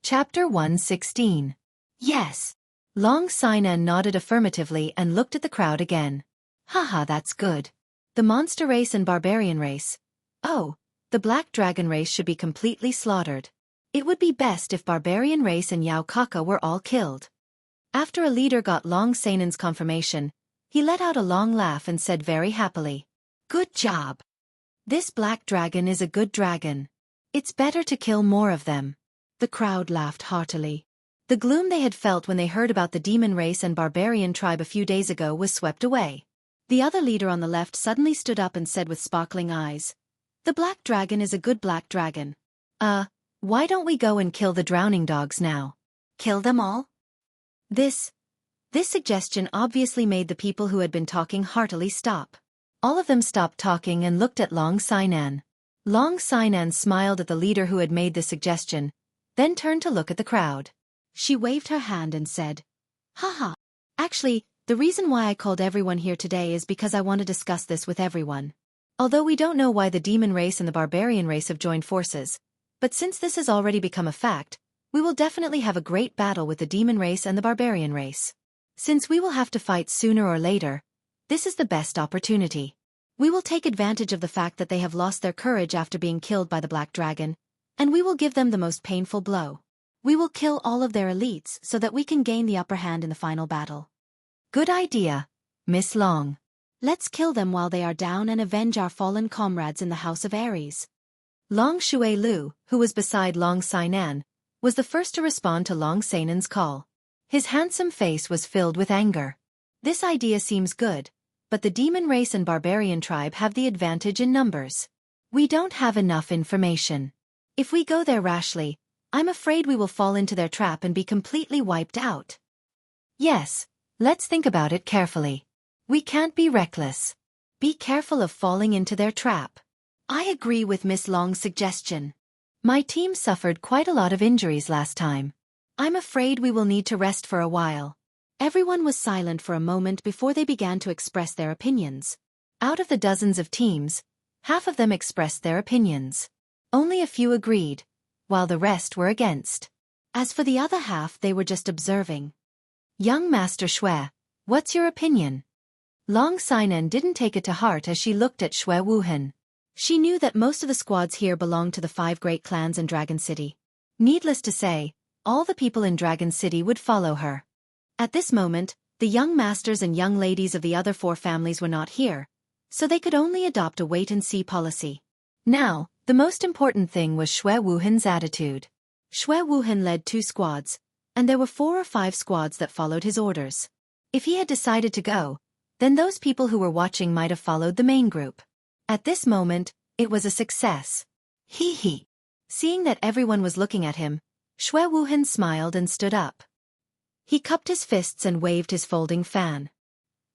Chapter 116. Yes. Long Sinan nodded affirmatively and looked at the crowd again. Haha, that's good. The monster race and barbarian race. Oh, the black dragon race should be completely slaughtered. It would be best if barbarian race and Yao Kaka were all killed. After a leader got Long Sinan's confirmation, he let out a long laugh and said very happily, "Good job. This black dragon is a good dragon. It's better to kill more of them." The crowd laughed heartily. The gloom they had felt when they heard about the demon race and barbarian tribe a few days ago was swept away. The other leader on the left suddenly stood up and said with sparkling eyes, "The black dragon is a good black dragon. Why don't we go and kill the drowning dogs now? Kill them all?" This suggestion obviously made the people who had been talking heartily stop. All of them stopped talking and looked at Long Sinan. Long Sinan smiled at the leader who had made the suggestion, then turned to look at the crowd. She waved her hand and said, "Haha. Actually, the reason why I called everyone here today is because I want to discuss this with everyone. Although we don't know why the demon race and the barbarian race have joined forces, but since this has already become a fact, we will definitely have a great battle with the demon race and the barbarian race. Since we will have to fight sooner or later, this is the best opportunity. We will take advantage of the fact that they have lost their courage after being killed by the black dragon, and we will give them the most painful blow. We will kill all of their elites so that we can gain the upper hand in the final battle." "Good idea, Miss Long. Let's kill them while they are down and avenge our fallen comrades in the House of Ares." Long Shui Lu, who was beside Long Sinan, was the first to respond to Long Sinan's call. His handsome face was filled with anger. "This idea seems good, but the demon race and barbarian tribe have the advantage in numbers. We don't have enough information. If we go there rashly, I'm afraid we will fall into their trap and be completely wiped out. Yes, let's think about it carefully. We can't be reckless. Be careful of falling into their trap." "I agree with Miss Long's suggestion. My team suffered quite a lot of injuries last time. I'm afraid we will need to rest for a while." Everyone was silent for a moment before they began to express their opinions. Out of the dozens of teams, half of them expressed their opinions. Only a few agreed, while the rest were against. As for the other half, they were just observing. "Young Master Shui, what's your opinion?" Long Sinan didn't take it to heart as she looked at Shui Wuhan. She knew that most of the squads here belonged to the 5 great clans in Dragon City. Needless to say, all the people in Dragon City would follow her. At this moment, the young masters and young ladies of the other 4 families were not here, so they could only adopt a wait-and-see policy. Now, the most important thing was Shui Wuhan's attitude. Shui Wuhan led 2 squads, and there were 4 or 5 squads that followed his orders. If he had decided to go, then those people who were watching might have followed the main group. At this moment, it was a success. Hee. Seeing that everyone was looking at him, Shui Wuhan smiled and stood up. He cupped his fists and waved his folding fan.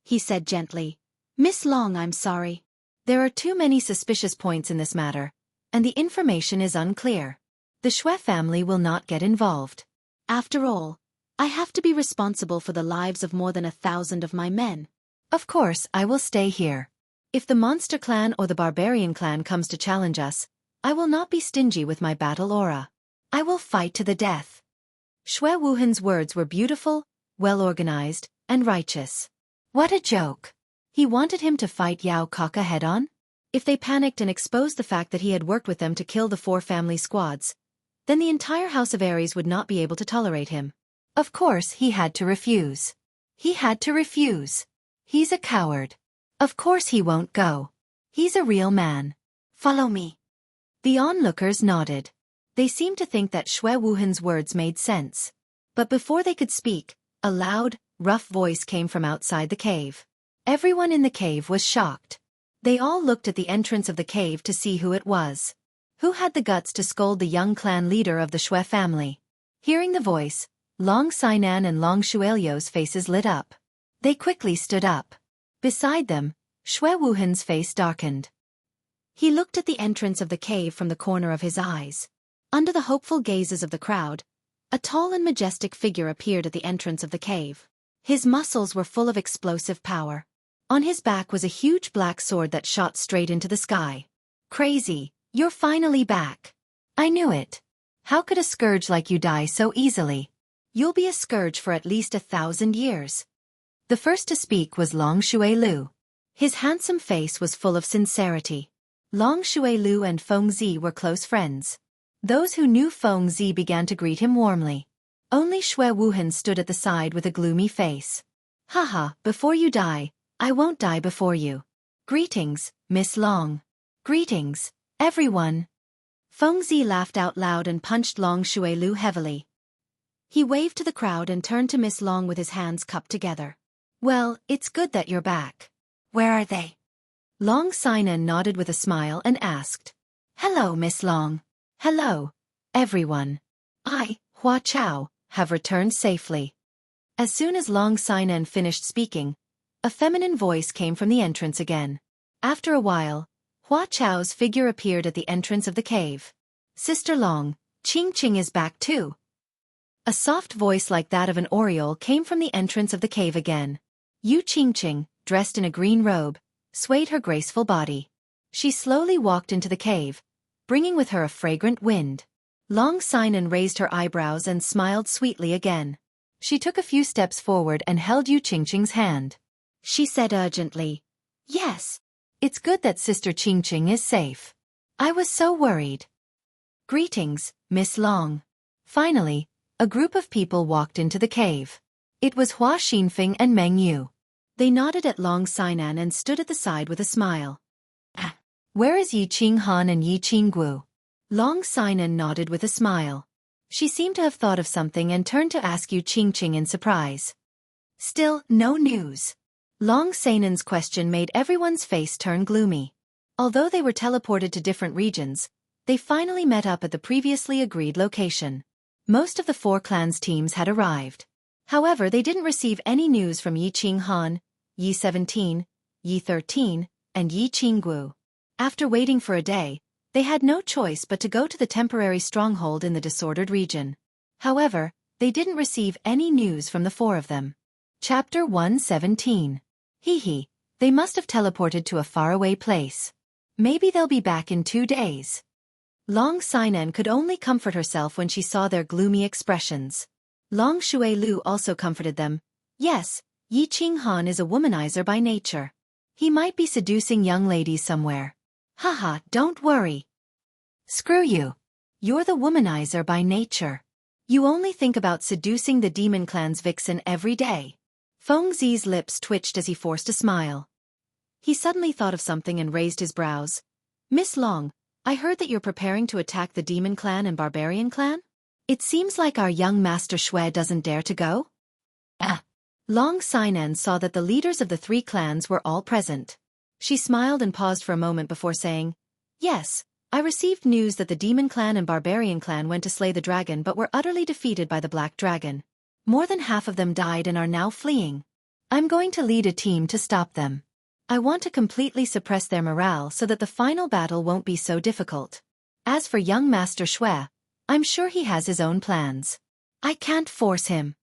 He said gently, "Miss Long, I'm sorry. There are too many suspicious points in this matter, and the information is unclear. The Shui family will not get involved. After all, I have to be responsible for the lives of more than 1,000 of my men. Of course, I will stay here. If the Monster Clan or the Barbarian Clan comes to challenge us, I will not be stingy with my battle aura. I will fight to the death." Shui Wuhan's words were beautiful, well-organized, and righteous. What a joke. He wanted him to fight Yao Kaka head-on? If they panicked and exposed the fact that he had worked with them to kill the 4 family squads, then the entire House of Ares would not be able to tolerate him. Of course, he had to refuse. He's a coward. Of course he won't go. He's a real man. Follow me. The onlookers nodded. They seemed to think that Shui Wuhan's words made sense. But before they could speak, a loud, rough voice came from outside the cave. Everyone in the cave was shocked. They all looked at the entrance of the cave to see who it was. Who had the guts to scold the young clan leader of the Shui family? Hearing the voice, Long Sinan and Long Shuelio's faces lit up. They quickly stood up. Beside them, Shui Wuhan's face darkened. He looked at the entrance of the cave from the corner of his eyes. Under the hopeful gazes of the crowd, a tall and majestic figure appeared at the entrance of the cave. His muscles were full of explosive power. On his back was a huge black sword that shot straight into the sky. "Crazy, you're finally back. I knew it. How could a scourge like you die so easily? You'll be a scourge for at least 1,000 years. The first to speak was Long Shui Lu. His handsome face was full of sincerity. Long Shui Lu and Feng Zi were close friends. Those who knew Feng Zi began to greet him warmly. Only Xue Wuhan stood at the side with a gloomy face. Haha, before you die, I won't die before you. Greetings, Miss Long. Greetings, everyone. Feng Zi laughed out loud and punched Long Shui Lu heavily. He waved to the crowd and turned to Miss Long with his hands cupped together. Well, it's good that you're back. Where are they? Long Sinan nodded with a smile and asked. Hello, Miss Long. Hello, everyone. I, Hua Chao, have returned safely. As soon as Long Sinan finished speaking, a feminine voice came from the entrance again. After a while, Hua Chao's figure appeared at the entrance of the cave. Sister Long, Qing Qing is back too. A soft voice like that of an oriole came from the entrance of the cave again. Yu Qing Qing, dressed in a green robe, swayed her graceful body. She slowly walked into the cave, bringing with her a fragrant wind. Long Sinan raised her eyebrows and smiled sweetly again. She took a few steps forward and held Yu Qing Qing's hand. She said urgently, Yes, it's good that Sister Qing Qing is safe. I was so worried. Greetings, Miss Long. Finally, a group of people walked into the cave. It was Hua Xinfeng and Meng Yu. They nodded at Long Sinan and stood at the side with a smile. Where is Yi Qing Han and Yi Qing Gu? Long Sinan nodded with a smile. She seemed to have thought of something and turned to ask Yu Qing Qing in surprise. Still, no news. Long Sinan's question made everyone's face turn gloomy. Although they were teleported to different regions, they finally met up at the previously agreed location. Most of the 4 clans' teams had arrived. However, they didn't receive any news from Yi Qing Han, Yi 17, Yi 13, and Yi Qing Gu. After waiting for a day, they had no choice but to go to the temporary stronghold in the disordered region. However, they didn't receive any news from the 4 of them. Chapter 117. Hee, they must have teleported to a faraway place. Maybe they'll be back in 2 days. Long Sinan could only comfort herself when she saw their gloomy expressions. Long Shui Lu also comforted them. Yes, Yi Qing Han is a womanizer by nature. He might be seducing young ladies somewhere. Haha, don't worry. Screw you. You're the womanizer by nature. You only think about seducing the Demon Clan's vixen every day. Feng Zi's lips twitched as he forced a smile. He suddenly thought of something and raised his brows. Miss Long, I heard that you're preparing to attack the Demon Clan and Barbarian Clan? It seems like our young Master Xue doesn't dare to go? Long Sinan saw that the leaders of the 3 clans were all present. She smiled and paused for a moment before saying, Yes, I received news that the Demon Clan and Barbarian Clan went to slay the dragon but were utterly defeated by the Black Dragon. More than half of them died and are now fleeing. I'm going to lead a team to stop them. I want to completely suppress their morale so that the final battle won't be so difficult. As for young Master Xue, I'm sure he has his own plans. I can't force him.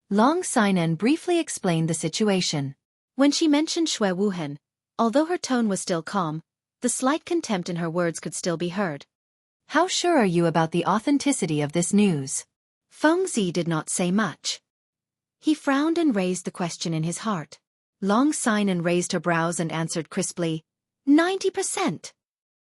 Long Sinan briefly explained the situation. When she mentioned Xue Wuhan, although her tone was still calm, the slight contempt in her words could still be heard. How sure are you about the authenticity of this news? Feng Zi did not say much. He frowned and raised the question in his heart. Long Sinan raised her brows and answered crisply, 90%.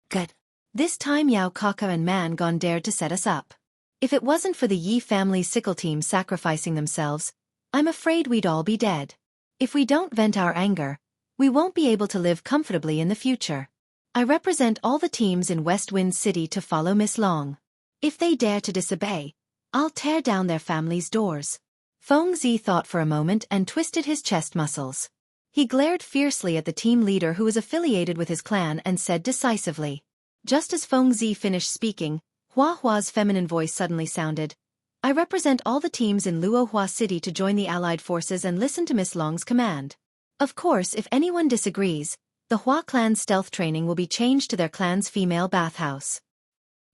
Good. This time Yao Kaka and Man Gon dared to set us up. If it wasn't for the Yi family's sickle team sacrificing themselves, I'm afraid we'd all be dead. If we don't vent our anger, we won't be able to live comfortably in the future. I represent all the teams in West Wind City to follow Miss Long. If they dare to disobey, I'll tear down their family's doors. Feng Zi thought for a moment and twisted his chest muscles. He glared fiercely at the team leader who was affiliated with his clan and said decisively. Just as Feng Zi finished speaking, Hua Hua's feminine voice suddenly sounded. I represent all the teams in Luo Hua City to join the Allied forces and listen to Miss Long's command. Of course, if anyone disagrees, the Hua clan's stealth training will be changed to their clan's female bathhouse.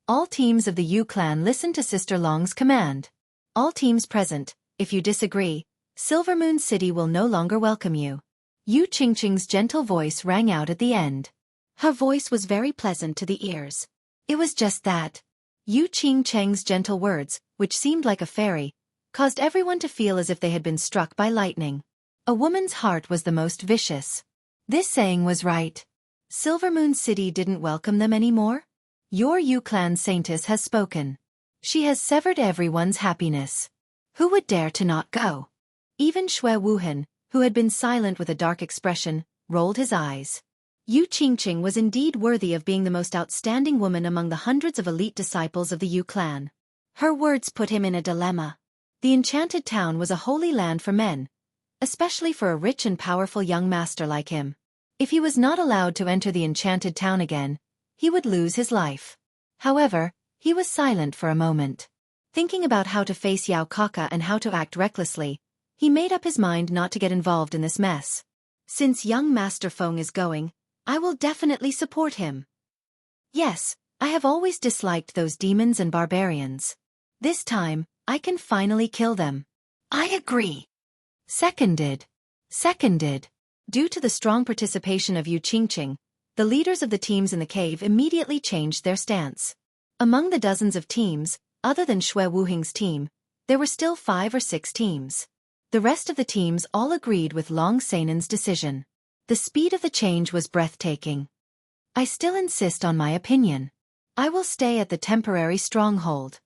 All teams of the Yu clan listen to Sister Long's command. All teams present, if you disagree, Silvermoon City will no longer welcome you. Yu Qingqing's gentle voice rang out at the end. Her voice was very pleasant to the ears. It was just that. Yu Qingcheng's gentle words, which seemed like a fairy, caused everyone to feel as if they had been struck by lightning. A woman's heart was the most vicious. This saying was right. Silvermoon City didn't welcome them anymore? Your Yu clan saintess has spoken. She has severed everyone's happiness. Who would dare to not go? Even Xue Wuhan, who had been silent with a dark expression, rolled his eyes. Yu Qingqing was indeed worthy of being the most outstanding woman among the hundreds of elite disciples of the Yu clan. Her words put him in a dilemma. The enchanted town was a holy land for men, especially for a rich and powerful young master like him. If he was not allowed to enter the enchanted town again, he would lose his life. However, he was silent for a moment. Thinking about how to face Yao Kaka and how to act recklessly, he made up his mind not to get involved in this mess. Since young Master Feng is going, I will definitely support him. Yes, I have always disliked those demons and barbarians. This time, I can finally kill them. I agree. Seconded. Due to the strong participation of Yu Qingqing, the leaders of the teams in the cave immediately changed their stance. Among the dozens of teams, other than Xue Wuhing's team, there were still 5 or 6 teams. The rest of the teams all agreed with Long Seinen's decision. The speed of the change was breathtaking. I still insist on my opinion. I will stay at the temporary stronghold.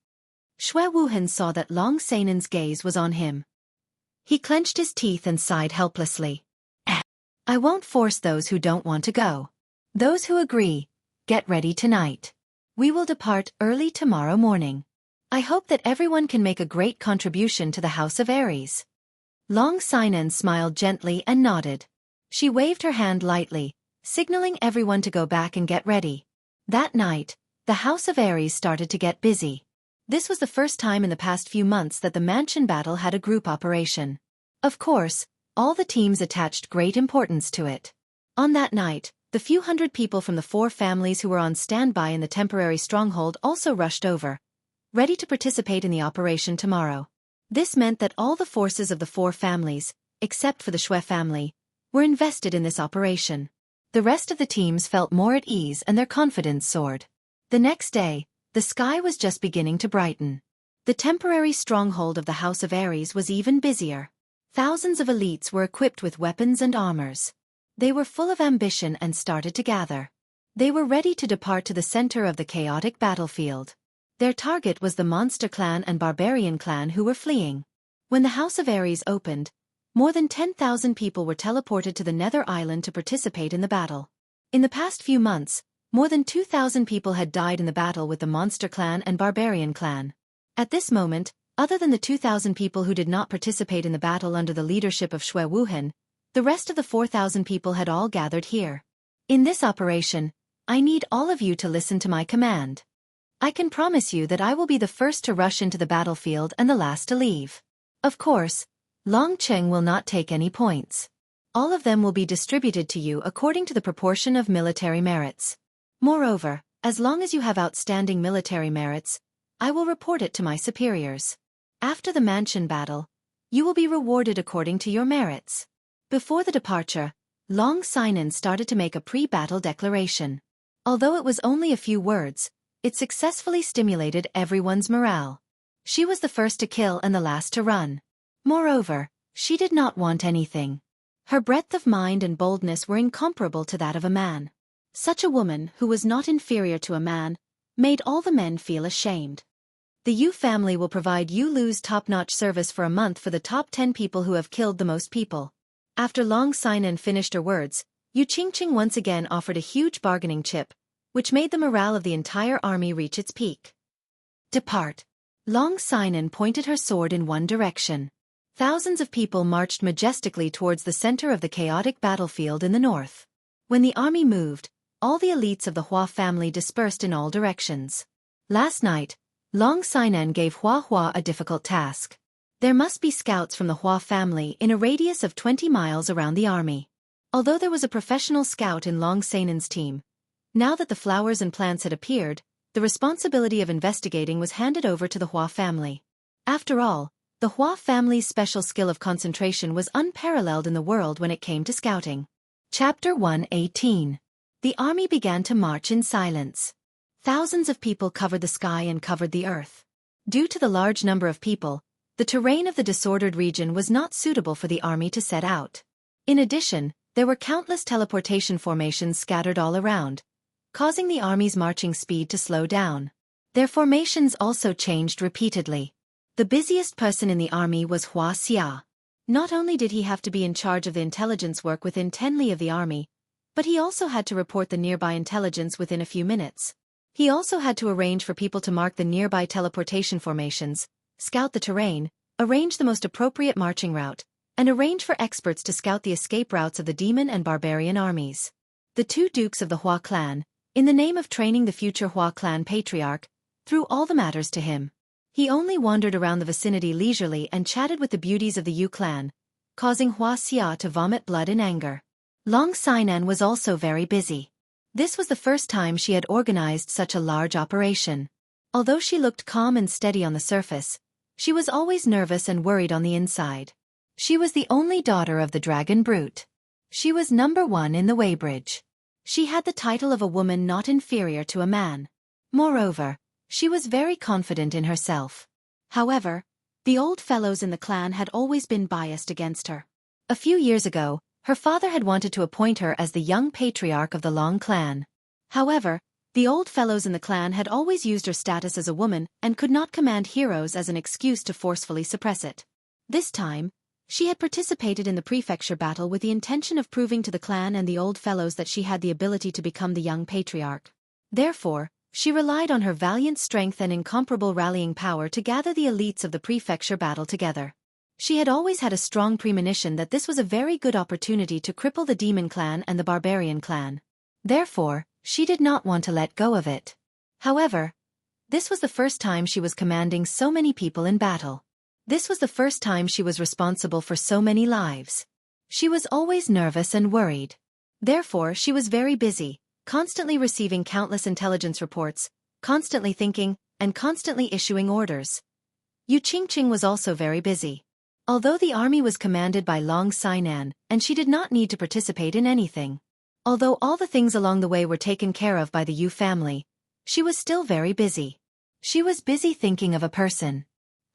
Xue Wuhan saw that Long Seinen's gaze was on him. He clenched his teeth and sighed helplessly. I won't force those who don't want to go. Those who agree, get ready tonight. We will depart early tomorrow morning. I hope that everyone can make a great contribution to the House of Aries. Long Seinen smiled gently and nodded. She waved her hand lightly, signaling everyone to go back and get ready. That night, the House of Aries started to get busy. This was the first time in the past few months that the mansion battle had a group operation. Of course, all the teams attached great importance to it. On that night, the few hundred people from the 4 families who were on standby in the temporary stronghold also rushed over, ready to participate in the operation tomorrow. This meant that all the forces of the 4 families, except for the Xue family, were invested in this operation. The rest of the teams felt more at ease and their confidence soared. The next day, the sky was just beginning to brighten. The temporary stronghold of the House of Aries was even busier. Thousands of elites were equipped with weapons and armors. They were full of ambition and started to gather. They were ready to depart to the center of the chaotic battlefield. Their target was the Monster Clan and Barbarian Clan who were fleeing. When the House of Aries opened, more than 10,000 people were teleported to the Nether Island to participate in the battle. In the past few months, more than 2,000 people had died in the battle with the Monster Clan and Barbarian Clan. At this moment, other than the 2,000 people who did not participate in the battle under the leadership of Xue Wuhan, the rest of the 4,000 people had all gathered here. In this operation, I need all of you to listen to my command. I can promise you that I will be the first to rush into the battlefield and the last to leave. Of course, Long Cheng will not take any points. All of them will be distributed to you according to the proportion of military merits. Moreover, as long as you have outstanding military merits, I will report it to my superiors. After the mansion battle, you will be rewarded according to your merits. Before the departure, Long Seinen started to make a pre-battle declaration. Although it was only a few words, it successfully stimulated everyone's morale. She was the first to kill and the last to run. Moreover, she did not want anything. Her breadth of mind and boldness were incomparable to that of a man. Such a woman, who was not inferior to a man, made all the men feel ashamed. The Yu family will provide Yu Lu's top-notch service for a month for the top 10 people who have killed the most people. After Long Seinen finished her words, Yu Qingqing once again offered a huge bargaining chip, which made the morale of the entire army reach its peak. Depart. Long Seinen pointed her sword in one direction. Thousands of people marched majestically towards the center of the chaotic battlefield in the north. When the army moved, all the elites of the Hua family dispersed in all directions. Last night, Long Seinen gave Hua a difficult task. There must be scouts from the Hua family in a radius of 20 miles around the army. Although there was a professional scout in Long Seinen's team, now that the flowers and plants had appeared, the responsibility of investigating was handed over to the Hua family. After all, the Hua family's special skill of concentration was unparalleled in the world when it came to scouting. Chapter 118. The army began to march in silence. Thousands of people covered the sky and covered the earth. Due to the large number of people, the terrain of the disordered region was not suitable for the army to set out. In addition, there were countless teleportation formations scattered all around, causing the army's marching speed to slow down. Their formations also changed repeatedly. The busiest person in the army was Hua Xia. Not only did he have to be in charge of the intelligence work within 10 li of the army, but he also had to report the nearby intelligence within a few minutes. He also had to arrange for people to mark the nearby teleportation formations, scout the terrain, arrange the most appropriate marching route, and arrange for experts to scout the escape routes of the demon and barbarian armies. The two dukes of the Hua clan, in the name of training the future Hua clan patriarch, threw all the matters to him. He only wandered around the vicinity leisurely and chatted with the beauties of the Yu clan, causing Hua Xia to vomit blood in anger. Long Sainan was also very busy. This was the first time she had organized such a large operation. Although she looked calm and steady on the surface, she was always nervous and worried on the inside. She was the only daughter of the dragon brute. She was number 1 in the weighbridge. She had the title of a woman not inferior to a man. Moreover, she was very confident in herself. However, the old fellows in the clan had always been biased against her. A few years ago, her father had wanted to appoint her as the young patriarch of the Long clan. However, the old fellows in the clan had always used her status as a woman and could not command heroes as an excuse to forcefully suppress it. This time, she had participated in the prefecture battle with the intention of proving to the clan and the old fellows that she had the ability to become the young patriarch. Therefore, she relied on her valiant strength and incomparable rallying power to gather the elites of the prefecture battle together. She had always had a strong premonition that this was a very good opportunity to cripple the demon clan and the barbarian clan. Therefore, she did not want to let go of it. However, this was the first time she was commanding so many people in battle. This was the first time she was responsible for so many lives. She was always nervous and worried. Therefore, she was very busy, constantly receiving countless intelligence reports, constantly thinking, and constantly issuing orders. Yu Qingqing was also very busy. Although the army was commanded by Long Sainan, and she did not need to participate in anything. Although all the things along the way were taken care of by the Yu family, she was still very busy. She was busy thinking of a person.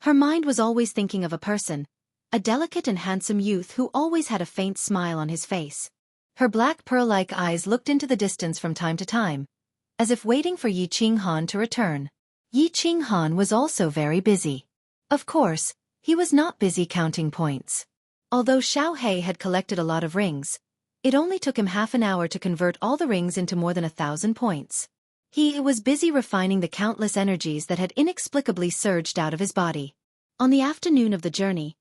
Her mind was always thinking of a person, a delicate and handsome youth who always had a faint smile on his face. Her black pearl-like eyes looked into the distance from time to time, as if waiting for Yi Qinghan to return. Yi Qinghan was also very busy. Of course, he was not busy counting points. Although Xiao He had collected a lot of rings, it only took him half an hour to convert all the rings into more than 1,000 points. He was busy refining the countless energies that had inexplicably surged out of his body. On the afternoon of the journey,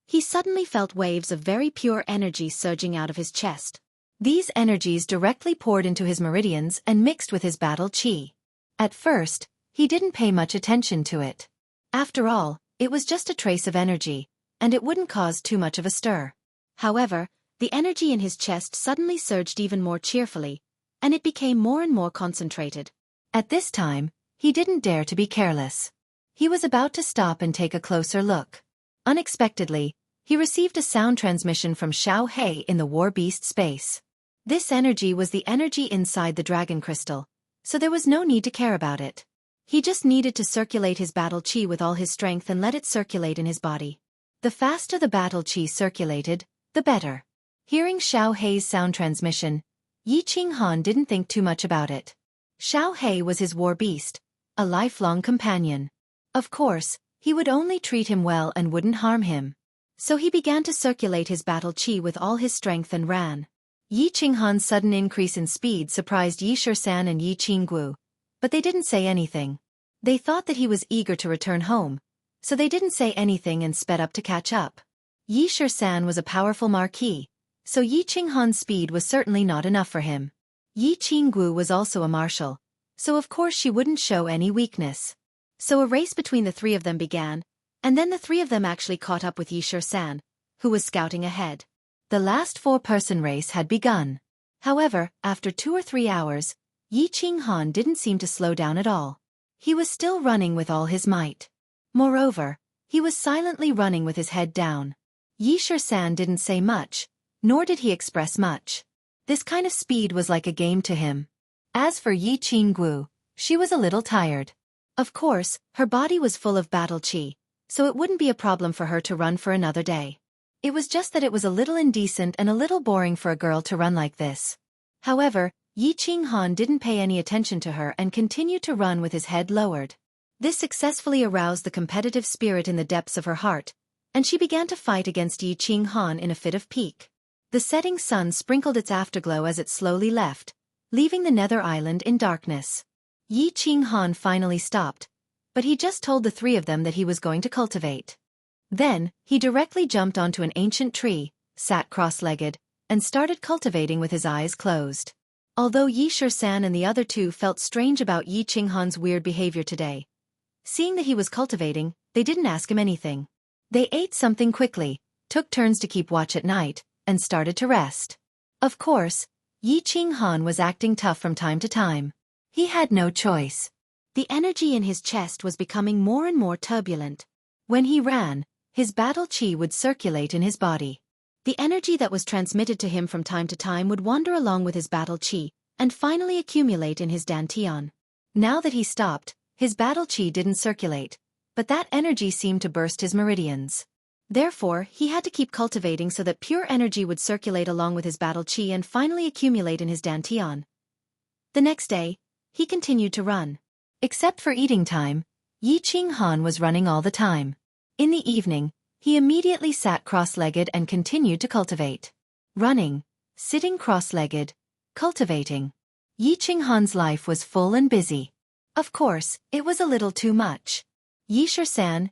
he suddenly felt waves of very pure energy surging out of his chest. These energies directly poured into his meridians and mixed with his battle chi. At first, he didn't pay much attention to it. After all, it was just a trace of energy, and it wouldn't cause too much of a stir. However, the energy in his chest suddenly surged even more cheerfully, and it became more and more concentrated. At this time, he didn't dare to be careless. He was about to stop and take a closer look. Unexpectedly, he received a sound transmission from Xiao He in the War Beast space. This energy was the energy inside the dragon crystal, so there was no need to care about it. He just needed to circulate his battle chi with all his strength and let it circulate in his body. The faster the battle chi circulated, the better. Hearing Xiao He's sound transmission, Yi Qinghan didn't think too much about it. Xiao He was his war beast, a lifelong companion. Of course, he would only treat him well and wouldn't harm him. So he began to circulate his battle chi with all his strength and ran. Yi Qinghan's sudden increase in speed surprised Yi Shisan and Yi Qinggu, but they didn't say anything. They thought that he was eager to return home, so they didn't say anything and sped up to catch up. Yi Shisan was a powerful marquis, so Yi Qinghan's speed was certainly not enough for him. Yi Qinggu was also a marshal, so of course she wouldn't show any weakness. So a race between the three of them began, and then the three of them actually caught up with Yi Shisan, who was scouting ahead. The last four-person race had begun. However, after 2 or 3 hours, Yi Qinghan didn't seem to slow down at all. He was still running with all his might. Moreover, he was silently running with his head down. Yi Shisan didn't say much, nor did he express much. This kind of speed was like a game to him. As for Yi Qinggu, She was a little tired. Of course, her body was full of battle chi, so it wouldn't be a problem for her to run for another day. It was just that it was a little indecent and a little boring for a girl to run like this. However, Yi Qinghan didn't pay any attention to her and continued to run with his head lowered. This successfully aroused the competitive spirit in the depths of her heart, and she began to fight against Yi Qinghan in a fit of pique. The setting sun sprinkled its afterglow as it slowly left, leaving the nether island in darkness. Yi Qinghan finally stopped, but he just told the three of them that he was going to cultivate. Then, he directly jumped onto an ancient tree, sat cross-legged, and started cultivating with his eyes closed. Although Yi Shisan and the other two felt strange about Yi Qinghan's weird behavior today, seeing that he was cultivating, they didn't ask him anything. They ate something quickly, took turns to keep watch at night, and started to rest. Of course, Yi Qinghan was acting tough from time to time. He had no choice. The energy in his chest was becoming more and more turbulent. When he ran, his battle chi would circulate in his body. The energy that was transmitted to him from time to time would wander along with his battle chi, and finally accumulate in his dantian. Now that he stopped, his battle chi didn't circulate, but that energy seemed to burst his meridians. Therefore, he had to keep cultivating so that pure energy would circulate along with his battle chi and finally accumulate in his dantian. The next day, he continued to run. Except for eating time, Yi Qinghan was running all the time. In the evening, he immediately sat cross-legged and continued to cultivate. Running, sitting cross-legged, cultivating. Yi Qinghan's life was full and busy. Of course, it was a little too much. Yi Shisan,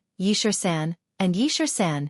and Yi Shisan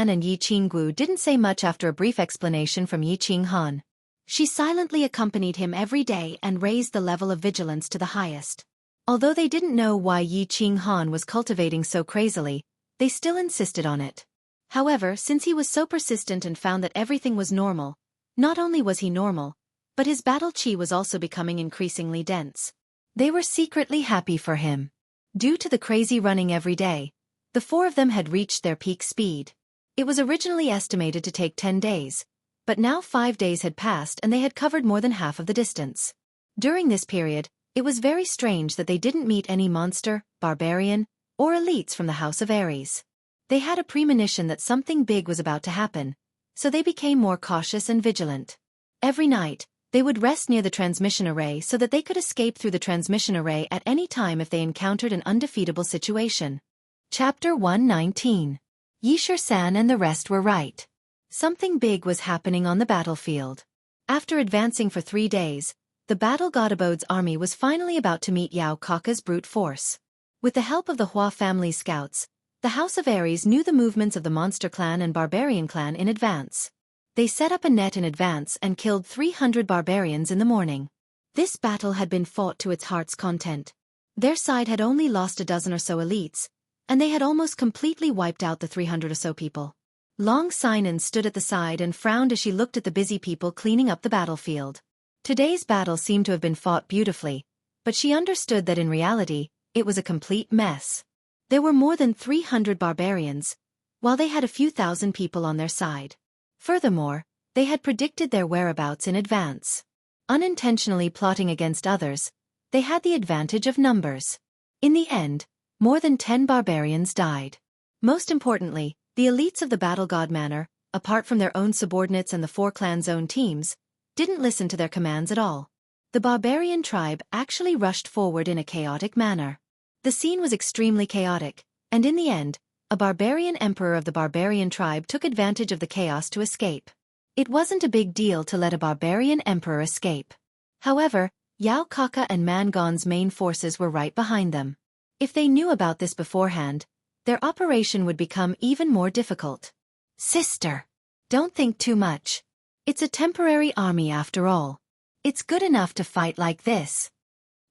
and Yi Qinggu didn't say much after a brief explanation from Yi Qinghan. She silently accompanied him every day and raised the level of vigilance to the highest. Although they didn't know why Yi Qinghan was cultivating so crazily, they still insisted on it. However, since he was so persistent and found that everything was normal, not only was he normal, but his battle chi was also becoming increasingly dense. They were secretly happy for him. Due to the crazy running every day, the four of them had reached their peak speed. It was originally estimated to take 10 days, but now 5 days had passed and they had covered more than half of the distance. During this period, it was very strange that they didn't meet any monster, barbarian, or elites from the House of Ares. They had a premonition that something big was about to happen, so they became more cautious and vigilant. Every night, they would rest near the transmission array so that they could escape through the transmission array at any time if they encountered an undefeatable situation. Chapter 119. Yi Shisan and the rest were right. Something big was happening on the battlefield. After advancing for 3 days, the Battle God Abode's army was finally about to meet Yao Kaka's brute force. With the help of the Hua family scouts, the House of Ares knew the movements of the Monster Clan and Barbarian Clan in advance. They set up a net in advance and killed 300 barbarians in the morning. This battle had been fought to its heart's content. Their side had only lost a dozen or so elites, and they had almost completely wiped out the 300 or so people. Long Sinan stood at the side and frowned as she looked at the busy people cleaning up the battlefield. Today's battle seemed to have been fought beautifully, but she understood that in reality, it was a complete mess. There were more than 300 barbarians, while they had a few thousand people on their side. Furthermore, they had predicted their whereabouts in advance. Unintentionally plotting against others, they had the advantage of numbers. In the end, more than 10 barbarians died. Most importantly, the elites of the Battle God Manor, apart from their own subordinates and the 4 clans' own teams, didn't listen to their commands at all. The barbarian tribe actually rushed forward in a chaotic manner. The scene was extremely chaotic, and in the end, a barbarian emperor of the barbarian tribe took advantage of the chaos to escape. It wasn't a big deal to let a barbarian emperor escape. However, Yao Kaka and Mangon's main forces were right behind them. If they knew about this beforehand, their operation would become even more difficult. Sister, don't think too much. It's a temporary army after all. It's good enough to fight like this.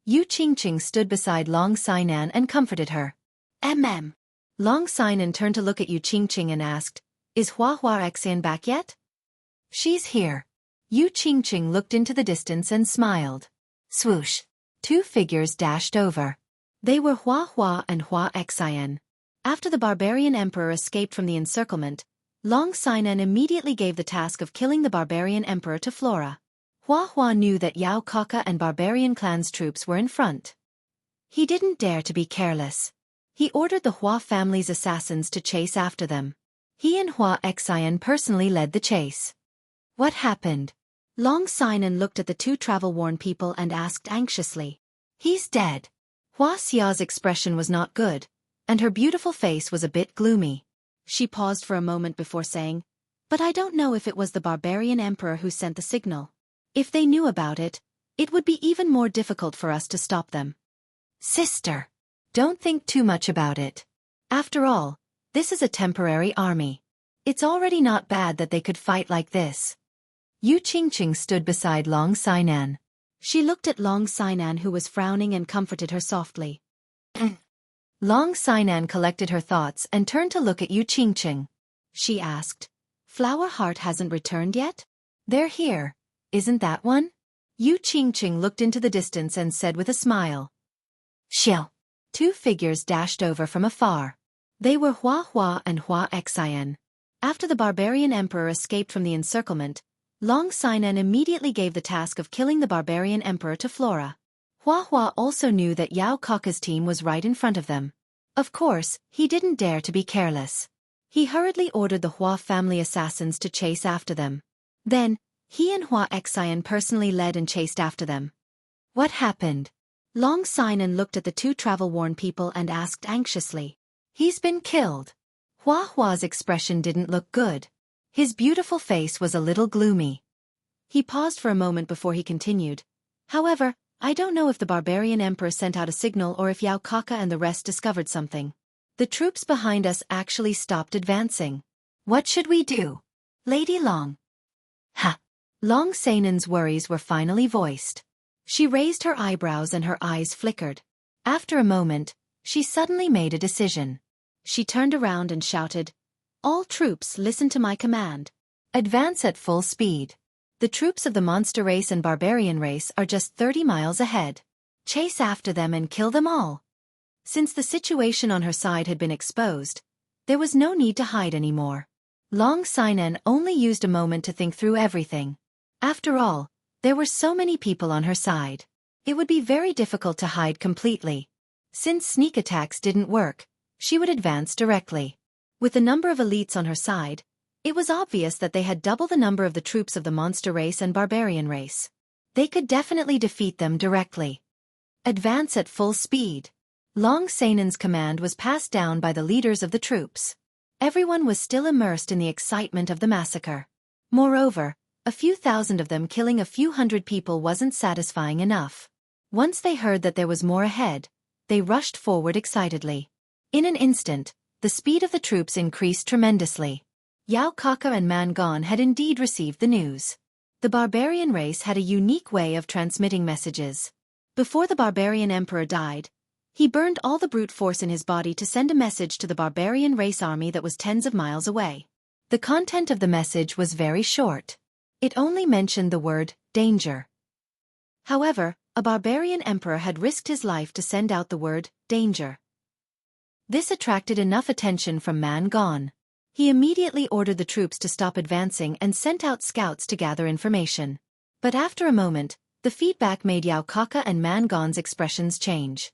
Yu Qingqing stood beside Long Sinan and comforted her. Long Sinan turned to look at Yu Qingqing and asked, "Is Hua Xian back yet?" "She's here." Yu Qingqing looked into the distance and smiled. Swoosh. 2 figures dashed over. They were Hua and Hua Xian. After the barbarian emperor escaped from the encirclement, Long Sinan immediately gave the task of killing the barbarian emperor to Flora. Hua Hua knew that Yao Kaka and Barbarian Clan's troops were in front. He didn't dare to be careless. He ordered the Hua family's assassins to chase after them. He and Hua Xian personally led the chase. What happened? Long Sinan looked at the two travel-worn people and asked anxiously. He's dead. Hua Xia's expression was not good, and her beautiful face was a bit gloomy. She paused for a moment before saying, "But I don't know if it was the barbarian emperor who sent the signal. If they knew about it, it would be even more difficult for us to stop them." Sister, don't think too much about it. After all, this is a temporary army. It's already not bad that they could fight like this. Yu Qingqing stood beside Long Sinan. She looked at Long Sinan, who was frowning, and comforted her softly. Long Sinan collected her thoughts and turned to look at Yu Qingqing. She asked, "Flower Heart hasn't returned yet?" "They're here. Isn't that one?" Yu Qingqing looked into the distance and said with a smile. "Xiao." Two figures dashed over from afar. They were Hua Hua and Hua Xian. After the barbarian emperor escaped from the encirclement, Long Sinan immediately gave the task of killing the barbarian emperor to Flora. Hua Hua also knew that Yao Kaka's team was right in front of them. Of course, he didn't dare to be careless. He hurriedly ordered the Hua family assassins to chase after them. Then, he and Hua Xian personally led and chased after them. What happened? Long Sinan looked at the two travel-worn people and asked anxiously. He's been killed. Hua Hua's expression didn't look good. His beautiful face was a little gloomy. He paused for a moment before he continued. However, I don't know if the barbarian emperor sent out a signal or if Yao Kaka and the rest discovered something. The troops behind us actually stopped advancing. What should we do? Lady Long. Ha! Long Sanan's worries were finally voiced. She raised her eyebrows and her eyes flickered. After a moment, she suddenly made a decision. She turned around and shouted, "All troops, listen to my command. Advance at full speed. The troops of the monster race and barbarian race are just 30 miles ahead. Chase after them and kill them all." Since the situation on her side had been exposed, there was no need to hide anymore. Long Sinan only used a moment to think through everything. After all, there were so many people on her side. It would be very difficult to hide completely. Since sneak attacks didn't work, she would advance directly. With the number of elites on her side, it was obvious that they had double the number of the troops of the monster race and barbarian race. They could definitely defeat them directly. Advance at full speed. Long Sanan's command was passed down by the leaders of the troops. Everyone was still immersed in the excitement of the massacre. Moreover, a few thousand of them killing a few hundred people wasn't satisfying enough. Once they heard that there was more ahead, they rushed forward excitedly. In an instant, the speed of the troops increased tremendously. Yao Kaka and Man Gon had indeed received the news. The barbarian race had a unique way of transmitting messages. Before the barbarian emperor died, he burned all the brute force in his body to send a message to the barbarian race army that was tens of miles away. The content of the message was very short. It only mentioned the word, danger. However, a barbarian emperor had risked his life to send out the word, danger. This attracted enough attention from Man Gon. He immediately ordered the troops to stop advancing and sent out scouts to gather information. But after a moment, the feedback made Yao Kaka and Man Gon's expressions change.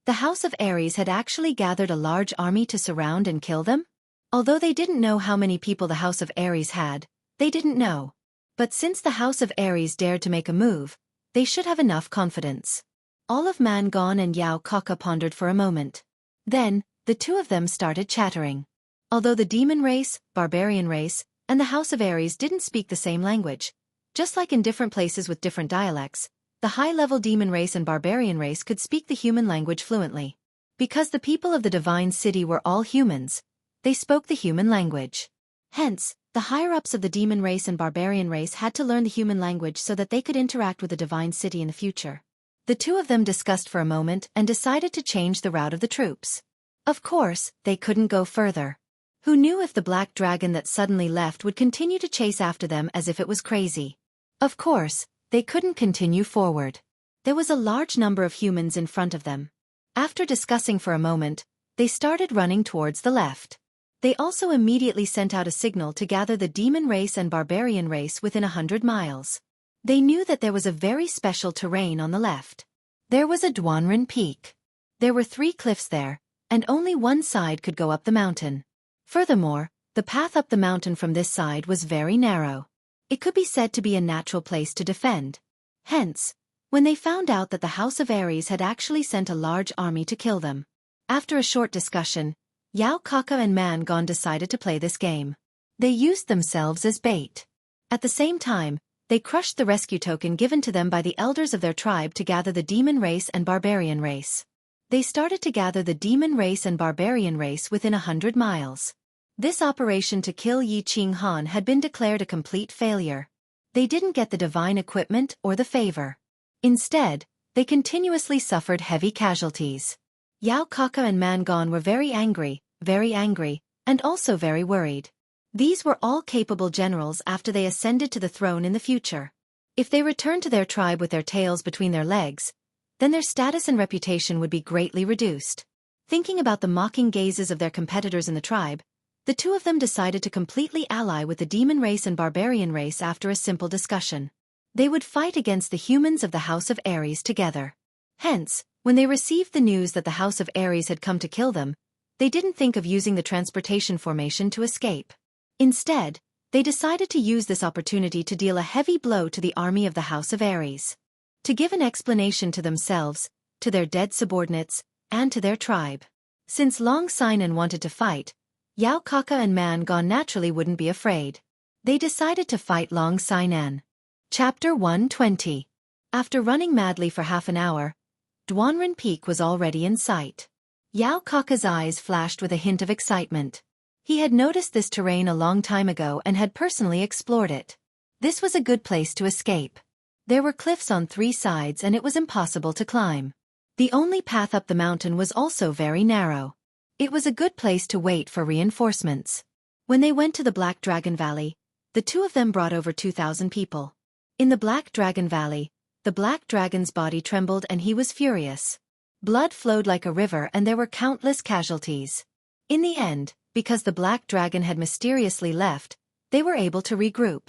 The House of Ares had actually gathered a large army to surround and kill them? Although they didn't know how many people the House of Ares had, they didn't know. But since the House of Ares dared to make a move, they should have enough confidence. All of Man Gon and Yao Kaka pondered for a moment. Then, the two of them started chattering. Although the demon race, barbarian race, and the House of Ares didn't speak the same language, just like in different places with different dialects, the high-level demon race and barbarian race could speak the human language fluently. Because the people of the divine city were all humans, they spoke the human language. Hence, the higher-ups of the demon race and barbarian race had to learn the human language so that they could interact with the divine city in the future. The two of them discussed for a moment and decided to change the route of the troops. Of course, they couldn't go further. Who knew if the black dragon that suddenly left would continue to chase after them as if it was crazy? Of course, they couldn't continue forward. There was a large number of humans in front of them. After discussing for a moment, they started running towards the left. They also immediately sent out a signal to gather the demon race and barbarian race within 100 miles. They knew that there was a very special terrain on the left. There was a Dwanren Peak. There were 3 cliffs there, and only one side could go up the mountain. Furthermore, the path up the mountain from this side was very narrow. It could be said to be a natural place to defend. Hence, when they found out that the House of Aries had actually sent a large army to kill them. After a short discussion, Yao Kaka and Mangon decided to play this game. They used themselves as bait. At the same time, they crushed the rescue token given to them by the elders of their tribe to gather the demon race and barbarian race. They started to gather the demon race and barbarian race within 100 miles. This operation to kill Yi Qing Han had been declared a complete failure. They didn't get the divine equipment or the favor. Instead, they continuously suffered heavy casualties. Yao Kaka and Mangon were very angry, and also very worried. These were all capable generals after they ascended to the throne in the future. If they returned to their tribe with their tails between their legs, then their status and reputation would be greatly reduced. Thinking about the mocking gazes of their competitors in the tribe, the 2 of them decided to completely ally with the demon race and barbarian race after a simple discussion. They would fight against the humans of the House of Aries together. Hence, when they received the news that the House of Aries had come to kill them, they didn't think of using the transportation formation to escape. Instead, they decided to use this opportunity to deal a heavy blow to the army of the House of Aries. To give an explanation to themselves, to their dead subordinates, and to their tribe. Since Long Sinan wanted to fight, Yao Kaka and Mangon naturally wouldn't be afraid. They decided to fight Long Sinan. Chapter 120. After running madly for half an hour, Dwanren Peak was already in sight. Yao Kaka's eyes flashed with a hint of excitement. He had noticed this terrain a long time ago and had personally explored it. This was a good place to escape. There were cliffs on 3 sides and it was impossible to climb. The only path up the mountain was also very narrow. It was a good place to wait for reinforcements. When they went to the Black Dragon Valley, the 2 of them brought over 2,000 people. In the Black Dragon Valley, the Black Dragon's body trembled and he was furious. Blood flowed like a river and there were countless casualties. In the end, because the Black Dragon had mysteriously left, they were able to regroup.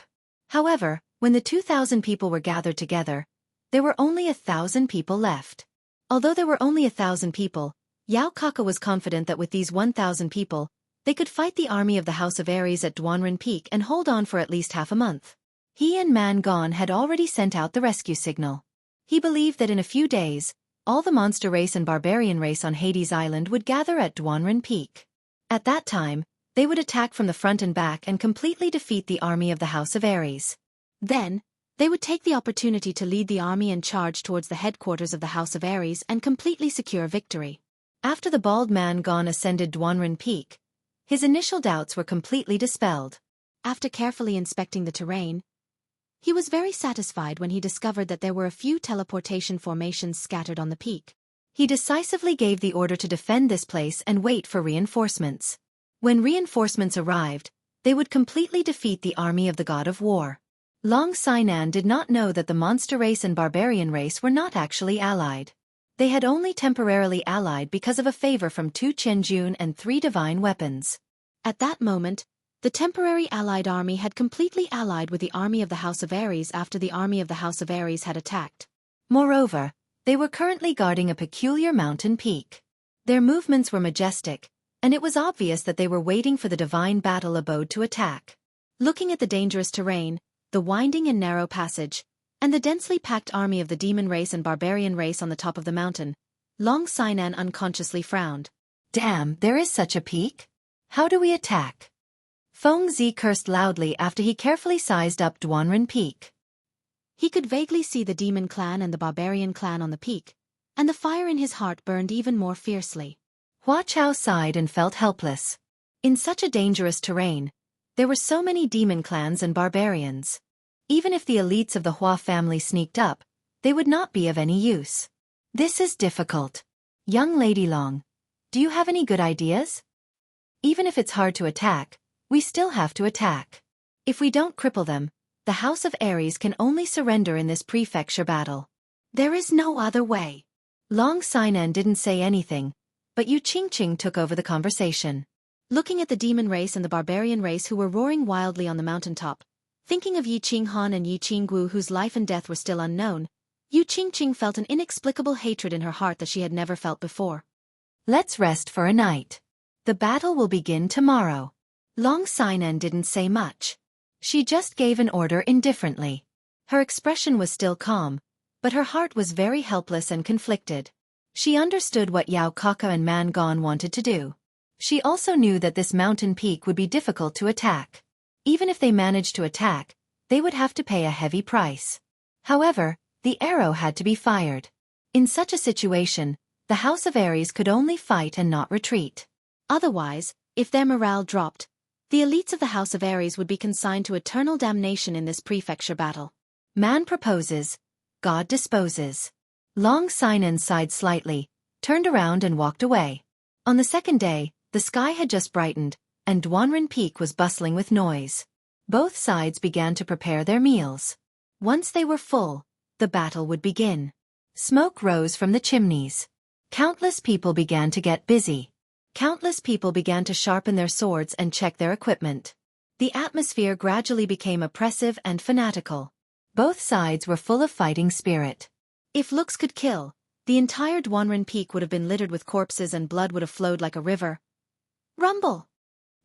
However, when the 2,000 people were gathered together, there were only 1,000 people left. Although there were only 1,000 people, Yao Kaka was confident that with these 1,000 people, they could fight the army of the House of Aries at Dwanren Peak and hold on for at least half a month. He and Mangon had already sent out the rescue signal. He believed that in a few days, all the monster race and barbarian race on Hades Island would gather at Dwanren Peak. At that time, they would attack from the front and back and completely defeat the army of the House of Aries. Then, they would take the opportunity to lead the army and charge towards the headquarters of the House of Aries and completely secure victory. After the bald Mangon ascended Dwanren Peak, his initial doubts were completely dispelled. After carefully inspecting the terrain, he was very satisfied when he discovered that there were a few teleportation formations scattered on the peak. He decisively gave the order to defend this place and wait for reinforcements. When reinforcements arrived, they would completely defeat the army of the God of War. Long Sinan did not know that the monster race and barbarian race were not actually allied. They had only temporarily allied because of a favor from 2 Chenjun and 3 divine weapons. At that moment, the temporary allied army had completely allied with the army of the House of Aries after the army of the House of Aries had attacked. Moreover, they were currently guarding a peculiar mountain peak. Their movements were majestic, and it was obvious that they were waiting for the divine battle abode to attack. Looking at the dangerous terrain, the winding and narrow passage, and the densely packed army of the demon race and barbarian race on the top of the mountain, Long Sinan unconsciously frowned. Damn, there is such a peak? How do we attack? Feng Zi cursed loudly after he carefully sized up Dwanren Peak. He could vaguely see the demon clan and the barbarian clan on the peak, and the fire in his heart burned even more fiercely. Hua Chao sighed and felt helpless. In such a dangerous terrain, there were so many demon clans and barbarians. Even if the elites of the Hua family sneaked up, they would not be of any use. This is difficult. Young Lady Long, do you have any good ideas? Even if it's hard to attack, we still have to attack. If we don't cripple them, the House of Aries can only surrender in this prefecture battle. There is no other way. Long Sinan didn't say anything, but Yu Qingqing took over the conversation. Looking at the demon race and the barbarian race who were roaring wildly on the mountaintop, Thinking of Yi Qinghan and Yi Qinggu, whose life and death were still unknown, Yu Qingqing felt an inexplicable hatred in her heart that she had never felt before. Let's rest for a night. The battle will begin tomorrow. Long Sinan didn't say much. She just gave an order indifferently. Her expression was still calm, but her heart was very helpless and conflicted. She understood what Yao Kaka and Man Gon wanted to do. She also knew that this mountain peak would be difficult to attack. Even if they managed to attack, they would have to pay a heavy price. However, the arrow had to be fired. In such a situation, the House of Aries could only fight and not retreat. Otherwise, if their morale dropped, the elites of the House of Aries would be consigned to eternal damnation in this prefecture battle. Man proposes, God disposes. Long Sinan sighed slightly, turned around and walked away. On the second day, the sky had just brightened, and Duanren Peak was bustling with noise. Both sides began to prepare their meals. Once they were full, the battle would begin. Smoke rose from the chimneys. Countless people began to get busy. Countless people began to sharpen their swords and check their equipment. The atmosphere gradually became oppressive and fanatical. Both sides were full of fighting spirit. If looks could kill, the entire Duanren Peak would have been littered with corpses and blood would have flowed like a river. Rumble!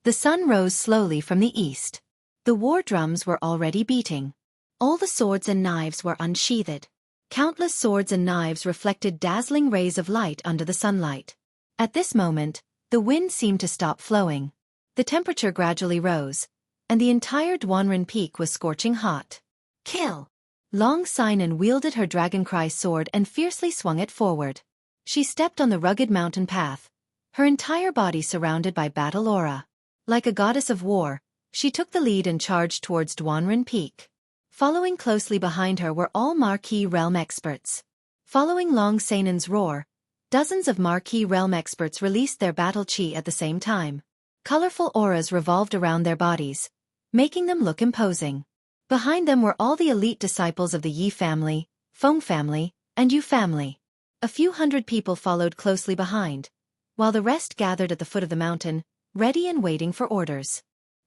The sun rose slowly from the east. The war drums were already beating. All the swords and knives were unsheathed. Countless swords and knives reflected dazzling rays of light under the sunlight. At this moment, the wind seemed to stop flowing. The temperature gradually rose, and the entire Duanren Peak was scorching hot. Kill! Long Sinan wielded her dragoncry sword and fiercely swung it forward. She stepped on the rugged mountain path, her entire body surrounded by battle aura. Like a goddess of war, she took the lead and charged towards Duanren Peak. Following closely behind her were all Marquis realm experts. Following Long Sinan's roar, dozens of Marquis realm experts released their battle chi at the same time. Colorful auras revolved around their bodies, making them look imposing. Behind them were all the elite disciples of the Yi family, Feng family, and Yu family. A few hundred people followed closely behind, while the rest gathered at the foot of the mountain, ready and waiting for orders.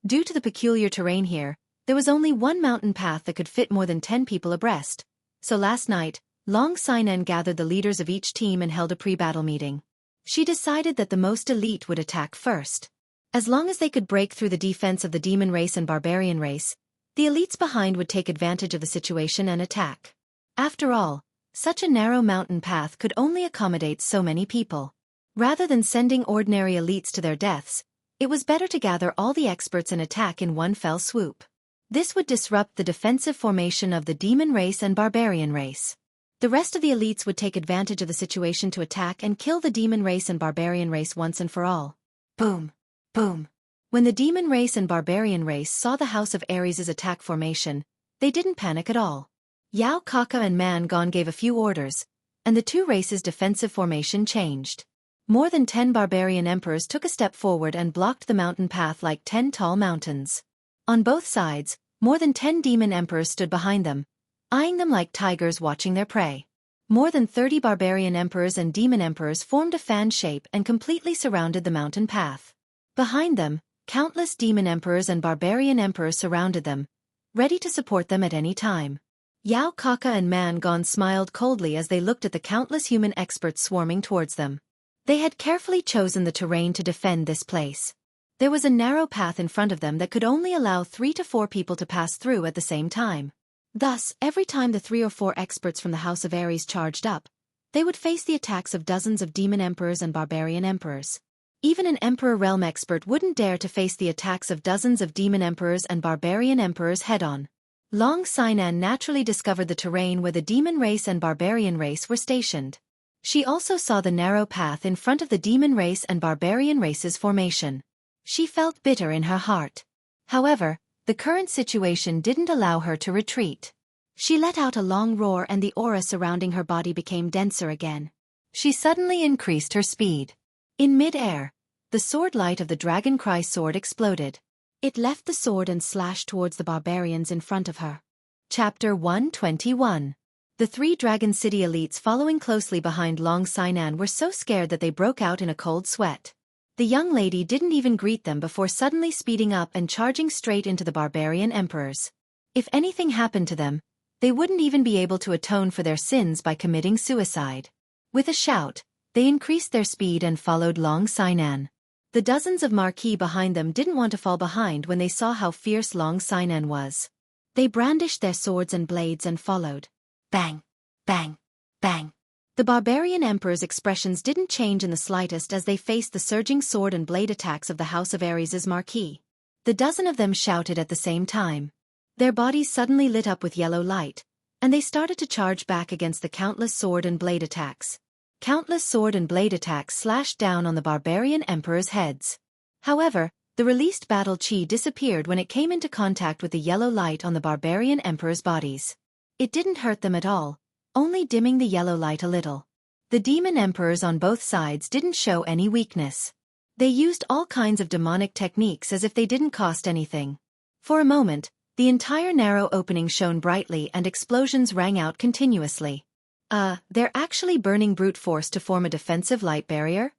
Due to the peculiar terrain here, there was only one mountain path that could fit more than 10 people abreast, so last night, Long Sinan gathered the leaders of each team and held a pre-battle meeting. She decided that the most elite would attack first. As long as they could break through the defense of the demon race and barbarian race, the elites behind would take advantage of the situation and attack. After all, such a narrow mountain path could only accommodate so many people. Rather than sending ordinary elites to their deaths, it was better to gather all the experts and attack in one fell swoop. This would disrupt the defensive formation of the demon race and barbarian race. The rest of the elites would take advantage of the situation to attack and kill the demon race and barbarian race once and for all. Boom! Boom! When the demon race and barbarian race saw the House of Aries' attack formation, they didn't panic at all. Yao Kaka and Man Gon gave a few orders, and the two races' defensive formation changed. More than 10 barbarian emperors took a step forward and blocked the mountain path like 10 tall mountains. On both sides, more than 10 demon emperors stood behind them, eyeing them like tigers watching their prey. More than 30 barbarian emperors and demon emperors formed a fan shape and completely surrounded the mountain path. Behind them, countless demon emperors and barbarian emperors surrounded them, ready to support them at any time. Yao Kaka and Man Gon smiled coldly as they looked at the countless human experts swarming towards them. They had carefully chosen the terrain to defend this place. There was a narrow path in front of them that could only allow 3 to 4 people to pass through at the same time. Thus, every time the 3 or 4 experts from the House of Aries charged up, they would face the attacks of dozens of demon emperors and barbarian emperors. Even an emperor realm expert wouldn't dare to face the attacks of dozens of demon emperors and barbarian emperors head-on. Long Sinan naturally discovered the terrain where the demon race and barbarian race were stationed. She also saw the narrow path in front of the demon race and barbarian race's formation. She felt bitter in her heart. However, the current situation didn't allow her to retreat. She let out a long roar and the aura surrounding her body became denser again. She suddenly increased her speed. In mid-air, the sword light of the dragoncry sword exploded. It left the sword and slashed towards the barbarians in front of her. Chapter 121. The 3 Dragon City elites following closely behind Long Sinan were so scared that they broke out in a cold sweat. The young lady didn't even greet them before suddenly speeding up and charging straight into the barbarian emperors. If anything happened to them, they wouldn't even be able to atone for their sins by committing suicide. With a shout, they increased their speed and followed Long Sinan. The dozens of marquis behind them didn't want to fall behind when they saw how fierce Long Sinan was. They brandished their swords and blades and followed. Bang! Bang! Bang! The barbarian emperor's expressions didn't change in the slightest as they faced the surging sword and blade attacks of the House of Ares' marquis. The dozen of them shouted at the same time. Their bodies suddenly lit up with yellow light, and they started to charge back against the countless sword and blade attacks. Countless sword and blade attacks slashed down on the barbarian emperor's heads. However, the released battle chi disappeared when it came into contact with the yellow light on the barbarian emperor's bodies. It didn't hurt them at all, only dimming the yellow light a little. The demon emperors on both sides didn't show any weakness. They used all kinds of demonic techniques as if they didn't cost anything. For a moment, the entire narrow opening shone brightly and explosions rang out continuously. They're actually burning brute force to form a defensive light barrier?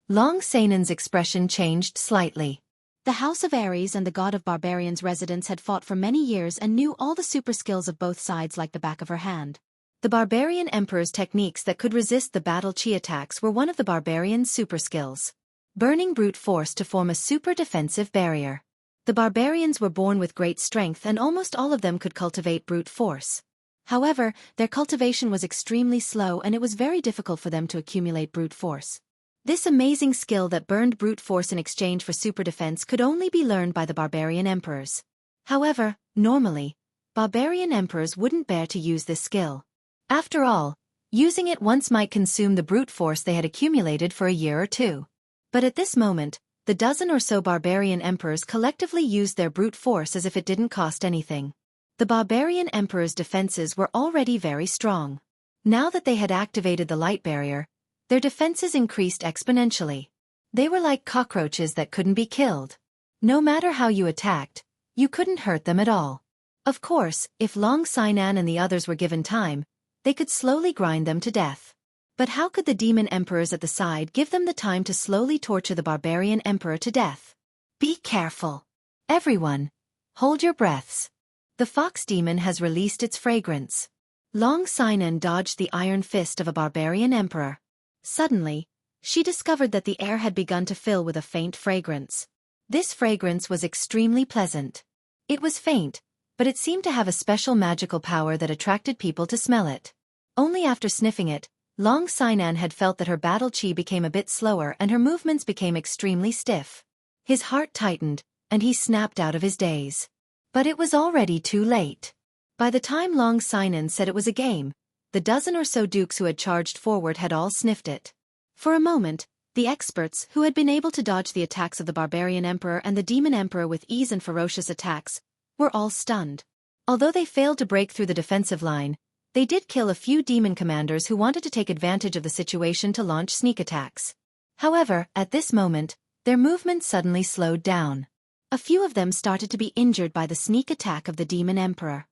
Long Sanan's expression changed slightly. The House of Ares and the God of Barbarians residents had fought for many years and knew all the super skills of both sides like the back of her hand. The barbarian emperor's techniques that could resist the battle chi attacks were one of the barbarian's super skills. Burning brute force to form a super defensive barrier. The barbarians were born with great strength and almost all of them could cultivate brute force. However, their cultivation was extremely slow and it was very difficult for them to accumulate brute force. This amazing skill that burned brute force in exchange for super defense could only be learned by the barbarian emperors. However, normally, barbarian emperors wouldn't bear to use this skill. After all, using it once might consume the brute force they had accumulated for a year or two. But at this moment, the dozen or so barbarian emperors collectively used their brute force as if it didn't cost anything. The barbarian emperor's defenses were already very strong. Now that they had activated the light barrier, their defenses increased exponentially. They were like cockroaches that couldn't be killed. No matter how you attacked, you couldn't hurt them at all. Of course, if Long Sinan and the others were given time, they could slowly grind them to death. But how could the demon emperors at the side give them the time to slowly torture the barbarian emperor to death? Be careful. Everyone, hold your breaths. The fox demon has released its fragrance. Long Sinan dodged the iron fist of a barbarian emperor. Suddenly, she discovered that the air had begun to fill with a faint fragrance. This fragrance was extremely pleasant. It was faint, but it seemed to have a special magical power that attracted people to smell it. Only after sniffing it, Long Sinan had felt that her battle chi became a bit slower and her movements became extremely stiff. His heart tightened, and he snapped out of his daze. But it was already too late. By the time Long Sinan said it was a game, the dozen or so dukes who had charged forward had all sniffed it. For a moment, the experts, who had been able to dodge the attacks of the barbarian emperor and the demon emperor with ease and ferocious attacks, were all stunned. Although they failed to break through the defensive line, they did kill a few demon commanders who wanted to take advantage of the situation to launch sneak attacks. However, at this moment, their movement suddenly slowed down. A few of them started to be injured by the sneak attack of the demon emperor.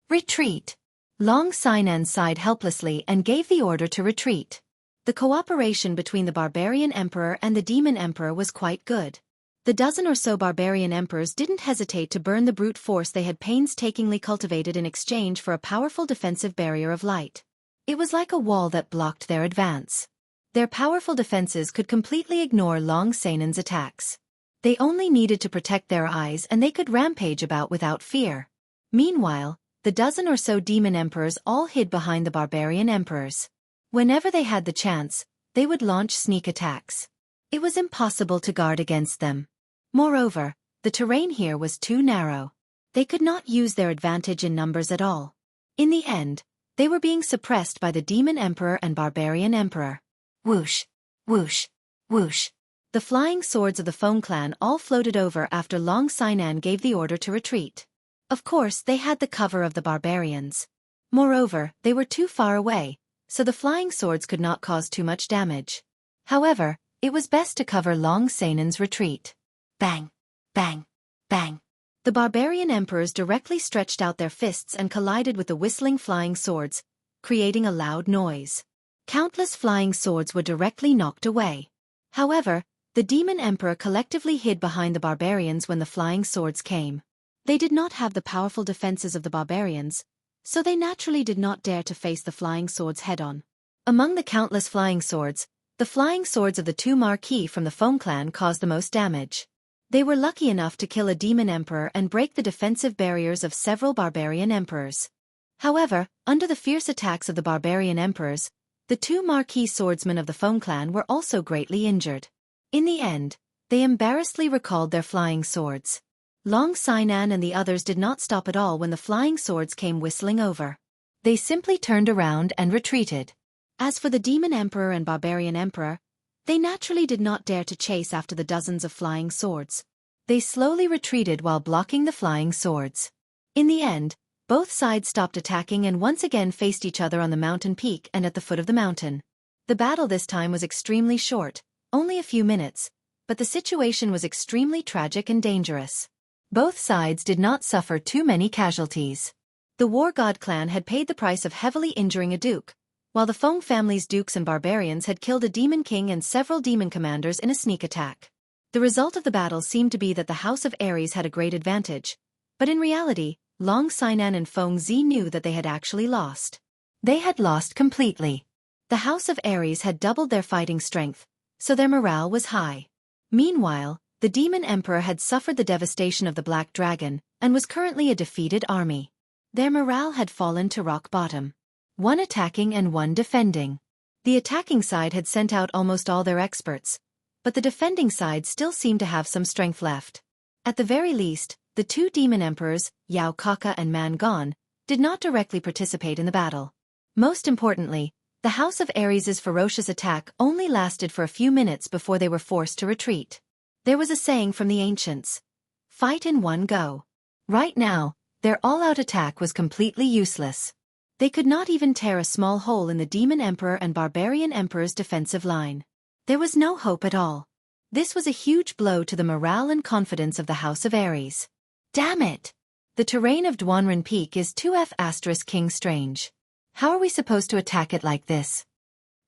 Retreat! Long Sinan sighed helplessly and gave the order to retreat. The cooperation between the barbarian emperor and the demon emperor was quite good. The dozen or so barbarian emperors didn't hesitate to burn the brute force they had painstakingly cultivated in exchange for a powerful defensive barrier of light. It was like a wall that blocked their advance. Their powerful defenses could completely ignore Long Sinan's attacks. They only needed to protect their eyes and they could rampage about without fear. Meanwhile, the dozen or so demon emperors all hid behind the barbarian emperors. Whenever they had the chance, they would launch sneak attacks. It was impossible to guard against them. Moreover, the terrain here was too narrow. They could not use their advantage in numbers at all. In the end, they were being suppressed by the demon emperor and barbarian emperor. Whoosh! Whoosh! Whoosh! The flying swords of the Foam clan all floated over after Long Sinan gave the order to retreat. Of course, they had the cover of the barbarians. Moreover, they were too far away, so the flying swords could not cause too much damage. However, it was best to cover Long Sinan's retreat. Bang! Bang! Bang! The barbarian emperors directly stretched out their fists and collided with the whistling flying swords, creating a loud noise. Countless flying swords were directly knocked away. However, the demon emperor collectively hid behind the barbarians when the flying swords came. They did not have the powerful defenses of the barbarians, so they naturally did not dare to face the flying swords head-on. Among the countless flying swords, the flying swords of the two Marquis from the Foam clan caused the most damage. They were lucky enough to kill a demon emperor and break the defensive barriers of several barbarian emperors. However, under the fierce attacks of the barbarian emperors, the two Marquis swordsmen of the Foam clan were also greatly injured. In the end, they embarrassedly recalled their flying swords. Long Sinan and the others did not stop at all when the flying swords came whistling over. They simply turned around and retreated. As for the demon emperor and barbarian emperor, they naturally did not dare to chase after the dozens of flying swords. They slowly retreated while blocking the flying swords. In the end, both sides stopped attacking and once again faced each other on the mountain peak and at the foot of the mountain. The battle this time was extremely short, only a few minutes, but the situation was extremely tragic and dangerous. Both sides did not suffer too many casualties. The War God clan had paid the price of heavily injuring a duke, while the Foam family's dukes and barbarians had killed a demon king and several demon commanders in a sneak attack. The result of the battle seemed to be that the House of Ares had a great advantage, but in reality, Long Sinan and Feng Zi knew that they had actually lost. They had lost completely. The House of Ares had doubled their fighting strength, so their morale was high. Meanwhile, the demon emperor had suffered the devastation of the Black Dragon, and was currently a defeated army. Their morale had fallen to rock bottom. One attacking and one defending. The attacking side had sent out almost all their experts, but the defending side still seemed to have some strength left. At the very least, the two demon emperors, Yao Kaka and Man Gon, did not directly participate in the battle. Most importantly, the House of Ares' ferocious attack only lasted for a few minutes before they were forced to retreat. There was a saying from the ancients: fight in one go. Right now, their all-out attack was completely useless. They could not even tear a small hole in the demon emperor and barbarian emperor's defensive line. There was no hope at all. This was a huge blow to the morale and confidence of the House of Ares. Damn it! The terrain of Duanren Peak is 2F** King Strange. How are we supposed to attack it like this?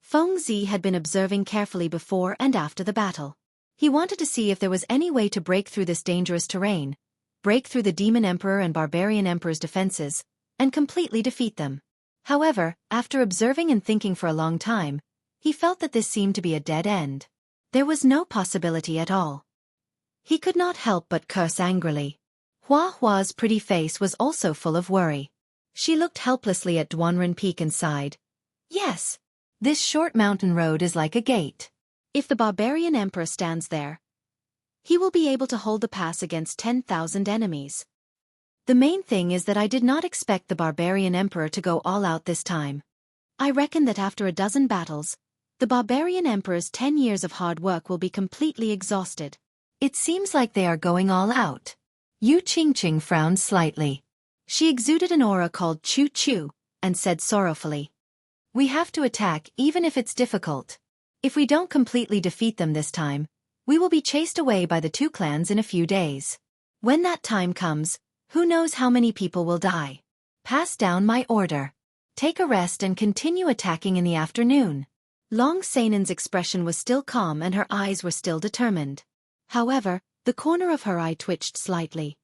Feng Zi had been observing carefully before and after the battle. He wanted to see if there was any way to break through this dangerous terrain, break through the demon emperor and barbarian emperor's defenses, and completely defeat them. However, after observing and thinking for a long time, he felt that this seemed to be a dead end. There was no possibility at all. He could not help but curse angrily. Hua Hua's pretty face was also full of worry. She looked helplessly at Duanren Peak and sighed. Yes, this short mountain road is like a gate. If the barbarian emperor stands there, he will be able to hold the pass against 10,000 enemies. The main thing is that I did not expect the barbarian emperor to go all out this time. I reckon that after a dozen battles, the barbarian emperor's 10 years of hard work will be completely exhausted. It seems like they are going all out. Yu Qingqing frowned slightly. She exuded an aura called Chu Chu, and said sorrowfully, "We have to attack even if it's difficult. If we don't completely defeat them this time, we will be chased away by the two clans in a few days. When that time comes, who knows how many people will die. Pass down my order. Take a rest and continue attacking in the afternoon." Long Sanan's expression was still calm and her eyes were still determined. However, the corner of her eye twitched slightly.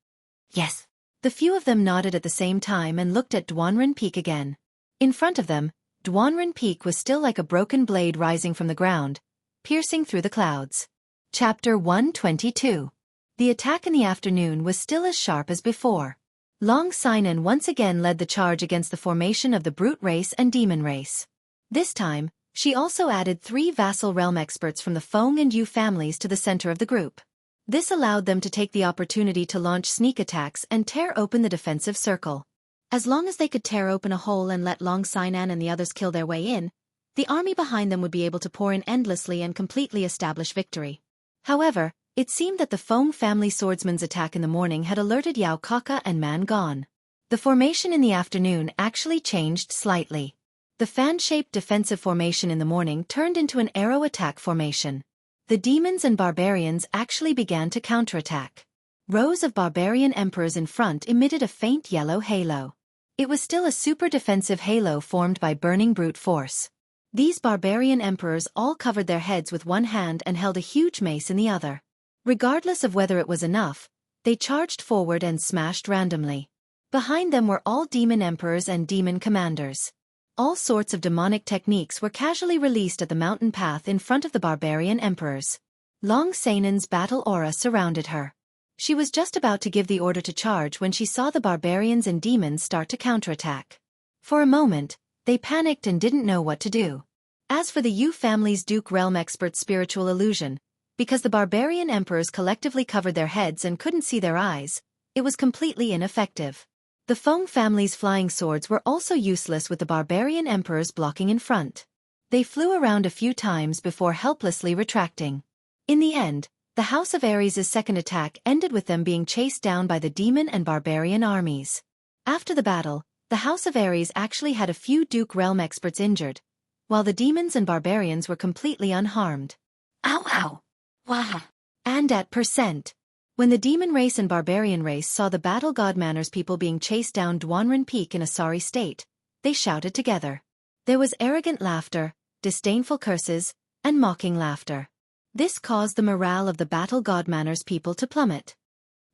Yes. The few of them nodded at the same time and looked at Duanren Peak again. In front of them, Duanren Peak was still like a broken blade rising from the ground, piercing through the clouds. Chapter 122. The attack in the afternoon was still as sharp as before. Long Sinan once again led the charge against the formation of the brute race and demon race. This time, she also added 3 vassal realm experts from the Feng and Yu families to the center of the group. This allowed them to take the opportunity to launch sneak attacks and tear open the defensive circle. As long as they could tear open a hole and let Long Sinan and the others kill their way in, the army behind them would be able to pour in endlessly and completely establish victory. However, it seemed that the Feng family swordsman's attack in the morning had alerted Yao Kaka and Man Gon. The formation in the afternoon actually changed slightly. The fan-shaped defensive formation in the morning turned into an arrow attack formation. The demons and barbarians actually began to counterattack. Rows of barbarian emperors in front emitted a faint yellow halo. It was still a super defensive halo formed by burning brute force. These barbarian emperors all covered their heads with one hand and held a huge mace in the other. Regardless of whether it was enough, They charged forward and smashed randomly. Behind them were all demon emperors and demon commanders. All sorts of demonic techniques were casually released at the mountain path in front of the barbarian emperors. Long Sainen's battle aura surrounded her. She was just about to give the order to charge when she saw the barbarians and demons start to counterattack. For a moment, they panicked and didn't know what to do. As for the Yu family's Duke Realm expert spiritual illusion, because the barbarian emperors collectively covered their heads and couldn't see their eyes, it was completely ineffective. The Feng family's flying swords were also useless with the barbarian emperors blocking in front. They flew around a few times before helplessly retracting. In the end, the House of Ares' second attack ended with them being chased down by the demon and barbarian armies. After the battle, the House of Ares actually had a few Duke Realm experts injured, while the demons and barbarians were completely unharmed. Ow ow! Wah! And at %, when the demon race and barbarian race saw the battle god manners people being chased down Duanren Peak in a sorry state, they shouted together. There was arrogant laughter, disdainful curses, and mocking laughter. This caused the morale of the battle god manners people to plummet.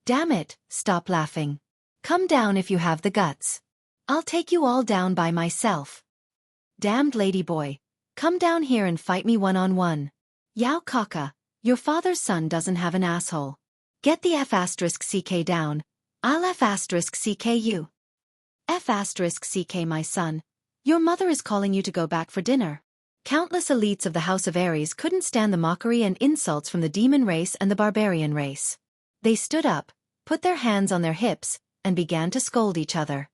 Damn it, stop laughing. Come down if you have the guts. I'll take you all down by myself. Damned ladyboy, come down here and fight me one-on-one. Yao Kaka, your father's son doesn't have an asshole. Get the F*CK down, I'll F*CK you. F*CK my son, your mother is calling you to go back for dinner. Countless elites of the House of Ares couldn't stand the mockery and insults from the demon race and the barbarian race. They stood up, put their hands on their hips, and began to scold each other.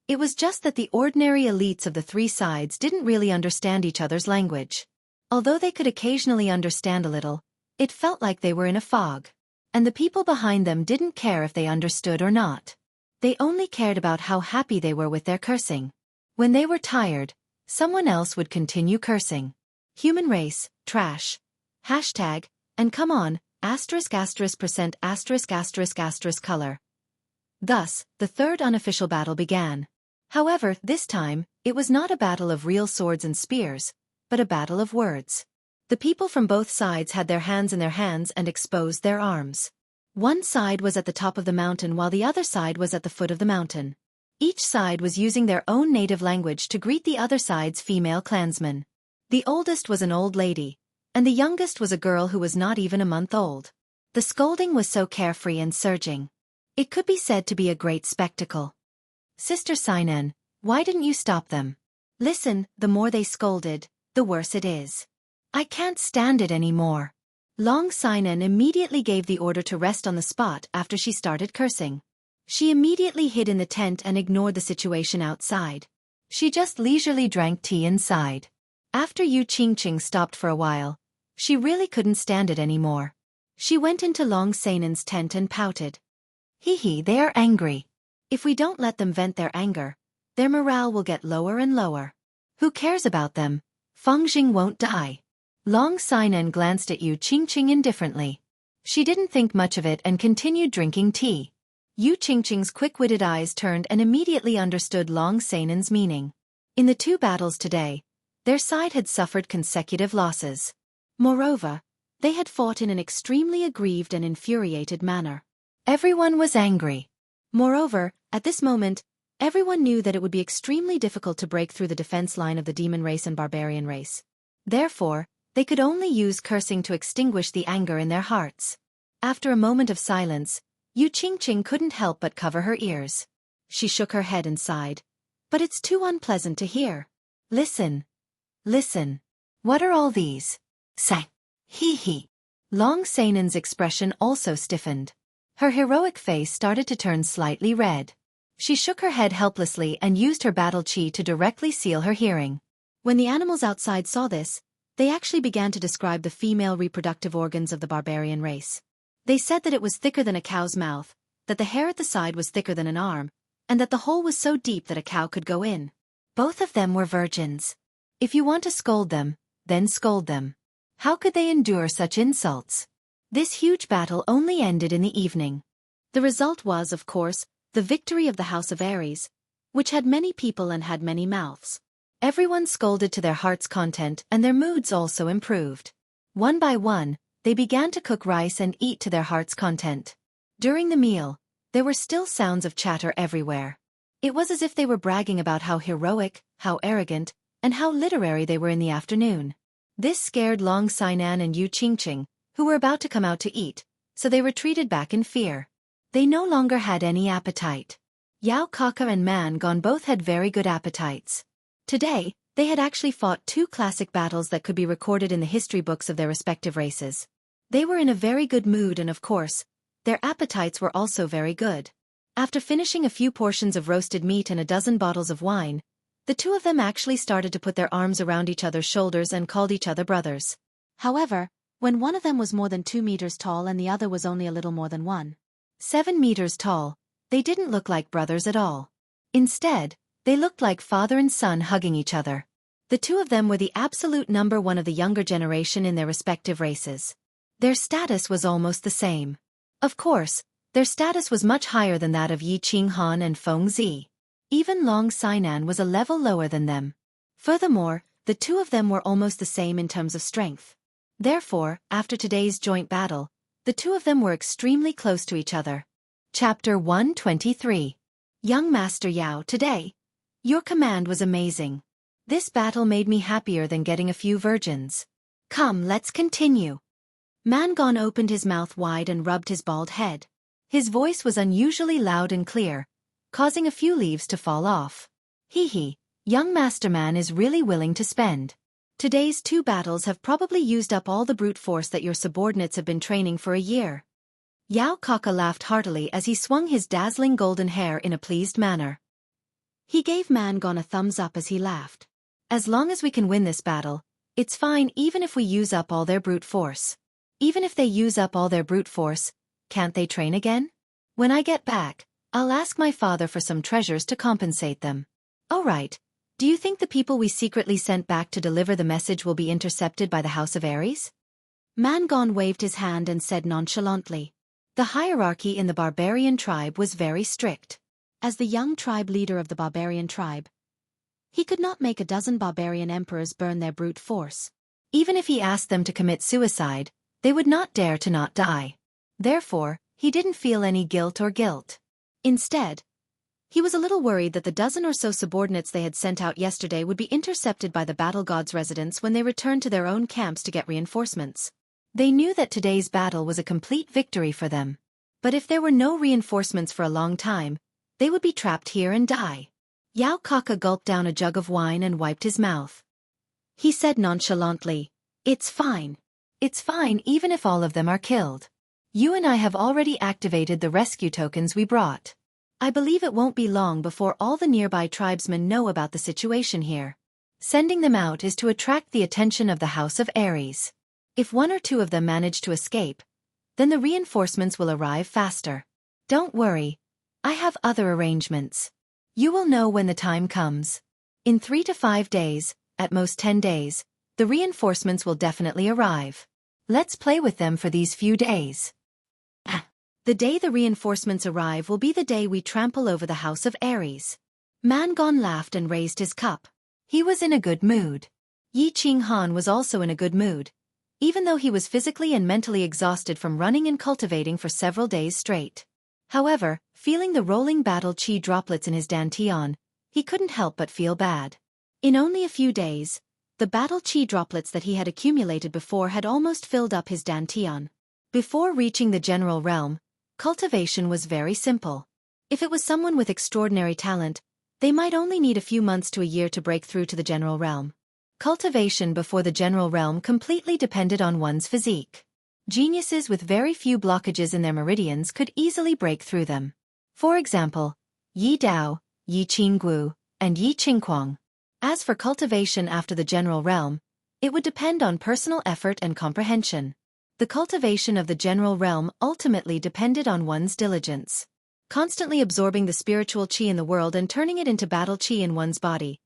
It was just that the ordinary elites of the three sides didn't really understand each other's language. Although they could occasionally understand a little, it felt like they were in a fog. And the people behind them didn't care if they understood or not. They only cared about how happy they were with their cursing. When they were tired, someone else would continue cursing. Human race, trash. Hashtag, and come on, **% color. Thus, the third unofficial battle began. However, this time, it was not a battle of real swords and spears, but a battle of words. The people from both sides had their hands in their hands and exposed their arms. One side was at the top of the mountain while the other side was at the foot of the mountain. Each side was using their own native language to greet the other side's female clansmen. The oldest was an old lady, and the youngest was a girl who was not even a month old. The scolding was so carefree and surging. It could be said to be a great spectacle. Sister Sainen, why didn't you stop them? Listen, the more they scolded, the worse it is. I can't stand it anymore. Long Sainen immediately gave the order to rest on the spot after she started cursing. She immediately hid in the tent and ignored the situation outside. She just leisurely drank tea inside. After Yu Qingqing stopped for a while, she really couldn't stand it anymore. She went into Long Sainen's tent and pouted. Hee, they are angry. If we don't let them vent their anger, their morale will get lower and lower. Who cares about them? Fengjing won't die. Long Sainen glanced at Yu Qingqing indifferently. She didn't think much of it and continued drinking tea. Yu Qingqing's quick-witted eyes turned and immediately understood Long Sainen's meaning. In the two battles today, their side had suffered consecutive losses. Moreover, they had fought in an extremely aggrieved and infuriated manner. Everyone was angry. Moreover, at this moment, everyone knew that it would be extremely difficult to break through the defense line of the demon race and barbarian race. Therefore, they could only use cursing to extinguish the anger in their hearts. After a moment of silence, Yu Qingqing couldn't help but cover her ears. She shook her head and sighed. But it's too unpleasant to hear. Listen. Listen. What are all these? Say. Hee. Long Sainen's expression also stiffened. Her heroic face started to turn slightly red. She shook her head helplessly and used her battle chi to directly seal her hearing. When the animals outside saw this, they actually began to describe the female reproductive organs of the barbarian race. They said that it was thicker than a cow's mouth, that the hair at the side was thicker than an arm, and that the hole was so deep that a cow could go in. Both of them were virgins. If you want to scold them, then scold them. How could they endure such insults? This huge battle only ended in the evening. The result was, of course, the victory of the House of Ares, which had many people and had many mouths. Everyone scolded to their heart's content and their moods also improved. One by one, they began to cook rice and eat to their heart's content. During the meal, there were still sounds of chatter everywhere. It was as if they were bragging about how heroic, how arrogant, and how literary they were in the afternoon. This scared Long Sinan and Yu Qingqing, who were about to come out to eat, so they retreated back in fear. They no longer had any appetite. Yao Kaka and Man Gon both had very good appetites. Today, they had actually fought 2 classic battles that could be recorded in the history books of their respective races. They were in a very good mood and of course, their appetites were also very good. After finishing a few portions of roasted meat and a dozen bottles of wine, the 2 of them actually started to put their arms around each other's shoulders and called each other brothers. However, when one of them was more than 2 meters tall and the other was only a little more than 1.7 meters tall, they didn't look like brothers at all. Instead, they looked like father and son hugging each other. The 2 of them were the absolute number 1 of the younger generation in their respective races. Their status was almost the same. Of course, their status was much higher than that of Yi Qinghan and Feng Zi. Even Long Sinan was a level lower than them. Furthermore, the 2 of them were almost the same in terms of strength. Therefore, after today's joint battle, the 2 of them were extremely close to each other. Chapter 123. Young Master Yao, today, your command was amazing. This battle made me happier than getting a few virgins. Come, let's continue. Man Gon opened his mouth wide and rubbed his bald head. His voice was unusually loud and clear, causing a few leaves to fall off. Hee, young Master Man is really willing to spend. Today's 2 battles have probably used up all the brute force that your subordinates have been training for a year. Yao Kaka laughed heartily as he swung his dazzling golden hair in a pleased manner. He gave Man Gon a thumbs up as he laughed. As long as we can win this battle, it's fine even if we use up all their brute force. Even if they use up all their brute force, can't they train again? When I get back, I'll ask my father for some treasures to compensate them. Oh right, do you think the people we secretly sent back to deliver the message will be intercepted by the House of Ares? Man Gon waved his hand and said nonchalantly. The hierarchy in the barbarian tribe was very strict. As the young tribe leader of the barbarian tribe, he could not make a dozen barbarian emperors burn their brute force. Even if he asked them to commit suicide, they would not dare to not die. Therefore, he didn't feel any guilt. Instead, he was a little worried that the dozen or so subordinates they had sent out yesterday would be intercepted by the battle god's residents when they returned to their own camps to get reinforcements. They knew that today's battle was a complete victory for them. But if there were no reinforcements for a long time, they would be trapped here and die. Yao Kaka gulped down a jug of wine and wiped his mouth. He said nonchalantly, It's fine. It's fine even if all of them are killed. You and I have already activated the rescue tokens we brought. I believe it won't be long before all the nearby tribesmen know about the situation here. Sending them out is to attract the attention of the House of Ares. If 1 or 2 of them manage to escape, then the reinforcements will arrive faster. Don't worry, I have other arrangements. You will know when the time comes. In 3 to 5 days, at most 10 days, the reinforcements will definitely arrive. Let's play with them for these few days. The day the reinforcements arrive will be the day we trample over the House of Ares. Man Gon laughed and raised his cup. He was in a good mood. Yi Qinghan was also in a good mood, even though he was physically and mentally exhausted from running and cultivating for several days straight. However, feeling the rolling battle chi droplets in his dantian, he couldn't help but feel bad. In only a few days, the battle chi droplets that he had accumulated before had almost filled up his dantian. Before reaching the general realm, cultivation was very simple. If it was someone with extraordinary talent, they might only need a few months to a year to break through to the general realm. Cultivation before the general realm completely depended on one's physique. Geniuses with very few blockages in their meridians could easily break through them. For example, Yi Dao, Yi Qingguo, and Yi Qingquang. As for cultivation after the general realm, it would depend on personal effort and comprehension. The cultivation of the general realm ultimately depended on one's diligence. Constantly absorbing the spiritual chi in the world and turning it into battle chi in one's body.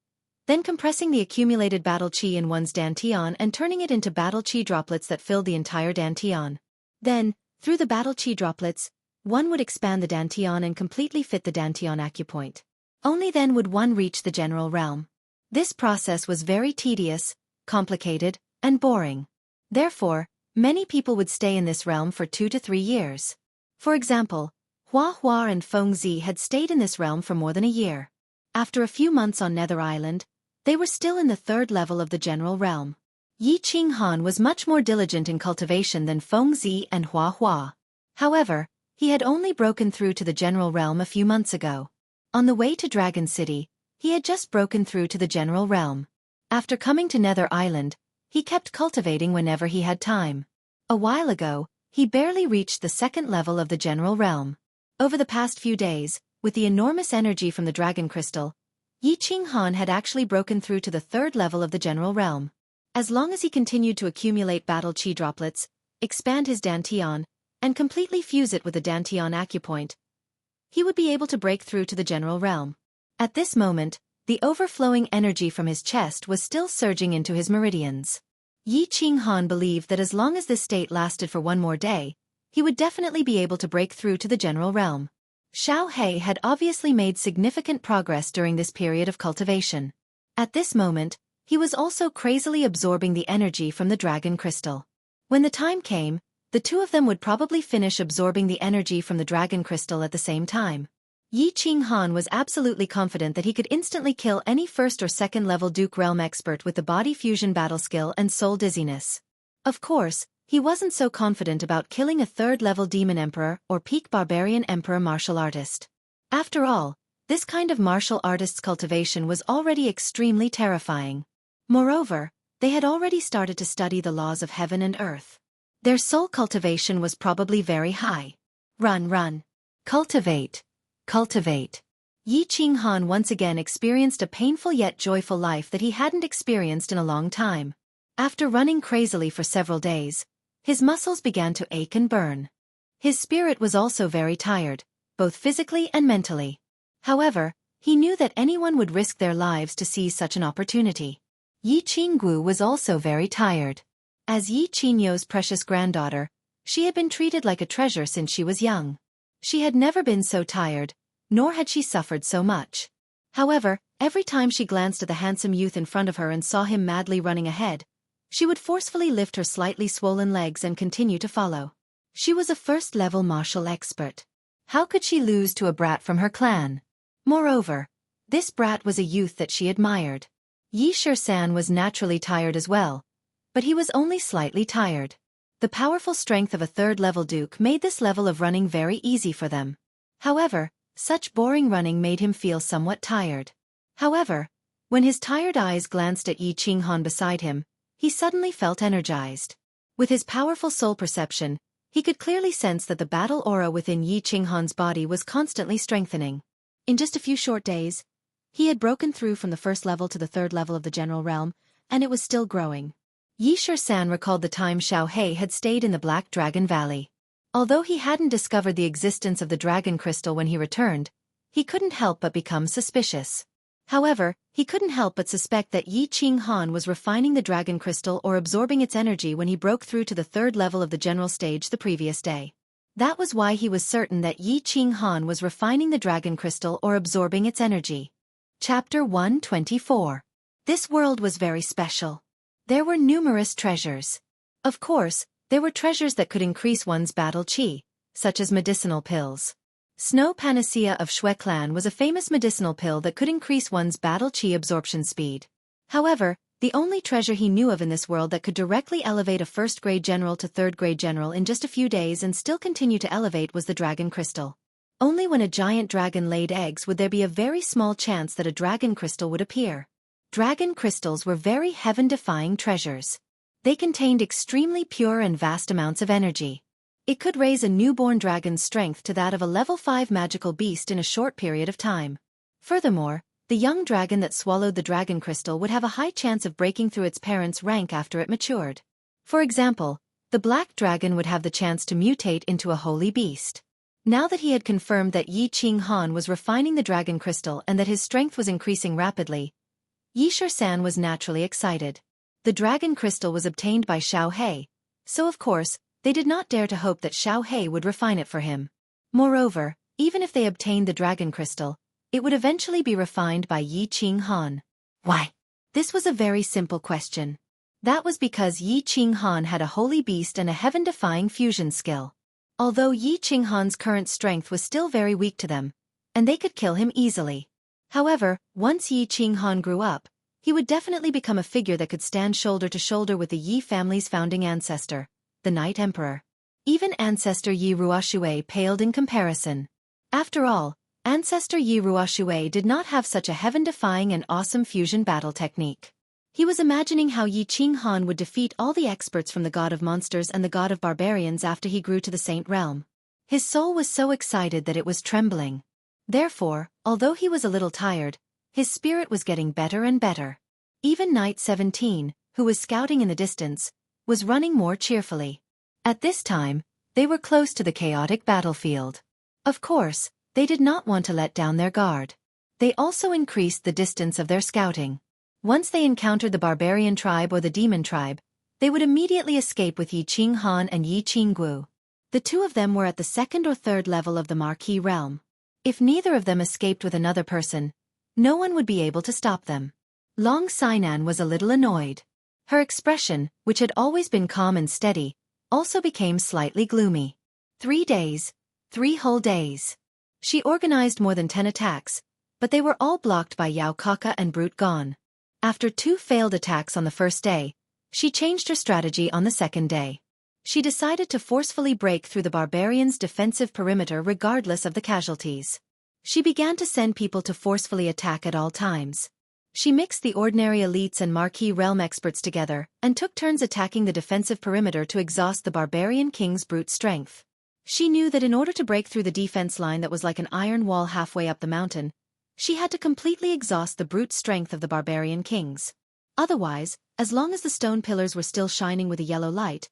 Then compressing the accumulated battle chi in one's dantian and turning it into battle chi droplets that filled the entire dantian. Then, through the battle chi droplets, one would expand the dantian and completely fit the dantian acupoint. Only then would one reach the general realm. This process was very tedious, complicated, and boring. Therefore, many people would stay in this realm for 2 to 3 years. For example, Hua Hua and Feng Zi had stayed in this realm for more than a year. After a few months on Nether Island, they were still in the third level of the general realm. Yi Qinghan was much more diligent in cultivation than Feng Zi and Hua Hua. However, he had only broken through to the general realm a few months ago. On the way to Dragon City, he had just broken through to the general realm. After coming to Nether Island, he kept cultivating whenever he had time. A while ago, he barely reached the second level of the general realm. Over the past few days, with the enormous energy from the Dragon Crystal, Yi Qinghan had actually broken through to the third level of the general realm. As long as he continued to accumulate battle chi droplets, expand his dantian, and completely fuse it with the dantian acupoint, he would be able to break through to the general realm. At this moment, the overflowing energy from his chest was still surging into his meridians. Yi Qinghan believed that as long as this state lasted for one more day, he would definitely be able to break through to the general realm. Xiao He had obviously made significant progress during this period of cultivation. At this moment, he was also crazily absorbing the energy from the Dragon Crystal. When the time came, the two of them would probably finish absorbing the energy from the Dragon Crystal at the same time. Yi Qinghan was absolutely confident that he could instantly kill any first or second level Duke Realm expert with the body fusion battle skill and soul dizziness. Of course, he wasn't so confident about killing a third level Demon Emperor or peak Barbarian Emperor martial artist. After all, this kind of martial artist's cultivation was already extremely terrifying. Moreover, they had already started to study the laws of heaven and earth. Their soul cultivation was probably very high. Run. Cultivate. Yi Qinghan once again experienced a painful yet joyful life that he hadn't experienced in a long time. After running crazily for several days, his muscles began to ache and burn. His spirit was also very tired, both physically and mentally. However, he knew that anyone would risk their lives to seize such an opportunity. Yi Qinggu was also very tired. As Yi Qingyou's precious granddaughter, she had been treated like a treasure since she was young. She had never been so tired, nor had she suffered so much. However, every time she glanced at the handsome youth in front of her and saw him madly running ahead, she would forcefully lift her slightly swollen legs and continue to follow. She was a first-level martial expert. How could she lose to a brat from her clan? Moreover, this brat was a youth that she admired. Yi Shisan was naturally tired as well, but he was only slightly tired. The powerful strength of a third-level duke made this level of running very easy for them. However, such boring running made him feel somewhat tired. However, when his tired eyes glanced at Yi Qinghan beside him, he suddenly felt energized. With his powerful soul perception, he could clearly sense that the battle aura within Yi Qinghan's body was constantly strengthening. In just a few short days, he had broken through from the first level to the third level of the general realm, and it was still growing. Yi Shisan recalled the time Xiao He had stayed in the Black Dragon Valley. Although he hadn't discovered the existence of the Dragon Crystal when he returned, he couldn't help but become suspicious. However, he couldn't help but suspect that Yi Qinghan was refining the Dragon Crystal or absorbing its energy when he broke through to the third level of the general stage the previous day. That was why he was certain that Yi Qinghan was refining the Dragon Crystal or absorbing its energy. Chapter 124. This world was very special. There were numerous treasures. Of course, there were treasures that could increase one's battle chi, such as medicinal pills. Snow Panacea of Shui Clan was a famous medicinal pill that could increase one's battle chi absorption speed. However, the only treasure he knew of in this world that could directly elevate a first-grade general to third-grade general in just a few days and still continue to elevate was the Dragon Crystal. Only when a giant dragon laid eggs would there be a very small chance that a Dragon Crystal would appear. Dragon crystals were very heaven-defying treasures. They contained extremely pure and vast amounts of energy. It could raise a newborn dragon's strength to that of a level 5 magical beast in a short period of time. Furthermore, the young dragon that swallowed the dragon crystal would have a high chance of breaking through its parents' rank after it matured. For example, the black dragon would have the chance to mutate into a holy beast. Now that he had confirmed that Yi Qinghan was refining the dragon crystal and that his strength was increasing rapidly, Yi Shisan was naturally excited. The dragon crystal was obtained by Xiao He, so of course, they did not dare to hope that Xiao He would refine it for him. Moreover, even if they obtained the dragon crystal, it would eventually be refined by Yi Qinghan. Why? This was a very simple question. That was because Yi Qinghan had a holy beast and a heaven-defying fusion skill. although Yi Qinghan's current strength was still very weak to them, and they could kill him easily. However, once Yi Qinghan grew up, he would definitely become a figure that could stand shoulder to shoulder with the Yi family's founding ancestor, the Night Emperor. Even ancestor Yi Ruoshui paled in comparison. After all, ancestor Yi Ruoshui did not have such a heaven-defying and awesome fusion battle technique. He was imagining how Yi Qinghan would defeat all the experts from the God of Monsters and the God of Barbarians after he grew to the Saint Realm. His soul was so excited that it was trembling. Therefore, although he was a little tired, his spirit was getting better and better. Even Knight 17, who was scouting in the distance, was running more cheerfully. At this time, they were close to the chaotic battlefield. Of course, they did not want to let down their guard. They also increased the distance of their scouting. Once they encountered the barbarian tribe or the demon tribe, they would immediately escape with Yi Qinghan and Yi Qingguo. The two of them were at the second or third level of the Marquis realm. If neither of them escaped with another person, no one would be able to stop them. Long Sainan was a little annoyed. Her expression, which had always been calm and steady, also became slightly gloomy. 3 days. 3 whole days. She organized more than 10 attacks, but they were all blocked by Yao Kaka and Brute Gone. After 2 failed attacks on the first day, she changed her strategy on the second day. She decided to forcefully break through the barbarians' defensive perimeter regardless of the casualties. She began to send people to forcefully attack at all times. She mixed the ordinary elites and Marquis realm experts together and took turns attacking the defensive perimeter to exhaust the barbarian king's brute strength. She knew that in order to break through the defense line that was like an iron wall halfway up the mountain, she had to completely exhaust the brute strength of the barbarian kings. Otherwise, as long as the stone pillars were still shining with a yellow light,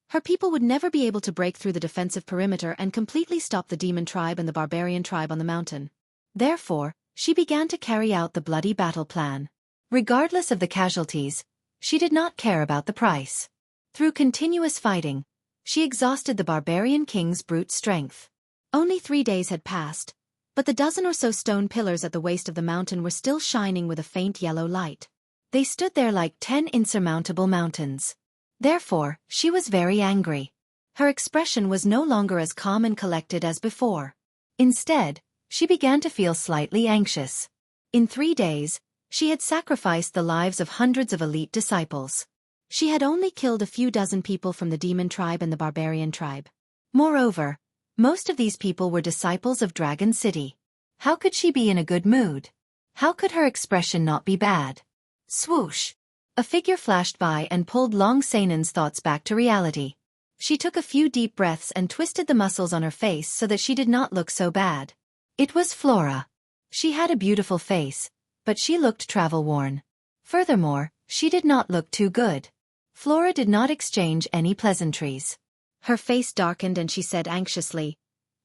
her people would never be able to break through the defensive perimeter and completely stop the demon tribe and the barbarian tribe on the mountain. Therefore, she began to carry out the bloody battle plan. Regardless of the casualties, she did not care about the price. Through continuous fighting, she exhausted the barbarian king's brute strength. Only 3 days had passed, but the dozen or so stone pillars at the waist of the mountain were still shining with a faint yellow light. They stood there like 10 insurmountable mountains. Therefore, she was very angry. Her expression was no longer as calm and collected as before. Instead, she began to feel slightly anxious. In 3 days, she had sacrificed the lives of hundreds of elite disciples. She had only killed a few dozen people from the demon tribe and the barbarian tribe. Moreover, most of these people were disciples of Dragon City. How could she be in a good mood? How could her expression not be bad? Swoosh! A figure flashed by and pulled Long Sainan's thoughts back to reality. She took a few deep breaths and twisted the muscles on her face so that she did not look so bad. It was Flora. She had a beautiful face, but she looked travel-worn. Furthermore, she did not look too good. Flora did not exchange any pleasantries. Her face darkened and she said anxiously,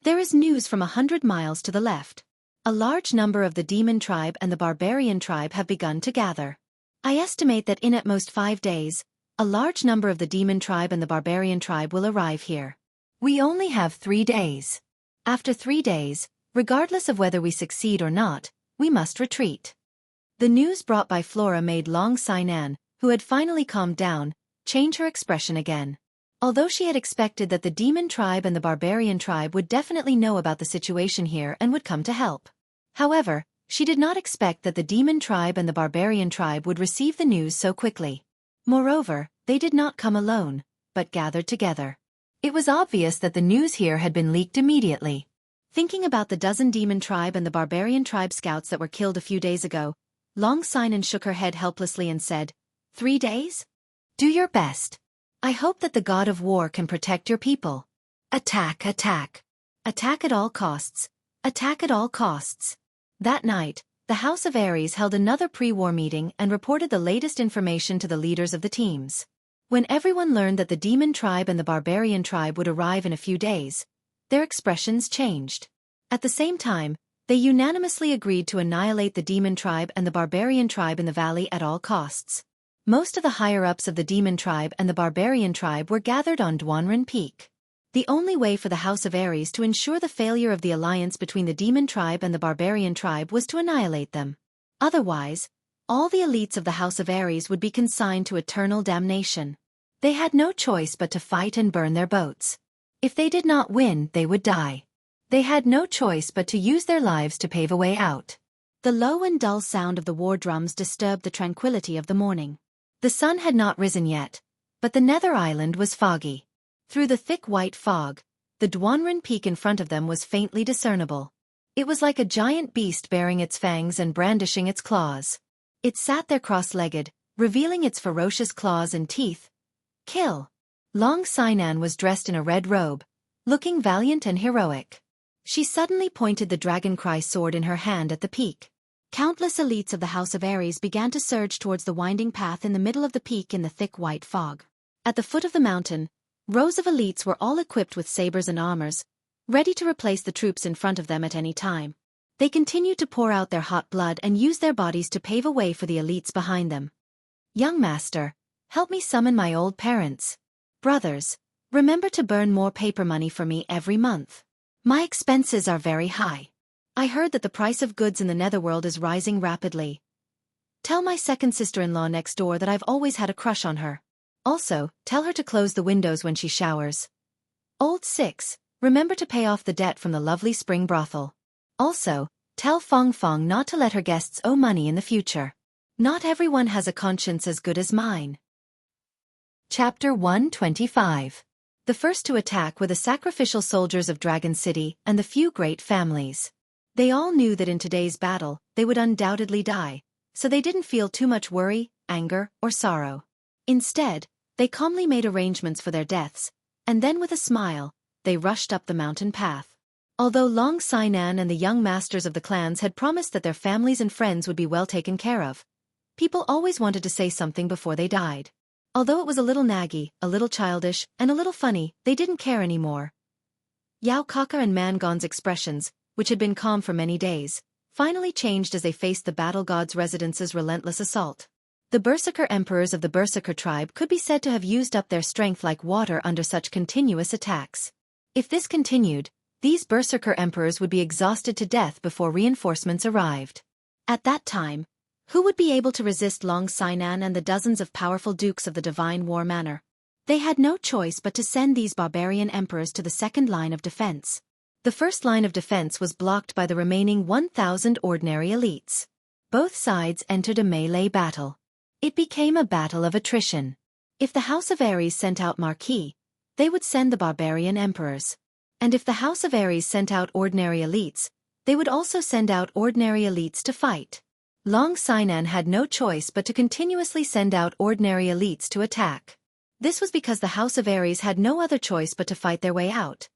"There is news from 100 miles to the left. A large number of the demon tribe and the barbarian tribe have begun to gather. I estimate that in at most 5 days, a large number of the demon tribe and the barbarian tribe will arrive here. We only have 3 days. After 3 days, regardless of whether we succeed or not, we must retreat." The news brought by Flora made Long Sainan, who had finally calmed down, change her expression again. Although she had expected that the demon tribe and the barbarian tribe would definitely know about the situation here and would come to help. However, she did not expect that the demon tribe and the barbarian tribe would receive the news so quickly. Moreover, they did not come alone, but gathered together. It was obvious that the news here had been leaked immediately. Thinking about the dozen demon tribe and the barbarian tribe scouts that were killed a few days ago, Long Sainan shook her head helplessly and said, 3 days? Do your best. I hope that the God of War can protect your people. Attack, attack. Attack at all costs. Attack at all costs. That night, the House of Ares held another pre-war meeting and reported the latest information to the leaders of the teams. When everyone learned that the demon tribe and the barbarian tribe would arrive in a few days, their expressions changed. At the same time, they unanimously agreed to annihilate the demon tribe and the barbarian tribe in the valley at all costs. Most of the higher-ups of the demon tribe and the barbarian tribe were gathered on Duanren Peak. The only way for the House of Ares to ensure the failure of the alliance between the demon tribe and the barbarian tribe was to annihilate them. Otherwise, all the elites of the House of Ares would be consigned to eternal damnation. They had no choice but to fight and burn their boats. If they did not win, they would die. They had no choice but to use their lives to pave a way out. The low and dull sound of the war drums disturbed the tranquility of the morning. The sun had not risen yet, but the nether island was foggy. Through the thick white fog, the Dwanren peak in front of them was faintly discernible. It was like a giant beast baring its fangs and brandishing its claws. It sat there cross-legged, revealing its ferocious claws and teeth. Kill! Long Sinan was dressed in a red robe, looking valiant and heroic. She suddenly pointed the dragon-cry sword in her hand at the peak. Countless elites of the House of Ares began to surge towards the winding path in the middle of the peak in the thick white fog. At the foot of the mountain, rows of elites were all equipped with sabers and armors, ready to replace the troops in front of them at any time. They continued to pour out their hot blood and use their bodies to pave a way for the elites behind them. Young master, help me summon my old parents. Brothers, remember to burn more paper money for me every month. My expenses are very high. I heard that the price of goods in the netherworld is rising rapidly. Tell my second sister-in-law next door that I've always had a crush on her. Also, tell her to close the windows when she showers. Old 6, remember to pay off the debt from the lovely spring brothel. Also, tell Fong Fong not to let her guests owe money in the future. Not everyone has a conscience as good as mine. Chapter 125. The first to attack were the sacrificial soldiers of Dragon City and the few great families. They all knew that in today's battle, they would undoubtedly die, so they didn't feel too much worry, anger, or sorrow. Instead, they calmly made arrangements for their deaths, and then with a smile, they rushed up the mountain path. Although Long Sinan and the young masters of the clans had promised that their families and friends would be well taken care of, people always wanted to say something before they died. Although it was a little naggy, a little childish, and a little funny, they didn't care anymore. Yao Kaka and Mangon's expressions, which had been calm for many days, finally changed as they faced the battle god's residence's relentless assault. The Berserker emperors of the Berserker tribe could be said to have used up their strength like water under such continuous attacks. If this continued, these Berserker emperors would be exhausted to death before reinforcements arrived. At that time, who would be able to resist Long Sinan and the dozens of powerful dukes of the Divine War Manor? They had no choice but to send these barbarian emperors to the second line of defense. The first line of defense was blocked by the remaining 1,000 ordinary elites. Both sides entered a melee battle. It became a battle of attrition. If the House of Ares sent out Marquis, they would send the barbarian emperors. And if the House of Ares sent out ordinary elites, they would also send out ordinary elites to fight. Long Sinan had no choice but to continuously send out ordinary elites to attack. This was because the House of Ares had no other choice but to fight their way out.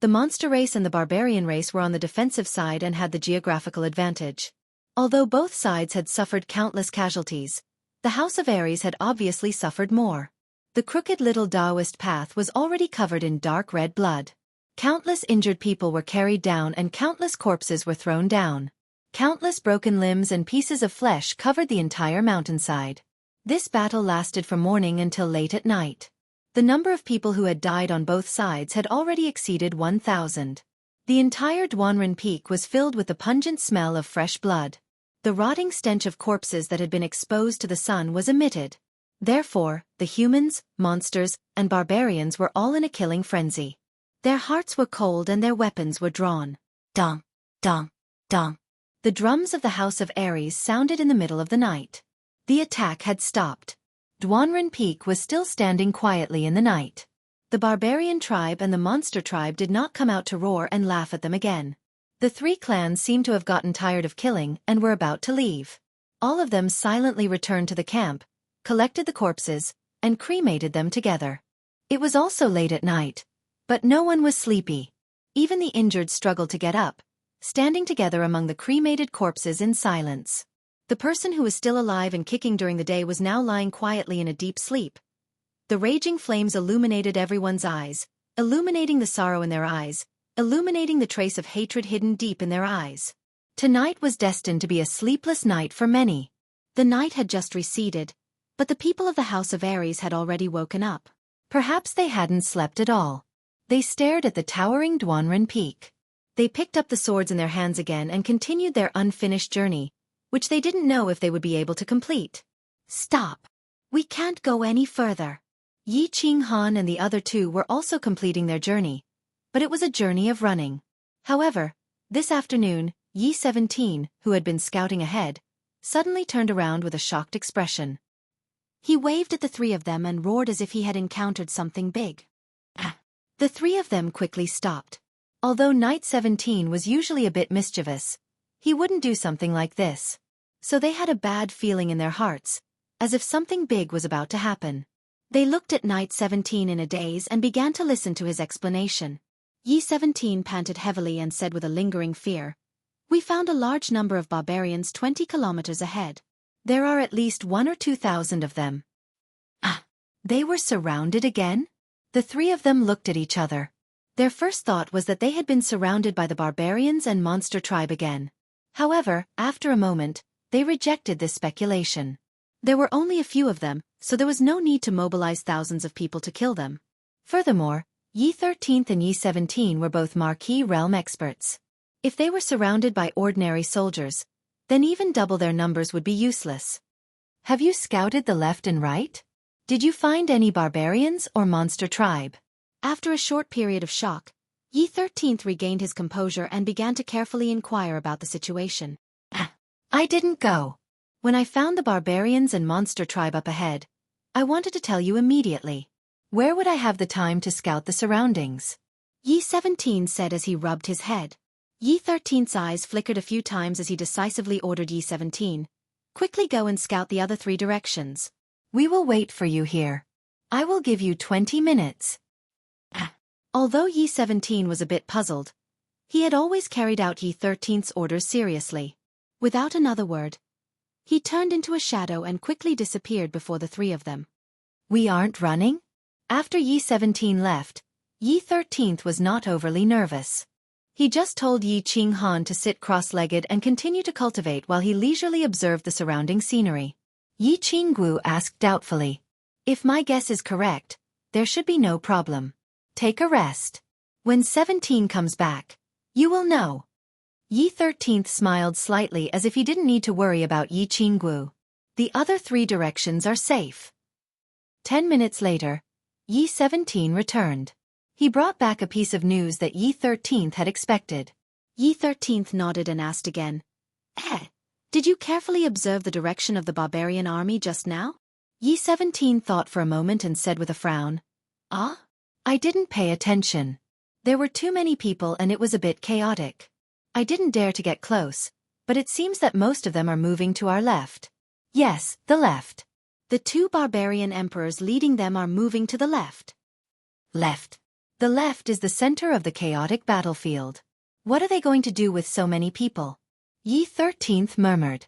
The monster race and the barbarian race were on the defensive side and had the geographical advantage. Although both sides had suffered countless casualties, the House of Ares had obviously suffered more. The crooked little Taoist path was already covered in dark red blood. Countless injured people were carried down and countless corpses were thrown down. Countless broken limbs and pieces of flesh covered the entire mountainside. This battle lasted from morning until late at night. The number of people who had died on both sides had already exceeded 1,000. The entire Dwanren Peak was filled with the pungent smell of fresh blood. The rotting stench of corpses that had been exposed to the sun was emitted. Therefore, the humans, monsters, and barbarians were all in a killing frenzy. Their hearts were cold and their weapons were drawn. Dong, dong, dong. The drums of the House of Ares sounded in the middle of the night. The attack had stopped. Dwanren Peak was still standing quietly in the night. The barbarian tribe and the monster tribe did not come out to roar and laugh at them again. The three clans seemed to have gotten tired of killing and were about to leave. All of them silently returned to the camp, collected the corpses, and cremated them together. It was also late at night, but no one was sleepy. Even the injured struggled to get up, standing together among the cremated corpses in silence. The person who was still alive and kicking during the day was now lying quietly in a deep sleep. The raging flames illuminated everyone's eyes, illuminating the sorrow in their eyes, illuminating the trace of hatred hidden deep in their eyes. Tonight was destined to be a sleepless night for many. The night had just receded, but the people of the House of Ares had already woken up. Perhaps they hadn't slept at all. They stared at the towering Dwanren Peak. They picked up the swords in their hands again and continued their unfinished journey, which they didn't know if they would be able to complete. Stop. We can't go any further. Yi Qinghan and the other two were also completing their journey, but it was a journey of running. However, this afternoon, Yi 17, who had been scouting ahead, suddenly turned around with a shocked expression. He waved at the three of them and roared as if he had encountered something big. The three of them quickly stopped. Although Knight 17 was usually a bit mischievous, he wouldn't do something like this. So they had a bad feeling in their hearts, as if something big was about to happen. They looked at Knight 17 in a daze and began to listen to his explanation. Yi 17 panted heavily and said with a lingering fear, "We found a large number of barbarians 20 kilometers ahead. There are at least 1,000 or 2,000 of them." They were surrounded again? The three of them looked at each other. Their first thought was that they had been surrounded by the barbarians and monster tribe again. However, after a moment, they rejected this speculation. There were only a few of them, so there was no need to mobilize thousands of people to kill them. Furthermore, Yi 13th and Yi 17 were both Marquis realm experts. If they were surrounded by ordinary soldiers, then even double their numbers would be useless. Have you scouted the left and right? Did you find any barbarians or monster tribe? After a short period of shock, Yi 13th regained his composure and began to carefully inquire about the situation. I didn't go. When I found the barbarians and monster tribe up ahead, I wanted to tell you immediately. Where would I have the time to scout the surroundings? Yi 17 said as he rubbed his head. Yi 13th's eyes flickered a few times as he decisively ordered Yi 17, "Quickly go and scout the other 3 directions. We will wait for you here. I will give you 20 minutes. Although Yi 17 was a bit puzzled, he had always carried out Yi 13th's orders seriously. Without another word, he turned into a shadow and quickly disappeared before the 3 of them. We aren't running? After Yi 17 left, Yi 13th was not overly nervous. He just told Yi Qinghan to sit cross-legged and continue to cultivate while he leisurely observed the surrounding scenery. Yi Qingguo asked doubtfully, "If my guess is correct, there should be no problem. Take a rest. When 17 comes back, you will know." Yi 13th smiled slightly as if he didn't need to worry about Yi Qingguo. The other 3 directions are safe. 10 minutes later, Yi 17 returned. He brought back a piece of news that Yi 13th had expected. Yi 13th nodded and asked again, "Did you carefully observe the direction of the barbarian army just now?" Yi 17 thought for a moment and said with a frown, I didn't pay attention. There were too many people and it was a bit chaotic. I didn't dare to get close, but it seems that most of them are moving to our left." Yes, the left. The 2 barbarian emperors leading them are moving to the left. Left. The left is the center of the chaotic battlefield. What are they going to do with so many people? Yi 13th murmured.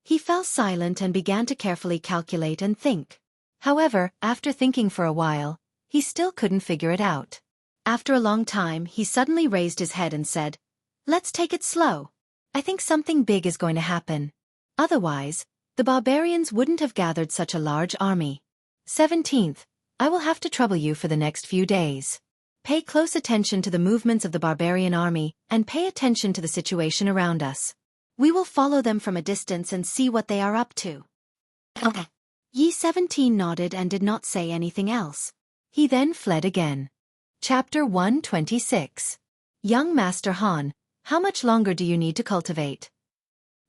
He fell silent and began to carefully calculate and think. However, after thinking for a while, he still couldn't figure it out. After a long time, he suddenly raised his head and said, "Let's take it slow. I think something big is going to happen. Otherwise, the barbarians wouldn't have gathered such a large army. 17th, I will have to trouble you for the next few days. Pay close attention to the movements of the barbarian army and pay attention to the situation around us. We will follow them from a distance and see what they are up to." Yi 17 nodded and did not say anything else. He then fled again. Chapter 126. Young Master Han, how much longer do you need to cultivate?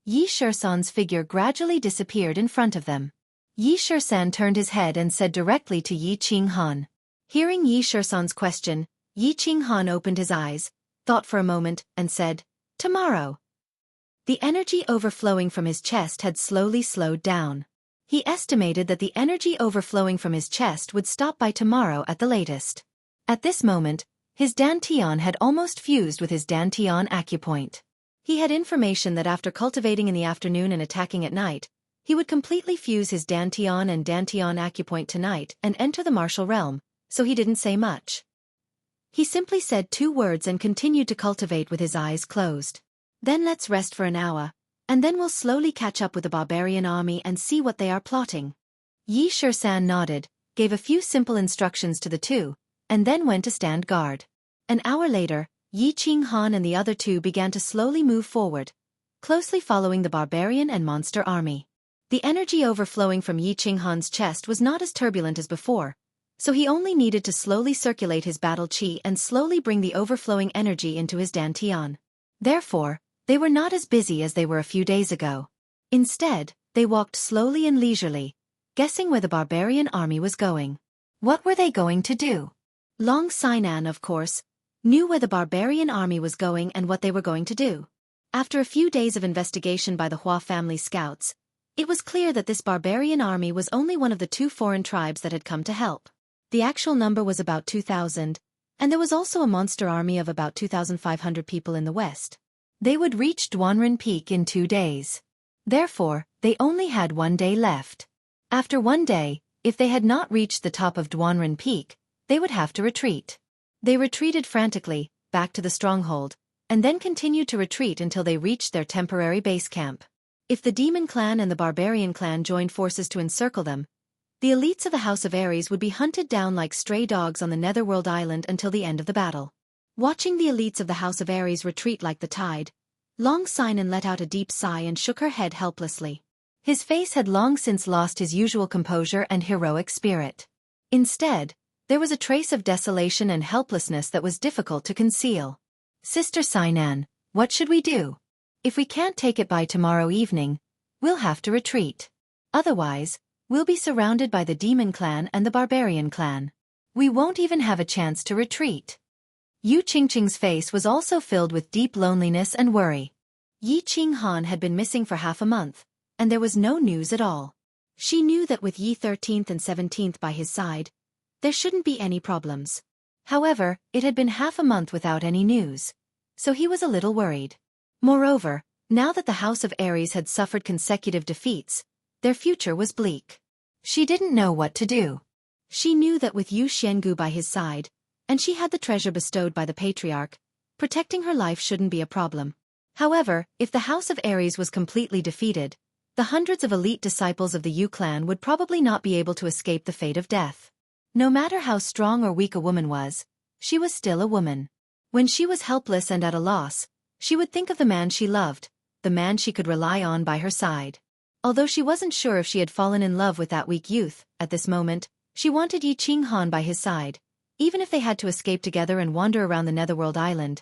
Yi Shursan's figure gradually disappeared in front of them. Yi Shursan turned his head and said directly to Yi Qinghan. Hearing Yi Shursan's question, Yi Qinghan opened his eyes, thought for a moment, and said, "Tomorrow." The energy overflowing from his chest had slowly slowed down. He estimated that the energy overflowing from his chest would stop by tomorrow at the latest. At this moment, his dantian had almost fused with his dantian acupoint. He had information that after cultivating in the afternoon and attacking at night, he would completely fuse his dantian and dantian acupoint tonight and enter the martial realm, so he didn't say much. He simply said 2 words and continued to cultivate with his eyes closed. "Then let's rest for an hour, and then we'll slowly catch up with the barbarian army and see what they are plotting." Yi Shursan nodded, gave a few simple instructions to the 2, and then went to stand guard. An hour later, Yi Qinghan and the other 2 began to slowly move forward, closely following the barbarian and monster army. The energy overflowing from Yi Qinghan's chest was not as turbulent as before, so he only needed to slowly circulate his battle chi and slowly bring the overflowing energy into his dantian. Therefore, they were not as busy as they were a few days ago. Instead, they walked slowly and leisurely, guessing where the barbarian army was going. What were they going to do? Long Sinan, of course, knew where the barbarian army was going and what they were going to do. After a few days of investigation by the Hua family scouts, it was clear that this barbarian army was only one of the 2 foreign tribes that had come to help. The actual number was about 2,000, and there was also a monster army of about 2,500 people in the west. They would reach Duanren Peak in 2 days. Therefore, they only had 1 day left. After 1 day, if they had not reached the top of Duanren Peak, they would have to retreat. They retreated frantically, back to the stronghold, and then continued to retreat until they reached their temporary base camp. If the Demon Clan and the Barbarian Clan joined forces to encircle them, the elites of the House of Ares would be hunted down like stray dogs on the Netherworld Island until the end of the battle. Watching the elites of the House of Ares retreat like the tide, Long Sinan let out a deep sigh and shook her head helplessly. His face had long since lost his usual composure and heroic spirit. Instead, there was a trace of desolation and helplessness that was difficult to conceal. Sister Sinan, what should we do? If we can't take it by tomorrow evening, we'll have to retreat. Otherwise, we'll be surrounded by the Demon Clan and the Barbarian Clan. We won't even have a chance to retreat. Yu Qingqing's face was also filled with deep loneliness and worry. Yi Qinghan had been missing for half a month, and there was no news at all. She knew that with Yi 13th and 17th by his side, there shouldn't be any problems. However, it had been half a month without any news, so he was a little worried. Moreover, now that the House of Ares had suffered consecutive defeats, their future was bleak. She didn't know what to do. She knew that with Yu Xiangu by his side, and she had the treasure bestowed by the patriarch, protecting her life shouldn't be a problem. However, if the House of Ares was completely defeated, the hundreds of elite disciples of the Yu clan would probably not be able to escape the fate of death. No matter how strong or weak a woman was, she was still a woman. When she was helpless and at a loss, she would think of the man she loved, the man she could rely on by her side. Although she wasn't sure if she had fallen in love with that weak youth, at this moment, she wanted Yi Qinghan by his side, even if they had to escape together and wander around the Netherworld Island.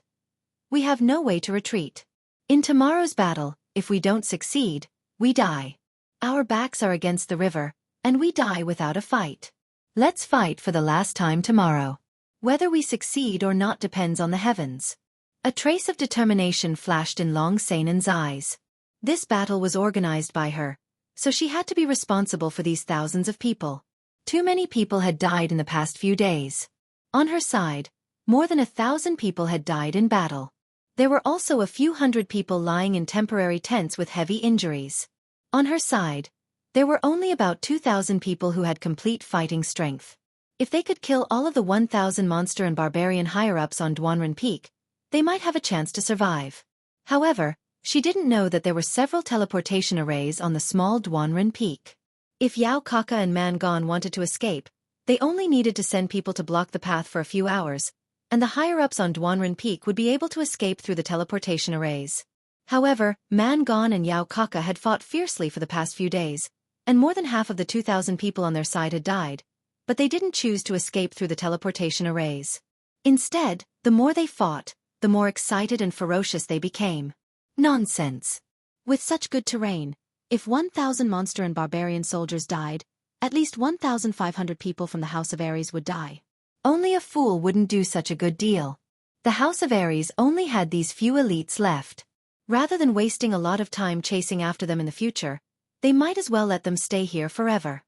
We have no way to retreat. In tomorrow's battle, if we don't succeed, we die. Our backs are against the river, and we die without a fight. Let's fight for the last time tomorrow. Whether we succeed or not depends on the heavens. A trace of determination flashed in Long Sanan's eyes. This battle was organized by her, so she had to be responsible for these thousands of people. Too many people had died in the past few days. On her side, more than 1,000 people had died in battle. There were also a few hundred people lying in temporary tents with heavy injuries. On her side, there were only about 2,000 people who had complete fighting strength. If they could kill all of the 1,000 monster and barbarian higher-ups on Duanren Peak, they might have a chance to survive. However, she didn't know that there were several teleportation arrays on the small Duanren Peak. If Yao Kaka and Man Gon wanted to escape, they only needed to send people to block the path for a few hours, and the higher-ups on Duanren Peak would be able to escape through the teleportation arrays. However, Man Gon and Yao Kaka had fought fiercely for the past few days, and more than half of the 2,000 people on their side had died, but they didn't choose to escape through the teleportation arrays. Instead, the more they fought, the more excited and ferocious they became. Nonsense. With such good terrain, if 1,000 monster and barbarian soldiers died, at least 1,500 people from the House of Ares would die. Only a fool wouldn't do such a good deal. The House of Ares only had these few elites left. Rather than wasting a lot of time chasing after them in the future, they might as well let them stay here forever.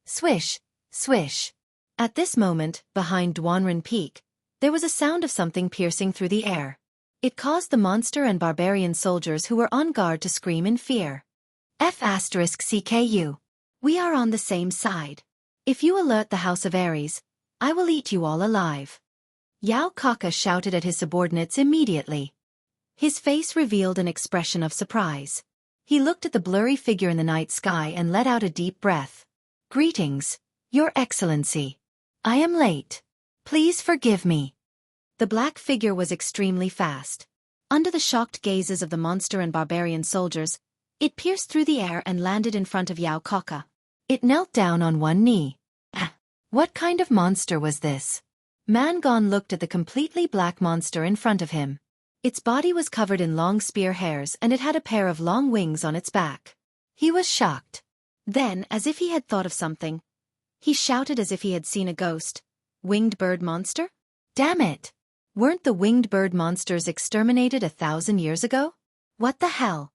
Swish, swish. At this moment, behind Duanren Peak, there was a sound of something piercing through the air. It caused the monster and barbarian soldiers who were on guard to scream in fear. F***CKU. We are on the same side. If you alert the House of Ares, I will eat you all alive. Yao Kaka shouted at his subordinates immediately. His face revealed an expression of surprise. He looked at the blurry figure in the night sky and let out a deep breath. Greetings, Your Excellency. I am late. Please forgive me. The black figure was extremely fast. Under the shocked gazes of the monster and barbarian soldiers, it pierced through the air and landed in front of Yao Kaka. It knelt down on one knee. What kind of monster was this? Mangon looked at the completely black monster in front of him. Its body was covered in long spear hairs and it had a pair of long wings on its back. He was shocked. Then, as if he had thought of something, he shouted as if he had seen a ghost. Winged bird monster? Damn it! Weren't the winged bird monsters exterminated 1,000 years ago? What the hell?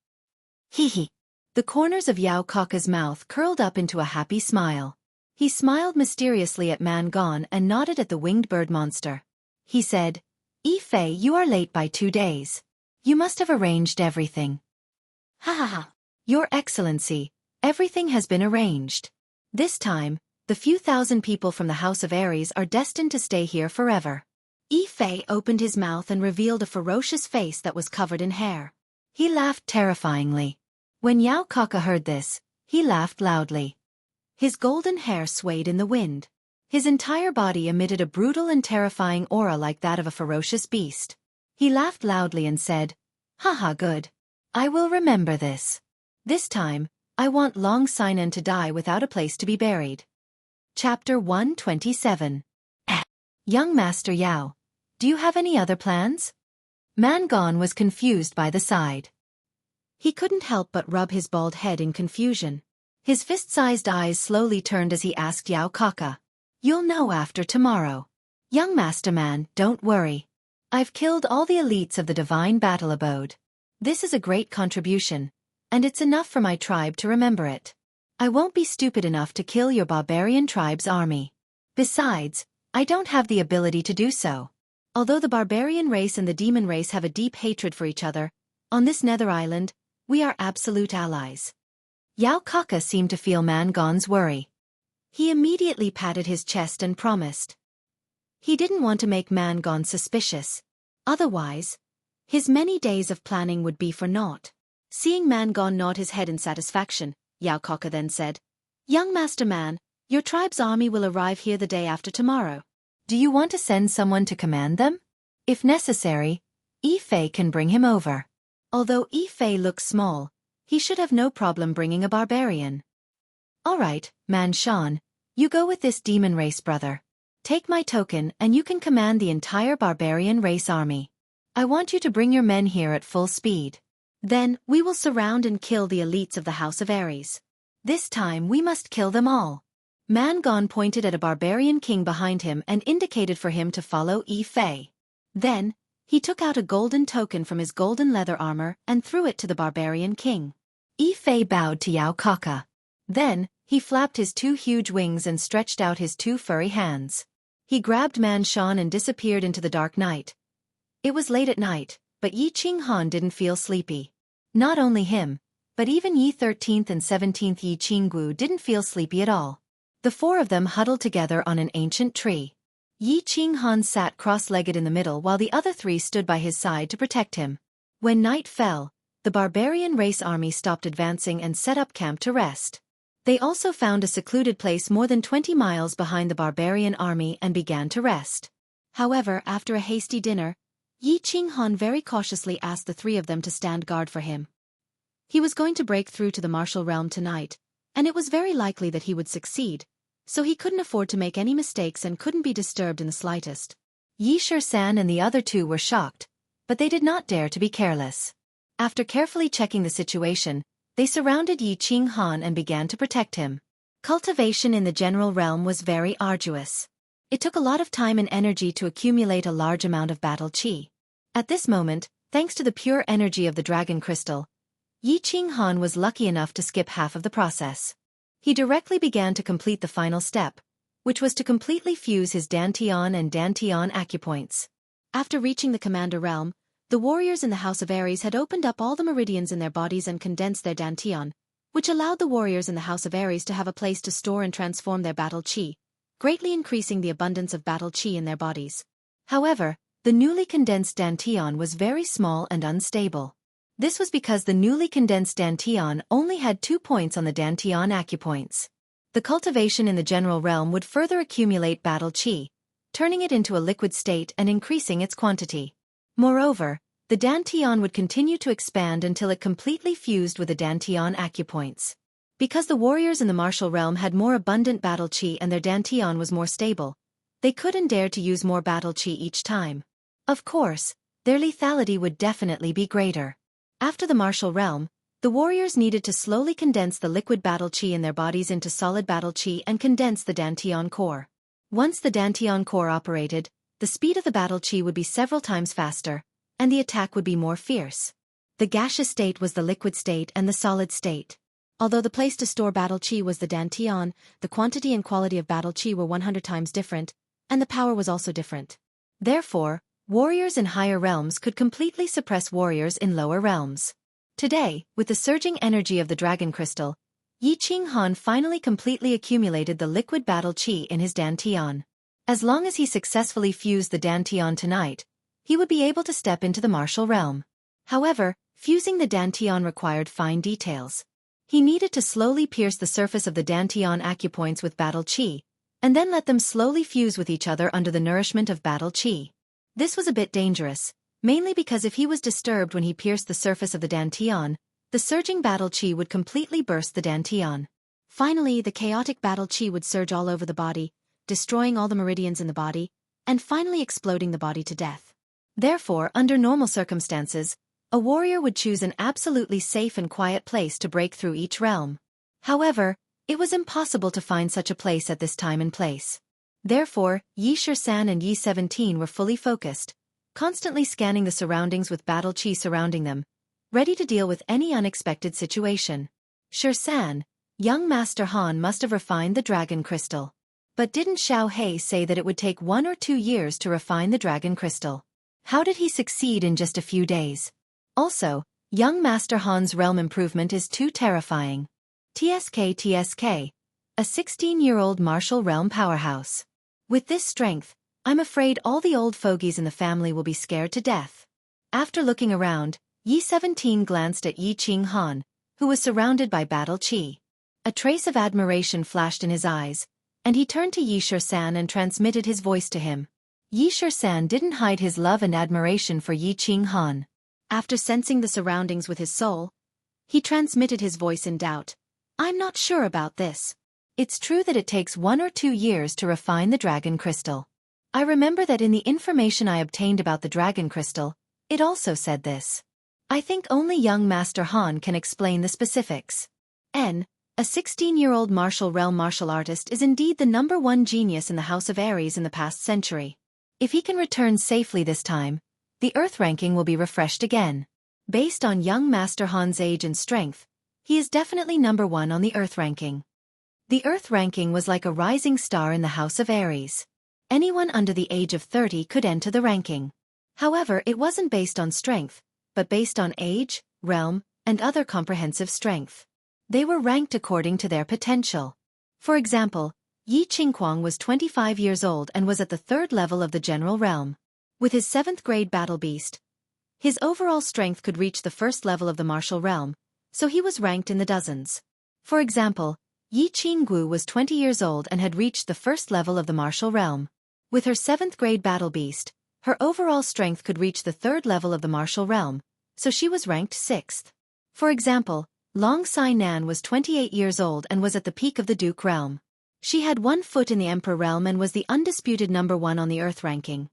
Hee hee. The corners of Yao Kaka's mouth curled up into a happy smile. He smiled mysteriously at Mangon and nodded at the winged bird monster. He said, Fei, you are late by 2 days. You must have arranged everything. Ha ha ha. Your Excellency, everything has been arranged. This time, the few thousand people from the House of Aries are destined to stay here forever. Fei opened his mouth and revealed a ferocious face that was covered in hair. He laughed terrifyingly. When Yao Kaka heard this, he laughed loudly. His golden hair swayed in the wind. His entire body emitted a brutal and terrifying aura like that of a ferocious beast. He laughed loudly and said, Haha, good. I will remember this. This time, I want Long Sinan to die without a place to be buried. Chapter 127. Young Master Yao, do you have any other plans? Mangon was confused by the side. He couldn't help but rub his bald head in confusion. His fist-sized eyes slowly turned as he asked Yao Kaka. You'll know after tomorrow. Young Master Man, don't worry. I've killed all the elites of the Divine Battle Abode. This is a great contribution, and it's enough for my tribe to remember it. I won't be stupid enough to kill your barbarian tribe's army. Besides, I don't have the ability to do so. Although the barbarian race and the demon race have a deep hatred for each other, on this nether island, we are absolute allies. Yao Kaka seemed to feel Mangon's worry. He immediately patted his chest and promised. He didn't want to make Mangon suspicious. Otherwise, his many days of planning would be for naught. Seeing Mangon nod his head in satisfaction, Yao Kaka then said, Young Master Man, your tribe's army will arrive here the day after tomorrow. Do you want to send someone to command them? If necessary, Fei can bring him over. Although Fei looks small, he should have no problem bringing a barbarian. All right, Man Shan, you go with this demon race brother. Take my token and you can command the entire barbarian race army. I want you to bring your men here at full speed. Then, we will surround and kill the elites of the House of Aries. This time we must kill them all. Mangon pointed at a barbarian king behind him and indicated for him to follow Fei. Then, he took out a golden token from his golden leather armor and threw it to the barbarian king. Fei bowed to Yao Kaka. Then, he flapped his 2 huge wings and stretched out his 2 furry hands. He grabbed Man Shan and disappeared into the dark night. It was late at night, but Yi Qing Han didn't feel sleepy. Not only him, but even Yi 13th and 17th Yi Qinggu didn't feel sleepy at all. The 4 of them huddled together on an ancient tree. Yi Qing Han sat cross-legged in the middle while the other 3 stood by his side to protect him. When night fell, the barbarian race army stopped advancing and set up camp to rest. They also found a secluded place more than 20 miles behind the barbarian army and began to rest. However, after a hasty dinner, Yi Qing Han very cautiously asked the 3 of them to stand guard for him. He was going to break through to the martial realm tonight, and it was very likely that he would succeed, so he couldn't afford to make any mistakes and couldn't be disturbed in the slightest. Yi Shisan and the other 2 were shocked, but they did not dare to be careless. After carefully checking the situation, they surrounded Yi Qing Han and began to protect him. Cultivation in the general realm was very arduous. It took a lot of time and energy to accumulate a large amount of battle chi. At this moment, thanks to the pure energy of the dragon crystal, Yi Qing Han was lucky enough to skip half of the process. He directly began to complete the final step, which was to completely fuse his Dantian and Dantian acupoints. After reaching the Commander Realm, the warriors in the House of Aries had opened up all the meridians in their bodies and condensed their Dantian, which allowed the warriors in the House of Aries to have a place to store and transform their battle chi, greatly increasing the abundance of battle chi in their bodies. However, the newly condensed Dantian was very small and unstable. This was because the newly condensed Dantian only had 2 points on the Dantian acupoints. The cultivation in the general realm would further accumulate battle chi, turning it into a liquid state and increasing its quantity. Moreover, the Dantian would continue to expand until it completely fused with the Dantian acupoints. Because the warriors in the martial realm had more abundant battle chi and their dantian was more stable, they could and dared to use more battle chi each time. Of course, their lethality would definitely be greater. After the martial realm, the warriors needed to slowly condense the liquid battle chi in their bodies into solid battle chi and condense the dantian core. Once the dantian core operated, the speed of the battle chi would be several times faster, and the attack would be more fierce. The gaseous state was the liquid state and the solid state. Although the place to store battle chi was the dantian, the quantity and quality of battle chi were 100 times different, and the power was also different. Therefore, warriors in higher realms could completely suppress warriors in lower realms. Today, with the surging energy of the dragon crystal, Yi Qinghan finally completely accumulated the liquid battle chi in his dantian. As long as he successfully fused the dantian tonight, he would be able to step into the martial realm. However, fusing the dantian required fine details. He needed to slowly pierce the surface of the dantian acupoints with battle chi, and then let them slowly fuse with each other under the nourishment of battle chi. This was a bit dangerous, mainly because if he was disturbed when he pierced the surface of the dantian, the surging battle chi would completely burst the dantian. Finally, the chaotic battle chi would surge all over the body, destroying all the meridians in the body, and finally exploding the body to death. Therefore, under normal circumstances, a warrior would choose an absolutely safe and quiet place to break through each realm. However, it was impossible to find such a place at this time and place. Therefore, Yi Shisan and Yi 17 were fully focused, constantly scanning the surroundings with battle chi surrounding them, ready to deal with any unexpected situation. Shisan, young Master Han must have refined the dragon crystal. But didn't Xiao He say that it would take 1 or 2 years to refine the dragon crystal? How did he succeed in just a few days? Also, young Master Han's realm improvement is too terrifying. TSK, a 16-year-old martial realm powerhouse. With this strength, I'm afraid all the old fogies in the family will be scared to death. After looking around, Yi 17 glanced at Yi Qinghan, who was surrounded by battle chi. A trace of admiration flashed in his eyes, and he turned to Yi Shisan and transmitted his voice to him. Yi Shisan didn't hide his love and admiration for Yi Qinghan. After sensing the surroundings with his soul, he transmitted his voice in doubt. I'm not sure about this. It's true that it takes 1 or 2 years to refine the dragon crystal. I remember that in the information I obtained about the dragon crystal, it also said this. I think only young Master Han can explain the specifics. A 16-year-old martial realm martial artist is indeed the #1 genius in the House of Aries in the past century. If he can return safely this time, the Earth ranking will be refreshed again. Based on young Master Han's age and strength, he is definitely #1 on the Earth ranking. The Earth ranking was like a rising star in the House of Aries. Anyone under the age of 30 could enter the ranking. However, it wasn't based on strength, but based on age, realm, and other comprehensive strength. They were ranked according to their potential. For example, Yi Qingquang was 25 years old and was at the 3rd level of the general realm. With his 7th grade battle beast, his overall strength could reach the 1st level of the martial realm, so he was ranked in the dozens. For example, Yi Qinggu was 20 years old and had reached the 1st level of the martial realm. With her 7th grade battle beast, her overall strength could reach the 3rd level of the martial realm, so she was ranked 6th. For example, Long Sai Nan was 28 years old and was at the peak of the Duke realm. She had 1 foot in the Emperor realm and was the undisputed #1 on the Earth ranking.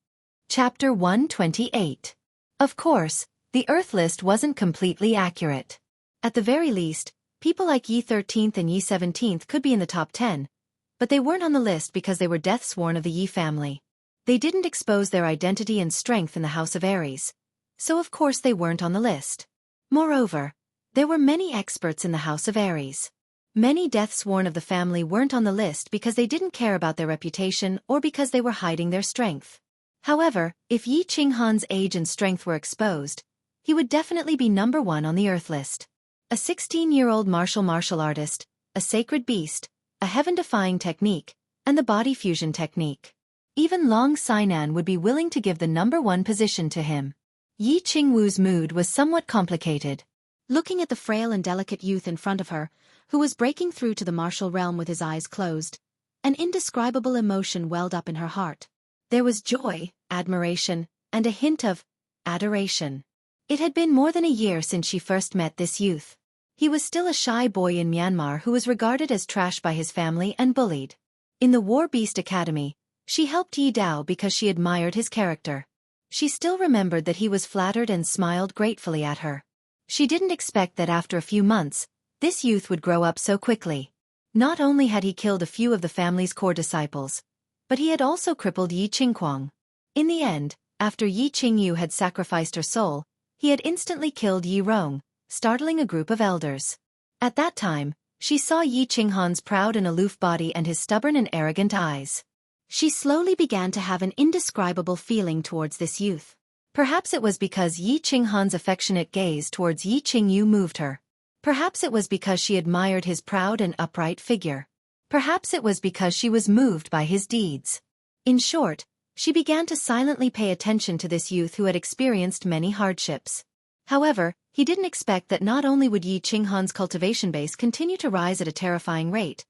Chapter 128. Of course, the Earth list wasn't completely accurate. At the very least, people like Yi 13th and Yi 17th could be in the top 10, but they weren't on the list because they were death sworn of the Yi family. They didn't expose their identity and strength in the House of Aries, so of course they weren't on the list. Moreover, there were many experts in the House of Aries. Many death sworn of the family weren't on the list because they didn't care about their reputation or because they were hiding their strength. However, if Yi Qinghan's age and strength were exposed, he would definitely be #1 on the Earth list. A 16-year-old martial artist, a sacred beast, a heaven-defying technique, and the body fusion technique. Even Long Sainan would be willing to give the #1 position to him. Yi Qingwu's mood was somewhat complicated. Looking at the frail and delicate youth in front of her, who was breaking through to the martial realm with his eyes closed, an indescribable emotion welled up in her heart. There was joy, admiration, and a hint of adoration. It had been more than a year since she first met this youth. He was still a shy boy in Myanmar who was regarded as trash by his family and bullied. In the War Beast Academy, she helped Yi Dao because she admired his character. She still remembered that he was flattered and smiled gratefully at her. She didn't expect that after a few months, this youth would grow up so quickly. Not only had he killed a few of the family's core disciples, but he had also crippled Yi Qingquang. In the end, after Yi Qingyu had sacrificed her soul, he had instantly killed Yi Rong, startling a group of elders. At that time, she saw Yi Qinghan's proud and aloof body and his stubborn and arrogant eyes. She slowly began to have an indescribable feeling towards this youth. Perhaps it was because Yi Qinghan's affectionate gaze towards Yi Qingyu moved her. Perhaps it was because she admired his proud and upright figure. Perhaps it was because she was moved by his deeds. In short, she began to silently pay attention to this youth who had experienced many hardships. However, he didn't expect that not only would Yi Qinghan's cultivation base continue to rise at a terrifying rate,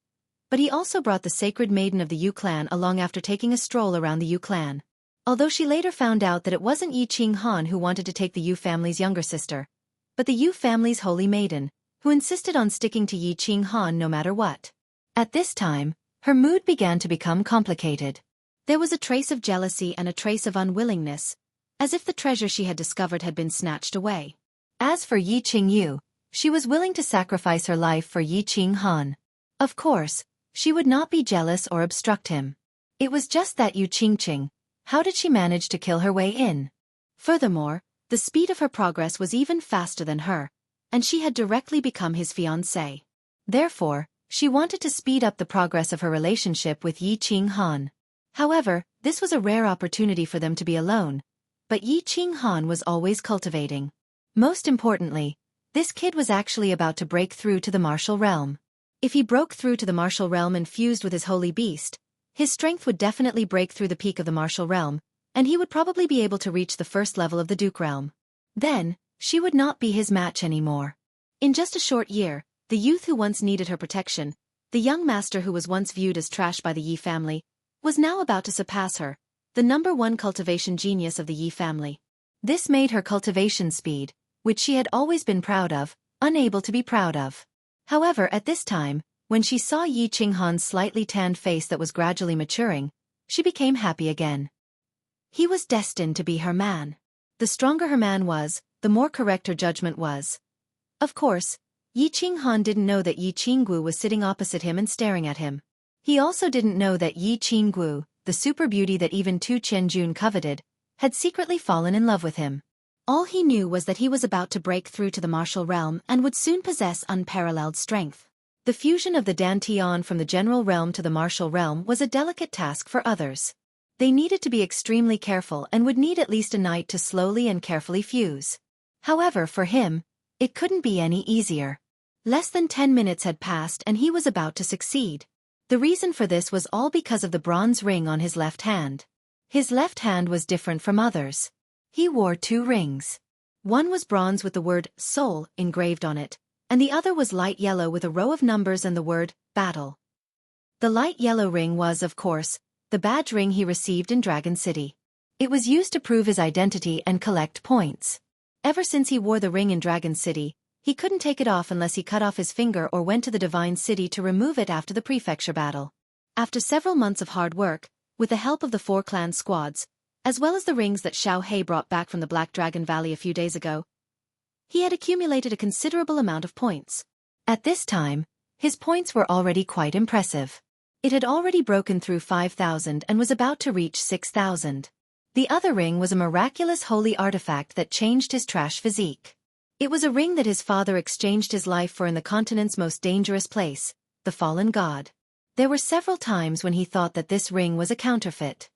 but he also brought the sacred maiden of the Yu clan along after taking a stroll around the Yu clan. Although she later found out that it wasn't Yi Qinghan who wanted to take the Yu family's younger sister, but the Yu family's holy maiden, who insisted on sticking to Yi Qinghan no matter what. At this time, her mood began to become complicated. There was a trace of jealousy and a trace of unwillingness, as if the treasure she had discovered had been snatched away. As for Yi Qingyu, she was willing to sacrifice her life for Yi Qinghan. Of course, she would not be jealous or obstruct him. It was just that Yu Qingqing, how did she manage to kill her way in? Furthermore, the speed of her progress was even faster than her, and she had directly become his fiancé. Therefore, she wanted to speed up the progress of her relationship with Yi Qinghan. However, this was a rare opportunity for them to be alone, but Yi Qinghan was always cultivating. Most importantly, this kid was actually about to break through to the martial realm. If he broke through to the martial realm and fused with his holy beast, his strength would definitely break through the peak of the martial realm, and he would probably be able to reach the first level of the Duke realm. Then, she would not be his match anymore. In just a short year, the youth who once needed her protection, the young master who was once viewed as trash by the Yi family, was now about to surpass her, the #1 cultivation genius of the Yi family. This made her cultivation speed, which she had always been proud of, unable to be proud of. However, at this time, when she saw Yi Qinghan's slightly tanned face that was gradually maturing, she became happy again. He was destined to be her man. The stronger her man was, the more correct her judgment was. Of course, Yi Qinghan didn't know that Yi Qinggu was sitting opposite him and staring at him. He also didn't know that Yi Qinggu, the super beauty that even Tu Qianjun coveted, had secretly fallen in love with him. All he knew was that he was about to break through to the martial realm and would soon possess unparalleled strength. The fusion of the Dantian from the general realm to the martial realm was a delicate task for others. They needed to be extremely careful and would need at least a night to slowly and carefully fuse. However, for him, it couldn't be any easier. Less than 10 minutes had passed and he was about to succeed. The reason for this was all because of the bronze ring on his left hand. His left hand was different from others. He wore 2 rings. One was bronze with the word soul engraved on it, and the other was light yellow with a row of numbers and the word battle. The light yellow ring was, of course, the badge ring he received in Dragon City. It was used to prove his identity and collect points. Ever since he wore the ring in Dragon City, he couldn't take it off unless he cut off his finger or went to the Divine City to remove it after the prefecture battle. After several months of hard work, with the help of the 4 clan squads, as well as the rings that Xiao Hei brought back from the Black Dragon Valley a few days ago, he had accumulated a considerable amount of points. At this time, his points were already quite impressive. It had already broken through 5,000 and was about to reach 6,000. The other ring was a miraculous holy artifact that changed his trash physique. It was a ring that his father exchanged his life for in the continent's most dangerous place, the fallen god. There were several times when he thought that this ring was a counterfeit.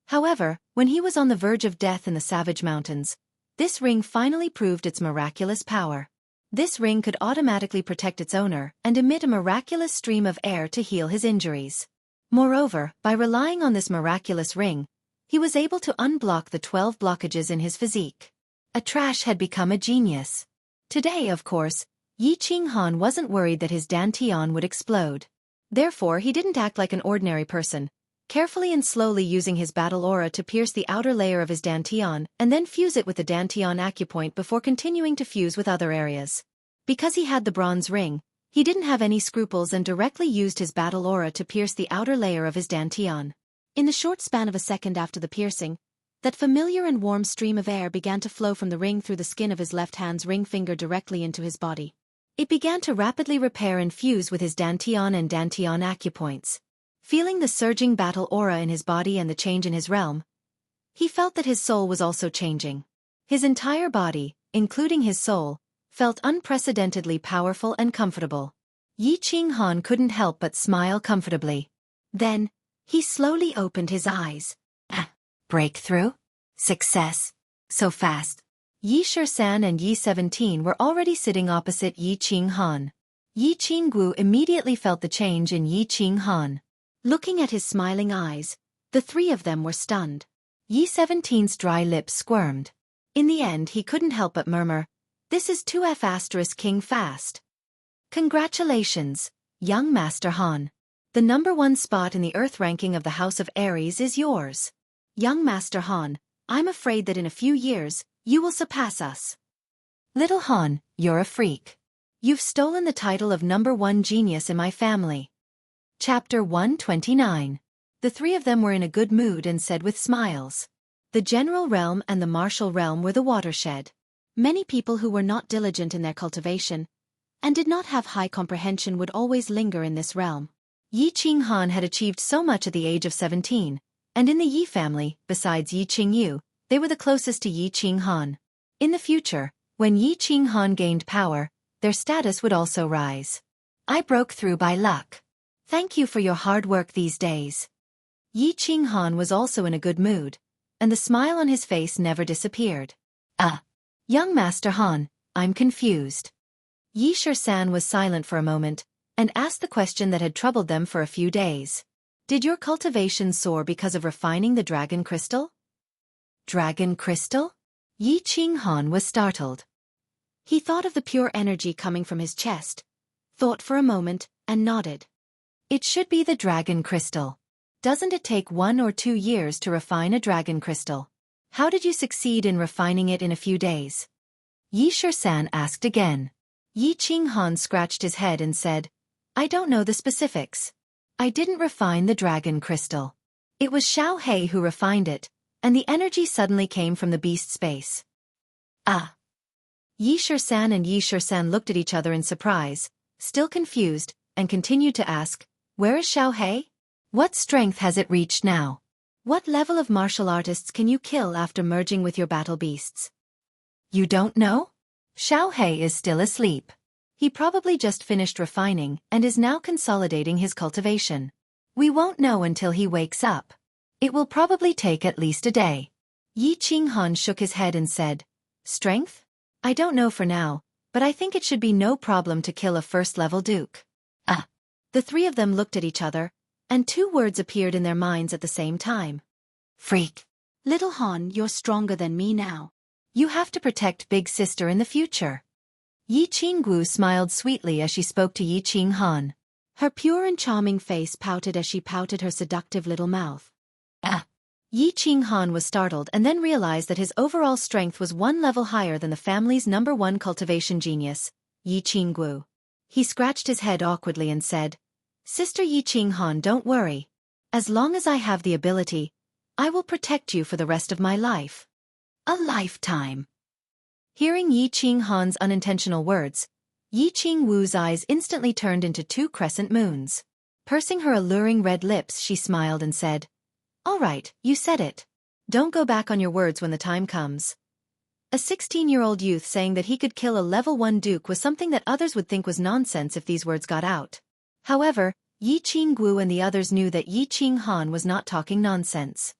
However, when he was on the verge of death in the Savage Mountains, this ring finally proved its miraculous power. This ring could automatically protect its owner and emit a miraculous stream of air to heal his injuries. Moreover, by relying on this miraculous ring, he was able to unblock the 12 blockages in his physique. A trash had become a genius. Today, of course, Yi Qinghan wasn't worried that his Dantian would explode. Therefore, he didn't act like an ordinary person, carefully and slowly using his battle aura to pierce the outer layer of his Dantian and then fuse it with the Dantian acupoint before continuing to fuse with other areas. Because he had the bronze ring, he didn't have any scruples and directly used his battle aura to pierce the outer layer of his dantian. In the short span of a second after the piercing, that familiar and warm stream of air began to flow from the ring through the skin of his left hand's ring finger directly into his body. It began to rapidly repair and fuse with his dantian and dantian acupoints. Feeling the surging battle aura in his body and the change in his realm, he felt that his soul was also changing. His entire body, including his soul, felt unprecedentedly powerful and comfortable. Yi Qinghan couldn't help but smile comfortably. Then, he slowly opened his eyes. Breakthrough? Success? So fast. Yi Shisan and Yi 17 were already sitting opposite Yi Qinghan. Yi Qingguo immediately felt the change in Yi Qinghan. Looking at his smiling eyes, the three of them were stunned. Yi 17's dry lips squirmed. In the end he couldn't help but murmur, "This is 2F** King fast." Congratulations, young Master Han. The #1 spot in the Earth ranking of the House of Aries is yours. Young Master Han, I'm afraid that in a few years, you will surpass us. Little Han, you're a freak. You've stolen the title of #1 genius in my family. Chapter 129. The three of them were in a good mood and said with smiles. The general realm and the martial realm were the watershed. Many people who were not diligent in their cultivation and did not have high comprehension would always linger in this realm. Yi Qinghan had achieved so much at the age of 17, and in the Yi family, besides Yi Qingyu, they were the closest to Yi Qinghan. In the future, when Yi Qinghan gained power, their status would also rise. I broke through by luck. Thank you for your hard work these days. Yi Qinghan was also in a good mood, and the smile on his face never disappeared. Young Master Han, I'm confused. Yi Shisan was silent for a moment, and asked the question that had troubled them for a few days. Did your cultivation soar because of refining the dragon crystal? Dragon crystal? Yi Qinghan was startled. He thought of the pure energy coming from his chest, thought for a moment, and nodded. It should be the dragon crystal. Doesn't it take 1 or 2 years to refine a dragon crystal? How did you succeed in refining it in a few days? Yi Shisan asked again. Yi Qinghan scratched his head and said, I don't know the specifics. I didn't refine the dragon crystal. It was Xiao Hei who refined it, and the energy suddenly came from the beast space. Yi Shisan and Yi Shisan looked at each other in surprise, still confused, and continued to ask, where is Xiao Hei? What strength has it reached now? What level of martial artists can you kill after merging with your battle beasts? You don't know? Xiao Hei is still asleep. He probably just finished refining and is now consolidating his cultivation. We won't know until he wakes up. It will probably take at least a day. Yi Qinghan shook his head and said, Strength? I don't know for now, but I think it should be no problem to kill a first-level duke. The three of them looked at each other, and 2 words appeared in their minds at the same time. Freak. Little Han, you're stronger than me now. You have to protect big sister in the future. Yi Qingguo smiled sweetly as she spoke to Yi Qinghan. Her pure and charming face pouted as she pouted her seductive little mouth. Yi Qinghan was startled and then realized that his overall strength was 1 level higher than the family's #1 cultivation genius, Yi Qingguo. He scratched his head awkwardly and said, Sister Yi Qinghan, don't worry. As long as I have the ability, I will protect you for the rest of my life. A lifetime. Hearing Yi Qinghan's unintentional words, Yi Qingwu's eyes instantly turned into 2 crescent moons. Pursing her alluring red lips, she smiled and said, All right, you said it. Don't go back on your words when the time comes. A 16-year-old youth saying that he could kill a level 1 duke was something that others would think was nonsense if these words got out. However, Yi Qingguo and the others knew that Yi Qinghan was not talking nonsense.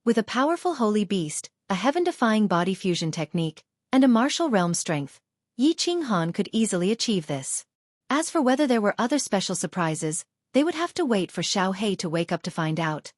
With a powerful holy beast, a heaven-defying body fusion technique, and a martial realm strength, Yi Qinghan could easily achieve this. As for whether there were other special surprises, they would have to wait for Xiao Hei to wake up to find out.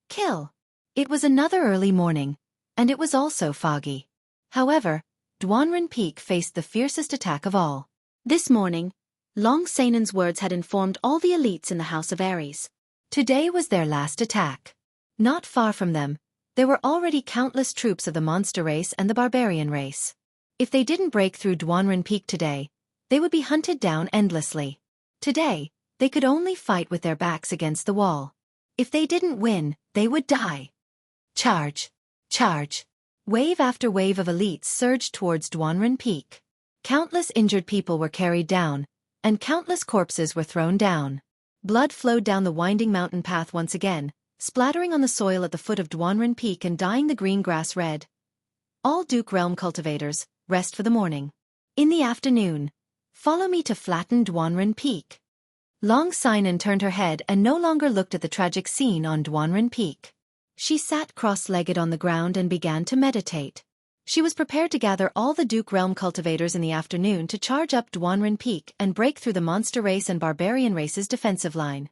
Kill. It was another early morning, and it was also foggy. However, Duanren Peak faced the fiercest attack of all. This morning, Long Seinen's words had informed all the elites in the House of Aries. Today was their last attack. Not far from them, there were already countless troops of the monster race and the barbarian race. If they didn't break through Duanren Peak today, they would be hunted down endlessly. Today, they could only fight with their backs against the wall. If they didn't win, they would die. Charge! Charge! Wave after wave of elites surged towards Dwanren Peak. Countless injured people were carried down, and countless corpses were thrown down. Blood flowed down the winding mountain path once again, splattering on the soil at the foot of Dwanren Peak and dyeing the green grass red. All Duke Realm cultivators, rest for the morning. In the afternoon, follow me to flatten Dwanren Peak. Long Sinan turned her head and no longer looked at the tragic scene on Dwanren Peak. She sat cross-legged on the ground and began to meditate. She was prepared to gather all the Duke Realm cultivators in the afternoon to charge up Dwanren Peak and break through the monster race and barbarian race's defensive line.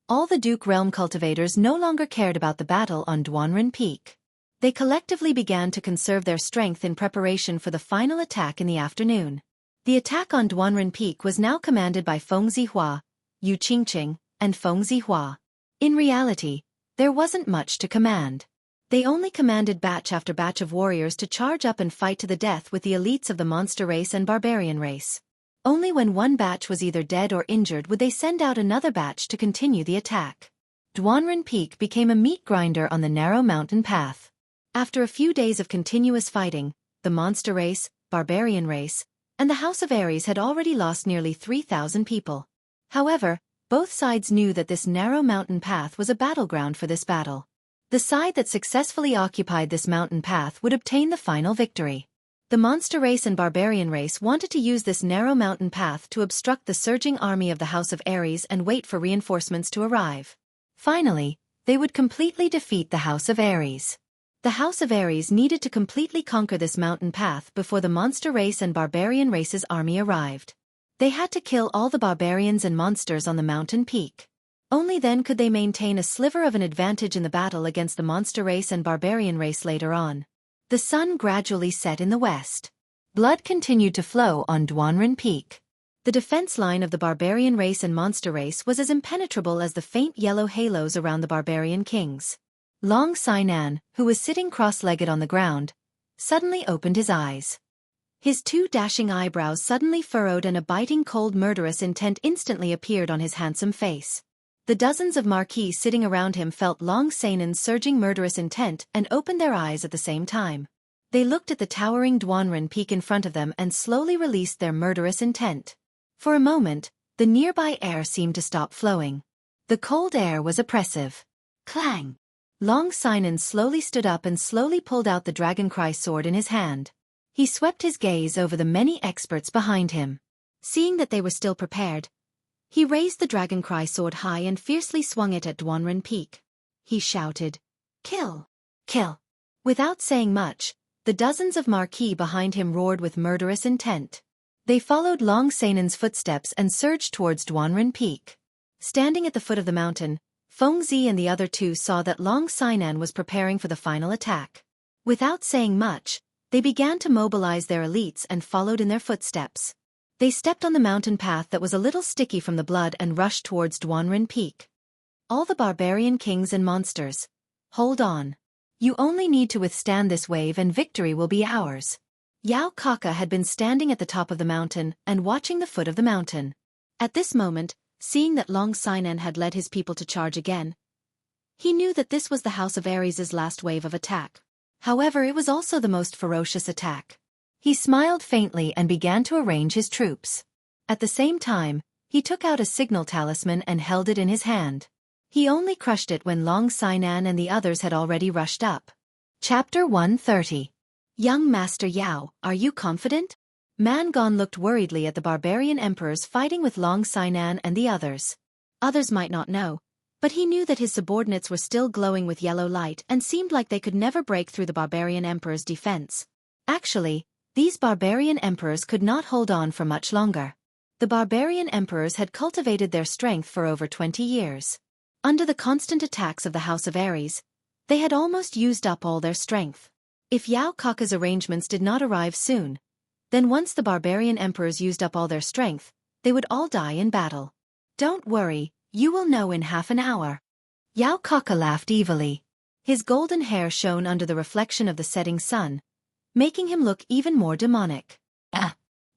All the Duke Realm cultivators no longer cared about the battle on Dwanren Peak. They collectively began to conserve their strength in preparation for the final attack in the afternoon. The attack on Dwanren Peak was now commanded by Feng Zihua, Yu Qingqing, and Feng Zihua. In reality, there wasn't much to command. They only commanded batch after batch of warriors to charge up and fight to the death with the elites of the monster race and barbarian race. Only when one batch was either dead or injured would they send out another batch to continue the attack. Dwanren Peak became a meat grinder on the narrow mountain path. After a few days of continuous fighting, the monster race, barbarian race, and the House of Ares had already lost nearly 3,000 people. However, both sides knew that this narrow mountain path was a battleground for this battle. The side that successfully occupied this mountain path would obtain the final victory. The monster race and barbarian race wanted to use this narrow mountain path to obstruct the surging army of the House of Ares and wait for reinforcements to arrive. Finally, they would completely defeat the House of Ares. The House of Ares needed to completely conquer this mountain path before the monster race and barbarian race's army arrived. They had to kill all the barbarians and monsters on the mountain peak. Only then could they maintain a sliver of an advantage in the battle against the monster race and barbarian race later on. The sun gradually set in the west. Blood continued to flow on Dwanren Peak. The defense line of the barbarian race and monster race was as impenetrable as the faint yellow halos around the barbarian kings. Long Sinan, who was sitting cross-legged on the ground, suddenly opened his eyes. His two dashing eyebrows suddenly furrowed and a biting cold murderous intent instantly appeared on his handsome face. The dozens of marquis sitting around him felt Long Sinan's surging murderous intent and opened their eyes at the same time. They looked at the towering Dwanren Peak in front of them and slowly released their murderous intent. For a moment, the nearby air seemed to stop flowing. The cold air was oppressive. Clang! Long Sinan slowly stood up and slowly pulled out the Dragoncry sword in his hand. He swept his gaze over the many experts behind him. Seeing that they were still prepared, he raised the Dragoncry sword high and fiercely swung it at Dwanren Peak. He shouted, "Kill! Kill!" Without saying much, the dozens of marquis behind him roared with murderous intent. They followed Long Sinan's footsteps and surged towards Dwanren Peak. Standing at the foot of the mountain, Feng Zi and the other two saw that Long Sinan was preparing for the final attack. Without saying much, they began to mobilize their elites and followed in their footsteps. They stepped on the mountain path that was a little sticky from the blood and rushed towards Dwanren Peak. All the barbarian kings and monsters, hold on. You only need to withstand this wave and victory will be ours. Yao Kaka had been standing at the top of the mountain and watching the foot of the mountain. At this moment, seeing that Long Sinan had led his people to charge again, he knew that this was the House of Ares' last wave of attack. However, it was also the most ferocious attack. He smiled faintly and began to arrange his troops. At the same time, he took out a signal talisman and held it in his hand. He only crushed it when Long Sinan and the others had already rushed up. Chapter 130. Young Master Yao, are you confident? Mangon looked worriedly at the barbarian emperors fighting with Long Sinan and the others. Others might not know, but he knew that his subordinates were still glowing with yellow light and seemed like they could never break through the barbarian emperor's defense. Actually, these barbarian emperors could not hold on for much longer. The barbarian emperors had cultivated their strength for over 20 years. Under the constant attacks of the House of Ares, they had almost used up all their strength. If Yao Kaka's arrangements did not arrive soon, then once the barbarian emperors used up all their strength, they would all die in battle. Don't worry, you will know in half an hour. Yao Kaka laughed evilly. His golden hair shone under the reflection of the setting sun, making him look even more demonic.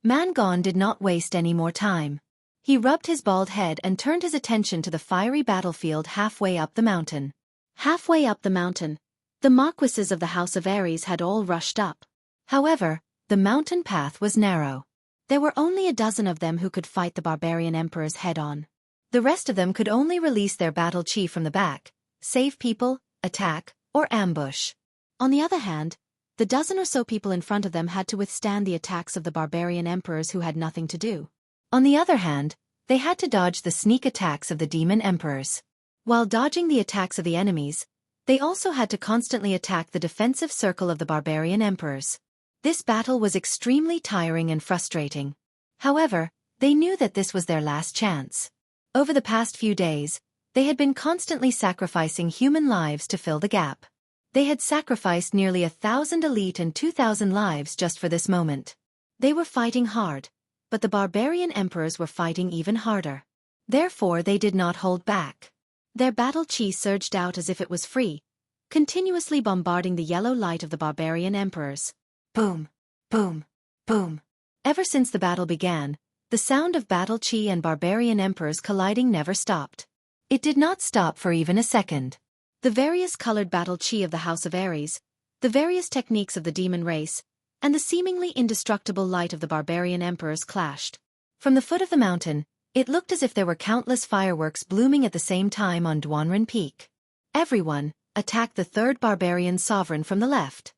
Mangon did not waste any more time. He rubbed his bald head and turned his attention to the fiery battlefield halfway up the mountain. Halfway up the mountain, the marquises of the House of Ares had all rushed up. However, the mountain path was narrow. There were only a dozen of them who could fight the barbarian emperors head-on. The rest of them could only release their battle chi from the back, save people, attack, or ambush. On the other hand, the dozen or so people in front of them had to withstand the attacks of the barbarian emperors who had nothing to do. On the other hand, they had to dodge the sneak attacks of the demon emperors. While dodging the attacks of the enemies, they also had to constantly attack the defensive circle of the barbarian emperors. This battle was extremely tiring and frustrating. However, they knew that this was their last chance. Over the past few days, they had been constantly sacrificing human lives to fill the gap. They had sacrificed nearly 1,000 elite and 2,000 lives just for this moment. They were fighting hard, but the barbarian emperors were fighting even harder. Therefore they did not hold back. Their battle chi surged out as if it was free, continuously bombarding the yellow light of the barbarian emperors. Boom, boom, boom. Ever since the battle began, the sound of battle chi and barbarian emperors colliding never stopped. It did not stop for even a second. The various colored battle chi of the House of Ares, the various techniques of the demon race, and the seemingly indestructible light of the barbarian emperors clashed. From the foot of the mountain, it looked as if there were countless fireworks blooming at the same time on Dwanren Peak. Everyone attacked the third barbarian sovereign from the left.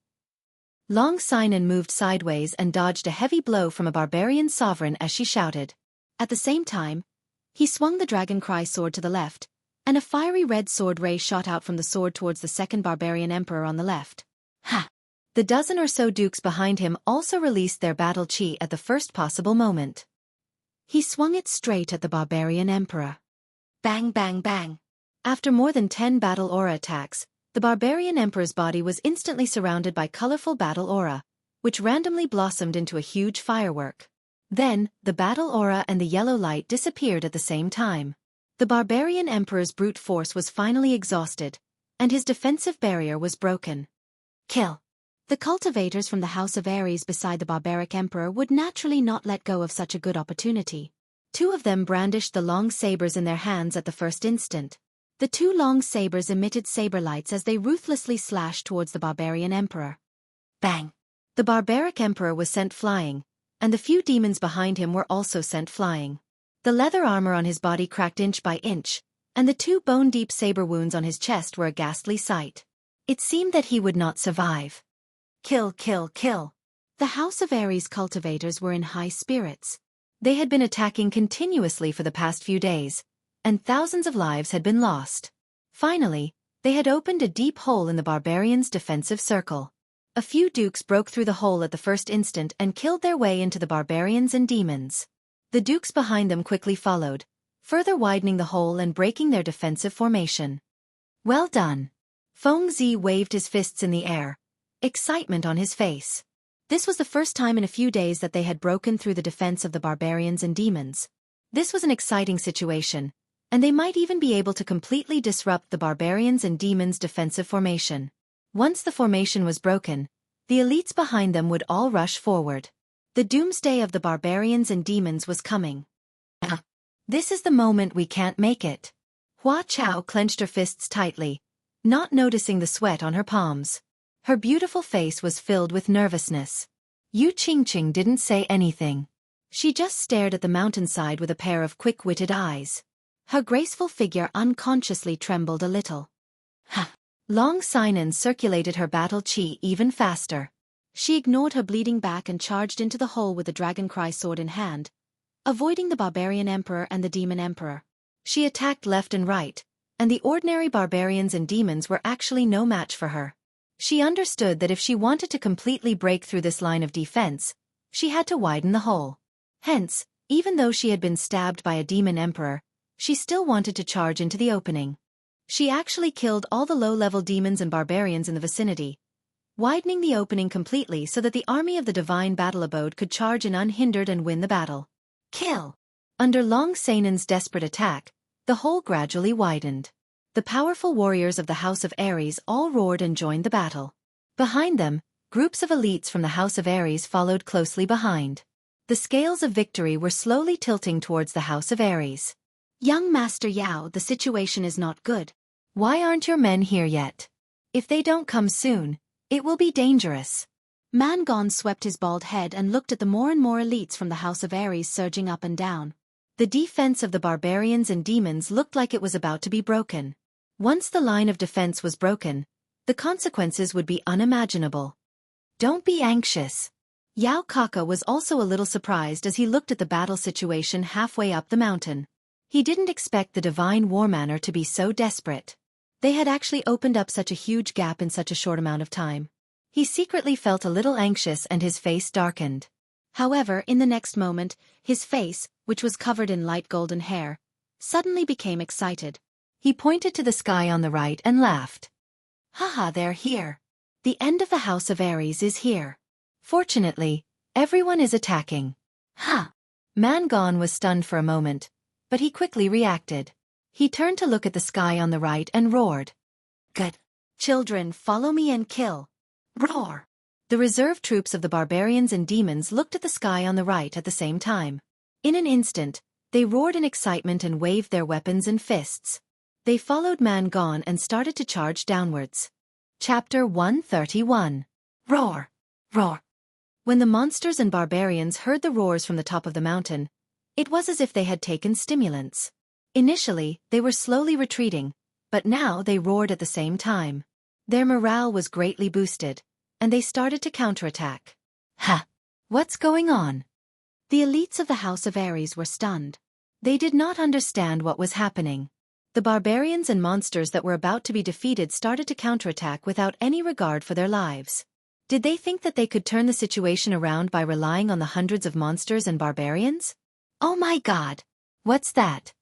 Long Sinan moved sideways and dodged a heavy blow from a barbarian sovereign as she shouted. At the same time, he swung the Dragon Cry sword to the left, and a fiery red sword ray shot out from the sword towards the second barbarian emperor on the left. Ha! The dozen or so dukes behind him also released their battle chi at the first possible moment. He swung it straight at the barbarian emperor. Bang bang bang. After more than 10 battle aura attacks, the barbarian emperor's body was instantly surrounded by colorful battle aura, which randomly blossomed into a huge firework. Then, the battle aura and the yellow light disappeared at the same time. The barbarian emperor's brute force was finally exhausted, and his defensive barrier was broken. Kill. The cultivators from the House of Ares beside the barbaric emperor would naturally not let go of such a good opportunity. 2 of them brandished the long sabers in their hands at the first instant. The 2 long sabers emitted saber lights as they ruthlessly slashed towards the barbarian emperor. Bang! The barbaric emperor was sent flying, and the few demons behind him were also sent flying. The leather armor on his body cracked inch by inch, and the 2 bone-deep saber wounds on his chest were a ghastly sight. It seemed that he would not survive. Kill, kill, kill. The House of Ares cultivators were in high spirits. They had been attacking continuously for the past few days, and thousands of lives had been lost. Finally, they had opened a deep hole in the barbarians' defensive circle. A few dukes broke through the hole at the first instant and killed their way into the barbarians and demons. The dukes behind them quickly followed, further widening the hole and breaking their defensive formation. Well done. Feng Zi waved his fists in the air, excitement on his face. This was the first time in a few days that they had broken through the defense of the barbarians and demons. This was an exciting situation, and they might even be able to completely disrupt the barbarians and demons' defensive formation. Once the formation was broken, the elites behind them would all rush forward. The doomsday of the barbarians and demons was coming. This is the moment we can't make it. Hua Chao clenched her fists tightly, not noticing the sweat on her palms. Her beautiful face was filled with nervousness. Yu Qingqing didn't say anything. She just stared at the mountainside with a pair of quick-witted eyes. Her graceful figure unconsciously trembled a little. Long Sinan circulated her battle chi even faster. She ignored her bleeding back and charged into the hole with the Dragon Cry sword in hand, avoiding the barbarian emperor and the demon emperor. She attacked left and right, and the ordinary barbarians and demons were actually no match for her. She understood that if she wanted to completely break through this line of defense, she had to widen the hole. Hence, even though she had been stabbed by a demon emperor, she still wanted to charge into the opening. She actually killed all the low-level demons and barbarians in the vicinity, widening the opening completely so that the army of the Divine Battle Abode could charge in unhindered and win the battle. Kill! Under Long Sanan's desperate attack, the hole gradually widened. The powerful warriors of the House of Ares all roared and joined the battle. Behind them, groups of elites from the House of Ares followed closely behind. The scales of victory were slowly tilting towards the House of Aries. Young Master Yao, the situation is not good. Why aren't your men here yet? If they don't come soon, it will be dangerous. Mangon swept his bald head and looked at the more and more elites from the House of Aries surging up and down. The defense of the barbarians and demons looked like it was about to be broken. Once the line of defense was broken, the consequences would be unimaginable. Don't be anxious. Yao Kaka was also a little surprised as he looked at the battle situation halfway up the mountain. He didn't expect the Divine War Manor to be so desperate. They had actually opened up such a huge gap in such a short amount of time. He secretly felt a little anxious and his face darkened. However, in the next moment, his face, which was covered in light golden hair, suddenly became excited. He pointed to the sky on the right and laughed. Haha, they're here. The end of the House of Aries is here. Fortunately, everyone is attacking. Ha! Mangon was stunned for a moment, but he quickly reacted. He turned to look at the sky on the right and roared. Good. Children, follow me and kill. Roar! The reserve troops of the barbarians and demons looked at the sky on the right at the same time. In an instant, they roared in excitement and waved their weapons and fists. They followed Mangon and started to charge downwards. Chapter 131. Roar! Roar! When the monsters and barbarians heard the roars from the top of the mountain, it was as if they had taken stimulants. Initially, they were slowly retreating, but now they roared at the same time. Their morale was greatly boosted, and they started to counterattack. Ha! What's going on? The elites of the House of Aries were stunned. They did not understand what was happening. The barbarians and monsters that were about to be defeated started to counterattack without any regard for their lives. Did they think that they could turn the situation around by relying on the hundreds of monsters and barbarians? Oh my God! What's that?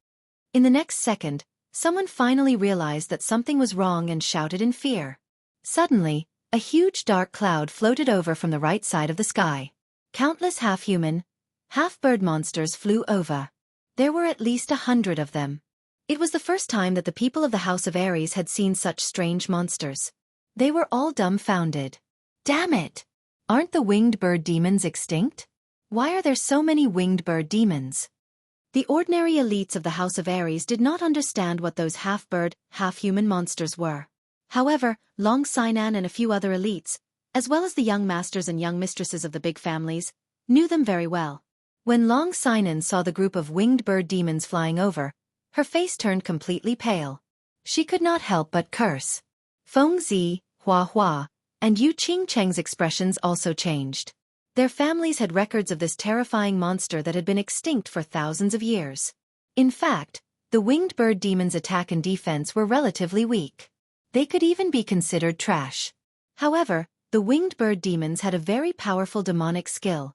In the next second, someone finally realized that something was wrong and shouted in fear. Suddenly, a huge dark cloud floated over from the right side of the sky. Countless half-human, half-bird monsters flew over. There were at least 100 of them. It was the first time that the people of the House of Aries had seen such strange monsters. They were all dumbfounded. Damn it! Aren't the winged bird demons extinct? Why are there so many winged bird demons? The ordinary elites of the House of Aries did not understand what those half-bird, half-human monsters were. However, Long Sinan and a few other elites, as well as the young masters and young mistresses of the big families, knew them very well. When Long Sinan saw the group of winged bird demons flying over, her face turned completely pale. She could not help but curse. Feng Zi, Hua Hua, and Yu Qingcheng's expressions also changed. Their families had records of this terrifying monster that had been extinct for thousands of years. In fact, the winged bird demons' attack and defense were relatively weak. They could even be considered trash. However, the winged bird demons had a very powerful demonic skill: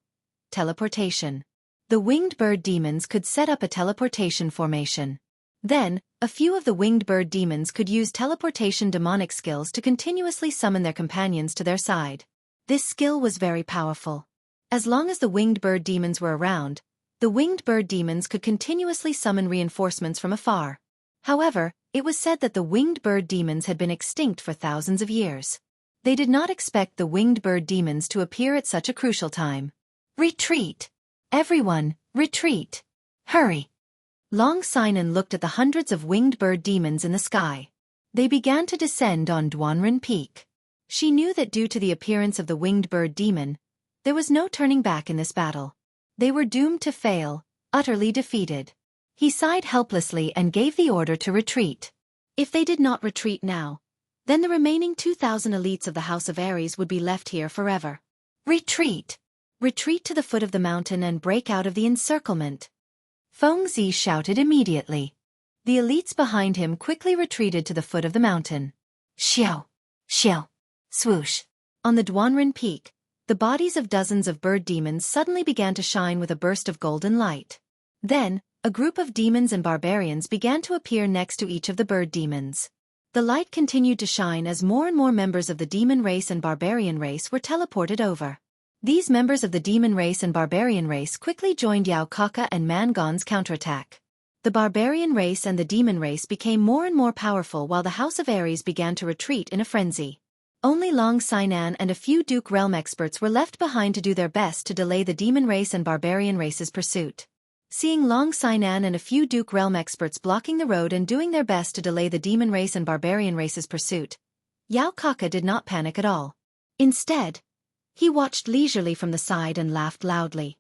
teleportation. The winged bird demons could set up a teleportation formation. Then, a few of the winged bird demons could use teleportation demonic skills to continuously summon their companions to their side. This skill was very powerful. As long as the winged bird demons were around, the winged bird demons could continuously summon reinforcements from afar. However, it was said that the winged bird demons had been extinct for thousands of years. They did not expect the winged bird demons to appear at such a crucial time. Retreat! Everyone, retreat! Hurry! Long Sinan looked at the hundreds of winged bird demons in the sky. They began to descend on Duanren Peak. She knew that due to the appearance of the winged bird demon, there was no turning back in this battle. They were doomed to fail, utterly defeated. He sighed helplessly and gave the order to retreat. If they did not retreat now, then the remaining 2,000 elites of the House of Aries would be left here forever. Retreat! Retreat to the foot of the mountain and break out of the encirclement. Feng Zi shouted immediately. The elites behind him quickly retreated to the foot of the mountain. Xiao! Xiao! Swoosh! On the Duanren Peak, the bodies of dozens of bird demons suddenly began to shine with a burst of golden light. Then, a group of demons and barbarians began to appear next to each of the bird demons. The light continued to shine as more and more members of the demon race and barbarian race were teleported over. These members of the demon race and barbarian race quickly joined Yao Kaka and Mangon's counterattack. The barbarian race and the demon race became more and more powerful while the House of Aries began to retreat in a frenzy. Only Long Sinan and a few Duke Realm experts were left behind to do their best to delay the demon race and barbarian race's pursuit. Seeing Long Sinan and a few Duke Realm experts blocking the road and doing their best to delay the demon race and barbarian race's pursuit, Yao Kaka did not panic at all. Instead, he watched leisurely from the side and laughed loudly.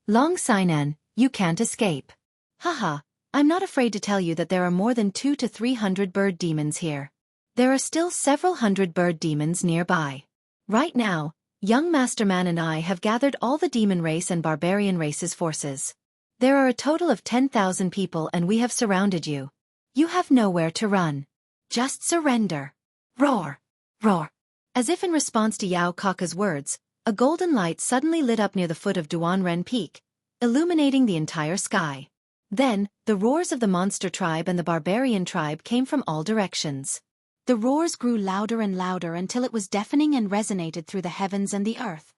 Long Sinan, you can't escape. Haha, I'm not afraid to tell you that there are more than 200 to 300 bird demons here. There are still several hundred bird demons nearby. Right now, young Masterman and I have gathered all the demon race and barbarian race's forces. There are a total of 10,000 people and we have surrounded you. You have nowhere to run. Just surrender. Roar! Roar! As if in response to Yao Kaka's words, a golden light suddenly lit up near the foot of Duan Ren Peak, illuminating the entire sky. Then, the roars of the monster tribe and the barbarian tribe came from all directions. The roars grew louder and louder until it was deafening and resonated through the heavens and the earth.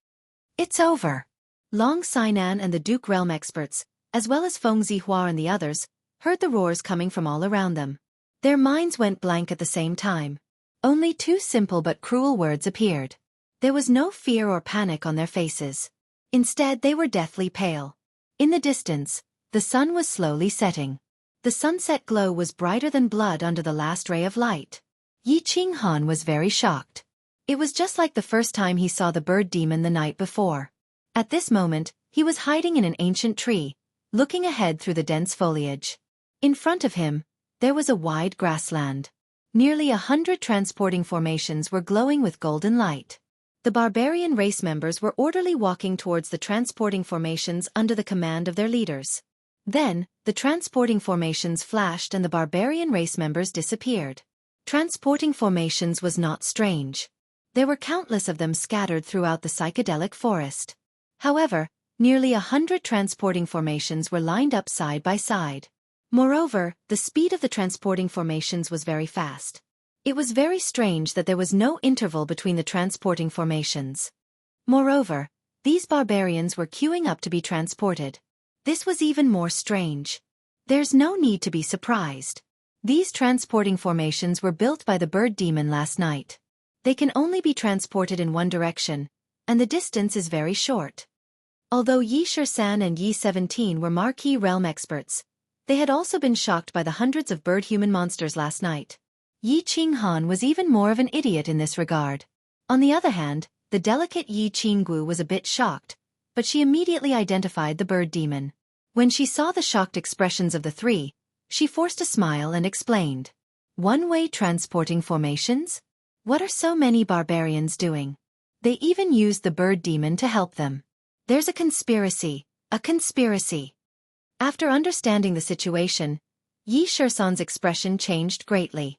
It's over. Long Sinan and the Duke Realm experts, as well as Feng Zihua and the others, heard the roars coming from all around them. Their minds went blank at the same time. Only two simple but cruel words appeared. There was no fear or panic on their faces. Instead, they were deathly pale. In the distance, the sun was slowly setting. The sunset glow was brighter than blood under the last ray of light. Yi Qinghan was very shocked. It was just like the first time he saw the bird demon the night before. At this moment, he was hiding in an ancient tree, looking ahead through the dense foliage. In front of him, there was a wide grassland. Nearly 100 transporting formations were glowing with golden light. The barbarian race members were orderly walking towards the transporting formations under the command of their leaders. Then, the transporting formations flashed and the barbarian race members disappeared. Transporting formations was not strange. There were countless of them scattered throughout the psychedelic forest. However, nearly 100 transporting formations were lined up side by side. Moreover, the speed of the transporting formations was very fast. It was very strange that there was no interval between the transporting formations. Moreover, these barbarians were queuing up to be transported. This was even more strange. There's no need to be surprised. These transporting formations were built by the bird demon last night. They can only be transported in one direction, and the distance is very short. Although Yi Shisan and Yi 17 were marquee realm experts, they had also been shocked by the hundreds of bird-human monsters last night. Yi Qinghan was even more of an idiot in this regard. On the other hand, the delicate Yi Qinggu was a bit shocked, but she immediately identified the bird demon. When she saw the shocked expressions of the three, she forced a smile and explained. One-way transporting formations? What are so many barbarians doing? They even used the bird demon to help them. There's a conspiracy, a conspiracy. After understanding the situation, Yi Shisan's expression changed greatly.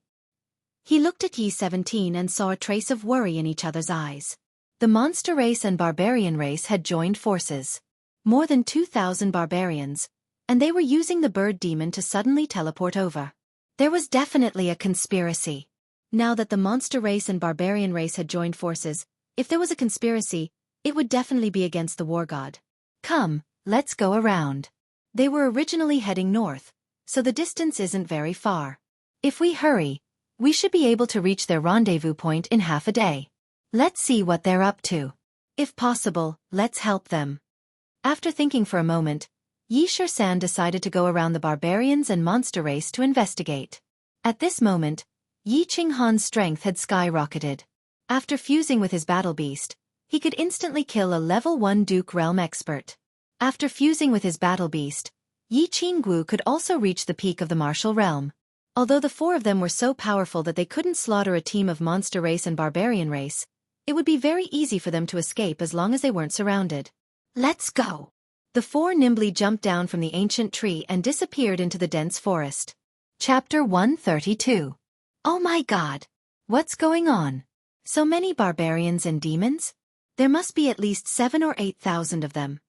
He looked at Yi 17 and saw a trace of worry in each other's eyes. The monster race and barbarian race had joined forces. More than 2,000 barbarians, and they were using the bird demon to suddenly teleport over. There was definitely a conspiracy. Now that the monster race and barbarian race had joined forces, if there was a conspiracy, it would definitely be against the war god. Come, let's go around. They were originally heading north, so the distance isn't very far. If we hurry, we should be able to reach their rendezvous point in half a day. Let's see what they're up to. If possible, let's help them. After thinking for a moment, Yi Shisan decided to go around the barbarians and monster race to investigate. At this moment, Yi Qinghan's strength had skyrocketed. After fusing with his battle beast, he could instantly kill a level 1 Duke Realm expert. After fusing with his battle beast, Yi Qinggu could also reach the peak of the martial realm. Although the four of them were so powerful that they couldn't slaughter a team of monster race and barbarian race, it would be very easy for them to escape as long as they weren't surrounded. Let's go! The four nimbly jumped down from the ancient tree and disappeared into the dense forest. Chapter 132. Oh my god! What's going on? So many barbarians and demons? There must be at least 7,000 or 8,000 of them.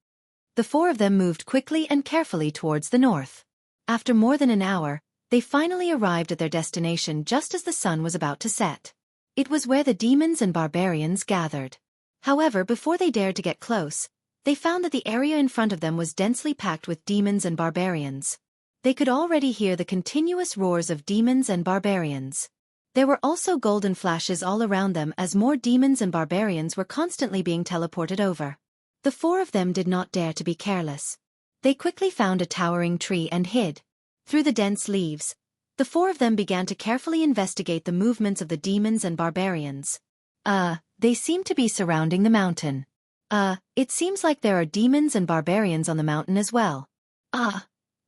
The four of them moved quickly and carefully towards the north. After more than an hour, they finally arrived at their destination just as the sun was about to set. It was where the demons and barbarians gathered. However, before they dared to get close, they found that the area in front of them was densely packed with demons and barbarians. They could already hear the continuous roars of demons and barbarians. There were also golden flashes all around them as more demons and barbarians were constantly being teleported over. The four of them did not dare to be careless. They quickly found a towering tree and hid. Through the dense leaves, the four of them began to carefully investigate the movements of the demons and barbarians. They seem to be surrounding the mountain. It seems like there are demons and barbarians on the mountain as well.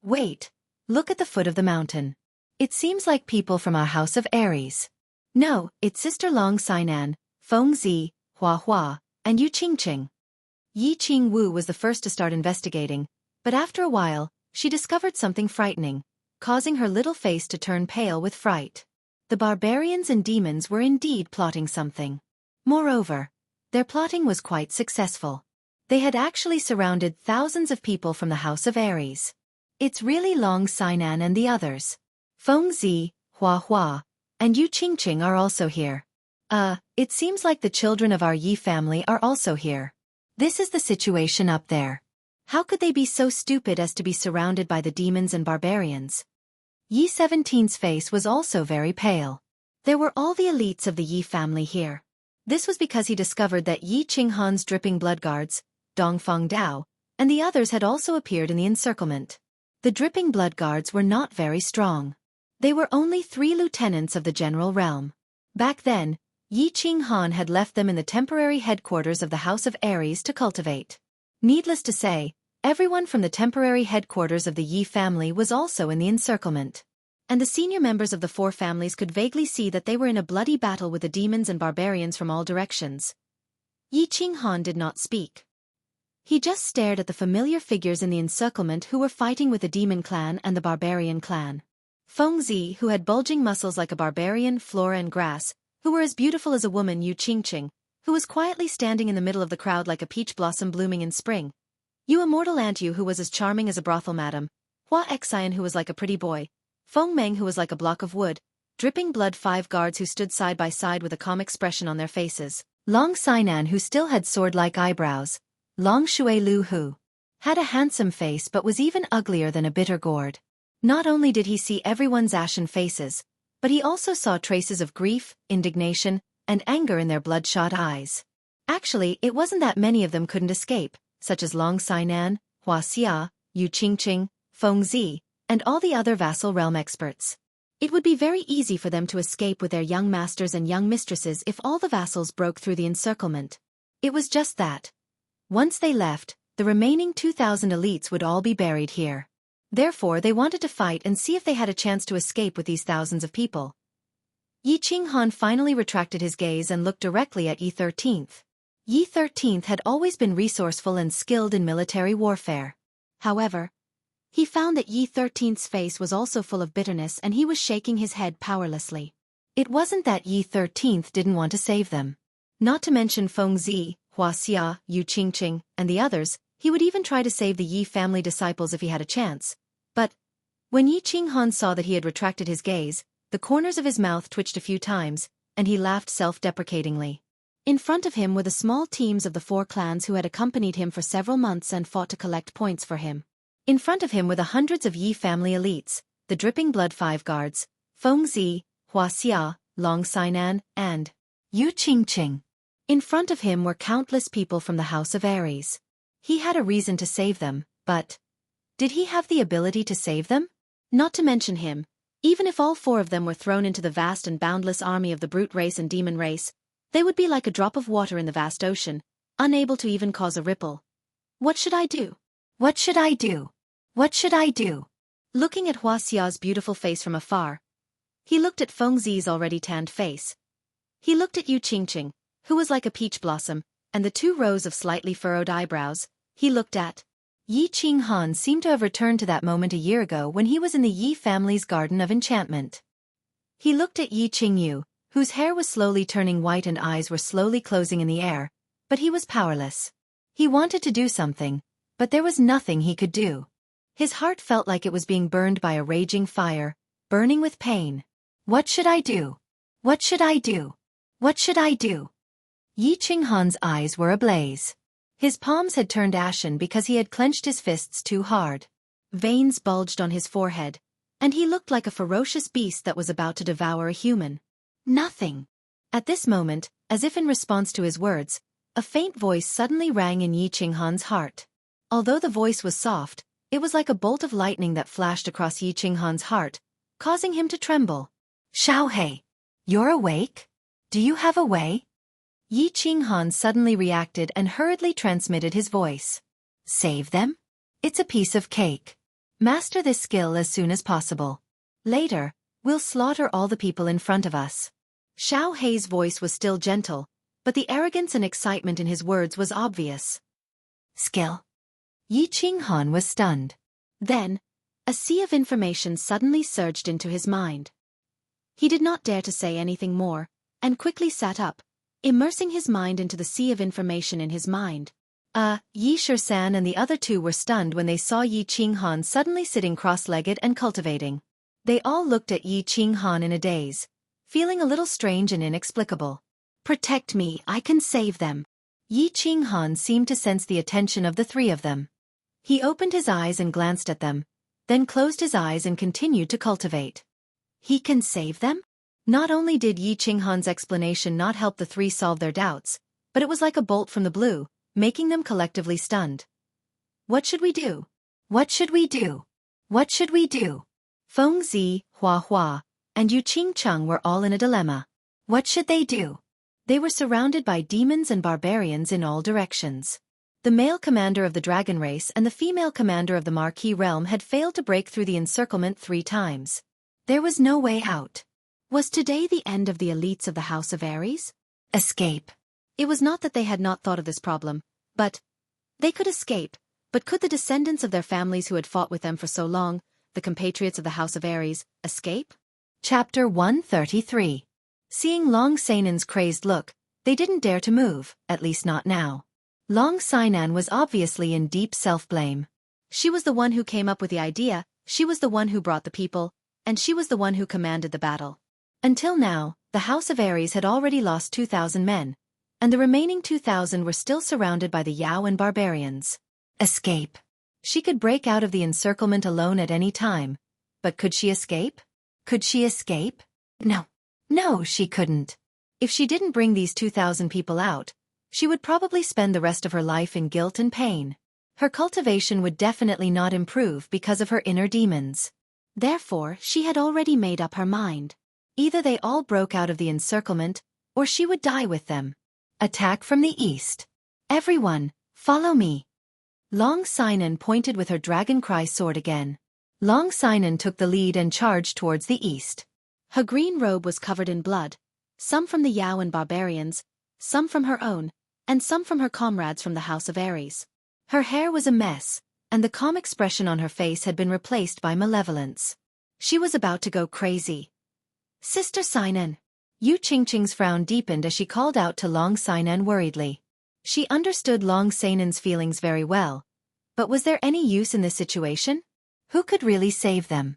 Wait. Look at the foot of the mountain. It seems like people from our House of Aries. No, it's Sister Long Sainan, Feng Zi, Hua Hua, and Yu Qingqing. Yi Qing Wu was the first to start investigating, but after a while, she discovered something frightening, causing her little face to turn pale with fright. The barbarians and demons were indeed plotting something. Moreover, their plotting was quite successful. They had actually surrounded thousands of people from the House of Aries. It's really Long Sainan and the others. Feng Zi, Hua Hua, and Yu Qingqing are also here. It seems like the children of our Yi family are also here. This is the situation up there. How could they be so stupid as to be surrounded by the demons and barbarians? Yi 17's face was also very pale. There were all the elites of the Yi family here. This was because he discovered that Yi Qinghan's dripping blood guards, Dongfang Dao, and the others had also appeared in the encirclement. The dripping blood guards were not very strong. They were only 3 lieutenants of the general realm. Back then, Yi Qinghan had left them in the temporary headquarters of the House of Aries to cultivate. Needless to say, everyone from the temporary headquarters of the Yi family was also in the encirclement. And the senior members of the 4 families could vaguely see that they were in a bloody battle with the demons and barbarians from all directions. Yi Qinghan did not speak. He just stared at the familiar figures in the encirclement who were fighting with the demon clan and the barbarian clan. Feng Zi, who had bulging muscles like a barbarian, flora and grass, who were as beautiful as a woman, Yu Qingqing, who was quietly standing in the middle of the crowd like a peach blossom blooming in spring. Yu Immortal Ant Yu, who was as charming as a brothel madam. Hua Xian, who was like a pretty boy. Feng Meng, who was like a block of wood. Dripping blood 5 guards who stood side by side with a calm expression on their faces. Long Sainan, who still had sword-like eyebrows. Long Shui Lu, who had a handsome face but was even uglier than a bitter gourd. Not only did he see everyone's ashen faces, but he also saw traces of grief, indignation, and anger in their bloodshot eyes. Actually, it wasn't that many of them couldn't escape, such as Long Sainan, Hua Xia, Yu Qingqing, Feng Zi, and all the other vassal realm experts. It would be very easy for them to escape with their young masters and young mistresses if all the vassals broke through the encirclement. It was just that. Once they left, the remaining 2,000 elites would all be buried here. Therefore, they wanted to fight and see if they had a chance to escape with these thousands of people. Yi Qinghan finally retracted his gaze and looked directly at Yi 13th. Yi 13th had always been resourceful and skilled in military warfare. However, he found that Yi 13th's face was also full of bitterness and he was shaking his head powerlessly. It wasn't that Yi 13th didn't want to save them. Not to mention Feng Zi, Hua Xia, Yu Qingqing, and the others, he would even try to save the Yi family disciples if he had a chance. But when Yi Qinghan saw that he had retracted his gaze, the corners of his mouth twitched a few times, and he laughed self-deprecatingly. In front of him were the small teams of the 4 clans who had accompanied him for several months and fought to collect points for him. In front of him were the hundreds of Yi family elites, the dripping blood 5 guards, Feng Zi, Hua Xia, Long Sainan, and Yu Qingqing. In front of him were countless people from the House of Aries. He had a reason to save them, but did he have the ability to save them? Not to mention him, even if all 4 of them were thrown into the vast and boundless army of the brute race and demon race, they would be like a drop of water in the vast ocean, unable to even cause a ripple. What should I do? What should I do? What should I do? Looking at Hua Xia's beautiful face from afar, he looked at Feng Zi's already tanned face. He looked at Yu Qingqing, who was like a peach blossom, and the 2 rows of slightly furrowed eyebrows. He looked at Yi Qinghan seemed to have returned to that moment a year ago when he was in the Yi family's Garden of Enchantment. He looked at Yi Qingyu, whose hair was slowly turning white and eyes were slowly closing in the air, but he was powerless. He wanted to do something, but there was nothing he could do. His heart felt like it was being burned by a raging fire, burning with pain. What should I do? What should I do? What should I do? Yi Qinghan's eyes were ablaze. His palms had turned ashen because he had clenched his fists too hard. Veins bulged on his forehead, and he looked like a ferocious beast that was about to devour a human. Nothing. At this moment, as if in response to his words, a faint voice suddenly rang in Yi Qinghan's heart. Although the voice was soft, it was like a bolt of lightning that flashed across Yi Qinghan's heart, causing him to tremble. Xiaohei, you're awake? Do you have a way? Yi Qinghan suddenly reacted and hurriedly transmitted his voice. Save them? It's a piece of cake. Master this skill as soon as possible. Later, we'll slaughter all the people in front of us. Xiaohei's voice was still gentle, but the arrogance and excitement in his words was obvious. Skill? Yi Qinghan was stunned. Then, a sea of information suddenly surged into his mind. He did not dare to say anything more, and quickly sat up, immersing his mind into the sea of information in his mind. Yi Shisan and the other two were stunned when they saw Yi Qinghan suddenly sitting cross-legged and cultivating. They all looked at Yi Qinghan in a daze, feeling a little strange and inexplicable. Protect me, I can save them. Yi Qinghan seemed to sense the attention of the three of them. He opened his eyes and glanced at them, then closed his eyes and continued to cultivate. He can save them? Not only did Yi Qinghan's explanation not help the three solve their doubts, but it was like a bolt from the blue, making them collectively stunned. What should we do? What should we do? What should we do? Feng Zi, Hua Hua, and Yu Qingcheng were all in a dilemma. What should they do? They were surrounded by demons and barbarians in all directions. The male commander of the dragon race and the female commander of the Marquis realm had failed to break through the encirclement 3 times. There was no way out. Was today the end of the elites of the House of Aries? Escape. It was not that they had not thought of this problem, but they could escape, but could the descendants of their families who had fought with them for so long, the compatriots of the House of Aries, escape? Chapter 133. Seeing Long Sainan's crazed look, they didn't dare to move, at least not now. Long Sainan was obviously in deep self-blame. She was the one who came up with the idea, she was the one who brought the people, and she was the one who commanded the battle. Until now, the House of Aries had already lost 2,000 men, and the remaining 2,000 were still surrounded by the Yao and barbarians. Escape. She could break out of the encirclement alone at any time, but could she escape? Could she escape? No. No, she couldn't. If she didn't bring these 2,000 people out, she would probably spend the rest of her life in guilt and pain. Her cultivation would definitely not improve because of her inner demons. Therefore, she had already made up her mind. Either they all broke out of the encirclement, or she would die with them. Attack from the east. Everyone, follow me. Long Sainan pointed with her dragon cry sword again. Long Sainan took the lead and charged towards the east. Her green robe was covered in blood, some from the Yao and barbarians, some from her own, and some from her comrades from the House of Aries. Her hair was a mess, and the calm expression on her face had been replaced by malevolence. She was about to go crazy. Sister Sainan. Yu Qingqing's frown deepened as she called out to Long Sainan worriedly. She understood Long Sainan's feelings very well, but was there any use in this situation? Who could really save them?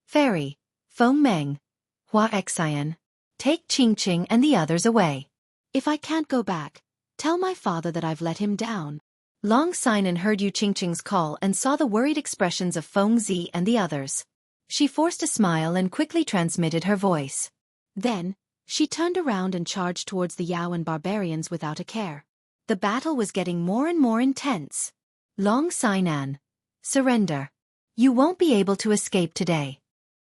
Fairy, Feng Meng, Hua Xian, take Qingqing and the others away. If I can't go back, tell my father that I've let him down. Long Sainan heard Yu Qingqing's call and saw the worried expressions of Feng Zi and the others. She forced a smile and quickly transmitted her voice. Then, she turned around and charged towards the Yao and barbarians without a care. The battle was getting more and more intense. Long Sainan, surrender. You won't be able to escape today.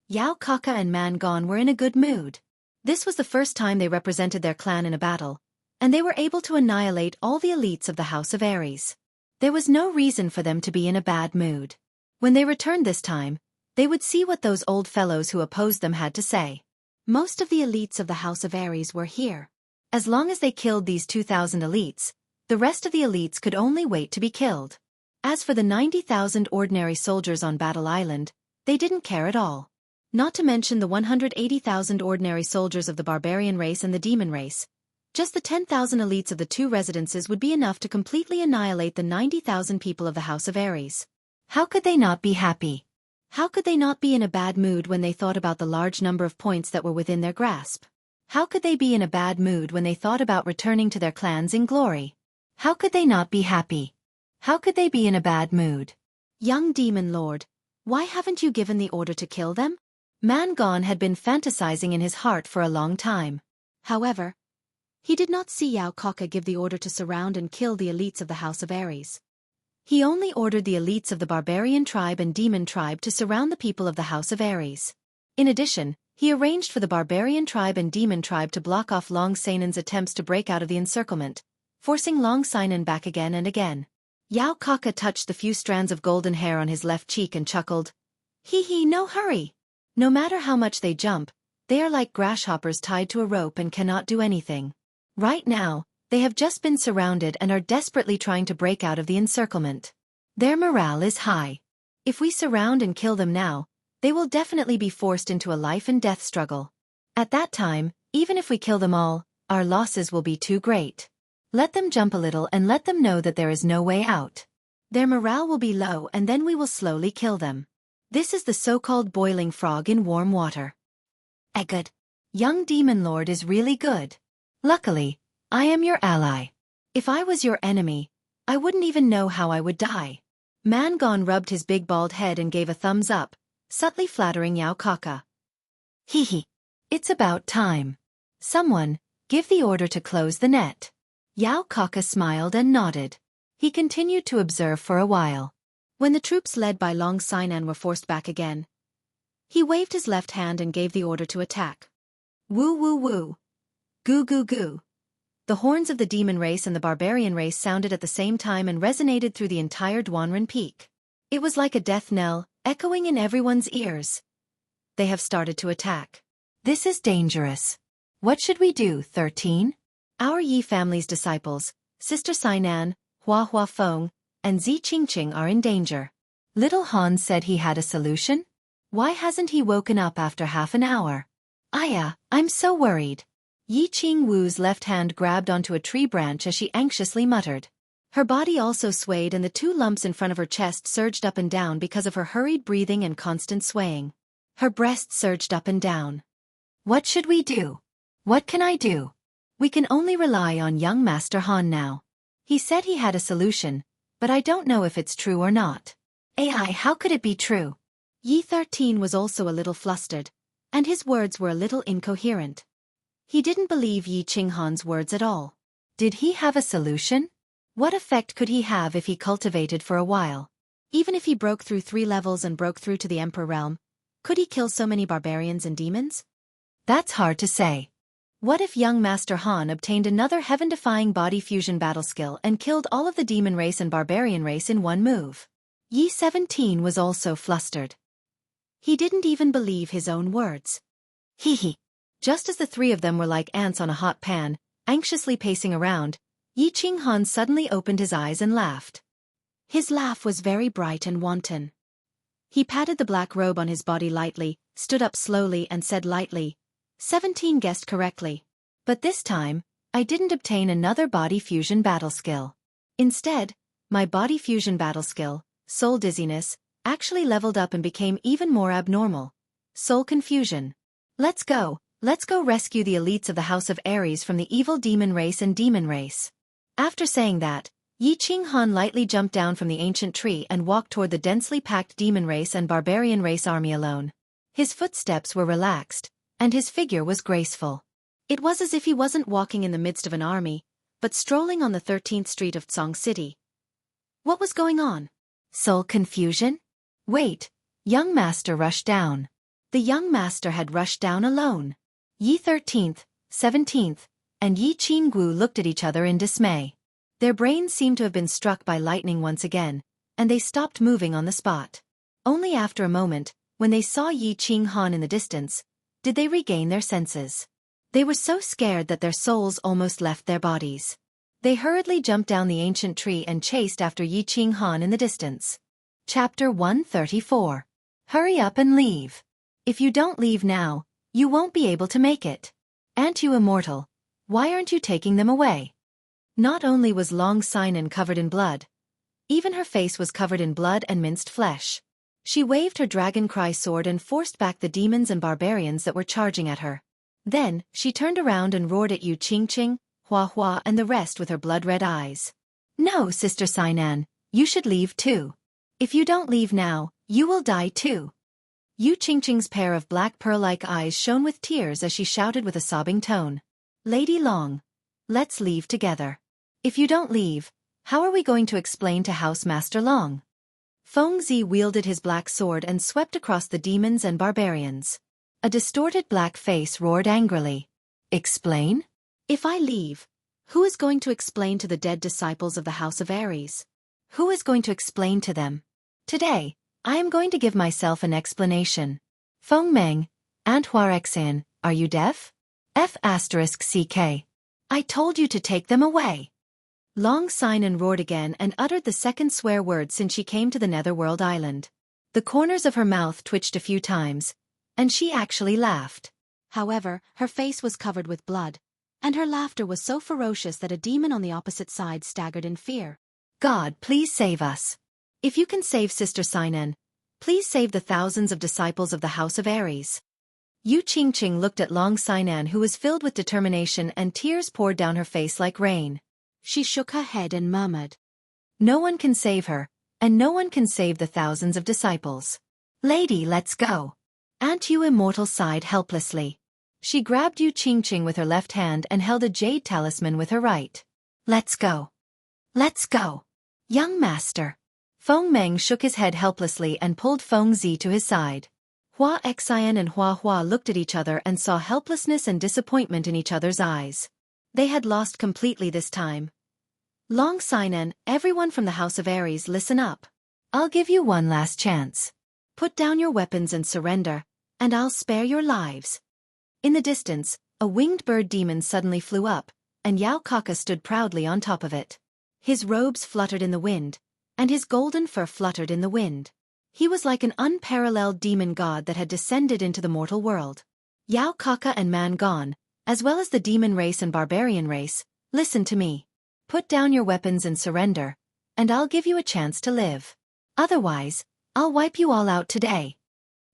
Yao Kaka and Man Gon were in a good mood. This was the first time they represented their clan in a battle, and they were able to annihilate all the elites of the House of Aries. There was no reason for them to be in a bad mood. When they returned this time, they would see what those old fellows who opposed them had to say. Most of the elites of the House of Aries were here. As long as they killed these 2,000 elites, the rest of the elites could only wait to be killed. As for the 90,000 ordinary soldiers on Battle Island, they didn't care at all. Not to mention the 180,000 ordinary soldiers of the barbarian race and the demon race. Just the 10,000 elites of the 2 residences would be enough to completely annihilate the 90,000 people of the House of Aries. How could they not be happy? How could they not be in a bad mood when they thought about the large number of points that were within their grasp? How could they be in a bad mood when they thought about returning to their clans in glory? How could they not be happy? How could they be in a bad mood? Young Demon Lord, why haven't you given the order to kill them? Mangon had been fantasizing in his heart for a long time. However, he did not see Yao Kaka give the order to surround and kill the elites of the House of Ares. He only ordered the elites of the barbarian tribe and demon tribe to surround the people of the House of Ares. In addition, he arranged for the barbarian tribe and demon tribe to block off Long Sainan's attempts to break out of the encirclement, forcing Long Sainan back again and again. Yao Kaka touched the few strands of golden hair on his left cheek and chuckled. Hee hee, no hurry. No matter how much they jump, they are like grasshoppers tied to a rope and cannot do anything. Right now, they have just been surrounded and are desperately trying to break out of the encirclement. Their morale is high. If we surround and kill them now, they will definitely be forced into a life and death struggle. At that time, even if we kill them all, our losses will be too great. Let them jump a little and let them know that there is no way out. Their morale will be low and then we will slowly kill them. This is the so-called boiling frog in warm water. Good. Young Demon Lord is really good. Luckily, I am your ally. If I was your enemy, I wouldn't even know how I would die. Mangon rubbed his big bald head and gave a thumbs up, subtly flattering Yao Kaka. Hee hee. It's about time. Someone, give the order to close the net. Yao Kaka smiled and nodded. He continued to observe for a while. When the troops led by Long Sainan were forced back again, he waved his left hand and gave the order to attack. Woo woo woo. Goo goo goo. The horns of the demon race and the barbarian race sounded at the same time and resonated through the entire Duanren Peak. It was like a death knell, echoing in everyone's ears. They have started to attack. This is dangerous. What should we do, 13? Our Yi family's disciples, Sister Sainan, Hua Hua Feng, and Zi Qingqing are in danger. Little Han said he had a solution? Why hasn't he woken up after half an hour? Aya, I'm so worried. Yi Qing Wu's left hand grabbed onto a tree branch as she anxiously muttered. Her body also swayed and the two lumps in front of her chest surged up and down because of her hurried breathing and constant swaying. Her breast surged up and down. What should we do? What can I do? We can only rely on young Master Han now. He said he had a solution, but I don't know if it's true or not. AI, how could it be true? Yi 13 was also a little flustered, and his words were a little incoherent. He didn't believe Yi Qinghan's words at all. Did he have a solution? What effect could he have if he cultivated for a while? Even if he broke through 3 levels and broke through to the Emperor realm, could he kill so many barbarians and demons? That's hard to say. What if young Master Han obtained another heaven-defying body fusion battle skill and killed all of the demon race and barbarian race in one move? Yi 17 was also flustered. He didn't even believe his own words. Hee hee. Just as the 3 of them were like ants on a hot pan, anxiously pacing around, Yi Qinghan suddenly opened his eyes and laughed. His laugh was very bright and wanton. He patted the black robe on his body lightly, stood up slowly and said lightly, 17 guessed correctly. But this time, I didn't obtain another body fusion battle skill. Instead, my body fusion battle skill, Soul Dizziness, actually leveled up and became even more abnormal. Soul Confusion. Let's go rescue the elites of the House of Ares from the evil demon race and demon race. After saying that, Yi Qinghan lightly jumped down from the ancient tree and walked toward the densely packed demon race and barbarian race army alone. His footsteps were relaxed, and his figure was graceful. It was as if he wasn't walking in the midst of an army, but strolling on the 13th street of Tsong City. What was going on? Soul confusion? Wait, young master rushed down. The young master had rushed down alone. Yi 13th, 17th, and Yi Qinggu looked at each other in dismay. Their brains seemed to have been struck by lightning once again, and they stopped moving on the spot. Only after a moment, when they saw Yi Qinghan in the distance, did they regain their senses. They were so scared that their souls almost left their bodies. They hurriedly jumped down the ancient tree and chased after Yi Qinghan in the distance. Chapter 134. Hurry up and leave. If you don't leave now, you won't be able to make it. Aren't you immortal? Why aren't you taking them away? Not only was Long Sainan covered in blood, even her face was covered in blood and minced flesh. She waved her dragon cry sword and forced back the demons and barbarians that were charging at her. Then, she turned around and roared at Yu Qingqing, Hua Hua and the rest with her blood-red eyes. No, Sister Sainan, you should leave too. If you don't leave now, you will die too. Yu Qingqing's pair of black pearl-like eyes shone with tears as she shouted with a sobbing tone. Lady Long, let's leave together. If you don't leave, how are we going to explain to Housemaster Long? Feng Zi wielded his black sword and swept across the demons and barbarians. A distorted black face roared angrily. Explain? If I leave, who is going to explain to the dead disciples of the House of Aries? Who is going to explain to them? Today, I am going to give myself an explanation. Feng Meng, Anthuarexan, are you deaf? F***CK. I told you to take them away. Long Sinan roared again and uttered the second swear word since she came to the Netherworld Island. The corners of her mouth twitched a few times, and she actually laughed. However, her face was covered with blood, and her laughter was so ferocious that a demon on the opposite side staggered in fear. God, please save us. If you can save Sister Sinan, please save the thousands of disciples of the House of Aries. Yu Qingqing looked at Long Sinan, who was filled with determination, and tears poured down her face like rain. She shook her head and murmured. No one can save her, and no one can save the thousands of disciples. Lady, let's go. Aunt Yu Immortal sighed helplessly. She grabbed Yu Qingqing with her left hand and held a jade talisman with her right. Let's go. Let's go. Young master. Feng Meng shook his head helplessly and pulled Feng Zi to his side. Hua Xian and Hua Hua looked at each other and saw helplessness and disappointment in each other's eyes. They had lost completely this time. Long Sinan, everyone from the House of Aries, listen up. I'll give you one last chance. Put down your weapons and surrender, and I'll spare your lives. In the distance, a winged bird demon suddenly flew up, and Yao Kaka stood proudly on top of it. His robes fluttered in the wind, and his golden fur fluttered in the wind. He was like an unparalleled demon god that had descended into the mortal world. Yao Kaka and Man Gone, as well as the demon race and barbarian race, listen to me. Put down your weapons and surrender, and I'll give you a chance to live. Otherwise, I'll wipe you all out today.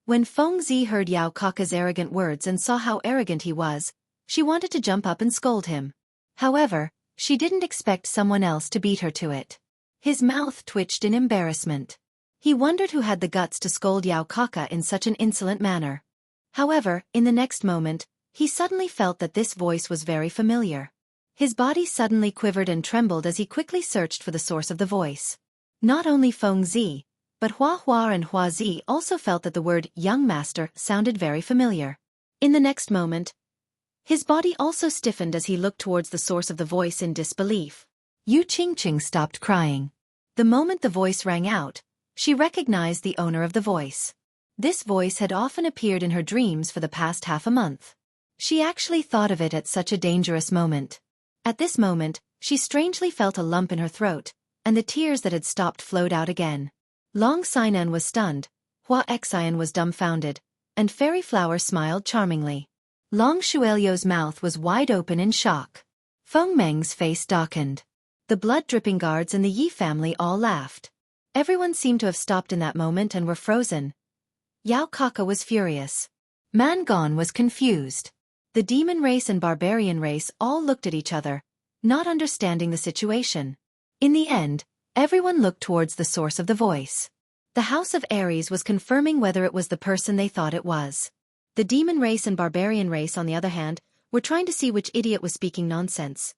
When Feng Zi heard Yao Kaka's arrogant words and saw how arrogant he was, she wanted to jump up and scold him. However, she didn't expect someone else to beat her to it. His mouth twitched in embarrassment. He wondered who had the guts to scold Yao Kaka in such an insolent manner. However, in the next moment, he suddenly felt that this voice was very familiar. His body suddenly quivered and trembled as he quickly searched for the source of the voice. Not only Feng Zi, but Hua Hua and Hua Zi also felt that the word young master sounded very familiar. In the next moment, his body also stiffened as he looked towards the source of the voice in disbelief. Yu Qingqing stopped crying. The moment the voice rang out, she recognized the owner of the voice. This voice had often appeared in her dreams for the past half a month. She actually thought of it at such a dangerous moment. At this moment, she strangely felt a lump in her throat, and the tears that had stopped flowed out again. Long Sinan was stunned, Hua Xian was dumbfounded, and Fairy Flower smiled charmingly. Long Shuelio's mouth was wide open in shock. Feng Meng's face darkened. The blood-dripping guards and the Yi family all laughed. Everyone seemed to have stopped in that moment and were frozen. Yao Kaka was furious. Man Gone was confused. The demon race and barbarian race all looked at each other, not understanding the situation. In the end, everyone looked towards the source of the voice. The House of Aries was confirming whether it was the person they thought it was. The demon race and barbarian race, on the other hand, were trying to see which idiot was speaking nonsense.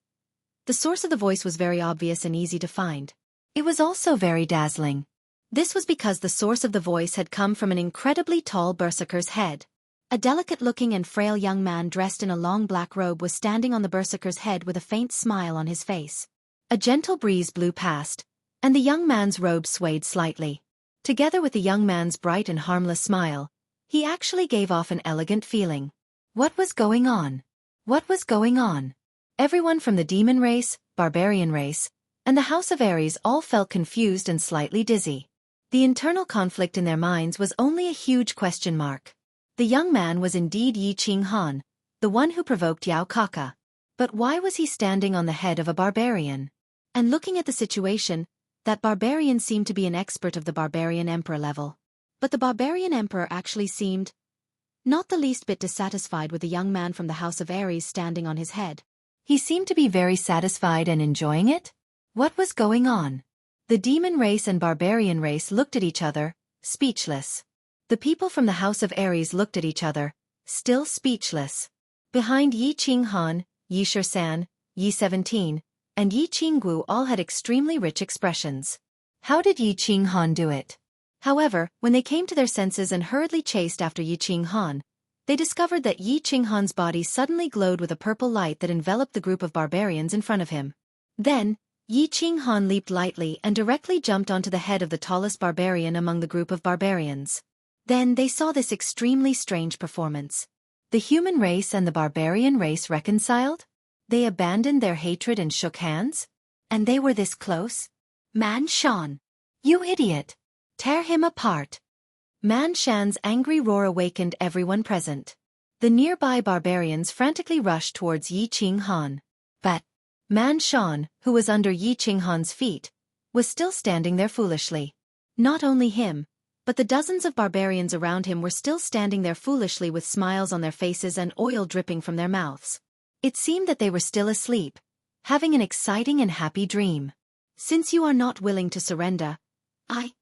The source of the voice was very obvious and easy to find. It was also very dazzling. This was because the source of the voice had come from an incredibly tall berserker's head. A delicate-looking and frail young man dressed in a long black robe was standing on the berserker's head with a faint smile on his face. A gentle breeze blew past, and the young man's robe swayed slightly. Together with the young man's bright and harmless smile, he actually gave off an elegant feeling. What was going on? What was going on? Everyone from the demon race, barbarian race, and the House of Aries all felt confused and slightly dizzy. The internal conflict in their minds was only a huge question mark. The young man was indeed Yi Qinghan, the one who provoked Yao Kaka. But why was he standing on the head of a barbarian? And looking at the situation, that barbarian seemed to be an expert of the barbarian emperor level. But the barbarian emperor actually seemed not the least bit dissatisfied with the young man from the House of Aries standing on his head. He seemed to be very satisfied and enjoying it? What was going on? The demon race and barbarian race looked at each other, speechless. The people from the House of Aries looked at each other, still speechless. Behind Yi Qinghan, Yi Shisan, Yi 17, and Yi Qinggu all had extremely rich expressions. How did Yi Qinghan do it? However, when they came to their senses and hurriedly chased after Yi Qinghan, they discovered that Yi Qinghan's body suddenly glowed with a purple light that enveloped the group of barbarians in front of him. Then, Yi Qinghan leaped lightly and directly jumped onto the head of the tallest barbarian among the group of barbarians. Then they saw this extremely strange performance. The human race and the barbarian race reconciled? They abandoned their hatred and shook hands? And they were this close? Man Shan! You idiot! Tear him apart! Man Shan's angry roar awakened everyone present. The nearby barbarians frantically rushed towards Yi Qinghan. But Man Shan, who was under Yi Qinghan's feet, was still standing there foolishly. Not only him, but the dozens of barbarians around him were still standing there foolishly with smiles on their faces and oil dripping from their mouths. It seemed that they were still asleep, having an exciting and happy dream. Since you are not willing to surrender, I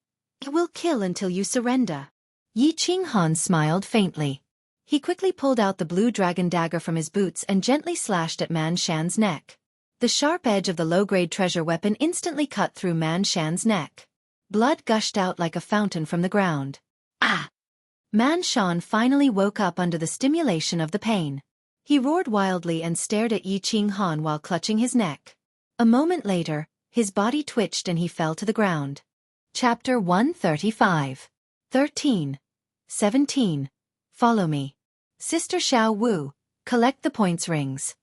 will kill until you surrender. Yi Qinghan smiled faintly. He quickly pulled out the blue dragon dagger from his boots and gently slashed at Man Shan's neck. The sharp edge of the low-grade treasure weapon instantly cut through Man Shan's neck. Blood gushed out like a fountain from the ground. Ah! Man Shan finally woke up under the stimulation of the pain. He roared wildly and stared at Yi Qinghan while clutching his neck. A moment later, his body twitched and he fell to the ground. Chapter 135. 13. 17. Follow me. Sister Xiao Wu, collect the points rings.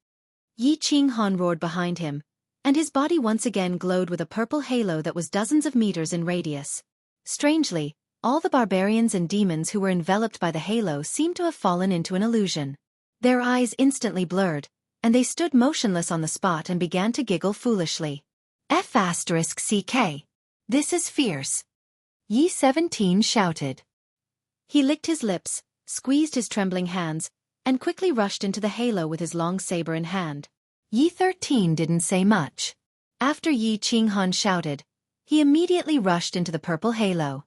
Yi Qinghan roared behind him, and his body once again glowed with a purple halo that was dozens of meters in radius. Strangely, all the barbarians and demons who were enveloped by the halo seemed to have fallen into an illusion. Their eyes instantly blurred, and they stood motionless on the spot and began to giggle foolishly. F***CK. This is fierce. Yi 17 shouted. He licked his lips, squeezed his trembling hands, and quickly rushed into the halo with his long saber in hand. Yi 13 didn't say much. After Yi Qinghan shouted, he immediately rushed into the purple halo.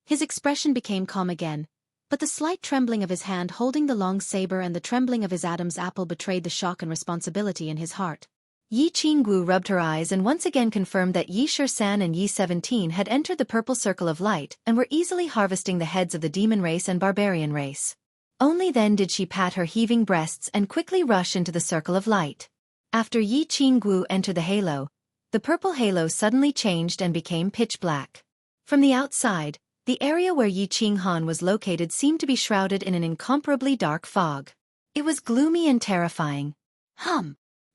His expression became calm again, but the slight trembling of his hand holding the long saber and the trembling of his Adam's apple betrayed the shock and responsibility in his heart. Yi Qinggu rubbed her eyes and once again confirmed that Yi Shisan and Yi 17 had entered the purple circle of light and were easily harvesting the heads of the demon race and barbarian race. Only then did she pat her heaving breasts and quickly rush into the circle of light. After Yi Qinggu entered the halo, the purple halo suddenly changed and became pitch black. From the outside, the area where Yi Qinghan was located seemed to be shrouded in an incomparably dark fog. It was gloomy and terrifying.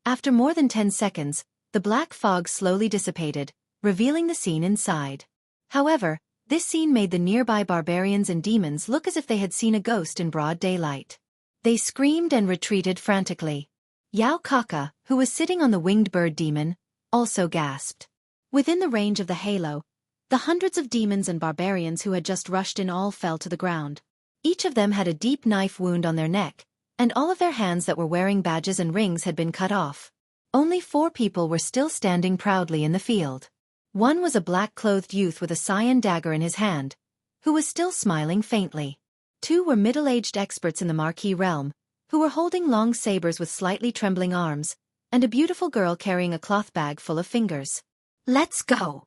After more than 10 seconds, the black fog slowly dissipated, revealing the scene inside. However, this scene made the nearby barbarians and demons look as if they had seen a ghost in broad daylight. They screamed and retreated frantically. Yao Kaka, who was sitting on the winged bird demon, also gasped. Within the range of the halo, the hundreds of demons and barbarians who had just rushed in all fell to the ground. Each of them had a deep knife wound on their neck, and all of their hands that were wearing badges and rings had been cut off. Only 4 people were still standing proudly in the field. One was a black-clothed youth with a cyan dagger in his hand, who was still smiling faintly. 2 were middle-aged experts in the Marquis realm, who were holding long sabers with slightly trembling arms, and a beautiful girl carrying a cloth bag full of fingers. Let's go!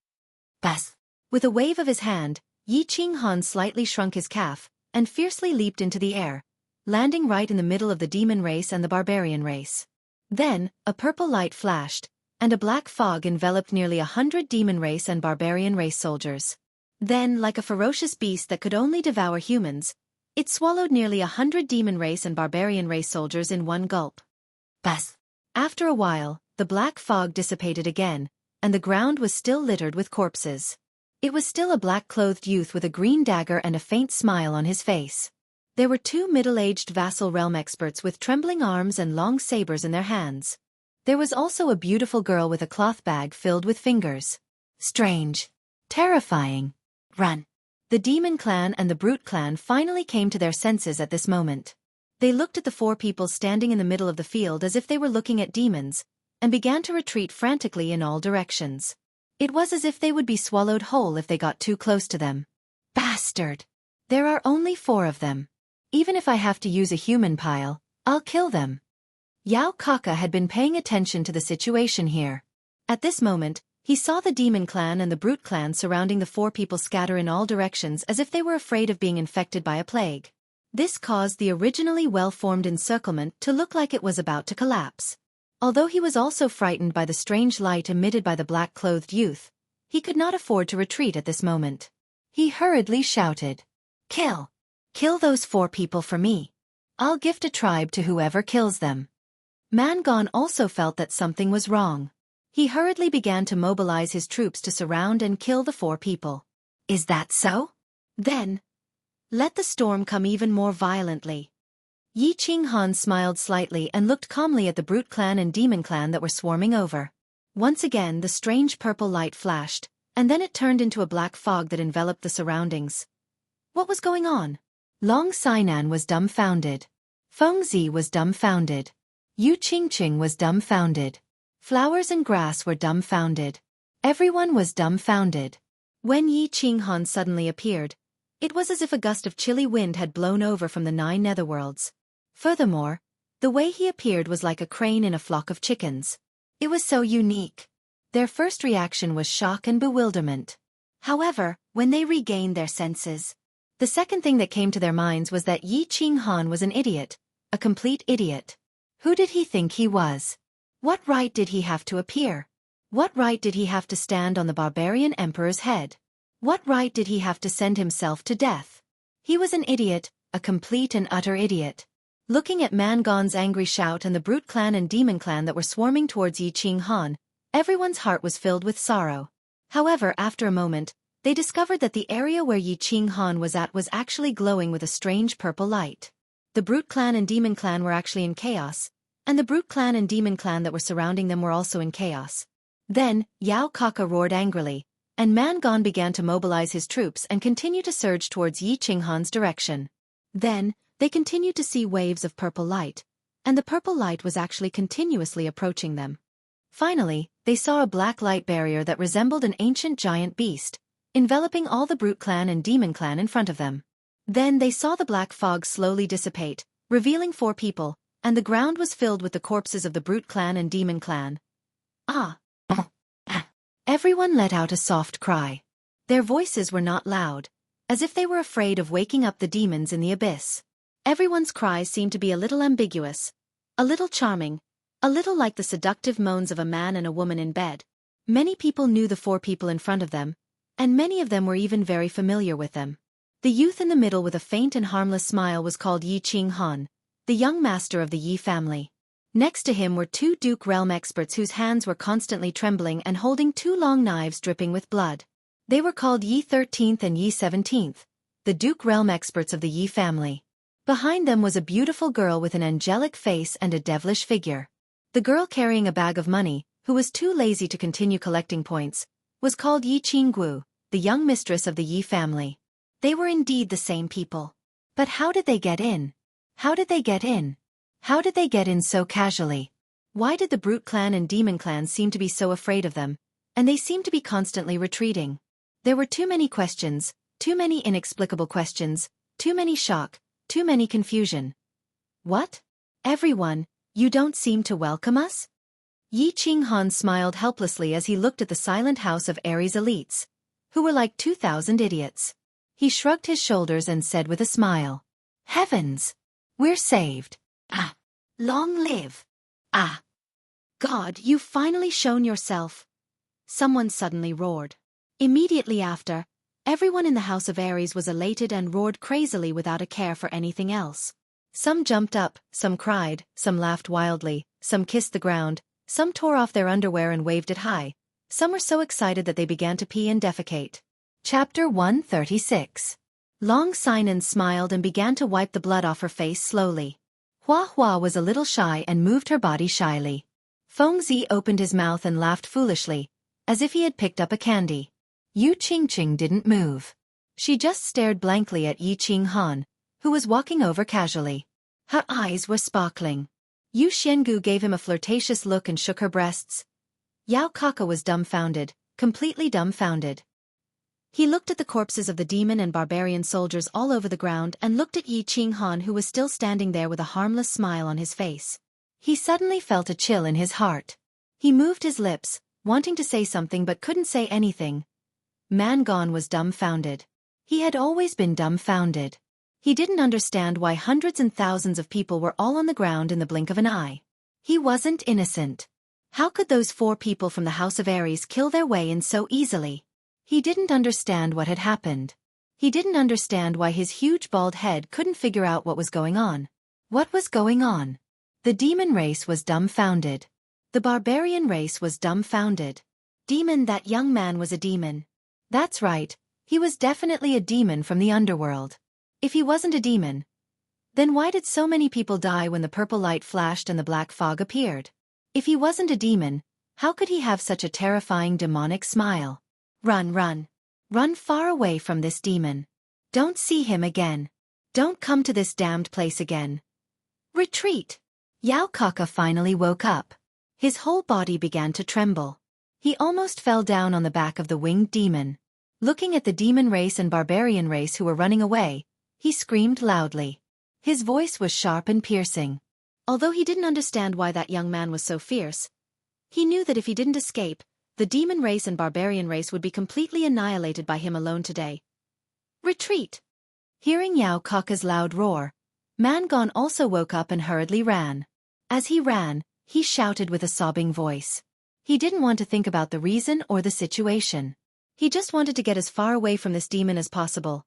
Bas! With a wave of his hand, Yi Qinghan slightly shrunk his calf, and fiercely leaped into the air, landing right in the middle of the demon race and the barbarian race. Then, a purple light flashed, and a black fog enveloped nearly 100 demon race and barbarian race soldiers. Then, like a ferocious beast that could only devour humans, it swallowed nearly 100 demon race and barbarian race soldiers in one gulp. Bas! After a while, the black fog dissipated again, and the ground was still littered with corpses. It was still a black-clothed youth with a green dagger and a faint smile on his face. There were 2 middle-aged vassal realm experts with trembling arms and long sabers in their hands. There was also a beautiful girl with a cloth bag filled with fingers. Strange. Terrifying. Run. The demon clan and the brute clan finally came to their senses at this moment. They looked at the 4 people standing in the middle of the field as if they were looking at demons, and began to retreat frantically in all directions. It was as if they would be swallowed whole if they got too close to them. Bastard! There are only 4 of them. Even if I have to use a human pile, I'll kill them. Yao Kaka had been paying attention to the situation here. At this moment, he saw the demon clan and the brute clan surrounding the 4 people scatter in all directions as if they were afraid of being infected by a plague. This caused the originally well-formed encirclement to look like it was about to collapse. Although he was also frightened by the strange light emitted by the black-clothed youth, he could not afford to retreat at this moment. He hurriedly shouted, "Kill! Kill those 4 people for me. I'll gift a tribe to whoever kills them." Mangon also felt that something was wrong. He hurriedly began to mobilize his troops to surround and kill the 4 people. "Is that so? Then, let the storm come even more violently." Yi Qinghan smiled slightly and looked calmly at the brute clan and demon clan that were swarming over. Once again the strange purple light flashed, and then it turned into a black fog that enveloped the surroundings. What was going on? Long Sainan was dumbfounded. Feng Zi was dumbfounded. Yu Qingqing was dumbfounded. Flowers and grass were dumbfounded. Everyone was dumbfounded. When Yi Qinghan suddenly appeared, it was as if a gust of chilly wind had blown over from the 9 netherworlds. Furthermore, the way he appeared was like a crane in a flock of chickens. It was so unique. Their first reaction was shock and bewilderment. However, when they regained their senses, the second thing that came to their minds was that Yi Qinghan was an idiot, a complete idiot. Who did he think he was? What right did he have to appear? What right did he have to stand on the barbarian emperor's head? What right did he have to send himself to death? He was an idiot, a complete and utter idiot. Looking at Mangon's angry shout and the brute clan and demon clan that were swarming towards Yi Qinghan, everyone's heart was filled with sorrow. However, after a moment, they discovered that the area where Yi Qinghan was at was actually glowing with a strange purple light. The brute clan and demon clan were actually in chaos, and the brute clan and demon clan that were surrounding them were also in chaos. Then, Yao Kaka roared angrily, and Mangon began to mobilize his troops and continue to surge towards Yi Qinghan's direction. Then, they continued to see waves of purple light, and the purple light was actually continuously approaching them. Finally, they saw a black light barrier that resembled an ancient giant beast, enveloping all the brute clan and demon clan in front of them. Then they saw the black fog slowly dissipate, revealing 4 people, and the ground was filled with the corpses of the brute clan and demon clan. Ah! Everyone let out a soft cry. Their voices were not loud, as if they were afraid of waking up the demons in the abyss. Everyone's cries seemed to be a little ambiguous, a little charming, a little like the seductive moans of a man and a woman in bed. Many people knew the 4 people in front of them, and many of them were even very familiar with them. The youth in the middle with a faint and harmless smile was called Yi Qinghan, the young master of the Yi family. Next to him were 2 Duke realm experts whose hands were constantly trembling and holding 2 long knives dripping with blood. They were called Yi 13th and Yi 17th, the Duke realm experts of the Yi family. Behind them was a beautiful girl with an angelic face and a devilish figure. The girl carrying a bag of money, who was too lazy to continue collecting points, was called Yi Qinggu, the young mistress of the Yi family. They were indeed the same people. But how did they get in? How did they get in? How did they get in so casually? Why did the brute clan and demon clan seem to be so afraid of them, and they seemed to be constantly retreating? There were too many questions, too many inexplicable questions, too many shock, too many confusion. What? Everyone, you don't seem to welcome us? Yi Qinghan smiled helplessly as he looked at the silent house of Ares elites, who were like 2,000 idiots. He shrugged his shoulders and said with a smile, "Heavens! We're saved. Ah! Long live! Ah! God, you've finally shown yourself!" Someone suddenly roared. Immediately after, everyone in the House of Ares was elated and roared crazily without a care for anything else. Some jumped up, some cried, some laughed wildly, some kissed the ground, some tore off their underwear and waved it high. Some were so excited that they began to pee and defecate. Chapter 136. Long Sinan smiled and began to wipe the blood off her face slowly. Hua Hua was a little shy and moved her body shyly. Feng Zi opened his mouth and laughed foolishly, as if he had picked up a candy. Yu Qingqing didn't move. She just stared blankly at Yi Qinghan, who was walking over casually. Her eyes were sparkling. Yu Xiangu gave him a flirtatious look and shook her breasts. Yao Kaka was dumbfounded, completely dumbfounded. He looked at the corpses of the demon and barbarian soldiers all over the ground and looked at Yi Qinghan, who was still standing there with a harmless smile on his face. He suddenly felt a chill in his heart. He moved his lips, wanting to say something but couldn't say anything. Man Gone was dumbfounded. He had always been dumbfounded. He didn't understand why hundreds and thousands of people were all on the ground in the blink of an eye. He wasn't innocent. How could those 4 people from the House of Ares kill their way in so easily? He didn't understand what had happened. He didn't understand why his huge bald head couldn't figure out what was going on. What was going on? The demon race was dumbfounded. The barbarian race was dumbfounded. Demon, that young man was a demon. That's right, he was definitely a demon from the underworld. If he wasn't a demon, then why did so many people die when the purple light flashed and the black fog appeared? If he wasn't a demon, how could he have such a terrifying demonic smile? Run, run. Run far away from this demon. Don't see him again. Don't come to this damned place again. Retreat. Yao Kaka finally woke up. His whole body began to tremble. He almost fell down on the back of the winged demon. Looking at the demon race and barbarian race who were running away, he screamed loudly. His voice was sharp and piercing. Although he didn't understand why that young man was so fierce, he knew that if he didn't escape, the demon race and barbarian race would be completely annihilated by him alone today. Retreat! Hearing Yao Kaka's loud roar, Man Gone also woke up and hurriedly ran. As he ran, he shouted with a sobbing voice. He didn't want to think about the reason or the situation. He just wanted to get as far away from this demon as possible.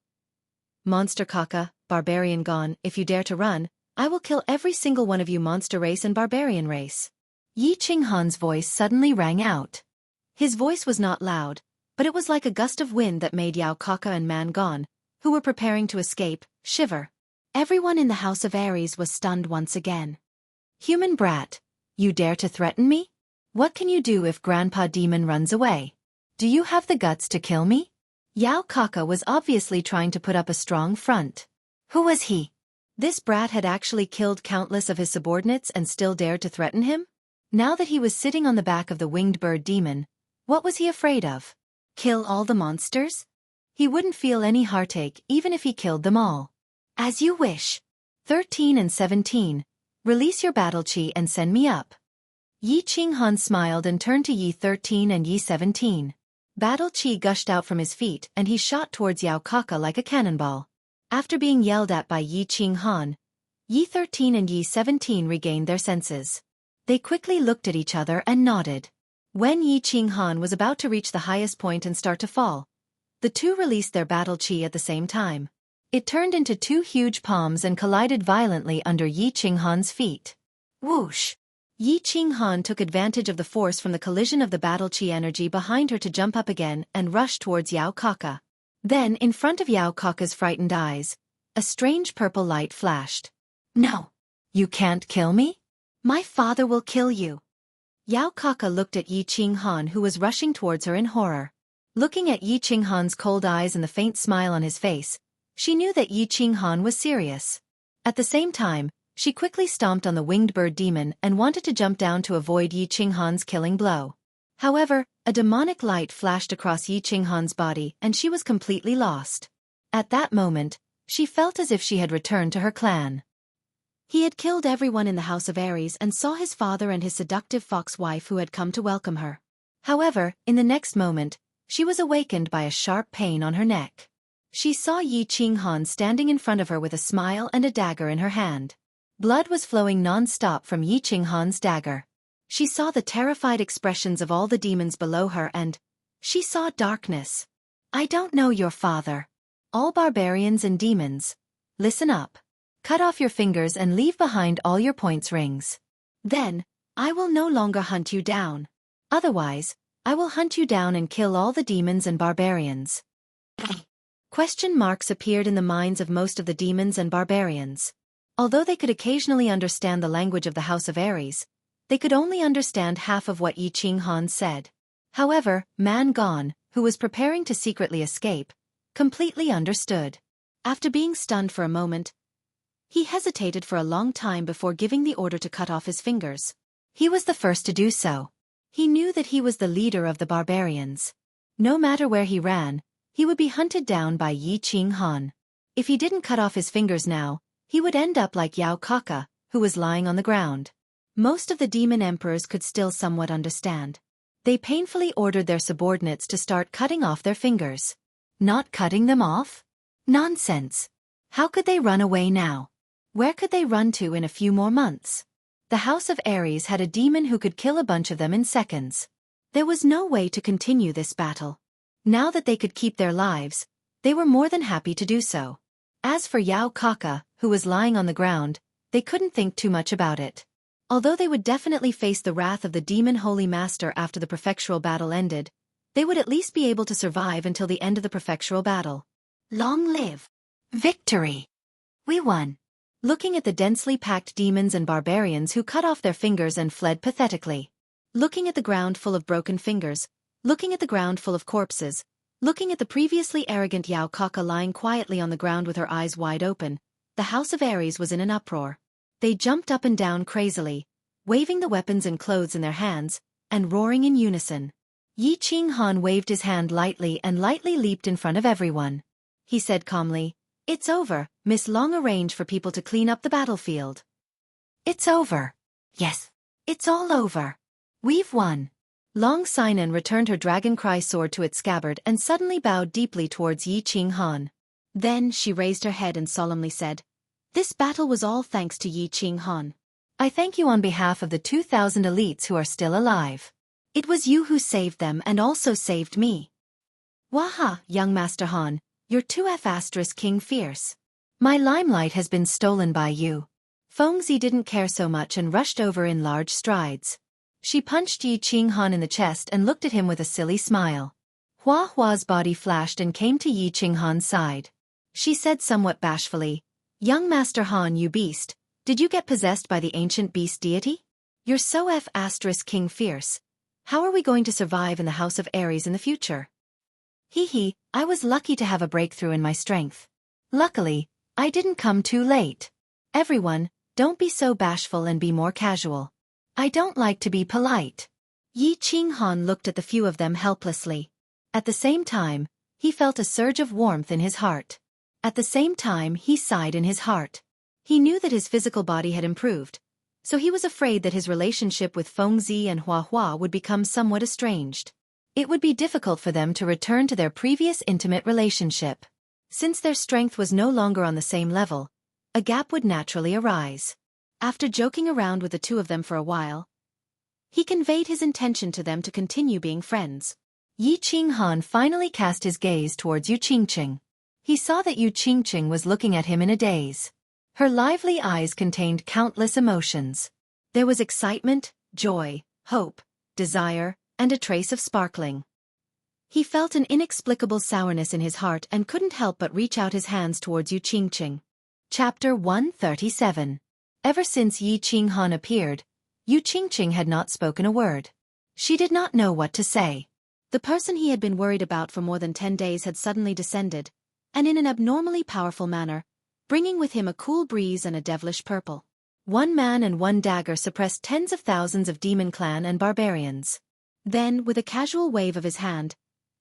Monster Kaka, Barbarian Gone, if you dare to run, I will kill every single one of you, monster race and barbarian race. Yi Qinghan's voice suddenly rang out. His voice was not loud, but it was like a gust of wind that made Yao Kaka and Man Gone, who were preparing to escape, shiver. Everyone in the House of Ares was stunned once again. Human brat, you dare to threaten me? What can you do if Grandpa Demon runs away? Do you have the guts to kill me? Yao Kaka was obviously trying to put up a strong front. Who was he? This brat had actually killed countless of his subordinates and still dared to threaten him? Now that he was sitting on the back of the winged bird demon, what was he afraid of? Kill all the monsters? He wouldn't feel any heartache even if he killed them all. As you wish. 13 and 17. Release your battle chi and send me up. Yi Qinghan smiled and turned to Yi 13 and Yi 17. Battle chi gushed out from his feet and he shot towards Yao Kaka like a cannonball. After being yelled at by Yi Qinghan, Yi 13 and Yi 17 regained their senses. They quickly looked at each other and nodded. When Yi Qinghan was about to reach the highest point and start to fall, the two released their battle chi at the same time. It turned into 2 huge palms and collided violently under Yi Qinghan's feet. Whoosh! Yi Qinghan took advantage of the force from the collision of the battle chi energy behind her to jump up again and rush towards Yao Kaka. Then, in front of Yao Kaka's frightened eyes, a strange purple light flashed. No! You can't kill me? My father will kill you. Yao Kaka looked at Yi Qinghan, who was rushing towards her in horror. Looking at Yi Qinghan's cold eyes and the faint smile on his face, she knew that Yi Qinghan was serious. At the same time, she quickly stomped on the winged bird demon and wanted to jump down to avoid Yi Qinghan's killing blow. However, a demonic light flashed across Yi Qinghan's body and she was completely lost. At that moment, she felt as if she had returned to her clan. He had killed everyone in the House of Ares and saw his father and his seductive fox wife who had come to welcome her. However, in the next moment, she was awakened by a sharp pain on her neck. She saw Yi Qinghan standing in front of her with a smile and a dagger in her hand. Blood was flowing non-stop from Yi Qinghan's dagger. She saw the terrified expressions of all the demons below her and she saw darkness. I don't know your father. All barbarians and demons, listen up. Cut off your fingers and leave behind all your points rings. Then, I will no longer hunt you down. Otherwise, I will hunt you down and kill all the demons and barbarians. Question marks appeared in the minds of most of the demons and barbarians. Although they could occasionally understand the language of the House of Ares, they could only understand half of what Yi Qinghan said. However, Man Gone, who was preparing to secretly escape, completely understood. After being stunned for a moment, he hesitated for a long time before giving the order to cut off his fingers. He was the first to do so. He knew that he was the leader of the barbarians. No matter where he ran, he would be hunted down by Yi Qinghan. If he didn't cut off his fingers now, he would end up like Yao Kaka, who was lying on the ground. Most of the demon emperors could still somewhat understand. They painfully ordered their subordinates to start cutting off their fingers. Not cutting them off? Nonsense. How could they run away now? Where could they run to in a few more months? The House of Ares had a demon who could kill a bunch of them in seconds. There was no way to continue this battle. Now that they could keep their lives, they were more than happy to do so. As for Yao Kaka, who was lying on the ground, they couldn't think too much about it. Although they would definitely face the wrath of the demon holy master after the prefectural battle ended, they would at least be able to survive until the end of the prefectural battle. Long live victory! We won. Looking at the densely packed demons and barbarians who cut off their fingers and fled pathetically. Looking at the ground full of broken fingers, looking at the ground full of corpses, looking at the previously arrogant Yao Kaka lying quietly on the ground with her eyes wide open, the House of Ares was in an uproar. They jumped up and down crazily, waving the weapons and clothes in their hands, and roaring in unison. Yi Qinghan waved his hand lightly and lightly leaped in front of everyone. He said calmly, "It's over, Miss Long arranged for people to clean up the battlefield." "It's over. Yes, it's all over. We've won." Long Sinan returned her dragon cry sword to its scabbard and suddenly bowed deeply towards Yi Qinghan. Then she raised her head and solemnly said, "This battle was all thanks to Yi Qinghan. I thank you on behalf of the 2,000 elites who are still alive. It was you who saved them and also saved me." "Waha, young Master Han, you're 2F** King Fierce. My limelight has been stolen by you." Fengzi didn't care so much and rushed over in large strides. She punched Yi Qinghan in the chest and looked at him with a silly smile. Hua Hua's body flashed and came to Yi Qinghan's side. She said somewhat bashfully, "Young Master Han, you beast, did you get possessed by the ancient beast deity? You're so F** King Fierce. How are we going to survive in the House of Ares in the future?" "Hee, I was lucky to have a breakthrough in my strength. Luckily, I didn't come too late. Everyone, don't be so bashful and be more casual. I don't like to be polite." Yi Qinghan looked at the few of them helplessly. At the same time, he felt a surge of warmth in his heart. At the same time, he sighed in his heart. He knew that his physical body had improved, so he was afraid that his relationship with Fengzi and Hua Hua would become somewhat estranged. It would be difficult for them to return to their previous intimate relationship. Since their strength was no longer on the same level, a gap would naturally arise. After joking around with the two of them for a while, he conveyed his intention to them to continue being friends. Yi Qinghan finally cast his gaze towards Yu Qingqing. He saw that Yu Qingqing was looking at him in a daze. Her lively eyes contained countless emotions. There was excitement, joy, hope, desire, and a trace of sparkling. He felt an inexplicable sourness in his heart and couldn't help but reach out his hands towards Yu Qingqing. Chapter 137. Ever since Yi Qinghan appeared, Yu Qingqing had not spoken a word. She did not know what to say. The person he had been worried about for more than 10 days had suddenly descended, and in an abnormally powerful manner, bringing with him a cool breeze and a devilish purple. One man and one dagger suppressed tens of thousands of demon clan and barbarians. Then, with a casual wave of his hand,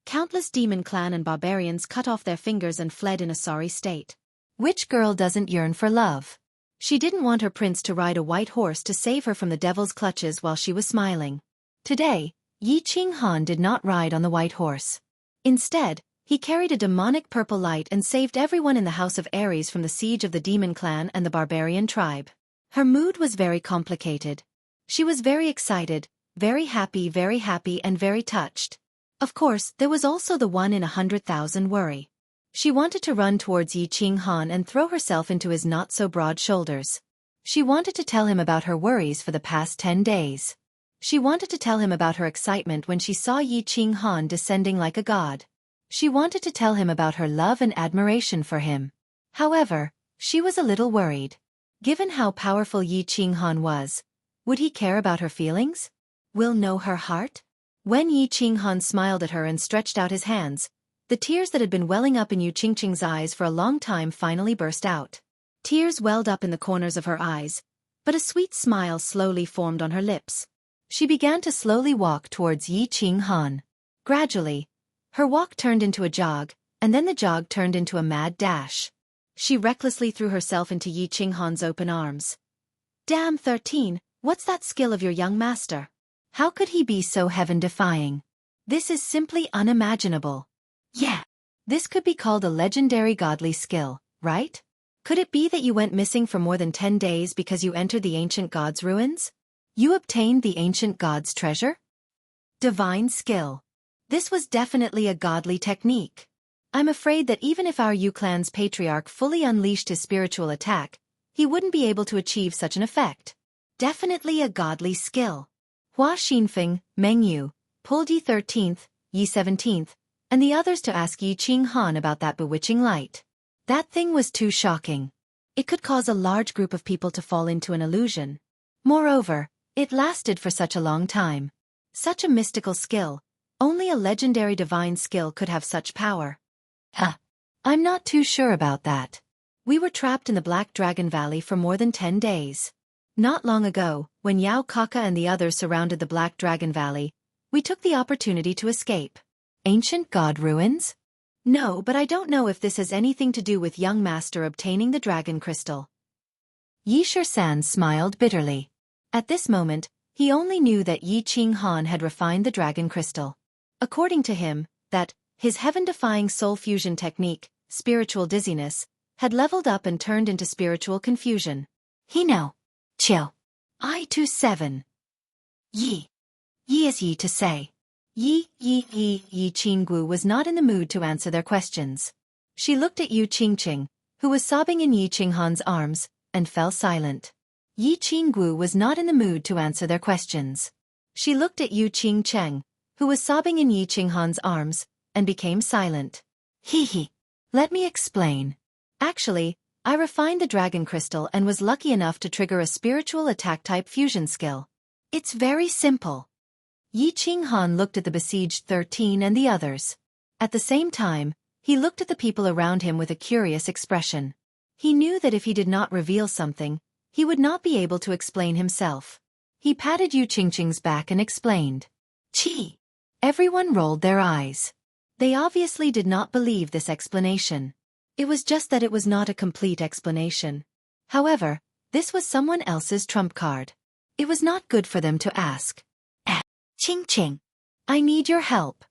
countless demon clan and barbarians cut off their fingers and fled in a sorry state. Which girl doesn't yearn for love? She didn't want her prince to ride a white horse to save her from the devil's clutches while she was smiling. Today, Yi Qinghan did not ride on the white horse. Instead, he carried a demonic purple light and saved everyone in the House of Ares from the siege of the demon clan and the barbarian tribe. Her mood was very complicated. She was very excited, very happy, and very touched. Of course, there was also the 1 in 100,000 worry. She wanted to run towards Yi Qinghan and throw herself into his not-so-broad shoulders. She wanted to tell him about her worries for the past 10 days. She wanted to tell him about her excitement when she saw Yi Qinghan descending like a god. She wanted to tell him about her love and admiration for him. However, she was a little worried. Given how powerful Yi Qinghan was, would he care about her feelings? Will know her heart? When Yi Qinghan smiled at her and stretched out his hands, the tears that had been welling up in Yu Qingqing's eyes for a long time finally burst out. Tears welled up in the corners of her eyes, but a sweet smile slowly formed on her lips. She began to slowly walk towards Yi Qinghan. Gradually, her walk turned into a jog, And then the jog turned into a mad dash. She recklessly threw herself into Yi Qinghan's open arms. Damn 13, what's that skill of your young master? How could he be so heaven-defying? This is simply unimaginable. Yeah. This could be called a legendary godly skill, right? Could it be that you went missing for more than 10 days because you entered the ancient god's ruins? You obtained the ancient god's treasure? Divine skill. This was definitely a godly technique. I'm afraid that even if our Yu clan's patriarch fully unleashed his spiritual attack, he wouldn't be able to achieve such an effect. Definitely a godly skill. Hua Xinfeng, Meng Yu, pulled Yi 13th, Yi 17th, and the others to ask Yi Qinghan about that bewitching light. That thing was too shocking. It could cause a large group of people to fall into an illusion. Moreover, it lasted for such a long time. Such a mystical skill. Only a legendary divine skill could have such power. I'm not too sure about that. We were trapped in the Black Dragon Valley for more than 10 days. Not long ago, when Yao Kaka and the others surrounded the Black Dragon Valley, we took the opportunity to escape. Ancient god ruins? No, but I don't know if this has anything to do with young master obtaining the dragon crystal. Yi Shisan smiled bitterly. At this moment, he only knew that Yi Qinghan had refined the dragon crystal. According to him, that, his heaven-defying soul fusion technique, spiritual dizziness, had leveled up and turned into spiritual confusion. He know. Chill. I-27. Yi. Yi is Yi to say. Yi Qinggu was not in the mood to answer their questions. She looked at Yu Qingqing, who was sobbing in Yi Qinghan's arms, and fell silent. Yi Qinggu was not in the mood to answer their questions. She looked at Yu Qingcheng, who was sobbing in Yi Qinghan's arms, and became silent. Hee. Let me explain. Actually, I refined the dragon crystal and was lucky enough to trigger a spiritual attack-type fusion skill. It's very simple. Yi Qinghan looked at the besieged 13 and the others. At the same time, he looked at the people around him with a curious expression. He knew that if he did not reveal something, he would not be able to explain himself. He patted Yu Qingqing's back and explained. Chi. Everyone rolled their eyes. They obviously did not believe this explanation. It was just that it was not a complete explanation. However, this was someone else's trump card. It was not good for them to ask. Qingqing. I need your help.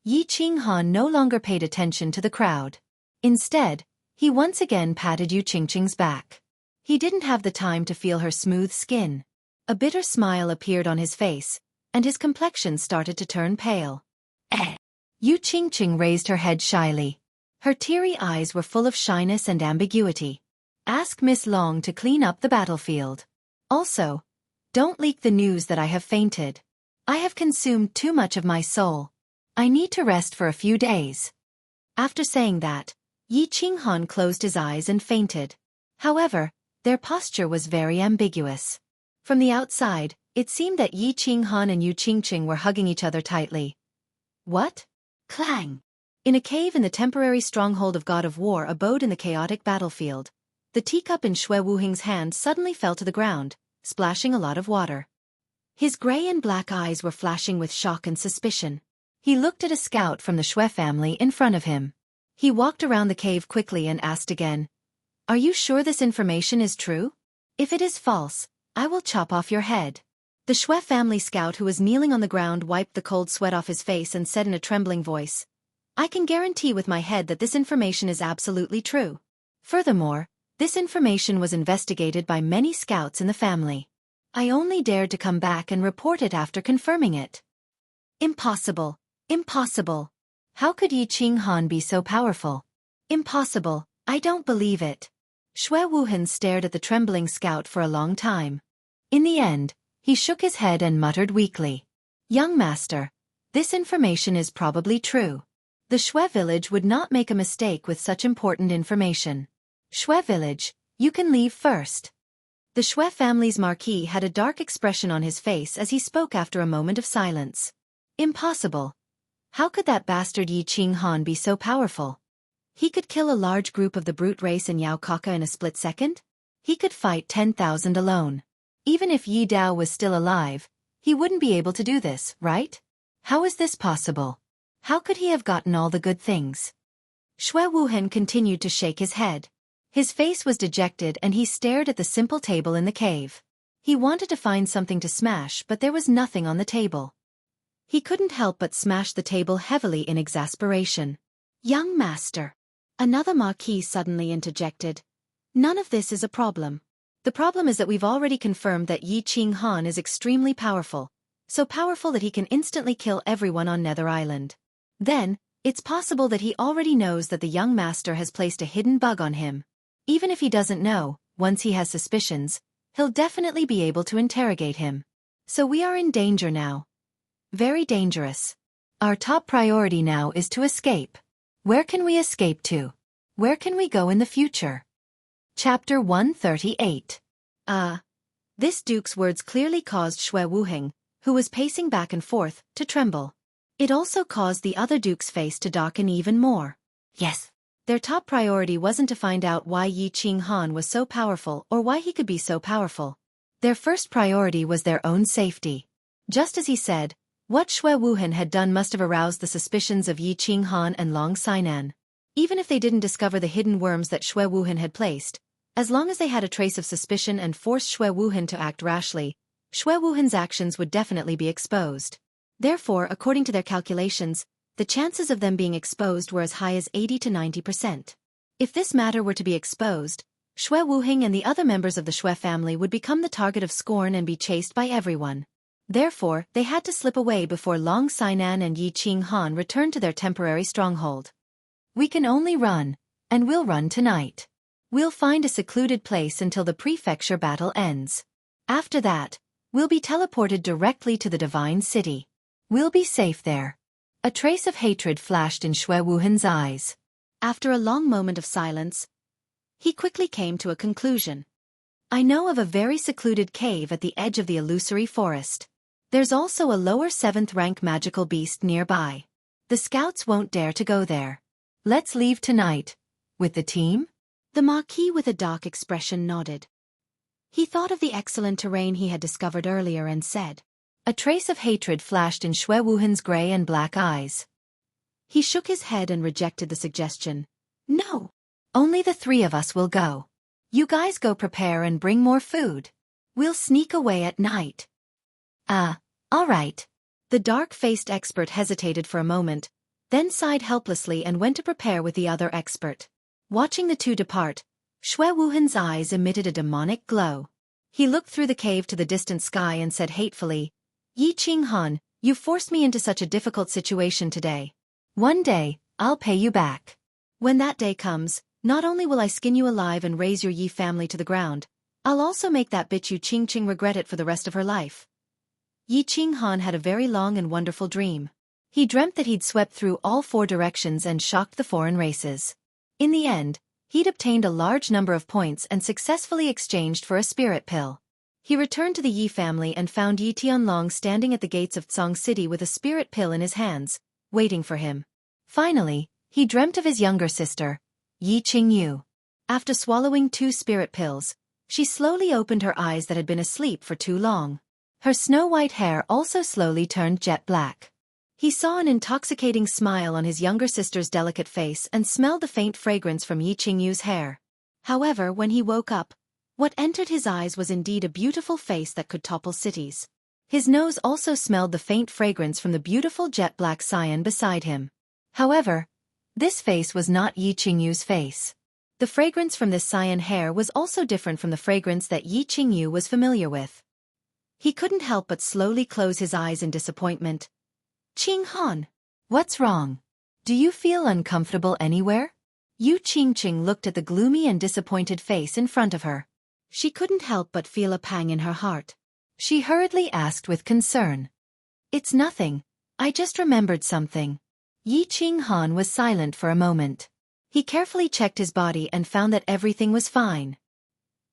Yi Qinghan no longer paid attention to the crowd. Instead, he once again patted Yu Qingqing's back. He didn't have the time to feel her smooth skin. A bitter smile appeared on his face, and his complexion started to turn pale. Yu Qingqing raised her head shyly. Her teary eyes were full of shyness and ambiguity. Ask Miss Long to clean up the battlefield. Also, don't leak the news that I have fainted. I have consumed too much of my soul. I need to rest for a few days. After saying that, Yi Qinghan closed his eyes and fainted. However, their posture was very ambiguous. From the outside, it seemed that Yi Qinghan and Yu Qingqing were hugging each other tightly. What? Clang! In a cave in the temporary stronghold of God of War abode in the chaotic battlefield, the teacup in Xue Wuhing's hand suddenly fell to the ground, splashing a lot of water. His gray and black eyes were flashing with shock and suspicion. He looked at a scout from the Xue family in front of him. He walked around the cave quickly and asked again, Are you sure this information is true? If it is false, I will chop off your head. The Xue family scout who was kneeling on the ground wiped the cold sweat off his face and said in a trembling voice, I can guarantee with my head that this information is absolutely true. Furthermore, this information was investigated by many scouts in the family. I only dared to come back and report it after confirming it. Impossible. Impossible. How could Yi Qinghan be so powerful? Impossible, I don't believe it. Xue Wuhan stared at the trembling scout for a long time. In the end, he shook his head and muttered weakly. Young master, this information is probably true. The Xue village would not make a mistake with such important information. Xue village, you can leave first. The Xue family's marquis had a dark expression on his face as he spoke after a moment of silence. Impossible. How could that bastard Yi Qinghan be so powerful? He could kill a large group of the brute race in Yao Kaka in a split second? He could fight 10,000 alone. Even if Yi Dao was still alive, he wouldn't be able to do this, right? How is this possible? How could he have gotten all the good things? Xue Wuhan continued to shake his head. His face was dejected and he stared at the simple table in the cave. He wanted to find something to smash, but there was nothing on the table. He couldn't help but smash the table heavily in exasperation. Young master. Another marquis suddenly interjected. None of this is a problem. The problem is that we've already confirmed that Yi Qinghan is extremely powerful, so powerful that he can instantly kill everyone on Nether Island. Then, it's possible that he already knows that the young master has placed a hidden bug on him. Even if he doesn't know, once he has suspicions, he'll definitely be able to interrogate him. So we are in danger now. Very dangerous. Our top priority now is to escape. Where can we escape to? Where can we go in the future? Chapter 138. This duke's words clearly caused Xue Wuheng, who was pacing back and forth, to tremble. It also caused the other duke's face to darken even more. Yes. Their top priority wasn't to find out why Yi Qinghan was so powerful or why he could be so powerful. Their first priority was their own safety. Just as he said, what Xue Wuhan had done must have aroused the suspicions of Yi Qinghan and Long Sainan. Even if they didn't discover the hidden worms that Xue Wuhan had placed, as long as they had a trace of suspicion and forced Xue Wuhan to act rashly, Xue Wuhan's actions would definitely be exposed. Therefore, according to their calculations, the chances of them being exposed were as high as 80 to 90%. If this matter were to be exposed, Xue Wuheng and the other members of the Xue family would become the target of scorn and be chased by everyone. Therefore, they had to slip away before Long Sainan and Yi Qinghan returned to their temporary stronghold. We can only run, and we'll run tonight. We'll find a secluded place until the prefecture battle ends. After that, we'll be teleported directly to the Divine City. We'll be safe there. A trace of hatred flashed in Xue Wuhan's eyes. After a long moment of silence, he quickly came to a conclusion. I know of a very secluded cave at the edge of the illusory forest. There's also a lower 7th rank magical beast nearby. The scouts won't dare to go there. Let's leave tonight. With the team? The Marquis with a dark expression nodded. He thought of the excellent terrain he had discovered earlier and said. A trace of hatred flashed in Xue Wuhan's gray and black eyes. He shook his head and rejected the suggestion. No. Only the 3 of us will go. You guys go prepare and bring more food. We'll sneak away at night. All right. The dark-faced expert hesitated for a moment, then sighed helplessly and went to prepare with the other expert. Watching the 2 depart, Xue Wuhan's eyes emitted a demonic glow. He looked through the cave to the distant sky and said hatefully, Yi Qinghan, you forced me into such a difficult situation today. One day, I'll pay you back. When that day comes, not only will I skin you alive and raze your Yi family to the ground, I'll also make that bitch Yu Qingqing regret it for the rest of her life. Yi Qinghan had a very long and wonderful dream. He dreamt that he'd swept through all 4 directions and shocked the foreign races. In the end, he'd obtained a large number of points and successfully exchanged for a spirit pill. He returned to the Yi family and found Yi Tianlong standing at the gates of Tsong City with a spirit pill in his hands, waiting for him. Finally, he dreamt of his younger sister, Yi Qingyu. After swallowing 2 spirit pills, she slowly opened her eyes that had been asleep for too long. Her snow-white hair also slowly turned jet black. He saw an intoxicating smile on his younger sister's delicate face and smelled the faint fragrance from Yi Qingyu's hair. However, when he woke up, what entered his eyes was indeed a beautiful face that could topple cities. His nose also smelled the faint fragrance from the beautiful jet-black scion beside him. However, this face was not Yi Qingyu's face. The fragrance from this scion hair was also different from the fragrance that Yi Qingyu was familiar with. He couldn't help but slowly close his eyes in disappointment. Qinghan, what's wrong? Do you feel uncomfortable anywhere? Yu Qingqing looked at the gloomy and disappointed face in front of her. She couldn't help but feel a pang in her heart. She hurriedly asked with concern. It's nothing. I just remembered something. Yi Qinghan was silent for a moment. He carefully checked his body and found that everything was fine.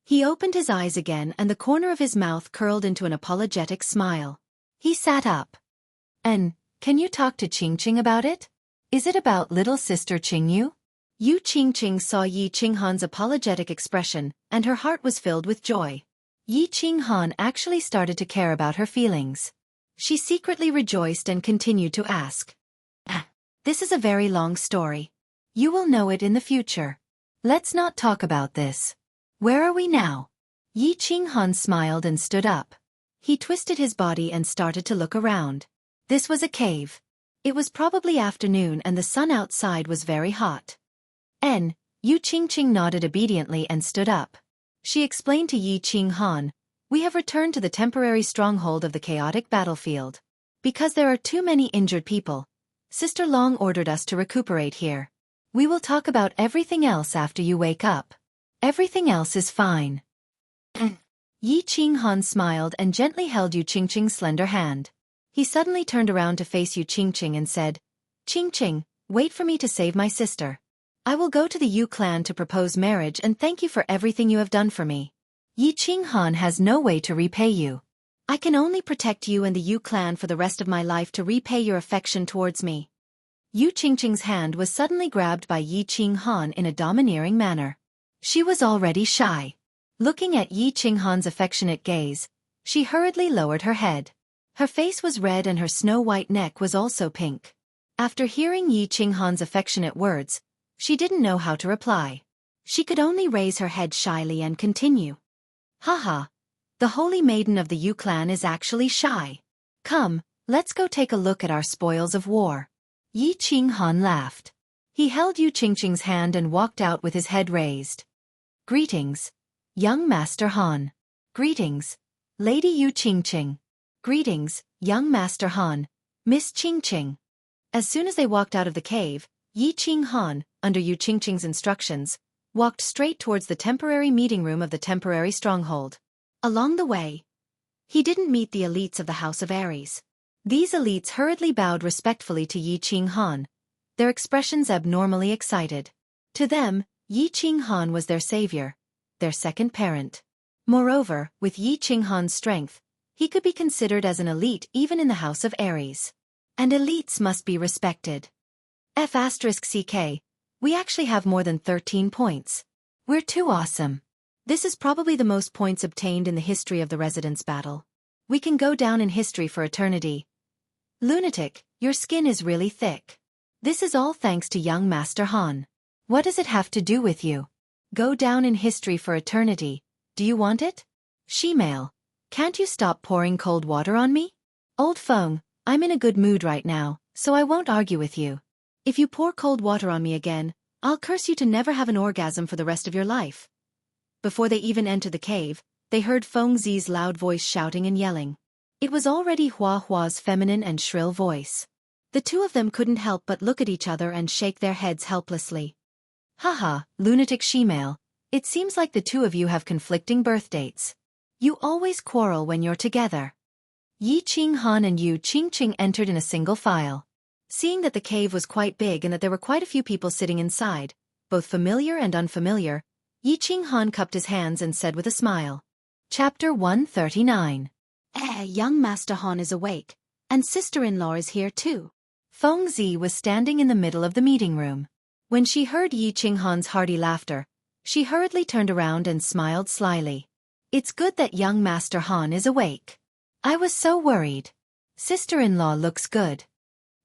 He opened his eyes again and the corner of his mouth curled into an apologetic smile. He sat up. Can you talk to Qingqing about it? Is it about little sister Qingyu? Yu Qingqing saw Yi Qinghan's apologetic expression, and her heart was filled with joy. Yi Qinghan actually started to care about her feelings. She secretly rejoiced and continued to ask. This is a very long story. You will know it in the future. Let's not talk about this. Where are we now? Yi Qinghan smiled and stood up. He twisted his body and started to look around. This was a cave. It was probably afternoon and the sun outside was very hot. Yu Qingqing nodded obediently and stood up. She explained to Yi Qinghan, "We have returned to the temporary stronghold of the chaotic battlefield. Because there are too many injured people, Sister Long ordered us to recuperate here. We will talk about everything else after you wake up. Everything else is fine." Yi Qinghan smiled and gently held Yu Qingqing's slender hand. He suddenly turned around to face Yu Qingqing and said, "Qingqing, wait for me to save my sister. I will go to the Yu clan to propose marriage and thank you for everything you have done for me. Yi Qinghan has no way to repay you. I can only protect you and the Yu clan for the rest of my life to repay your affection towards me." Yu Qingqing's hand was suddenly grabbed by Yi Qinghan in a domineering manner. She was already shy. Looking at Yi Qinghan's affectionate gaze, she hurriedly lowered her head. Her face was red and her snow-white neck was also pink. After hearing Yi Qinghan's affectionate words, she didn't know how to reply. She could only raise her head shyly and continue. "Haha, the holy maiden of the Yu clan is actually shy. Come, let's go take a look at our spoils of war." Yi Qinghan laughed. He held Yu Qingqing's hand and walked out with his head raised. "Greetings, young Master Han. Greetings, Lady Yu Qingqing. Greetings, young Master Han, Miss Qingqing." As soon as they walked out of the cave, Yi Qinghan, under Yu Qingqing's instructions, walked straight towards the temporary meeting room of the temporary stronghold. Along the way, he didn't meet the elites of the House of Aries. These elites hurriedly bowed respectfully to Yi Qinghan, their expressions abnormally excited. To them, Yi Qinghan was their savior, their second parent. Moreover, with Yi Qinghan's strength, he could be considered as an elite even in the House of Aries. And elites must be respected. F***CK, we actually have more than 13 points. We're too awesome. This is probably the most points obtained in the history of the Residence Battle. We can go down in history for eternity. Lunatic, your skin is really thick. This is all thanks to young Master Han. What does it have to do with you? Go down in history for eternity, do you want it? Shemale, can't you stop pouring cold water on me? Old Feng, I'm in a good mood right now, so I won't argue with you. If you pour cold water on me again, I'll curse you to never have an orgasm for the rest of your life. Before they even entered the cave, they heard Feng Zi's loud voice shouting and yelling. It was already Hua Hua's feminine and shrill voice. The two of them couldn't help but look at each other and shake their heads helplessly. Haha, lunatic shemale, it seems like the two of you have conflicting birth dates. You always quarrel when you're together. Yi Qinghan and Yu Qingqing entered in a single file. Seeing that the cave was quite big and that there were quite a few people sitting inside, both familiar and unfamiliar, Yi Qinghan cupped his hands and said with a smile. Chapter 139. Young Master Han is awake, and sister-in-law is here too. Feng Zi was standing in the middle of the meeting room. When she heard Yi Qinghan's hearty laughter, she hurriedly turned around and smiled slyly. It's good that young Master Han is awake. I was so worried. Sister-in-law looks good.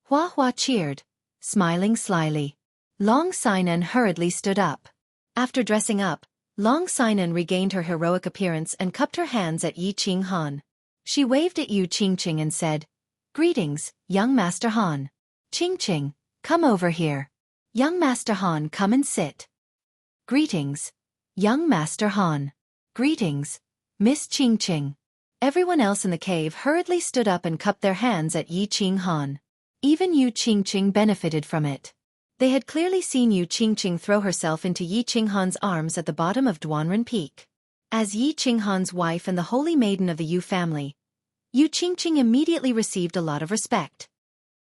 Hua Hua cheered, smiling slyly. Long Sinan hurriedly stood up. After dressing up, Long Sinan regained her heroic appearance and cupped her hands at Yi Qinghan. She waved at Yu Qingqing and said, Greetings, young Master Han. Qingqing, come over here. Young Master Han, come and sit. Greetings, young Master Han. Greetings, Miss Qingqing. Everyone else in the cave hurriedly stood up and cupped their hands at Yi Qinghan. Even Yu Qingqing benefited from it. They had clearly seen Yu Qingqing throw herself into Yi Qinghan's arms at the bottom of Duanren Peak. As Yi Qinghan's wife and the holy maiden of the Yu family, Yu Qingqing immediately received a lot of respect.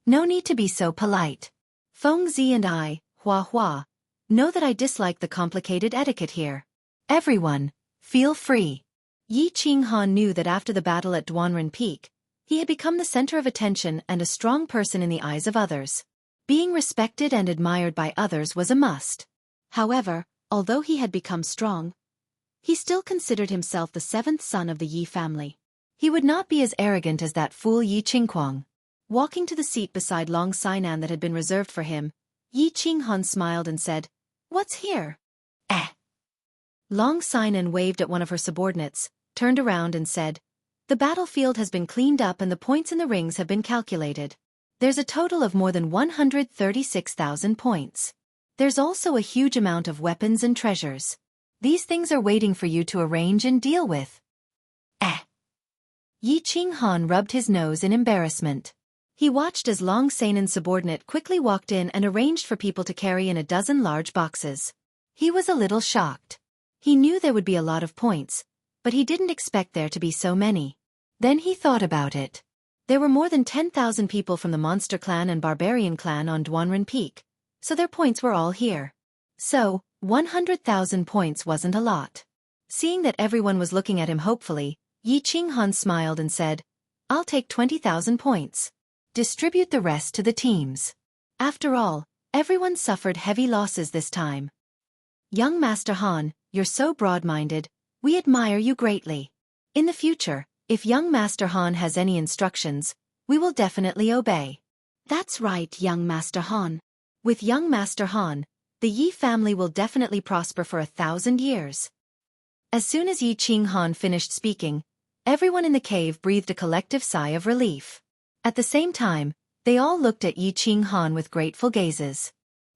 No need to be so polite. Feng Zi and I, Hua Hua, know that I dislike the complicated etiquette here. Everyone, feel free. Yi Qinghan knew that after the battle at Duanren Peak, he had become the center of attention and a strong person in the eyes of others. Being respected and admired by others was a must. However, although he had become strong, he still considered himself the seventh son of the Yi family. He would not be as arrogant as that fool Yi Qingquang. Walking to the seat beside Long Sinan that had been reserved for him, Yi Qinghan smiled and said, "What's here?" Long Sinan waved at one of her subordinates, turned around and said, "The battlefield has been cleaned up and the points in the rings have been calculated. There's a total of more than 136,000 points. There's also a huge amount of weapons and treasures. These things are waiting for you to arrange and deal with." Yi Qinghan rubbed his nose in embarrassment. He watched as Long Sanan's subordinate quickly walked in and arranged for people to carry in a dozen large boxes. He was a little shocked. He knew there would be a lot of points, but he didn't expect there to be so many. Then he thought about it. There were more than 10,000 people from the Monster Clan and Barbarian Clan on Duanren Peak, so their points were all here. So, 100,000 points wasn't a lot. Seeing that everyone was looking at him hopefully, Yi Qinghan smiled and said, "I'll take 20,000 points. Distribute the rest to the teams." After all, everyone suffered heavy losses this time. "Young Master Han, you're so broad-minded. We admire you greatly. In the future, if young Master Han has any instructions, we will definitely obey." "That's right, young Master Han. With young Master Han, the Yi family will definitely prosper for 1,000 years." As soon as Yi Qinghan finished speaking, everyone in the cave breathed a collective sigh of relief. At the same time, they all looked at Yi Qinghan with grateful gazes.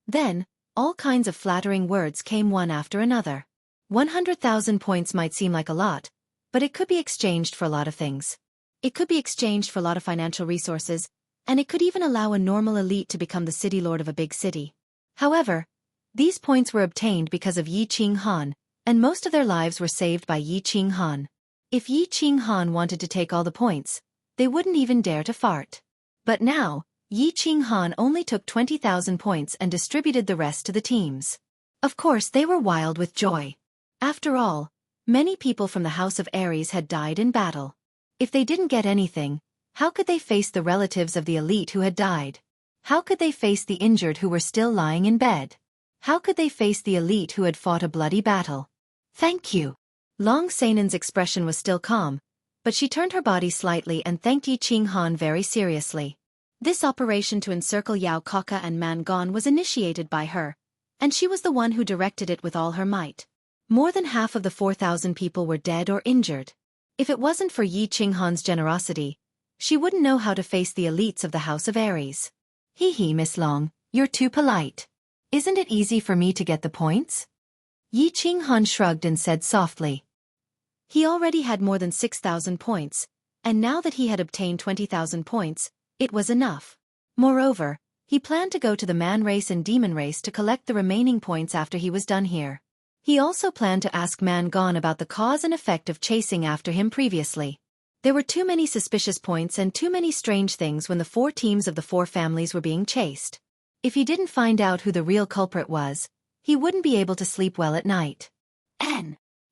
Then, all kinds of flattering words came one after another. 100,000 points might seem like a lot, but it could be exchanged for a lot of things. It could be exchanged for a lot of financial resources, and it could even allow a normal elite to become the city lord of a big city. However, these points were obtained because of Yi Qinghan, and most of their lives were saved by Yi Qinghan. If Yi Qinghan wanted to take all the points, they wouldn't even dare to fart. But now, Yi Qinghan only took 20,000 points and distributed the rest to the teams. Of course they were wild with joy. After all, many people from the House of Ares had died in battle. If they didn't get anything, how could they face the relatives of the elite who had died? How could they face the injured who were still lying in bed? How could they face the elite who had fought a bloody battle? "Thank you." Long Sanan's expression was still calm, but she turned her body slightly and thanked Yi Qinghan very seriously. This operation to encircle Yao Kaka and Man Gon was initiated by her, and she was the one who directed it with all her might. More than half of the 4,000 people were dead or injured. If it wasn't for Yi Qinghan's generosity, she wouldn't know how to face the elites of the House of Ares. Hee, Miss Long, you're too polite. Isn't it easy for me to get the points?" Yi Qinghan shrugged and said softly. He already had more than 6,000 points, and now that he had obtained 20,000 points, it was enough. Moreover, he planned to go to the man race and demon race to collect the remaining points after he was done here. He also planned to ask Man Gon about the cause and effect of chasing after him previously. There were too many suspicious points and too many strange things when the 4 teams of the 4 families were being chased. If he didn't find out who the real culprit was, he wouldn't be able to sleep well at night.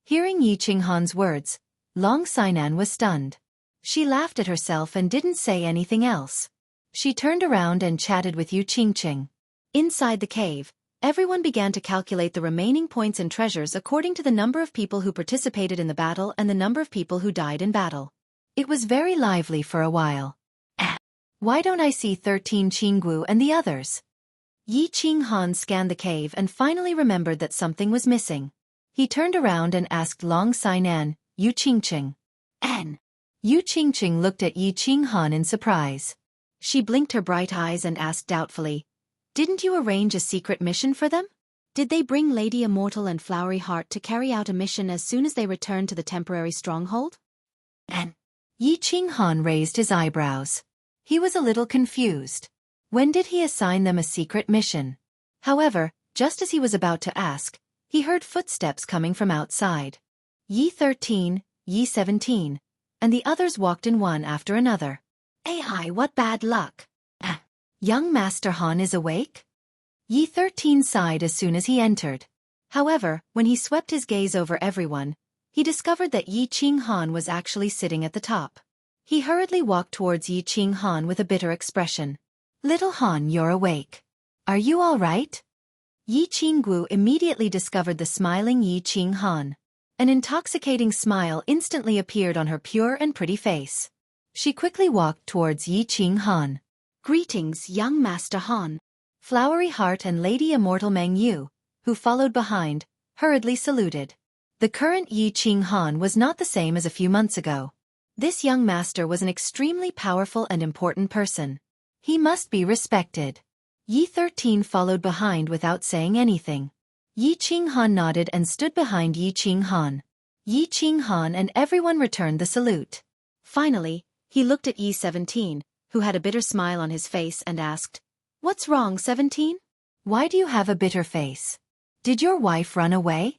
Hearing Yi Qinghan's words, Long Sinan was stunned. She laughed at herself and didn't say anything else. She turned around and chatted with Yu Qingqing. Inside the cave, everyone began to calculate the remaining points and treasures according to the number of people who participated in the battle and the number of people who died in battle. It was very lively for a while. Why don't I see 13 Qinggu and the others? Yi Qinghan scanned the cave and finally remembered that something was missing. He turned around and asked Long Sinan, "Yu Qingqing." Yu Qingqing looked at Yi Qinghan in surprise. She blinked her bright eyes and asked doubtfully, "Didn't you arrange a secret mission for them? Did they bring Lady Immortal and Flowery Heart to carry out a mission as soon as they returned to the temporary stronghold?" Yi Qinghan raised his eyebrows. He was a little confused. When did he assign them a secret mission? However, just as he was about to ask, he heard footsteps coming from outside. Yi 13, Yi 17, and the others walked in one after another. Hi, what bad luck. Young Master Han is awake? Yi 13 sighed as soon as he entered. However, when he swept his gaze over everyone, he discovered that Yi Qinghan was actually sitting at the top. He hurriedly walked towards Yi Qinghan with a bitter expression. "Little Han, you're awake. Are you all right?" Yi Qinggu immediately discovered the smiling Yi Qinghan. An intoxicating smile instantly appeared on her pure and pretty face. She quickly walked towards Yi Qinghan. "Greetings, young Master Han. Flowery Heart and Lady Immortal Meng Yu, who followed behind, hurriedly saluted. The current Yi Qing Han was not the same as a few months ago. This young master was an extremely powerful and important person. He must be respected. Yi 13 followed behind without saying anything. Yi Qing Han nodded and stood behind Yi Qing Han. Yi Qing Han and everyone returned the salute. Finally, he looked at Yi 17, who had a bitter smile on his face and asked, "What's wrong, 17? Why do you have a bitter face? Did your wife run away?"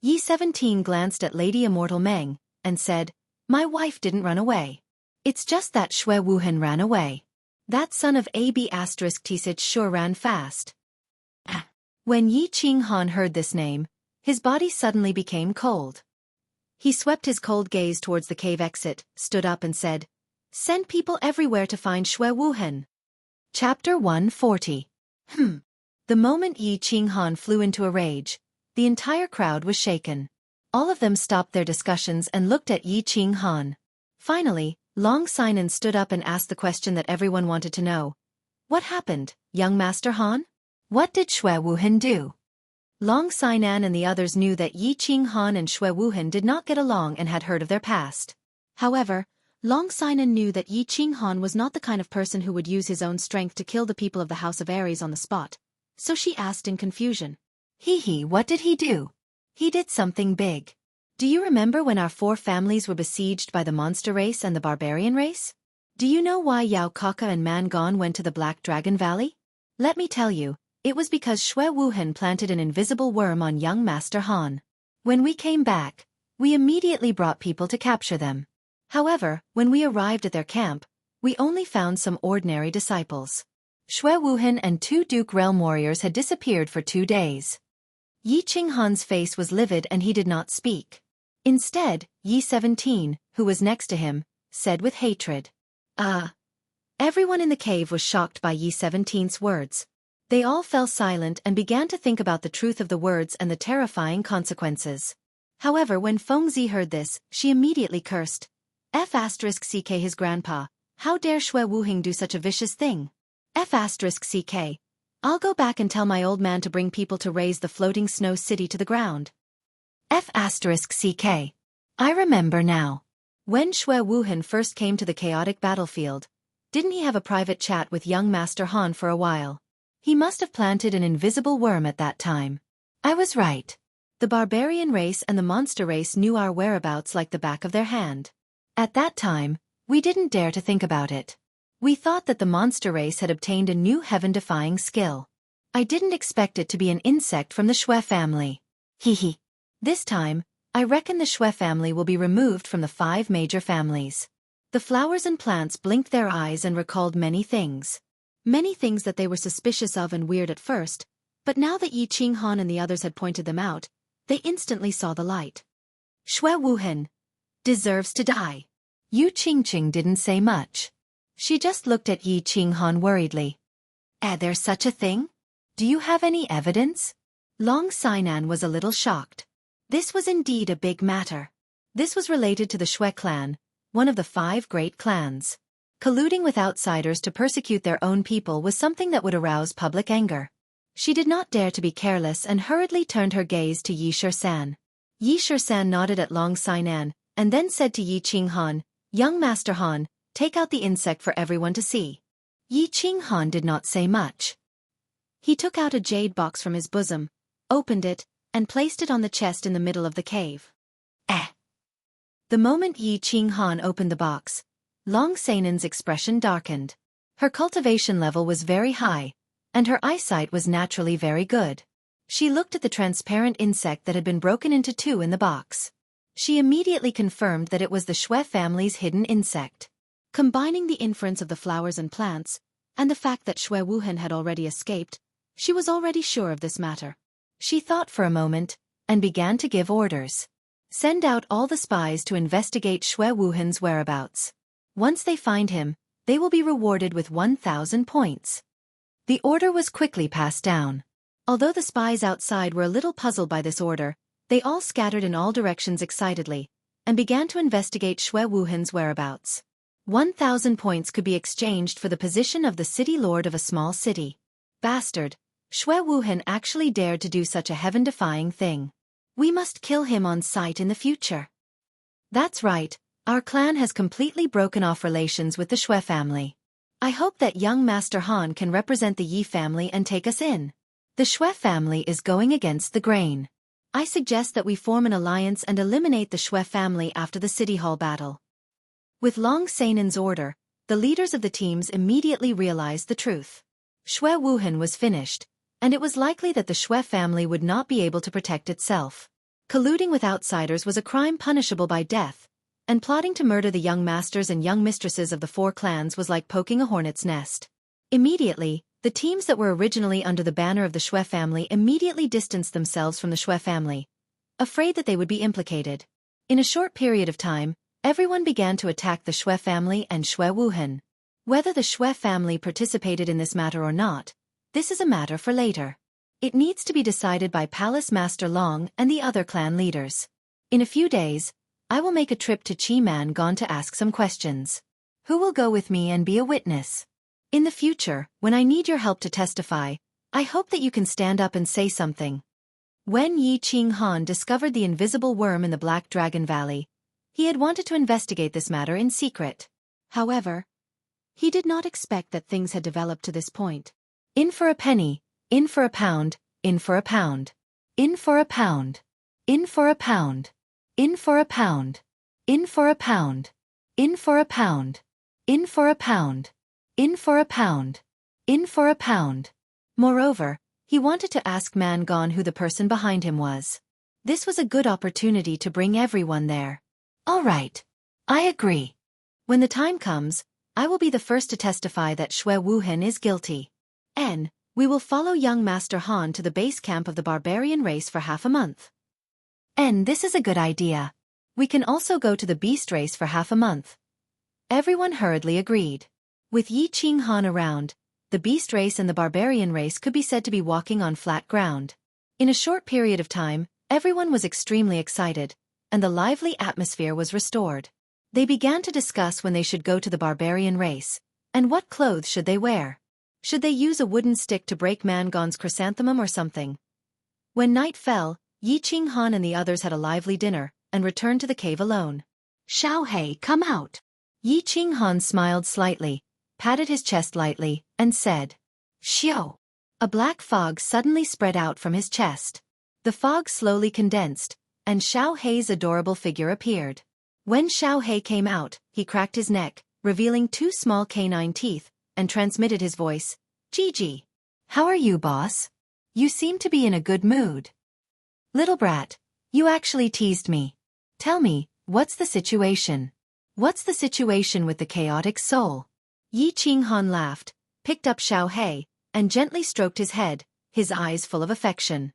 Yi 17 glanced at Lady Immortal Meng and said, "My wife didn't run away. It's just that Xue Wuhan ran away. That son of AB** Tisich sure ran fast." When Yi Qing Han heard this name, his body suddenly became cold. He swept his cold gaze towards the cave exit, stood up and said, "Send people everywhere to find Xue Wuhan." Chapter 140. The moment Yi Qing Han flew into a rage, the entire crowd was shaken. All of them stopped their discussions and looked at Yi Qing Han. Finally, Long Sinan stood up and asked the question that everyone wanted to know. "What happened, young Master Han? What did Xue Wuhan do?" Long Sinan and the others knew that Yi Qing Han and Xue Wuhan did not get along and had heard of their past. However, Long Sinan knew that Yi Qing Han was not the kind of person who would use his own strength to kill the people of the House of Aries on the spot. So she asked in confusion, What did he do?" "He did something big. Do you remember when our 4 families were besieged by the monster race and the barbarian race? Do you know why Yao Kaka and Man Gon went to the Black Dragon Valley? Let me tell you, it was because Xue Wuhan planted an invisible worm on young Master Han. When we came back, we immediately brought people to capture them. However, when we arrived at their camp, we only found some ordinary disciples. Xue Wuhan and 2 Duke Realm warriors had disappeared for 2 days. Yi Qing Han's face was livid and he did not speak. Instead, Yi 17, who was next to him, said with hatred, Everyone in the cave was shocked by Yi 17's words. They all fell silent and began to think about the truth of the words and the terrifying consequences. However, when Fengzi heard this, she immediately cursed. F***ck his grandpa, how dare Xue Wuhing do such a vicious thing? F***ck. I'll go back and tell my old man to bring people to raise the floating snow city to the ground. F***ck. I remember now. When Xue Wuhan first came to the chaotic battlefield, didn't he have a private chat with young Master Han for a while? He must have planted an invisible worm at that time. I was right. The barbarian race and the monster race knew our whereabouts like the back of their hand. At that time, we didn't dare to think about it. We thought that the monster race had obtained a new heaven-defying skill. I didn't expect it to be an insect from the Xue family. This time, I reckon the Xue family will be removed from the 5 major families. The flowers and plants blinked their eyes and recalled many things. Many things that they were suspicious of and weird at first, but now that Yi Qing Han and the others had pointed them out, they instantly saw the light. Xue Wuhan deserves to die. Yu Qingqing didn't say much. She just looked at Yi Qing Han worriedly. There's such a thing? Do you have any evidence? Long Sinan was a little shocked. This was indeed a big matter. This was related to the Xue clan, one of the 5 great clans. Colluding with outsiders to persecute their own people was something that would arouse public anger. She did not dare to be careless and hurriedly turned her gaze to Yi Shirsan. Yi Shirsan nodded at Long Sinan, and then said to Yi Qing Han, Young Master Han, take out the insect for everyone to see. Yi Qing Han did not say much. He took out a jade box from his bosom, opened it, and placed it on the chest in the middle of the cave. The moment Yi Qing Han opened the box, Long Sanan's expression darkened. Her cultivation level was very high, and her eyesight was naturally very good. She looked at the transparent insect that had been broken into 2 in the box. She immediately confirmed that it was the Xue family's hidden insect. Combining the inference of the flowers and plants, and the fact that Xue Wuhan had already escaped, she was already sure of this matter. She thought for a moment, and began to give orders. Send out all the spies to investigate Xue Wuhan's whereabouts. Once they find him, they will be rewarded with 1,000 points. The order was quickly passed down. Although the spies outside were a little puzzled by this order, they all scattered in all directions excitedly, and began to investigate Xue Wuhan's whereabouts. 1,000 points could be exchanged for the position of the city lord of a small city. Bastard, Shui Wuhan actually dared to do such a heaven-defying thing. We must kill him on sight in the future. That's right, our clan has completely broken off relations with the Shui family. I hope that young Master Han can represent the Yi family and take us in. The Shui family is going against the grain. I suggest that we form an alliance and eliminate the Shui family after the City Hall battle. With Long Seinen's order, the leaders of the teams immediately realized the truth. Shui Wuhan was finished, and it was likely that the Shui family would not be able to protect itself. Colluding with outsiders was a crime punishable by death, and plotting to murder the young masters and young mistresses of the four clans was like poking a hornet's nest. Immediately, the teams that were originally under the banner of the Shui family immediately distanced themselves from the Shui family, afraid that they would be implicated. In a short period of time, everyone began to attack the Shui family and Shui Wuhan. Whether the Shui family participated in this matter or not, this is a matter for later. It needs to be decided by Palace Master Long and the other clan leaders. In a few days, I will make a trip to Qimangan to ask some questions. Who will go with me and be a witness? In the future, when I need your help to testify, I hope that you can stand up and say something. When Yi Qinghan discovered the invisible worm in the Black Dragon Valley, he had wanted to investigate this matter in secret. However, he did not expect that things had developed to this point. In for a penny, in for a pound, in for a pound. In for a pound. In for a pound. In for a pound. In for a pound. In for a pound. In for a pound. In for a pound. In for a pound. Moreover, he wanted to ask Mangon who the person behind him was. This was a good opportunity to bring everyone there. All right. I agree. When the time comes, I will be the first to testify that Shui Wuhan is guilty. We will follow young Master Han to the base camp of the barbarian race for half a month. This is a good idea. We can also go to the beast race for half a month. Everyone hurriedly agreed. With Yi Qinghan around, the beast race and the barbarian race could be said to be walking on flat ground. In a short period of time, everyone was extremely excited, and the lively atmosphere was restored. They began to discuss when they should go to the barbarian race, and what clothes should they wear. Should they use a wooden stick to break Mangon's chrysanthemum or something? When night fell, Yi Qinghan and the others had a lively dinner, and returned to the cave alone. Xiaohei, come out. Yi Qinghan smiled slightly, patted his chest lightly, and said, Xiao. A black fog suddenly spread out from his chest. The fog slowly condensed, and Xiaohei's adorable figure appeared. When Xiaohei came out, he cracked his neck, revealing two small canine teeth, and transmitted his voice, Gigi. How are you, boss? You seem to be in a good mood. Little brat, you actually teased me. Tell me, what's the situation? What's the situation with the chaotic soul? Yi Qinghan laughed, picked up Xiaohei, and gently stroked his head, his eyes full of affection.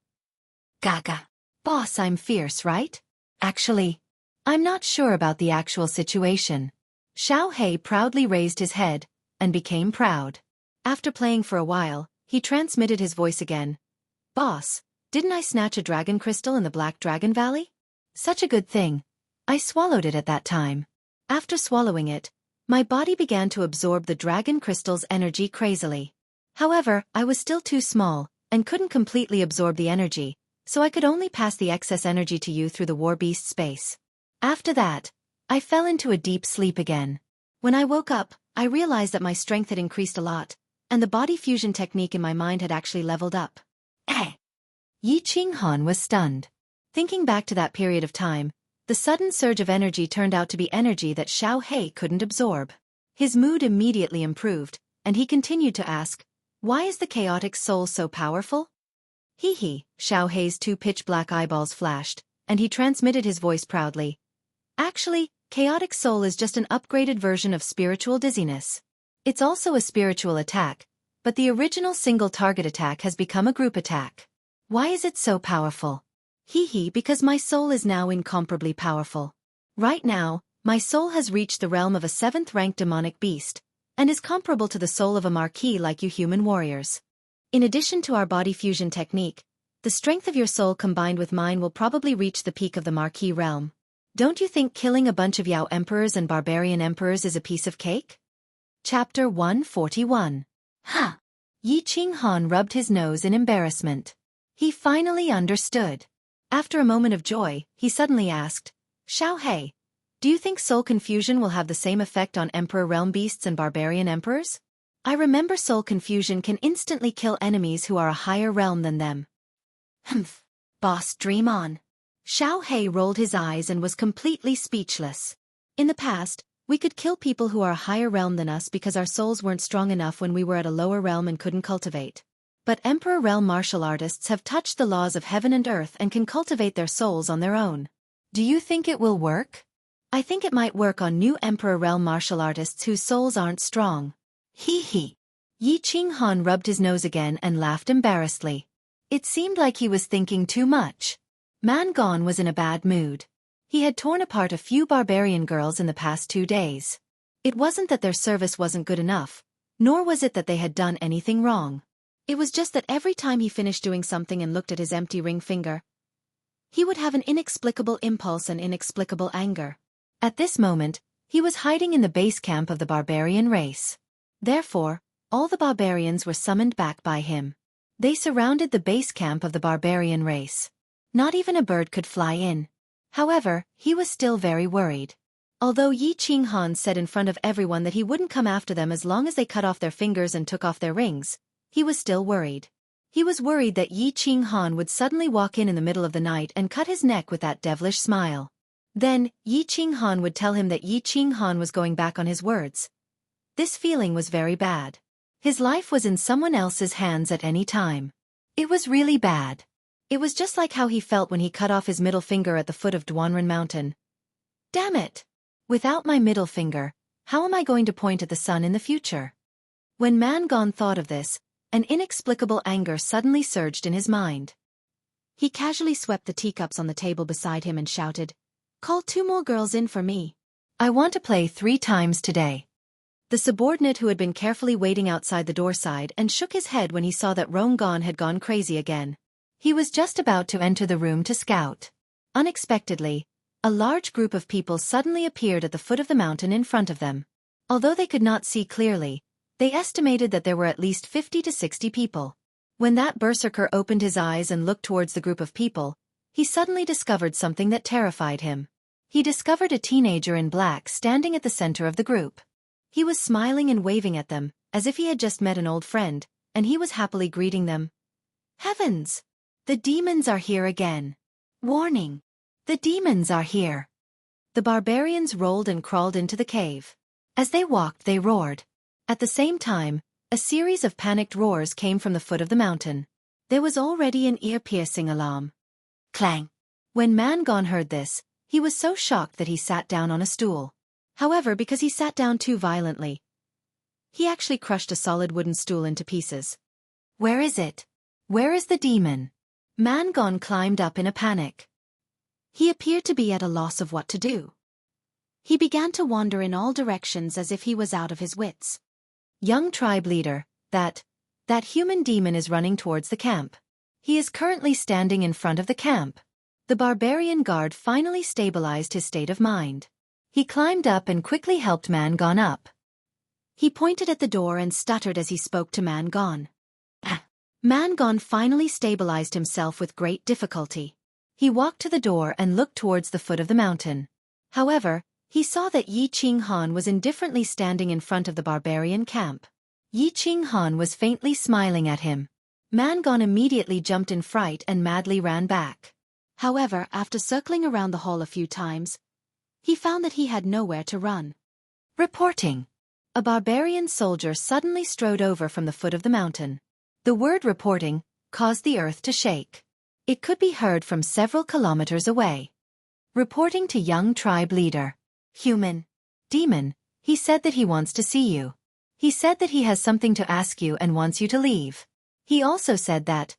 Gaga. Boss, I'm fierce, right? Actually, I'm not sure about the actual situation. Xiaohei proudly raised his head, and became proud. After playing for a while, he transmitted his voice again. Boss, didn't I snatch a dragon crystal in the Black Dragon Valley? Such a good thing. I swallowed it at that time. After swallowing it, my body began to absorb the dragon crystal's energy crazily. However, I was still too small, and couldn't completely absorb the energy, so I could only pass the excess energy to you through the war beast space. After that, I fell into a deep sleep again. When I woke up, I realized that my strength had increased a lot, and the body fusion technique in my mind had actually leveled up. Yi Qinghan was stunned. Thinking back to that period of time, the sudden surge of energy turned out to be energy that Xiaohei couldn't absorb. His mood immediately improved, and he continued to ask, why is the chaotic soul so powerful? Hee, Xiaohei's two pitch-black eyeballs flashed, and he transmitted his voice proudly. Actually, chaotic soul is just an upgraded version of spiritual dizziness. It's also a spiritual attack, but the original single target attack has become a group attack. Why is it so powerful? Because my soul is now incomparably powerful. Right now, my soul has reached the realm of a 7th-ranked demonic beast, and is comparable to the soul of a marquis like you human warriors. In addition to our body fusion technique, the strength of your soul combined with mine will probably reach the peak of the marquis realm. Don't you think killing a bunch of Yao emperors and barbarian emperors is a piece of cake? Chapter 141. Yi Qinghan rubbed his nose in embarrassment. He finally understood. After a moment of joy, he suddenly asked, Xiao Hei, do you think soul confusion will have the same effect on Emperor Realm beasts and barbarian emperors? I remember soul confusion can instantly kill enemies who are a higher realm than them. Humph. Boss, dream on. Xiao Hei rolled his eyes and was completely speechless. In the past, we could kill people who are a higher realm than us because our souls weren't strong enough when we were at a lower realm and couldn't cultivate. But Emperor Realm martial artists have touched the laws of heaven and earth and can cultivate their souls on their own. Do you think it will work? I think it might work on new Emperor Realm martial artists whose souls aren't strong. Hee hee. Yi Qinghan rubbed his nose again and laughed embarrassedly. It seemed like he was thinking too much. Man Gone was in a bad mood. He had torn apart a few barbarian girls in the past 2 days. It wasn't that their service wasn't good enough, nor was it that they had done anything wrong. It was just that every time he finished doing something and looked at his empty ring finger, he would have an inexplicable impulse and inexplicable anger. At this moment, he was hiding in the base camp of the barbarian race. Therefore, all the barbarians were summoned back by him. They surrounded the base camp of the barbarian race. Not even a bird could fly in. However, he was still very worried. Although Yi Qinghan said in front of everyone that he wouldn't come after them as long as they cut off their fingers and took off their rings, he was still worried. He was worried that Yi Qinghan would suddenly walk in the middle of the night and cut his neck with that devilish smile. Then, Yi Qinghan would tell him that Yi Qinghan was going back on his words. This feeling was very bad. His life was in someone else's hands at any time. It was really bad. It was just like how he felt when he cut off his middle finger at the foot of Duanren Mountain. Damn it! Without my middle finger, how am I going to point at the sun in the future? When Man Gone thought of this, an inexplicable anger suddenly surged in his mind. He casually swept the teacups on the table beside him and shouted, Call 2 more girls in for me. I want to play 3 times today. The subordinate who had been carefully waiting outside the door sighed and shook his head when he saw that Rongon had gone crazy again. He was just about to enter the room to scout. Unexpectedly, a large group of people suddenly appeared at the foot of the mountain in front of them. Although they could not see clearly, they estimated that there were at least 50 to 60 people. When that berserker opened his eyes and looked towards the group of people, he suddenly discovered something that terrified him. He discovered a teenager in black standing at the center of the group. He was smiling and waving at them, as if he had just met an old friend, and he was happily greeting them. Heavens! The demons are here again. Warning! The demons are here. The barbarians rolled and crawled into the cave. As they walked, they roared. At the same time, a series of panicked roars came from the foot of the mountain. There was already an ear-piercing alarm. Clang! When Man Gone heard this, he was so shocked that he sat down on a stool. However, because he sat down too violently, he actually crushed a solid wooden stool into pieces. Where is it? Where is the demon? Man Gone climbed up in a panic. He appeared to be at a loss of what to do. He began to wander in all directions as if he was out of his wits. Young tribe leader, that human demon is running towards the camp. He is currently standing in front of the camp. The barbarian guard finally stabilized his state of mind. He climbed up and quickly helped Man Gone up. He pointed at the door and stuttered as he spoke to Man Gone. Man Gone finally stabilized himself with great difficulty. He walked to the door and looked towards the foot of the mountain. However, he saw that Yi Qinghan was indifferently standing in front of the barbarian camp. Yi Qinghan was faintly smiling at him. Man Gone immediately jumped in fright and madly ran back. However, after circling around the hall a few times, he found that he had nowhere to run. Reporting. A barbarian soldier suddenly strode over from the foot of the mountain. The word reporting caused the earth to shake. It could be heard from several kilometers away. Reporting to young tribe leader. Human. Demon, he said that he wants to see you. He said that he has something to ask you and wants you to leave. He also said that,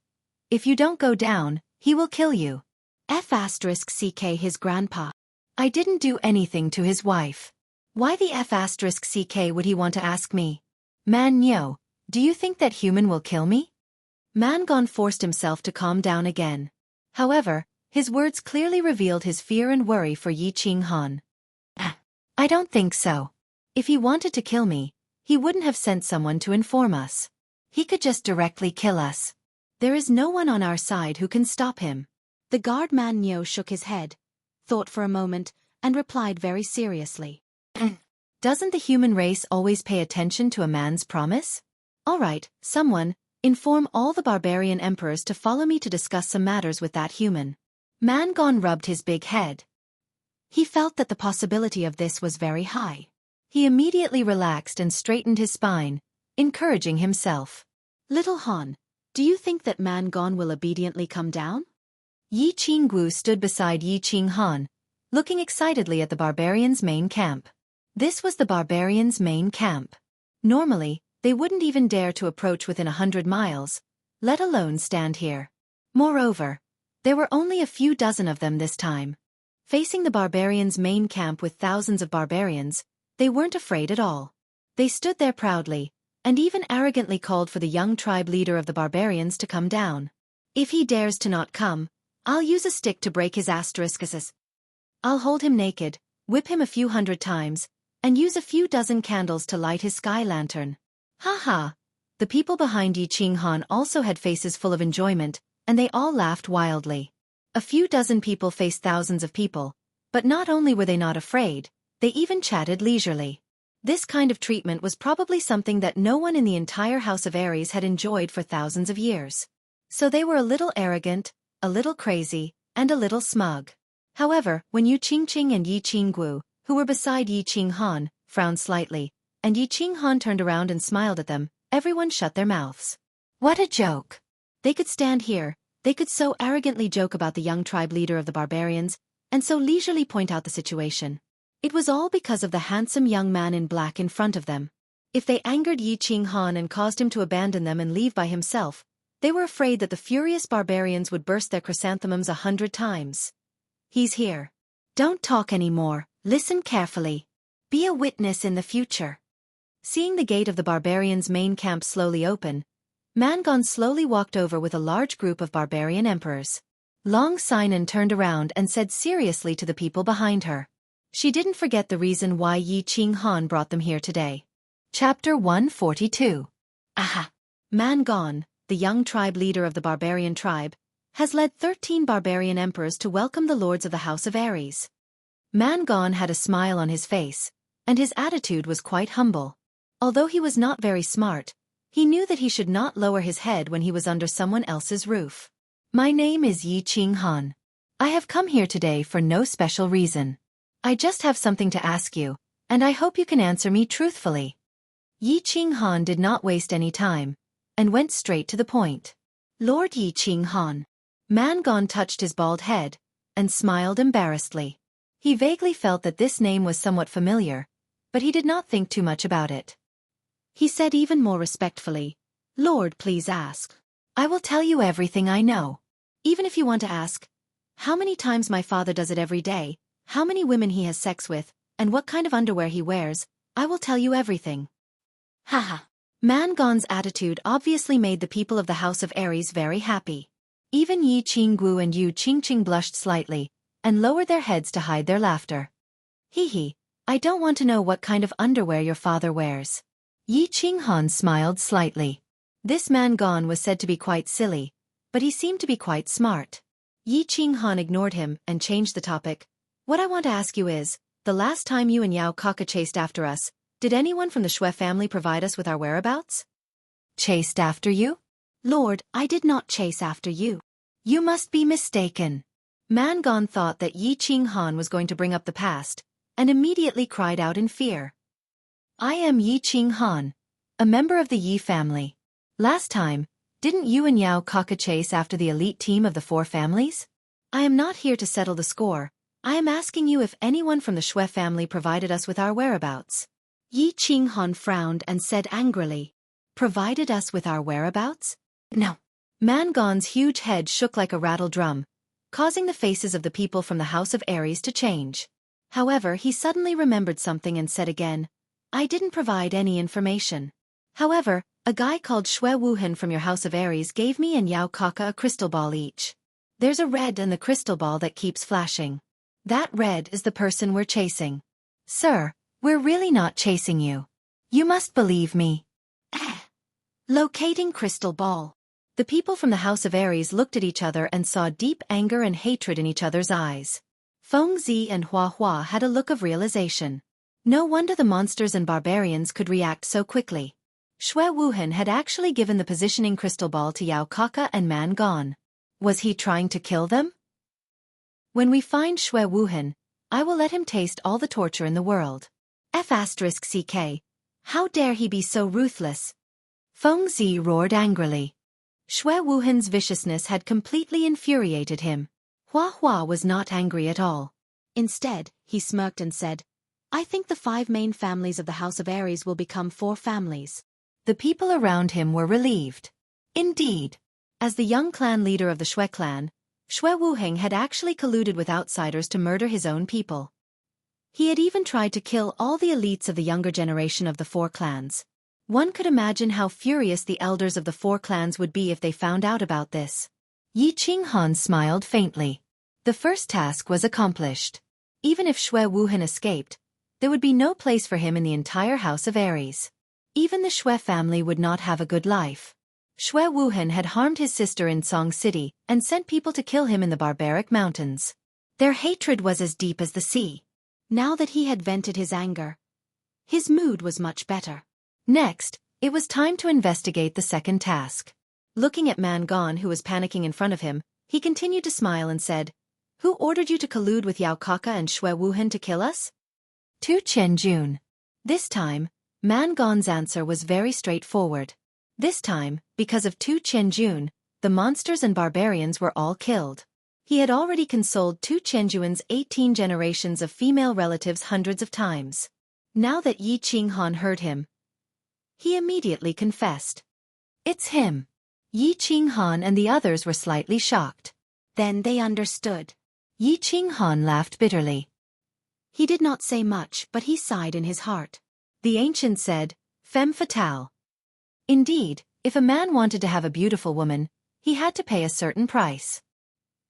if you don't go down, he will kill you. F***ck his grandpa. I didn't do anything to his wife. Why the F***ck would he want to ask me? Man Nyo, do you think that human will kill me? Man Gone forced himself to calm down again. However, his words clearly revealed his fear and worry for Yi Qinghan. I don't think so. If he wanted to kill me, he wouldn't have sent someone to inform us. He could just directly kill us. There is no one on our side who can stop him. The guard man Neo shook his head, thought for a moment, and replied very seriously. Doesn't the human race always pay attention to a man's promise? All right, someone, inform all the barbarian emperors to follow me to discuss some matters with that human. Mangon rubbed his big head. He felt that the possibility of this was very high. He immediately relaxed and straightened his spine, encouraging himself. Little Han, do you think that Mangon will obediently come down? Yi Qinggu stood beside Yi Qinghan, looking excitedly at the barbarians' main camp. This was the barbarians' main camp. Normally, they wouldn't even dare to approach within 100 miles, let alone stand here. Moreover, there were only a few dozen of them this time. Facing the barbarians' main camp with thousands of barbarians, they weren't afraid at all. They stood there proudly, and even arrogantly called for the young tribe leader of the barbarians to come down. If he dares to not come, I'll use a stick to break his asteriskes. I'll hold him naked, whip him a few 100 times, and use a few dozen candles to light his sky lantern. Ha ha! The people behind Yi Qinghan also had faces full of enjoyment, and they all laughed wildly. A few dozen people faced thousands of people, but not only were they not afraid, they even chatted leisurely. This kind of treatment was probably something that no one in the entire House of Ares had enjoyed for thousands of years. So they were a little arrogant, a little crazy, and a little smug. However, when Yu Qingqing and Yi Qinggu, who were beside Yi Qinghan, frowned slightly, and Yi Qinghan turned around and smiled at them, everyone shut their mouths. What a joke! They could stand here, they could so arrogantly joke about the young tribe leader of the barbarians, and so leisurely point out the situation. It was all because of the handsome young man in black in front of them. If they angered Yi Qinghan and caused him to abandon them and leave by himself, they were afraid that the furious barbarians would burst their chrysanthemums 100 times. He's here. Don't talk anymore, listen carefully. Be a witness in the future. Seeing the gate of the barbarians' main camp slowly open, Mangon slowly walked over with a large group of barbarian emperors. Long Sinan turned around and said seriously to the people behind her. She didn't forget the reason why Yi Qinghan brought them here today. Chapter 142. Aha! Mangon, the young tribe leader of the barbarian tribe, has led 13 barbarian emperors to welcome the lords of the House of Ares. Mangon had a smile on his face, and his attitude was quite humble. Although he was not very smart, he knew that he should not lower his head when he was under someone else's roof. My name is Yi Qinghan. I have come here today for no special reason. I just have something to ask you, and I hope you can answer me truthfully. Yi Qinghan did not waste any time, and went straight to the point. Lord Yi Qinghan. Mangon touched his bald head, and smiled embarrassedly. He vaguely felt that this name was somewhat familiar, but he did not think too much about it. He said even more respectfully, Lord, please ask. I will tell you everything I know. Even if you want to ask, how many times my father does it every day, how many women he has sex with, and what kind of underwear he wears, I will tell you everything. Haha. Mangon's attitude obviously made the people of the House of Ares very happy. Even Yi Qinggu and Yu Qingqing blushed slightly, and lowered their heads to hide their laughter. Hee, I don't want to know what kind of underwear your father wears. Yi Qinghan smiled slightly. This Mangon was said to be quite silly, but he seemed to be quite smart. Yi Qinghan ignored him and changed the topic. What I want to ask you is, the last time you and Yao Kaka chased after us, did anyone from the Shui family provide us with our whereabouts? Chased after you? Lord, I did not chase after you. You must be mistaken. Mangon thought that Yi Qinghan was going to bring up the past, and immediately cried out in fear. I am Yi Qinghan, a member of the Yi family. Last time, didn't you and Yao Kaka chase after the elite team of the 4 families? I am not here to settle the score. I am asking you if anyone from the Shui family provided us with our whereabouts. Yi Qinghan frowned and said angrily, provided us with our whereabouts? No. Mangon's huge head shook like a rattle drum, causing the faces of the people from the House of Ares to change. However, he suddenly remembered something and said again, I didn't provide any information. However, a guy called Shui Wuhan from your House of Ares gave me and Yao Kaka a crystal ball each. There's a red in the crystal ball that keeps flashing. That red is the person we're chasing. Sir, we're really not chasing you. You must believe me. Locating crystal ball. The people from the House of Aries looked at each other and saw deep anger and hatred in each other's eyes. Feng Zi and Hua Hua had a look of realization. No wonder the monsters and barbarians could react so quickly. Xue Wuhan had actually given the positioning crystal ball to Yao Kaka and Man Gone. Was he trying to kill them? When we find Xue Wuhan, I will let him taste all the torture in the world. F***ck. How dare he be so ruthless? Feng Zi roared angrily. Xue Wuhan's viciousness had completely infuriated him. Hua Hua was not angry at all. Instead, he smirked and said, I think the 5 main families of the House of Aries will become 4 families. The people around him were relieved. Indeed. As the young clan leader of the Xue clan, Xue Wuheng had actually colluded with outsiders to murder his own people. He had even tried to kill all the elites of the younger generation of the 4 clans. One could imagine how furious the elders of the 4 clans would be if they found out about this. Yi Qinghan smiled faintly. The first task was accomplished. Even if Xue Wuhan escaped, there would be no place for him in the entire House of Aries. Even the Xue family would not have a good life. Xue Wuhan had harmed his sister in Song City and sent people to kill him in the barbaric mountains. Their hatred was as deep as the sea. Now that he had vented his anger, his mood was much better. Next, it was time to investigate the second task. Looking at Man Gone, who was panicking in front of him, he continued to smile and said, Who ordered you to collude with Yao Kaka and Xue Wuhan to kill us? Tu Qianjun. This time, Man Gone's answer was very straightforward. This time, because of Tu Qianjun, the monsters and barbarians were all killed. He had already consoled Tu Qianjun's 18 generations of female relatives hundreds of times. Now that Yi Qinghan heard him, he immediately confessed. It's him. Yi Qinghan and the others were slightly shocked. Then they understood. Yi Qinghan laughed bitterly. He did not say much, but he sighed in his heart. The ancient said, Femme fatale. Indeed, if a man wanted to have a beautiful woman, he had to pay a certain price.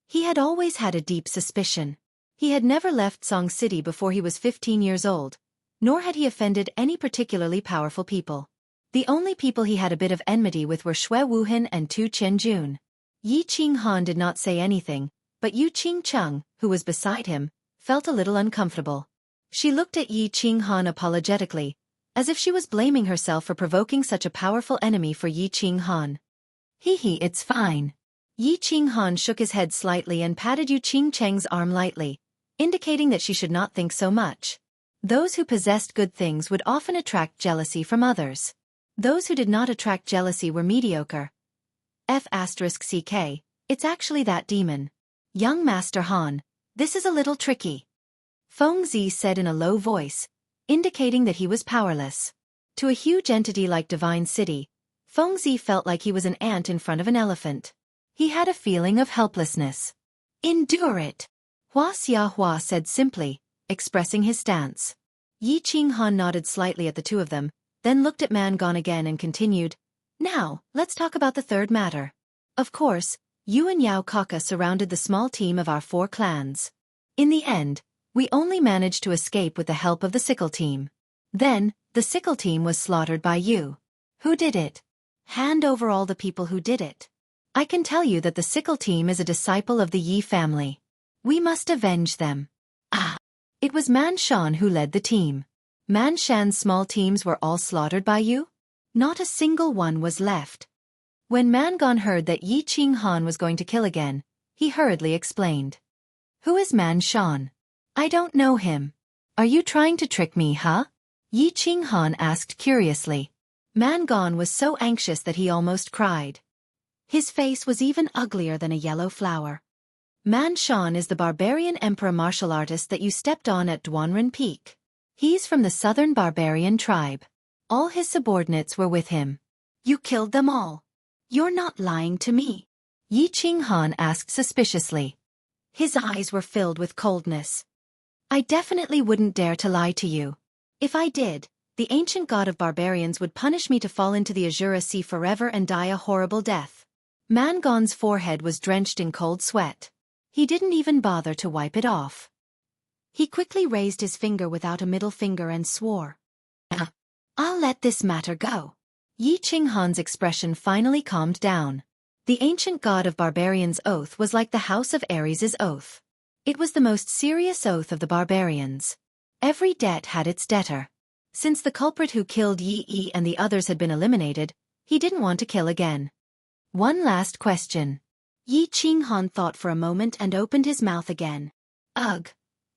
He had always had a deep suspicion. He had never left Song City before he was 15 years old, nor had he offended any particularly powerful people. The only people he had a bit of enmity with were Xue Wuhan and Tu Qianjun. Yi Qinghan did not say anything, but Yu Qingcheng, who was beside him, felt a little uncomfortable. She looked at Yi Qinghan apologetically, as if she was blaming herself for provoking such a powerful enemy for Yi Qinghan. It's fine. Yi Qinghan shook his head slightly and patted Yu Qingcheng's arm lightly, indicating that she should not think so much. Those who possessed good things would often attract jealousy from others. Those who did not attract jealousy were mediocre. F***ck, it's actually that demon. Young Master Han, this is a little tricky. Feng Zi said in a low voice, indicating that he was powerless. To a huge entity like Divine City, Feng Zi felt like he was an ant in front of an elephant. He had a feeling of helplessness. Endure it. Hua Xiahua said simply, expressing his stance. Yi Qinghan nodded slightly at the two of them, then looked at Man Gone again and continued, Now, let's talk about the third matter. Of course, you and Yao Kaka surrounded the small team of our 4 clans. In the end, we only managed to escape with the help of the Sickle team. Then, the Sickle team was slaughtered by you. Who did it? Hand over all the people who did it. I can tell you that the Sickle team is a disciple of the Yi family. We must avenge them. It was Man Shan who led the team. Man Shan's small teams were all slaughtered by you? Not a single one was left. When Man Gone heard that Yi Qinghan was going to kill again, he hurriedly explained. Who is Man Shan? I don't know him. Are you trying to trick me, huh? Yi Qinghan asked curiously. Man Gone was so anxious that he almost cried. His face was even uglier than a yellow flower. Man Shan is the barbarian emperor martial artist that you stepped on at Duanren Peak. He's from the southern barbarian tribe. All his subordinates were with him. You killed them all. You're not lying to me. Yi Qinghan asked suspiciously. His eyes were filled with coldness. I definitely wouldn't dare to lie to you. If I did, the ancient god of barbarians would punish me to fall into the Azura Sea forever and die a horrible death. Man Gone's forehead was drenched in cold sweat. He didn't even bother to wipe it off. He quickly raised his finger without a middle finger and swore. I'll let this matter go. Yi Qinghan's expression finally calmed down. The ancient god of barbarians' oath was like the House of Ares' oath. It was the most serious oath of the barbarians. Every debt had its debtor. Since the culprit who killed Yi and the others had been eliminated, he didn't want to kill again. One last question. Yi Qinghan thought for a moment and opened his mouth again. Ugh.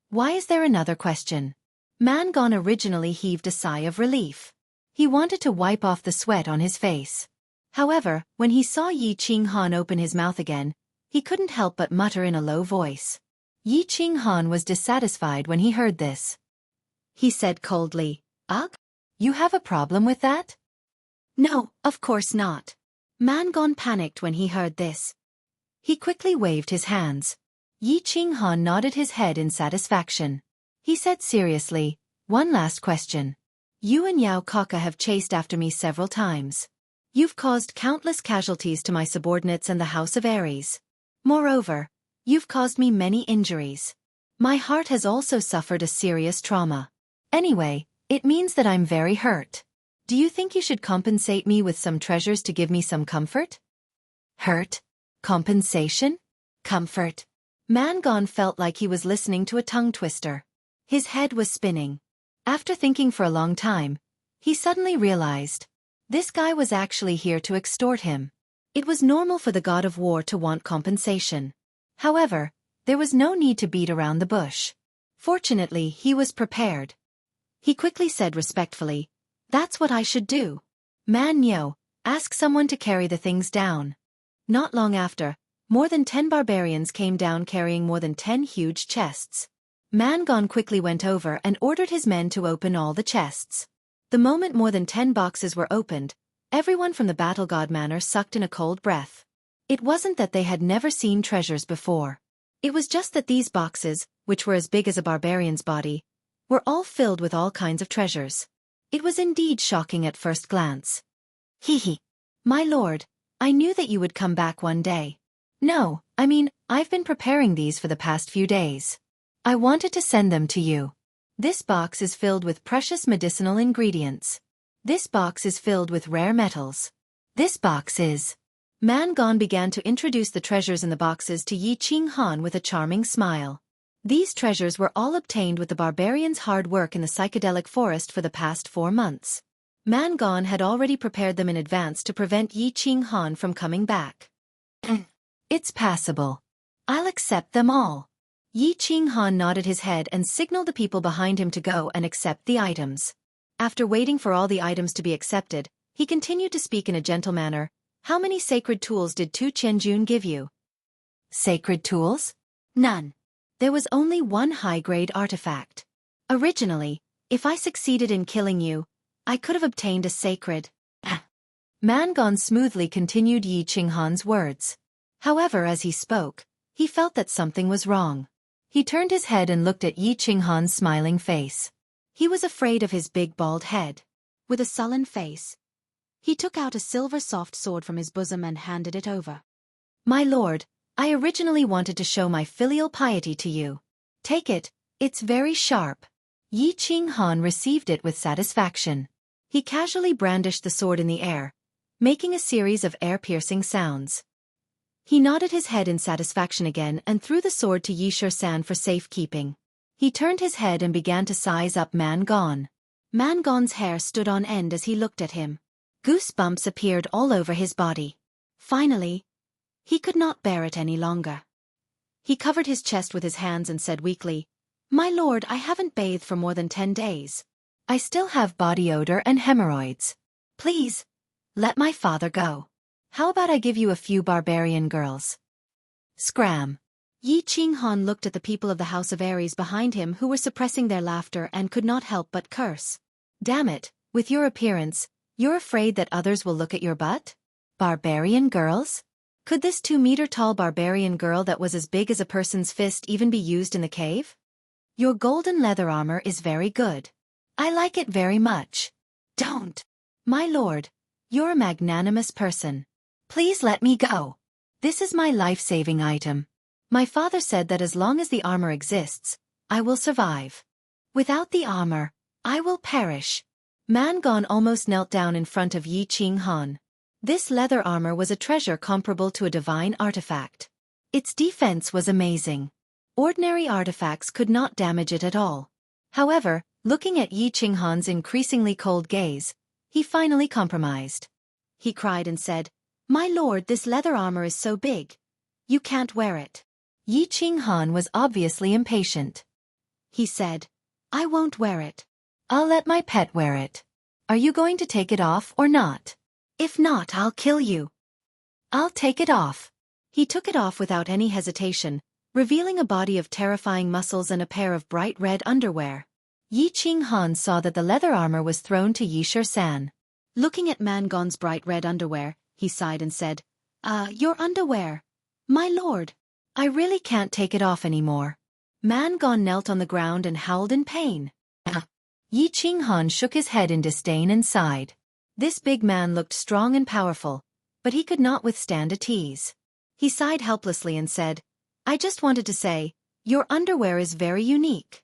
Why is there another question? Mangon originally heaved a sigh of relief. He wanted to wipe off the sweat on his face. However, when he saw Yi Qinghan open his mouth again, he couldn't help but mutter in a low voice. Yi Qinghan was dissatisfied when he heard this. He said coldly, Ugh? You have a problem with that? No, of course not. Mangon panicked when he heard this. He quickly waved his hands. Yi Qinghan nodded his head in satisfaction. He said seriously, one last question. You and Yao Kaka have chased after me several times. You've caused countless casualties to my subordinates and the House of Ares. Moreover, you've caused me many injuries. My heart has also suffered a serious trauma. Anyway, it means that I'm very hurt. Do you think you should compensate me with some treasures to give me some comfort? Hurt? Compensation? Comfort? Mangon felt like he was listening to a tongue twister. His head was spinning. After thinking for a long time, he suddenly realized. This guy was actually here to extort him. It was normal for the god of war to want compensation. However, there was no need to beat around the bush. Fortunately, he was prepared. He quickly said respectfully, That's what I should do. Man Nyo, ask someone to carry the things down. Not long after, more than 10 barbarians came down carrying more than 10 huge chests. Mangon quickly went over and ordered his men to open all the chests. The moment more than 10 boxes were opened, everyone from the battle god manor sucked in a cold breath. It wasn't that they had never seen treasures before. It was just that these boxes, which were as big as a barbarian's body, were all filled with all kinds of treasures. It was indeed shocking at first glance. Hee. My lord, I knew that you would come back one day. No, I mean, I've been preparing these for the past few days. I wanted to send them to you. This box is filled with precious medicinal ingredients. This box is filled with rare metals. This box is... Mangon began to introduce the treasures in the boxes to Yi Qinghan with a charming smile. These treasures were all obtained with the barbarians' hard work in the psychedelic forest for the past 4 months. Mangon had already prepared them in advance to prevent Yi Qinghan from coming back. It's passable. I'll accept them all. Yi Qinghan nodded his head and signaled the people behind him to go and accept the items. After waiting for all the items to be accepted, he continued to speak in a gentle manner. How many sacred tools did Tu Qianjun give you? Sacred tools? None. There was only one high-grade artifact. Originally, if I succeeded in killing you, I could have obtained a sacred... Mangon smoothly continued Yi Qinghan's words. However, as he spoke, he felt that something was wrong. He turned his head and looked at Yi Qinghan's smiling face. He was afraid of his big bald head. With a sullen face, he took out a silver soft sword from his bosom and handed it over. My lord, I originally wanted to show my filial piety to you. Take it, it's very sharp. Yi Qinghan received it with satisfaction. He casually brandished the sword in the air, making a series of air-piercing sounds. He nodded his head in satisfaction again and threw the sword to Yi Shur-san for safekeeping. He turned his head and began to size up Mangon. Mangon's hair stood on end as he looked at him. Goosebumps appeared all over his body. Finally, he could not bear it any longer. He covered his chest with his hands and said weakly, My lord, I haven't bathed for more than 10 days. I still have body odor and hemorrhoids. Please, let my father go. How about I give you a few barbarian girls? Scram. Yi Qinghan looked at the people of the House of Ares behind him who were suppressing their laughter and could not help but curse. Damn it, with your appearance, you're afraid that others will look at your butt? Barbarian girls? Could this 2-meter-tall barbarian girl that was as big as a person's fist even be used in the cave? Your golden leather armor is very good. I like it very much. Don't. My lord, you're a magnanimous person. Please let me go. This is my life-saving item. My father said that as long as the armor exists, I will survive. Without the armor, I will perish. Man almost knelt down in front of Yi Qinghan. This leather armor was a treasure comparable to a divine artifact. Its defense was amazing. Ordinary artifacts could not damage it at all. However, looking at Yi Qinghan's increasingly cold gaze, he finally compromised. He cried and said, "My lord, this leather armor is so big. You can't wear it." Yi Qinghan was obviously impatient. He said, "I won't wear it. I'll let my pet wear it. Are you going to take it off or not? If not, I'll kill you." "I'll take it off." He took it off without any hesitation, revealing a body of terrifying muscles and a pair of bright red underwear. Yi Qinghan saw that the leather armor was thrown to Yi Shirsan. Looking at Mangon's bright red underwear, he sighed and said, Your underwear. My lord. I really can't take it off anymore." Mangon knelt on the ground and howled in pain. Yi Qinghan shook his head in disdain and sighed. This big man looked strong and powerful, but he could not withstand a tease. He sighed helplessly and said, "I just wanted to say, your underwear is very unique."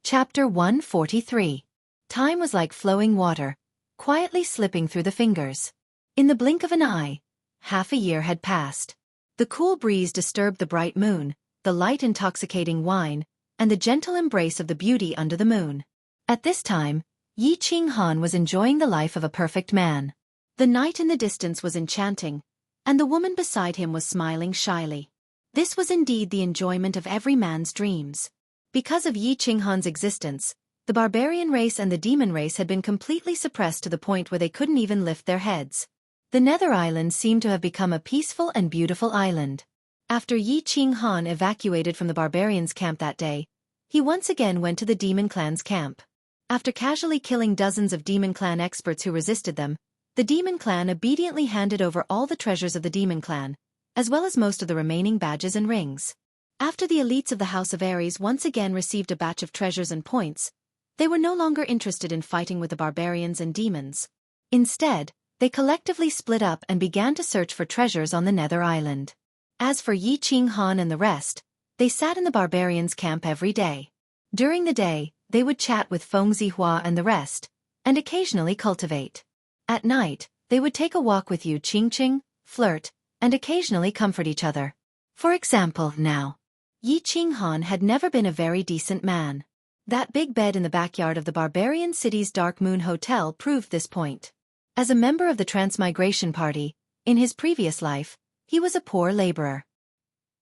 Chapter 143. Time was like flowing water, quietly slipping through the fingers. In the blink of an eye, half a year had passed. The cool breeze disturbed the bright moon, the light intoxicating wine, and the gentle embrace of the beauty under the moon. At this time, Yi Qinghan was enjoying the life of a perfect man. The night in the distance was enchanting, and the woman beside him was smiling shyly. This was indeed the enjoyment of every man's dreams. Because of Yi Qinghan's existence, the barbarian race and the demon race had been completely suppressed to the point where they couldn't even lift their heads. The Nether Island seemed to have become a peaceful and beautiful island. After Yi Qinghan evacuated from the barbarians' camp that day, he once again went to the demon clan's camp. After casually killing dozens of demon clan experts who resisted them, the demon clan obediently handed over all the treasures of the demon clan, as well as most of the remaining badges and rings. After the elites of the House of Ares once again received a batch of treasures and points, they were no longer interested in fighting with the barbarians and demons. Instead, they collectively split up and began to search for treasures on the Nether Island. As for Yi Qinghan and the rest, they sat in the barbarians' camp every day. During the day, they would chat with Feng Zihua and the rest, and occasionally cultivate. At night, they would take a walk with Yu Qingqing, flirt, and occasionally comfort each other. For example, now, Yi Qinghan had never been a very decent man. That big bed in the backyard of the barbarian city's Dark Moon Hotel proved this point. As a member of the Transmigration Party, in his previous life, he was a poor laborer.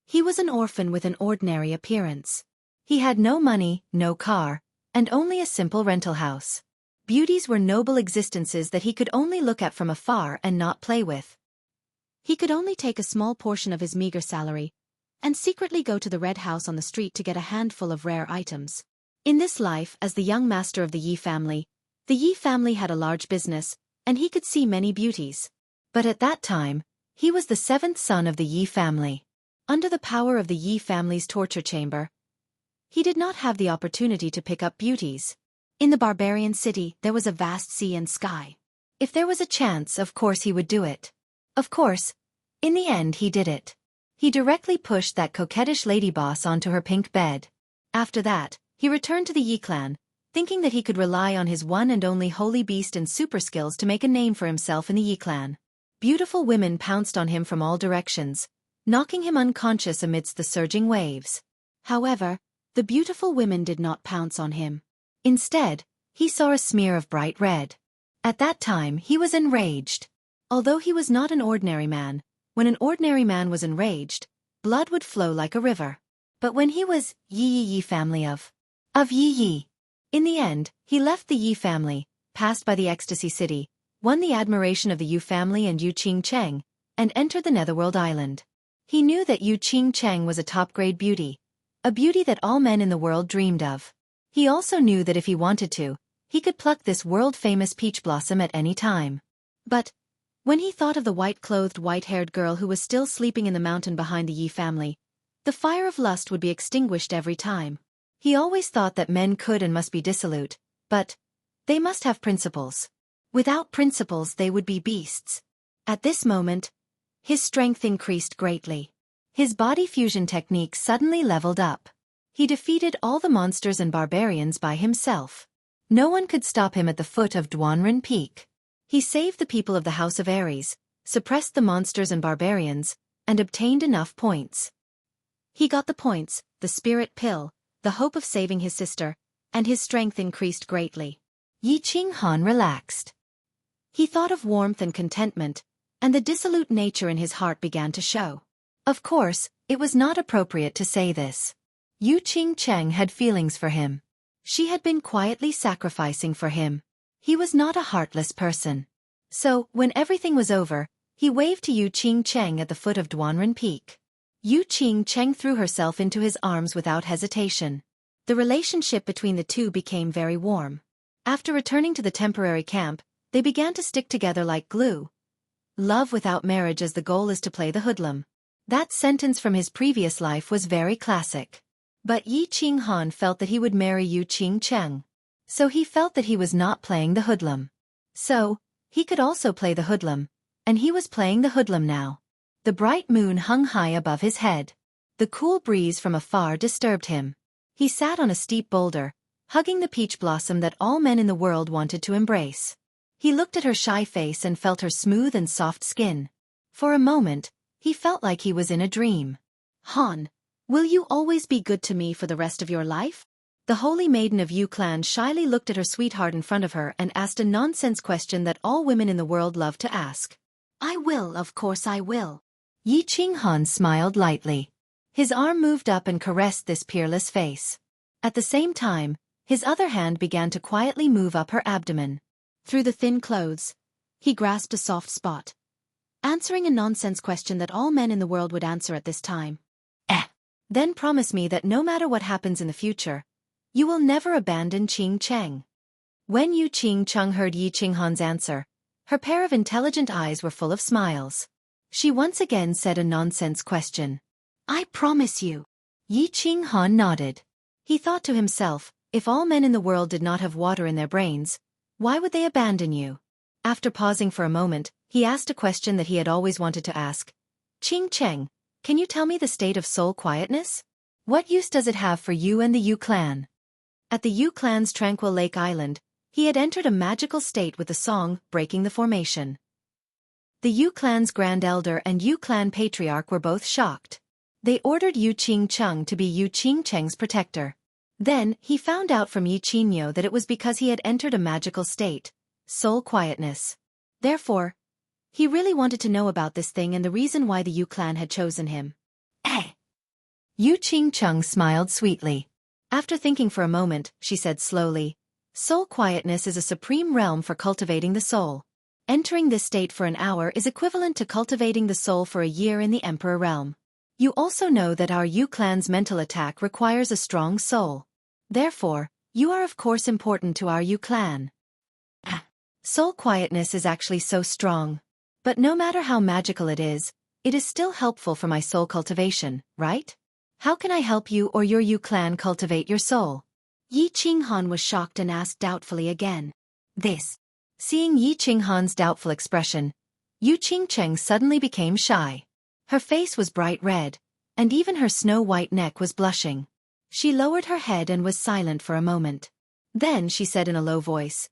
He was an orphan with an ordinary appearance. He had no money, no car, and only a simple rental house. Beauties were noble existences that he could only look at from afar and not play with. He could only take a small portion of his meager salary and secretly go to the red house on the street to get a handful of rare items. In this life, as the young master of the Yi family had a large business, and he could see many beauties. But at that time, he was the seventh son of the Yi family. Under the power of the Yi family's torture chamber, he did not have the opportunity to pick up beauties. In the barbarian city, there was a vast sea and sky. If there was a chance, of course he would do it. Of course, in the end he did it. He directly pushed that coquettish lady boss onto her pink bed. After that, he returned to the Yi clan, thinking that he could rely on his one and only holy beast and super skills to make a name for himself in the Yi clan. Beautiful women pounced on him from all directions, knocking him unconscious amidst the surging waves. However, the beautiful women did not pounce on him. Instead, he saw a smear of bright red. At that time he was enraged. Although he was not an ordinary man, when an ordinary man was enraged, blood would flow like a river. But when he was Yi family of Yi. In the end, he left the Yi family, passed by the Ecstasy City, won the admiration of the Yu family and Yu Qingcheng, and entered the Netherworld Island. He knew that Yu Qingcheng was a top-grade beauty, a beauty that all men in the world dreamed of. He also knew that if he wanted to, he could pluck this world-famous peach blossom at any time. But when he thought of the white-clothed, white-haired girl who was still sleeping in the mountain behind the Yi family, the fire of lust would be extinguished every time. He always thought that men could and must be dissolute, but they must have principles. Without principles they would be beasts. At this moment, his strength increased greatly. His body fusion technique suddenly leveled up. He defeated all the monsters and barbarians by himself. No one could stop him at the foot of Duanren Peak. He saved the people of the House of Ares, suppressed the monsters and barbarians, and obtained enough points. He got the points, the spirit pill, the hope of saving his sister, and his strength increased greatly. Yi Qinghan relaxed. He thought of warmth and contentment, and the dissolute nature in his heart began to show. Of course, it was not appropriate to say this. Yu Qingcheng had feelings for him. She had been quietly sacrificing for him. He was not a heartless person. So, when everything was over, he waved to Yu Qingcheng at the foot of Duanren Peak. Yu Qingcheng threw herself into his arms without hesitation. The relationship between the two became very warm. After returning to the temporary camp, they began to stick together like glue. Love without marriage as the goal is to play the hoodlum. That sentence from his previous life was very classic. But Yi Qinghan felt that he would marry Yu Qingcheng. So he felt that he was not playing the hoodlum. So, he could also play the hoodlum, and he was playing the hoodlum now. The bright moon hung high above his head. The cool breeze from afar disturbed him. He sat on a steep boulder, hugging the peach blossom that all men in the world wanted to embrace. He looked at her shy face and felt her smooth and soft skin. For a moment, he felt like he was in a dream. Han, will you always be good to me for the rest of your life? The holy maiden of Yu clan shyly looked at her sweetheart in front of her and asked a nonsense question that all women in the world love to ask. I will, of course I will. Yi Qinghan smiled lightly. His arm moved up and caressed this peerless face. At the same time, his other hand began to quietly move up her abdomen. Through the thin clothes, he grasped a soft spot, answering a nonsense question that all men in the world would answer at this time. Then promise me that no matter what happens in the future, you will never abandon Qing Cheng. When Yu Qingcheng heard Yi Qinghan's answer, her pair of intelligent eyes were full of smiles. She once again said a nonsense question. I promise you. Yi Qinghan nodded. He thought to himself, if all men in the world did not have water in their brains, why would they abandon you? After pausing for a moment, he asked a question that he had always wanted to ask. Qing Cheng, can you tell me the state of soul quietness? What use does it have for you and the Yu clan? At the Yu clan's tranquil lake island, he had entered a magical state with the song, Breaking the Formation. The Yu clan's grand elder and Yu clan patriarch were both shocked. They ordered Yu Qingcheng to be Yu Qingcheng's protector. Then, he found out from Yi Qinyo that it was because he had entered a magical state, soul quietness. Therefore, he really wanted to know about this thing and the reason why the Yu clan had chosen him. Yu Qingcheng smiled sweetly. After thinking for a moment, she said slowly, soul quietness is a supreme realm for cultivating the soul. Entering this state for an hour is equivalent to cultivating the soul for a year in the Emperor realm. You also know that our Yu clan's mental attack requires a strong soul. Therefore, you are of course important to our Yu clan. Soul quietness is actually so strong. But no matter how magical it is still helpful for my soul cultivation, right? How can I help you or your Yu clan cultivate your soul? Yi Qinghan was shocked and asked doubtfully again. Seeing Yi Qinghan's doubtful expression, Yu Qingcheng suddenly became shy. Her face was bright red, and even her snow-white neck was blushing. She lowered her head and was silent for a moment. Then she said in a low voice,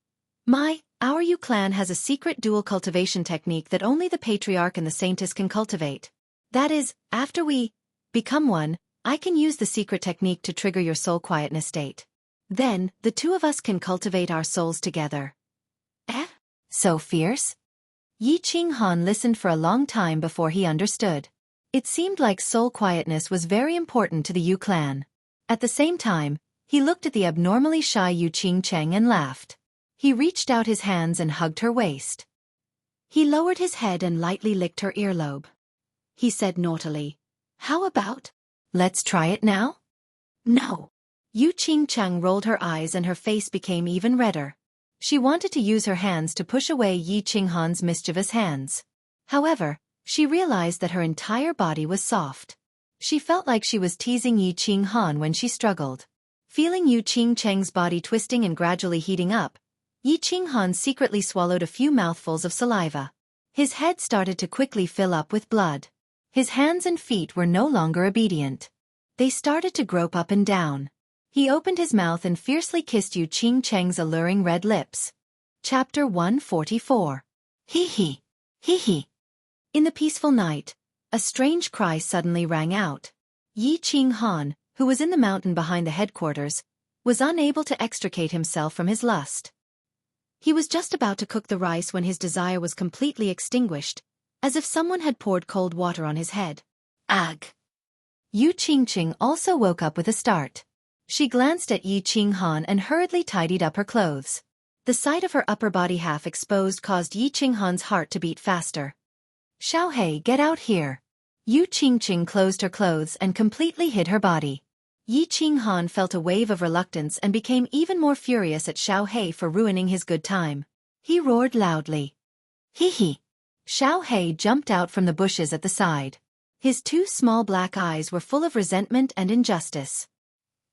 Our Yu clan has a secret dual cultivation technique that only the patriarch and the saintess can cultivate. That is, after we become one, I can use the secret technique to trigger your soul quietness state. Then, the two of us can cultivate our souls together. So fierce? Yi Qinghan listened for a long time before he understood. It seemed like soul quietness was very important to the Yu clan. At the same time, he looked at the abnormally shy Yu Qingcheng and laughed. He reached out his hands and hugged her waist. He lowered his head and lightly licked her earlobe. He said naughtily, How about? Let's try it now? No. Yu Qingcheng rolled her eyes and her face became even redder. She wanted to use her hands to push away Yi Qinghan's mischievous hands. However, she realized that her entire body was soft. She felt like she was teasing Yi Qinghan when she struggled. Feeling Yu Qingcheng's body twisting and gradually heating up, Yi Qinghan secretly swallowed a few mouthfuls of saliva. His head started to quickly fill up with blood. His hands and feet were no longer obedient. They started to grope up and down. He opened his mouth and fiercely kissed Yu Qingcheng's alluring red lips. Chapter 144. Hee hee. Hee hee. In the peaceful night, a strange cry suddenly rang out. Yi Qinghan, who was in the mountain behind the headquarters, was unable to extricate himself from his lust. He was just about to cook the rice when his desire was completely extinguished, as if someone had poured cold water on his head. Ugh! Yu Qingqing also woke up with a start. She glanced at Yi Qinghan and hurriedly tidied up her clothes. The sight of her upper body half exposed caused Yi Qinghan's heart to beat faster. Xiaohei, get out here. Yu Qingqing closed her clothes and completely hid her body. Yi Qinghan felt a wave of reluctance and became even more furious at Xiaohei for ruining his good time. He roared loudly. Hee hee. Xiaohei jumped out from the bushes at the side. His two small black eyes were full of resentment and injustice.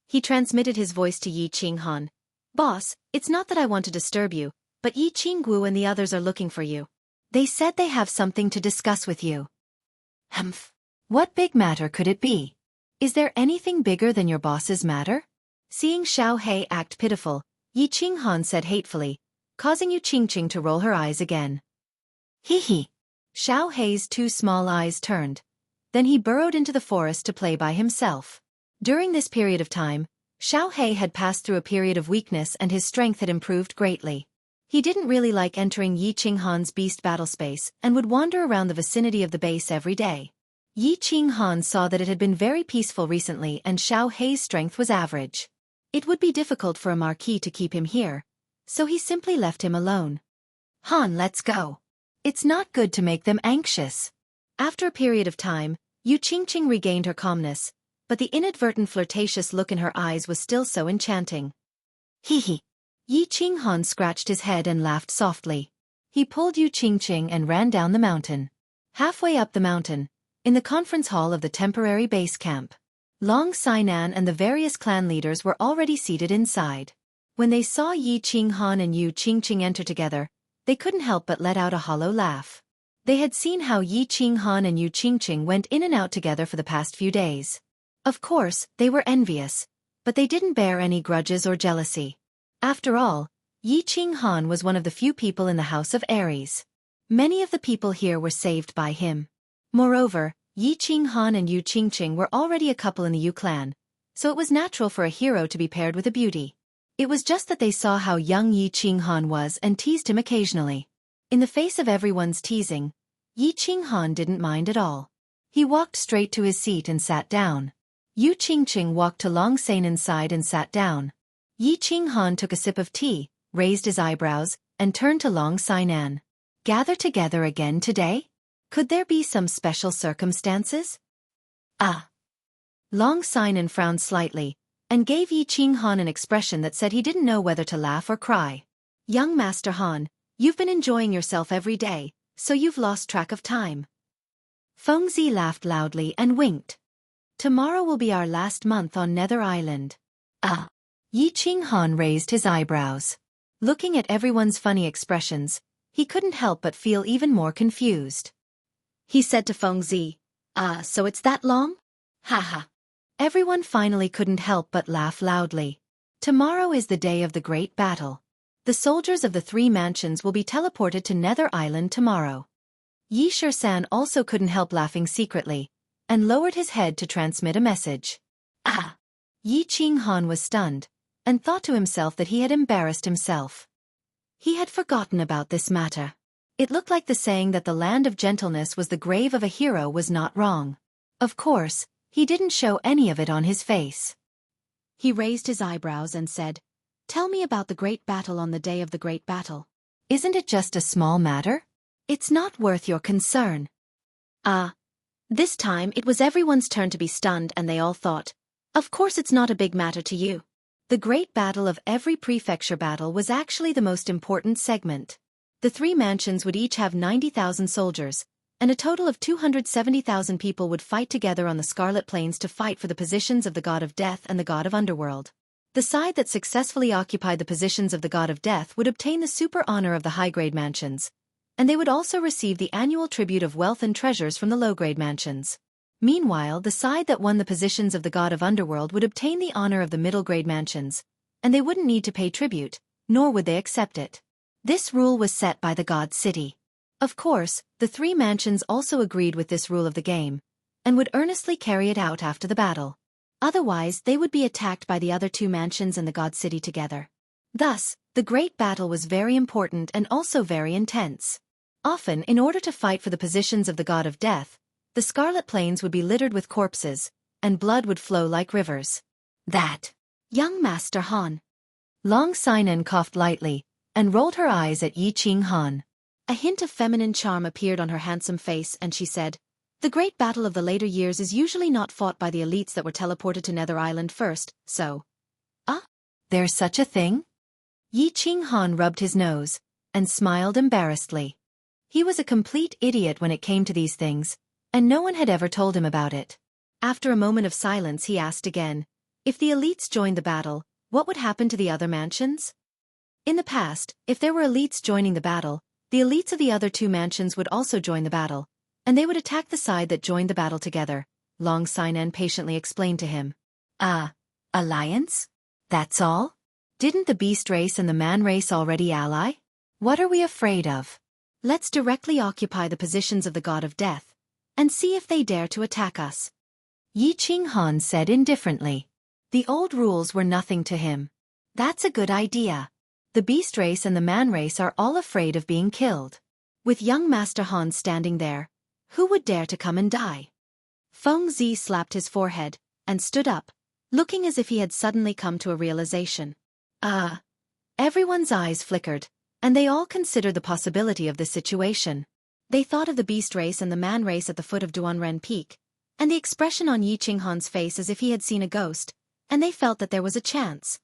He transmitted his voice to Yi Qinghan. Boss, it's not that I want to disturb you, but Yi Qinggu and the others are looking for you. They said they have something to discuss with you. Humph. What big matter could it be? Is there anything bigger than your boss's matter? Seeing Xiaohei act pitiful, Yi Qinghan said hatefully, causing Yu Qingqing to roll her eyes again. Hee hee. Xiaohei's two small eyes turned. Then he burrowed into the forest to play by himself. During this period of time, Xiaohei had passed through a period of weakness and his strength had improved greatly. He didn't really like entering Yi Qinghan's beast battle space and would wander around the vicinity of the base every day. Yi Qinghan saw that it had been very peaceful recently and Xiaohei's strength was average. It would be difficult for a marquis to keep him here, so he simply left him alone. Han, let's go. It's not good to make them anxious. After a period of time, Yu Qingqing regained her calmness, but the inadvertent flirtatious look in her eyes was still so enchanting. Hee hee. Yi Qinghan scratched his head and laughed softly. He pulled Yu Qingqing and ran down the mountain. Halfway up the mountain, in the conference hall of the temporary base camp, Long Sainan and the various clan leaders were already seated inside. When they saw Yi Qinghan and Yu Qingqing enter together, they couldn't help but let out a hollow laugh. They had seen how Yi Qinghan and Yu Qingqing went in and out together for the past few days. Of course, they were envious, but they didn't bear any grudges or jealousy. After all, Yi Qinghan was one of the few people in the House of Aries. Many of the people here were saved by him. Moreover, Yi Qinghan and Yu Qingqing were already a couple in the Yu clan, so it was natural for a hero to be paired with a beauty. It was just that they saw how young Yi Qinghan was and teased him occasionally. In the face of everyone's teasing, Yi Qinghan didn't mind at all. He walked straight to his seat and sat down. Yu Qingqing walked to Long Sainan's side and sat down. Yi Qinghan took a sip of tea, raised his eyebrows, and turned to Long Sainan. Gather together again today? Could there be some special circumstances? Long Sainan frowned slightly, and gave Yi Qinghan an expression that said he didn't know whether to laugh or cry. Young Master Han, you've been enjoying yourself every day, so you've lost track of time. Fengzi laughed loudly and winked. Tomorrow will be our last month on Nether Island. Yi Qinghan raised his eyebrows. Looking at everyone's funny expressions, he couldn't help but feel even more confused. He said to Fengzi, so it's that long? Haha. Everyone finally couldn't help but laugh loudly. Tomorrow is the day of the great battle. The soldiers of the three mansions will be teleported to Nether Island tomorrow. Yi Shisan also couldn't help laughing secretly, and lowered his head to transmit a message. Yi Qinghan was stunned, and thought to himself that he had embarrassed himself. He had forgotten about this matter. It looked like the saying that the land of gentleness was the grave of a hero was not wrong. Of course, he didn't show any of it on his face. He raised his eyebrows and said, "Tell me about the great battle on the day of the great battle. Isn't it just a small matter? It's not worth your concern." This time it was everyone's turn to be stunned and they all thought, "Of course it's not a big matter to you." The great battle of every prefecture battle was actually the most important segment. The three mansions would each have 90,000 soldiers, and a total of 270,000 people would fight together on the Scarlet Plains to fight for the positions of the God of Death and the God of Underworld. The side that successfully occupied the positions of the God of Death would obtain the super honor of the high-grade mansions, and they would also receive the annual tribute of wealth and treasures from the low-grade mansions. Meanwhile, the side that won the positions of the god of Underworld would obtain the honor of the middle-grade mansions, and they wouldn't need to pay tribute, nor would they accept it. This rule was set by the god city. Of course, the three mansions also agreed with this rule of the game, and would earnestly carry it out after the battle. Otherwise, they would be attacked by the other two mansions and the god city together. Thus, the great battle was very important and also very intense. Often, in order to fight for the positions of the god of death, the Scarlet Plains would be littered with corpses, and blood would flow like rivers. That young Master Han. Long Sinan coughed lightly, and rolled her eyes at Yi Ching Han. A hint of feminine charm appeared on her handsome face, and she said, "The great battle of the later years is usually not fought by the elites that were teleported to Nether Island first, so..." "Ah? There's such a thing?" Yi Ching Han rubbed his nose, and smiled embarrassedly. He was a complete idiot when it came to these things, and no one had ever told him about it. After a moment of silence he asked again, if the elites joined the battle, what would happen to the other mansions? In the past, if there were elites joining the battle, the elites of the other two mansions would also join the battle, and they would attack the side that joined the battle together, Long Sinan patiently explained to him. Alliance? That's all? Didn't the beast race and the man race already ally? What are we afraid of? Let's directly occupy the positions of the god of death, and see if they dare to attack us. Yi Ching Han said indifferently. The old rules were nothing to him. That's a good idea. The beast race and the man race are all afraid of being killed. With young Master Han standing there, who would dare to come and die? Feng Zi slapped his forehead, and stood up, looking as if he had suddenly come to a realization. Everyone's eyes flickered, and they all considered the possibility of this situation. They thought of the beast race and the man race at the foot of Duanren Peak, and the expression on Yi Ching Han's face as if he had seen a ghost, and they felt that there was a chance.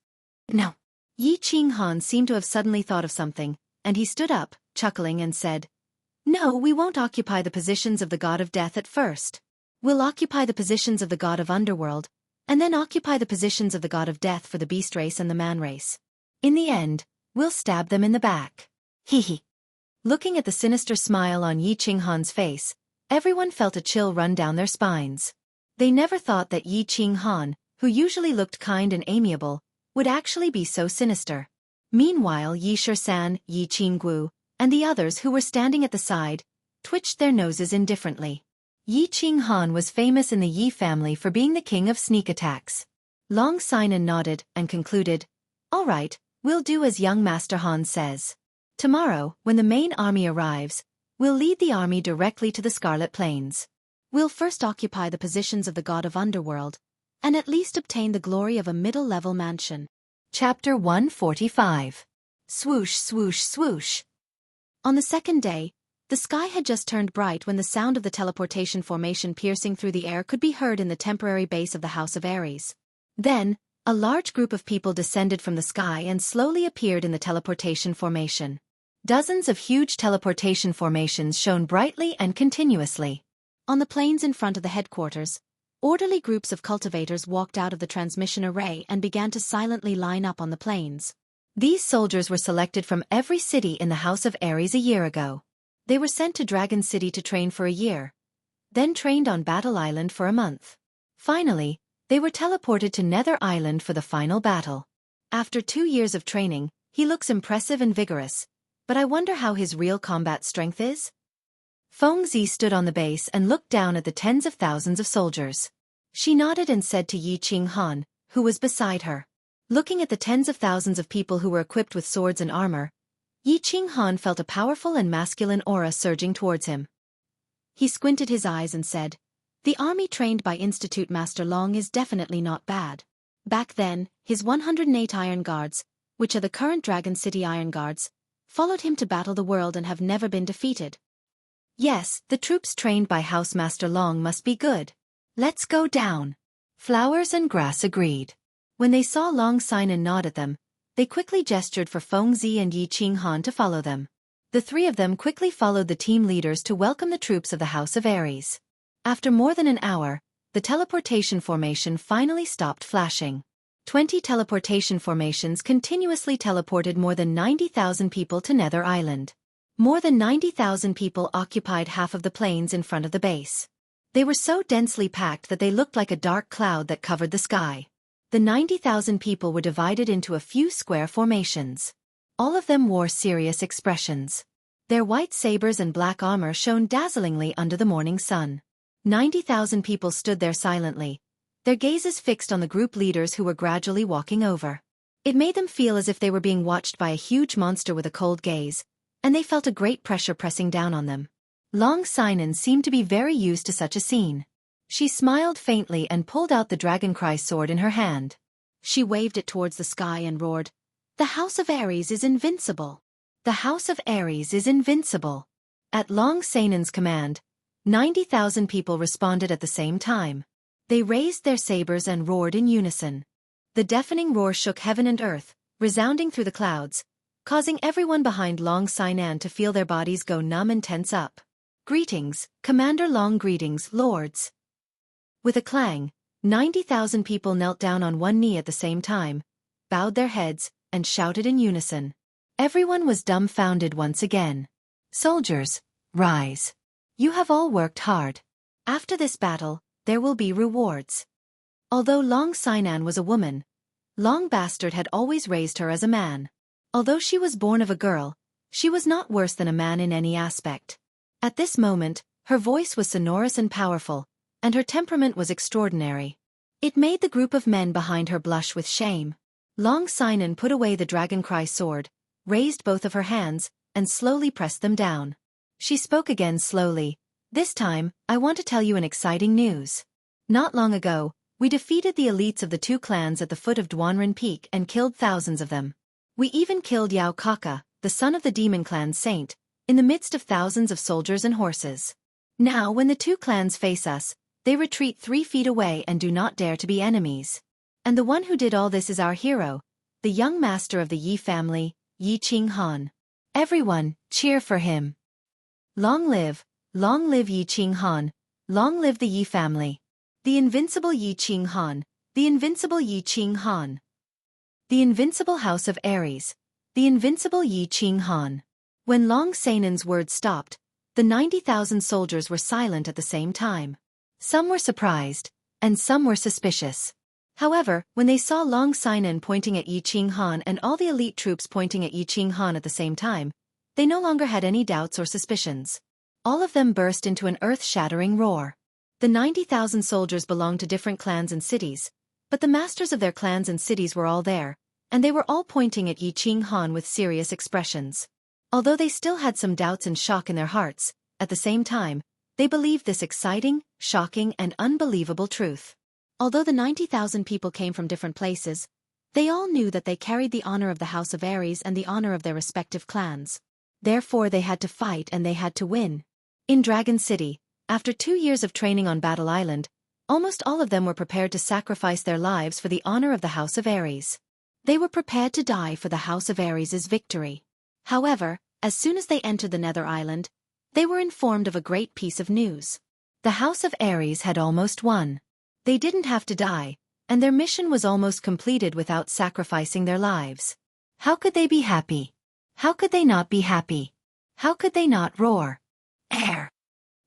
No. Yi Ching Han seemed to have suddenly thought of something, and he stood up, chuckling, and said, "No, we won't occupy the positions of the god of death at first. We'll occupy the positions of the god of Underworld, and then occupy the positions of the god of death for the beast race and the man race. In the end, we'll stab them in the back." Hee. Looking at the sinister smile on Yi Ching Han's face, everyone felt a chill run down their spines. They never thought that Yi Ching Han, who usually looked kind and amiable, would actually be so sinister. Meanwhile, Yi Shisan, Yi Qinggu, and the others who were standing at the side, twitched their noses indifferently. Yi Ching Han was famous in the Yi family for being the king of sneak attacks. Long Sinan nodded and concluded, "All right, we'll do as young Master Han says. Tomorrow, when the main army arrives, we'll lead the army directly to the Scarlet Plains. We'll first occupy the positions of the god of Underworld, and at least obtain the glory of a middle-level mansion." Chapter 145. Swoosh, swoosh, swoosh. On the second day, the sky had just turned bright when the sound of the teleportation formation piercing through the air could be heard in the temporary base of the House of Ares. Then, a large group of people descended from the sky and slowly appeared in the teleportation formation. Dozens of huge teleportation formations shone brightly and continuously. On the plains in front of the headquarters, orderly groups of cultivators walked out of the transmission array and began to silently line up on the plains. These soldiers were selected from every city in the House of Ares a year ago. They were sent to Dragon City to train for a year, then trained on Battle Island for a month. Finally, they were teleported to Nether Island for the final battle. After 2 years of training, he looks impressive and vigorous, but I wonder how his real combat strength is? Feng Zi stood on the base and looked down at the tens of thousands of soldiers. She nodded and said to Yi Ching Han, who was beside her. Looking at the tens of thousands of people who were equipped with swords and armor, Yi Ching Han felt a powerful and masculine aura surging towards him. He squinted his eyes and said, "The army trained by Institute Master Long is definitely not bad. Back then, his 108 Iron Guards, which are the current Dragon City Iron Guards, followed him to battle the world and have never been defeated. Yes, the troops trained by House Master Long must be good. Let's go down." Flowers and Grass agreed. When they saw Long Sinan nod at them, they quickly gestured for Feng Zi and Yi Ching Han to follow them. The three of them quickly followed the team leaders to welcome the troops of the House of Ares. After more than an hour, the teleportation formation finally stopped flashing. 20 teleportation formations continuously teleported more than 90,000 people to Nether Island. More than 90,000 people occupied half of the plains in front of the base. They were so densely packed that they looked like a dark cloud that covered the sky. The 90,000 people were divided into a few square formations. All of them wore serious expressions. Their white sabers and black armor shone dazzlingly under the morning sun. 90,000 people stood there silently, their gazes fixed on the group leaders who were gradually walking over. It made them feel as if they were being watched by a huge monster with a cold gaze, and they felt a great pressure pressing down on them. Long Sinan seemed to be very used to such a scene. She smiled faintly and pulled out the dragoncry sword in her hand. She waved it towards the sky and roared, "The House of Ares is invincible! The House of Ares is invincible!" At Long Sinan's command, 90,000 people responded at the same time. They raised their sabers and roared in unison. The deafening roar shook heaven and earth, resounding through the clouds, causing everyone behind Long Sinan to feel their bodies go numb and tense up. "Greetings, Commander Long, greetings, lords." With a clang, 90,000 people knelt down on one knee at the same time, bowed their heads, and shouted in unison. Everyone was dumbfounded once again. "Soldiers, rise. You have all worked hard. After this battle, there will be rewards." Although Long Sinan was a woman, Long Bastard had always raised her as a man. Although she was born of a girl, she was not worse than a man in any aspect. At this moment, her voice was sonorous and powerful, and her temperament was extraordinary. It made the group of men behind her blush with shame. Long Sinan put away the dragoncry sword, raised both of her hands, and slowly pressed them down. She spoke again slowly. "This time, I want to tell you an exciting news. Not long ago, we defeated the elites of the two clans at the foot of Dwanren Peak and killed thousands of them. We even killed Yao Kaka, the son of the demon clan saint, in the midst of thousands of soldiers and horses. Now when the two clans face us, they retreat 3 feet away and do not dare to be enemies. And the one who did all this is our hero, the young master of the Yi family, Yi Qing Han. Everyone, cheer for him. Long live Yi Qing Han, long live the Yi family. The invincible Yi Qing Han, the invincible Yi Qing Han. The invincible House of Ares, the invincible Yi Qing Han." When Long Sinan's words stopped, the 90,000 soldiers were silent at the same time. Some were surprised, and some were suspicious. However, when they saw Long Sinan pointing at Yi Qing Han and all the elite troops pointing at Yi Qing Han at the same time, they no longer had any doubts or suspicions. All of them burst into an earth-shattering roar. The 90,000 soldiers belonged to different clans and cities, but the masters of their clans and cities were all there, and they were all pointing at Yi Qing Han with serious expressions. Although they still had some doubts and shock in their hearts, at the same time, they believed this exciting, shocking, and unbelievable truth. Although the 90,000 people came from different places, they all knew that they carried the honor of the House of Ares and the honor of their respective clans. Therefore they had to fight and they had to win. In Dragon City, after 2 years of training on Battle Island, almost all of them were prepared to sacrifice their lives for the honor of the House of Ares. They were prepared to die for the House of Ares' victory. However, as soon as they entered the Nether Island, they were informed of a great piece of news. The House of Ares had almost won. They didn't have to die, and their mission was almost completed without sacrificing their lives. How could they be happy? How could they not be happy? How could they not roar? Air!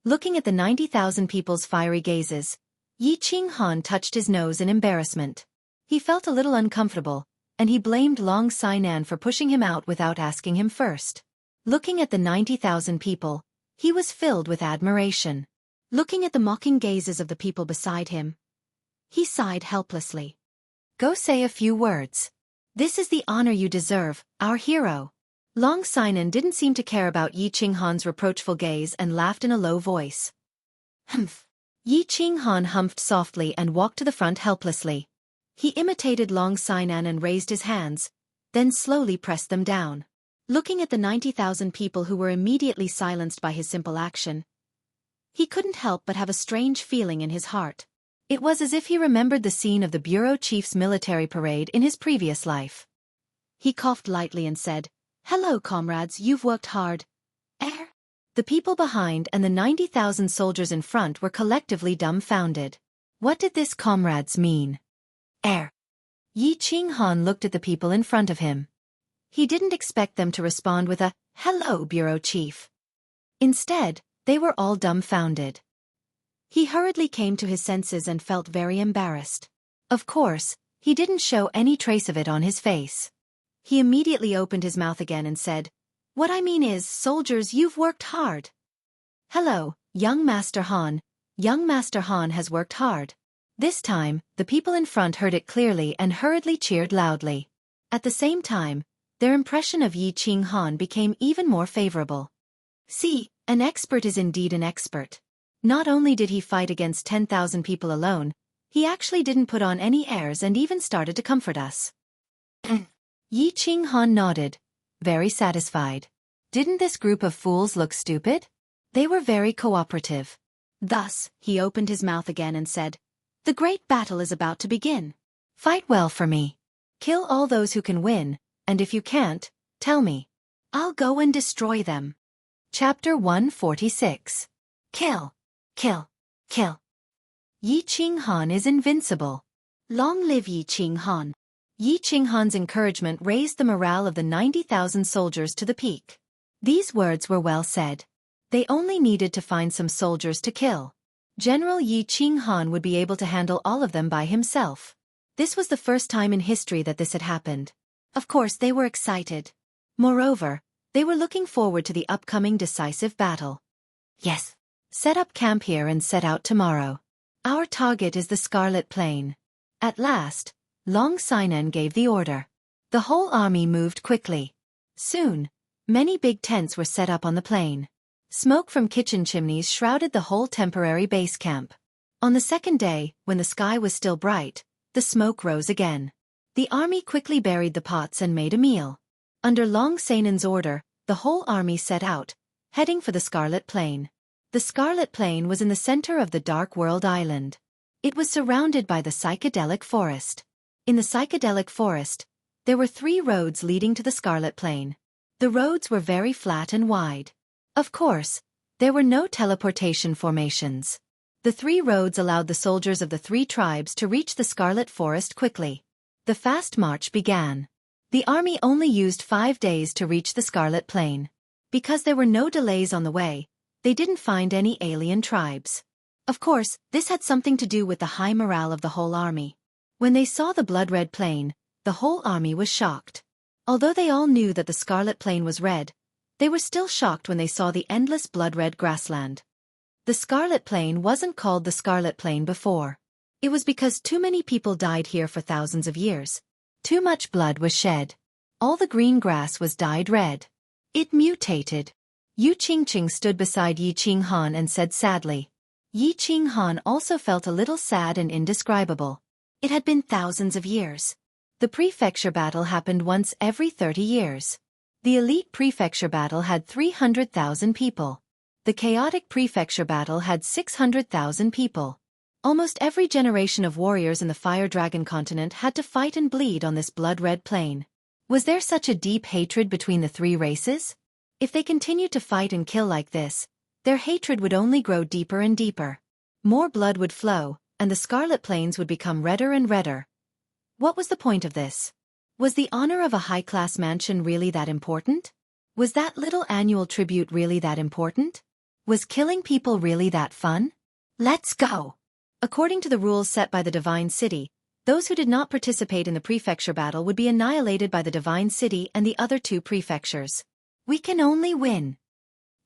Looking at the 90,000 people's fiery gazes, Yi Qing Han touched his nose in embarrassment. He felt a little uncomfortable, and he blamed Long Sinan for pushing him out without asking him first. Looking at the 90,000 people, he was filled with admiration. Looking at the mocking gazes of the people beside him, he sighed helplessly. "Go say a few words. This is the honor you deserve, our hero." Long Sinan didn't seem to care about Yi Qing Han's reproachful gaze and laughed in a low voice. "Humph." Yi Qing Han humphed softly and walked to the front helplessly. He imitated Long Sinan and raised his hands, then slowly pressed them down. Looking at the 90,000 people who were immediately silenced by his simple action, he couldn't help but have a strange feeling in his heart. It was as if he remembered the scene of the bureau chief's military parade in his previous life. He coughed lightly and said, "Hello, comrades, you've worked hard." The people behind and the 90,000 soldiers in front were collectively dumbfounded. What did this comrades mean? Yi Qing Han looked at the people in front of him. He didn't expect them to respond with a, "Hello, bureau chief." Instead, they were all dumbfounded. He hurriedly came to his senses and felt very embarrassed. Of course, he didn't show any trace of it on his face. He immediately opened his mouth again and said, "What I mean is, soldiers, you've worked hard." "Hello, young Master Han. Young Master Han has worked hard." This time, the people in front heard it clearly and hurriedly cheered loudly. At the same time, their impression of Yi Ching Han became even more favorable. See, an expert is indeed an expert. Not only did he fight against 10,000 people alone, he actually didn't put on any airs and even started to comfort us. Yi Ching Han nodded, very satisfied. Didn't this group of fools look stupid? They were very cooperative. Thus, he opened his mouth again and said, "The great battle is about to begin. Fight well for me. Kill all those who can win, and if you can't, tell me. I'll go and destroy them." Chapter 146. Kill. Kill. Kill. Yi Ching Han is invincible. Long live Yi Ching Han. Yi Ching Han's encouragement raised the morale of the 90,000 soldiers to the peak. These words were well said. They only needed to find some soldiers to kill. General Yi Ching Han would be able to handle all of them by himself. This was the first time in history that this had happened. Of course, they were excited. Moreover, they were looking forward to the upcoming decisive battle. Yes. Set up camp here and set out tomorrow. Our target is the Scarlet Plain. At last, Long Sinan gave the order. The whole army moved quickly. Soon, many big tents were set up on the plain. Smoke from kitchen chimneys shrouded the whole temporary base camp. On the second day, when the sky was still bright, the smoke rose again. The army quickly buried the pots and made a meal. Under Long Sinan's order, the whole army set out, heading for the Scarlet Plain. The Scarlet Plain was in the center of the Dark World Island. It was surrounded by the psychedelic forest. In the psychedelic forest, there were 3 roads leading to the Scarlet Plain. The roads were very flat and wide. Of course, there were no teleportation formations. The 3 roads allowed the soldiers of the 3 tribes to reach the Scarlet Forest quickly. The fast march began. The army only used 5 days to reach the Scarlet Plain. Because there were no delays on the way, they didn't find any alien tribes. Of course, this had something to do with the high morale of the whole army. When they saw the blood-red plain, the whole army was shocked. Although they all knew that the Scarlet Plain was red, they were still shocked when they saw the endless blood-red grassland. The Scarlet Plain wasn't called the Scarlet Plain before. It was because too many people died here for thousands of years. Too much blood was shed. All the green grass was dyed red. It mutated. Yu Qingqing stood beside Yi Ching Han and said sadly. Yi Ching Han also felt a little sad and indescribable. It had been thousands of years. The prefecture battle happened once every 30 years. The elite prefecture battle had 300,000 people. The chaotic prefecture battle had 600,000 people. Almost every generation of warriors in the Fire Dragon continent had to fight and bleed on this blood-red plain. Was there such a deep hatred between the 3 races? If they continued to fight and kill like this, their hatred would only grow deeper and deeper. More blood would flow, and the Scarlet Plains would become redder and redder. What was the point of this? Was the honor of a high-class mansion really that important? Was that little annual tribute really that important? Was killing people really that fun? Let's go! According to the rules set by the Divine City, those who did not participate in the prefecture battle would be annihilated by the Divine City and the other 2 prefectures. We can only win.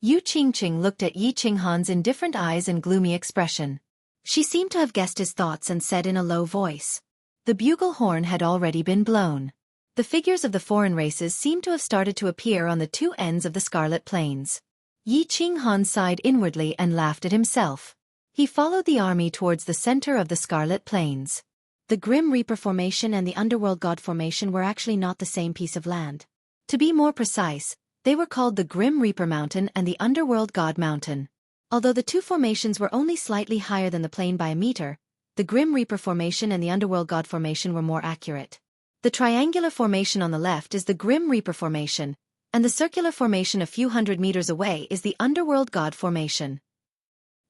Yu Qingqing looked at Yi Ching Han's indifferent eyes and gloomy expression. She seemed to have guessed his thoughts and said in a low voice. The bugle horn had already been blown. The figures of the foreign races seemed to have started to appear on the 2 ends of the Scarlet Plains. Yi Ching Han sighed inwardly and laughed at himself. He followed the army towards the center of the Scarlet Plains. The Grim Reaper Formation and the Underworld God Formation were actually not the same piece of land. To be more precise, they were called the Grim Reaper Mountain and the Underworld God Mountain. Although the 2 formations were only slightly higher than the plain by a meter, the Grim Reaper Formation and the Underworld God Formation were more accurate. The triangular formation on the left is the Grim Reaper Formation, and the circular formation a few hundred meters away is the Underworld God Formation.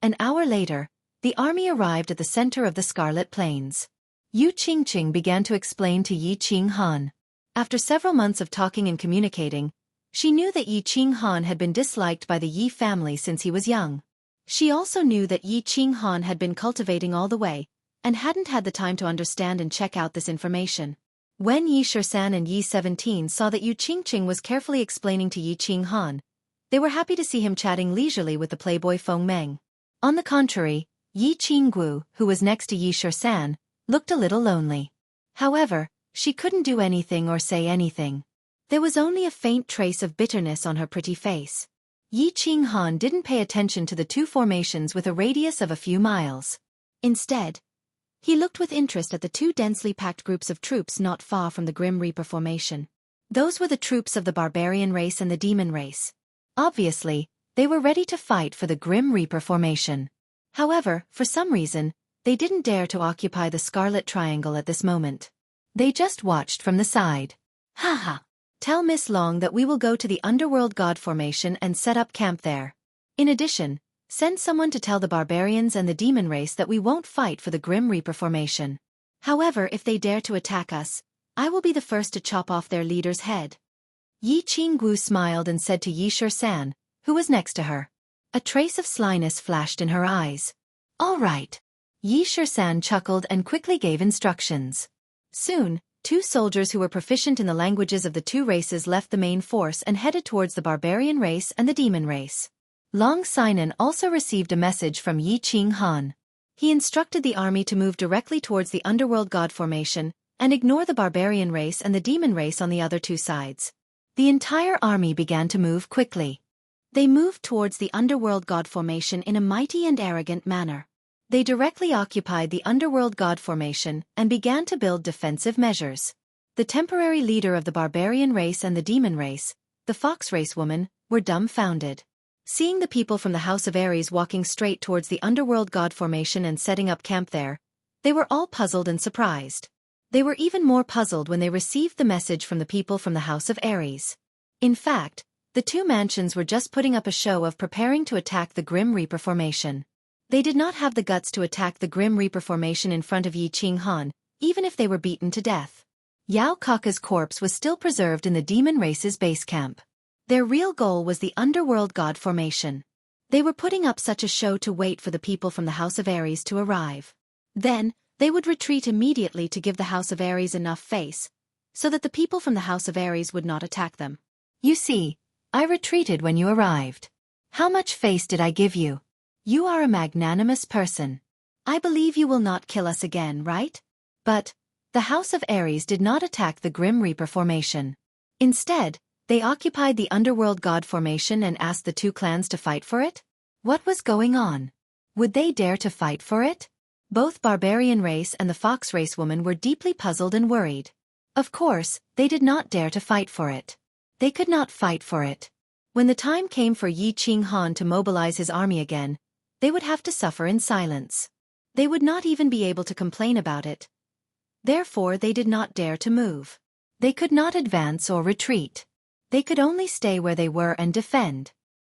An hour later, the army arrived at the center of the Scarlet Plains. Yu Qingqing began to explain to Yi Ching Han. After several months of talking and communicating, she knew that Yi Ching Han had been disliked by the Yi family since he was young. She also knew that Yi Qinghan had been cultivating all the way, and hadn't had the time to understand and check out this information. When Yi Shisan and Yi 17 saw that Yu Qingqing was carefully explaining to Yi Qinghan, they were happy to see him chatting leisurely with the playboy Feng Meng. On the contrary, Yi Qinggu, who was next to Yi Shisan, looked a little lonely. However, she couldn't do anything or say anything. There was only a faint trace of bitterness on her pretty face. Yi Qinghan didn't pay attention to the two formations with a radius of a few miles. Instead, he looked with interest at the two densely packed groups of troops not far from the Grim Reaper formation. Those were the troops of the barbarian race and the demon race. Obviously, they were ready to fight for the Grim Reaper formation. However, for some reason, they didn't dare to occupy the Scarlet Triangle at this moment. They just watched from the side. Haha. Tell Miss Long that we will go to the Underworld God formation and set up camp there. In addition, send someone to tell the barbarians and the demon race that we won't fight for the Grim Reaper formation. However, if they dare to attack us, I will be the first to chop off their leader's head. Yi Qinggu smiled and said to Yi Shisan, who was next to her. A trace of slyness flashed in her eyes. All right. Yi Shisan chuckled and quickly gave instructions. Soon, two soldiers who were proficient in the languages of the two races left the main force and headed towards the barbarian race and the demon race. Long Sinan also received a message from Yi Qinghan. He instructed the army to move directly towards the Underworld God formation and ignore the barbarian race and the demon race on the other two sides. The entire army began to move quickly. They moved towards the Underworld God formation in a mighty and arrogant manner. They directly occupied the Underworld God formation and began to build defensive measures. The temporary leader of the barbarian race and the demon race, the fox race woman, were dumbfounded. Seeing the people from the House of Ares walking straight towards the Underworld God formation and setting up camp there, they were all puzzled and surprised. They were even more puzzled when they received the message from the people from the House of Ares. In fact, the two mansions were just putting up a show of preparing to attack the Grim Reaper formation. They did not have the guts to attack the Grim Reaper formation in front of Yi Qinghan, even if they were beaten to death. Yao Kaka's corpse was still preserved in the demon race's base camp. Their real goal was the Underworld God formation. They were putting up such a show to wait for the people from the House of Ares to arrive. Then, they would retreat immediately to give the House of Ares enough face, so that the people from the House of Ares would not attack them. You see, I retreated when you arrived. How much face did I give you? You are a magnanimous person. I believe you will not kill us again, right? But, the House of Ares did not attack the Grim Reaper formation. Instead, they occupied the Underworld God formation and asked the two clans to fight for it? What was going on? Would they dare to fight for it? Both barbarian race and the fox race woman were deeply puzzled and worried. Of course, they did not dare to fight for it. They could not fight for it. When the time came for Yi Qinghan to mobilize his army again, they would have to suffer in silence. They would not even be able to complain about it. Therefore, they did not dare to move. They could not advance or retreat. They could only stay where they were and defend.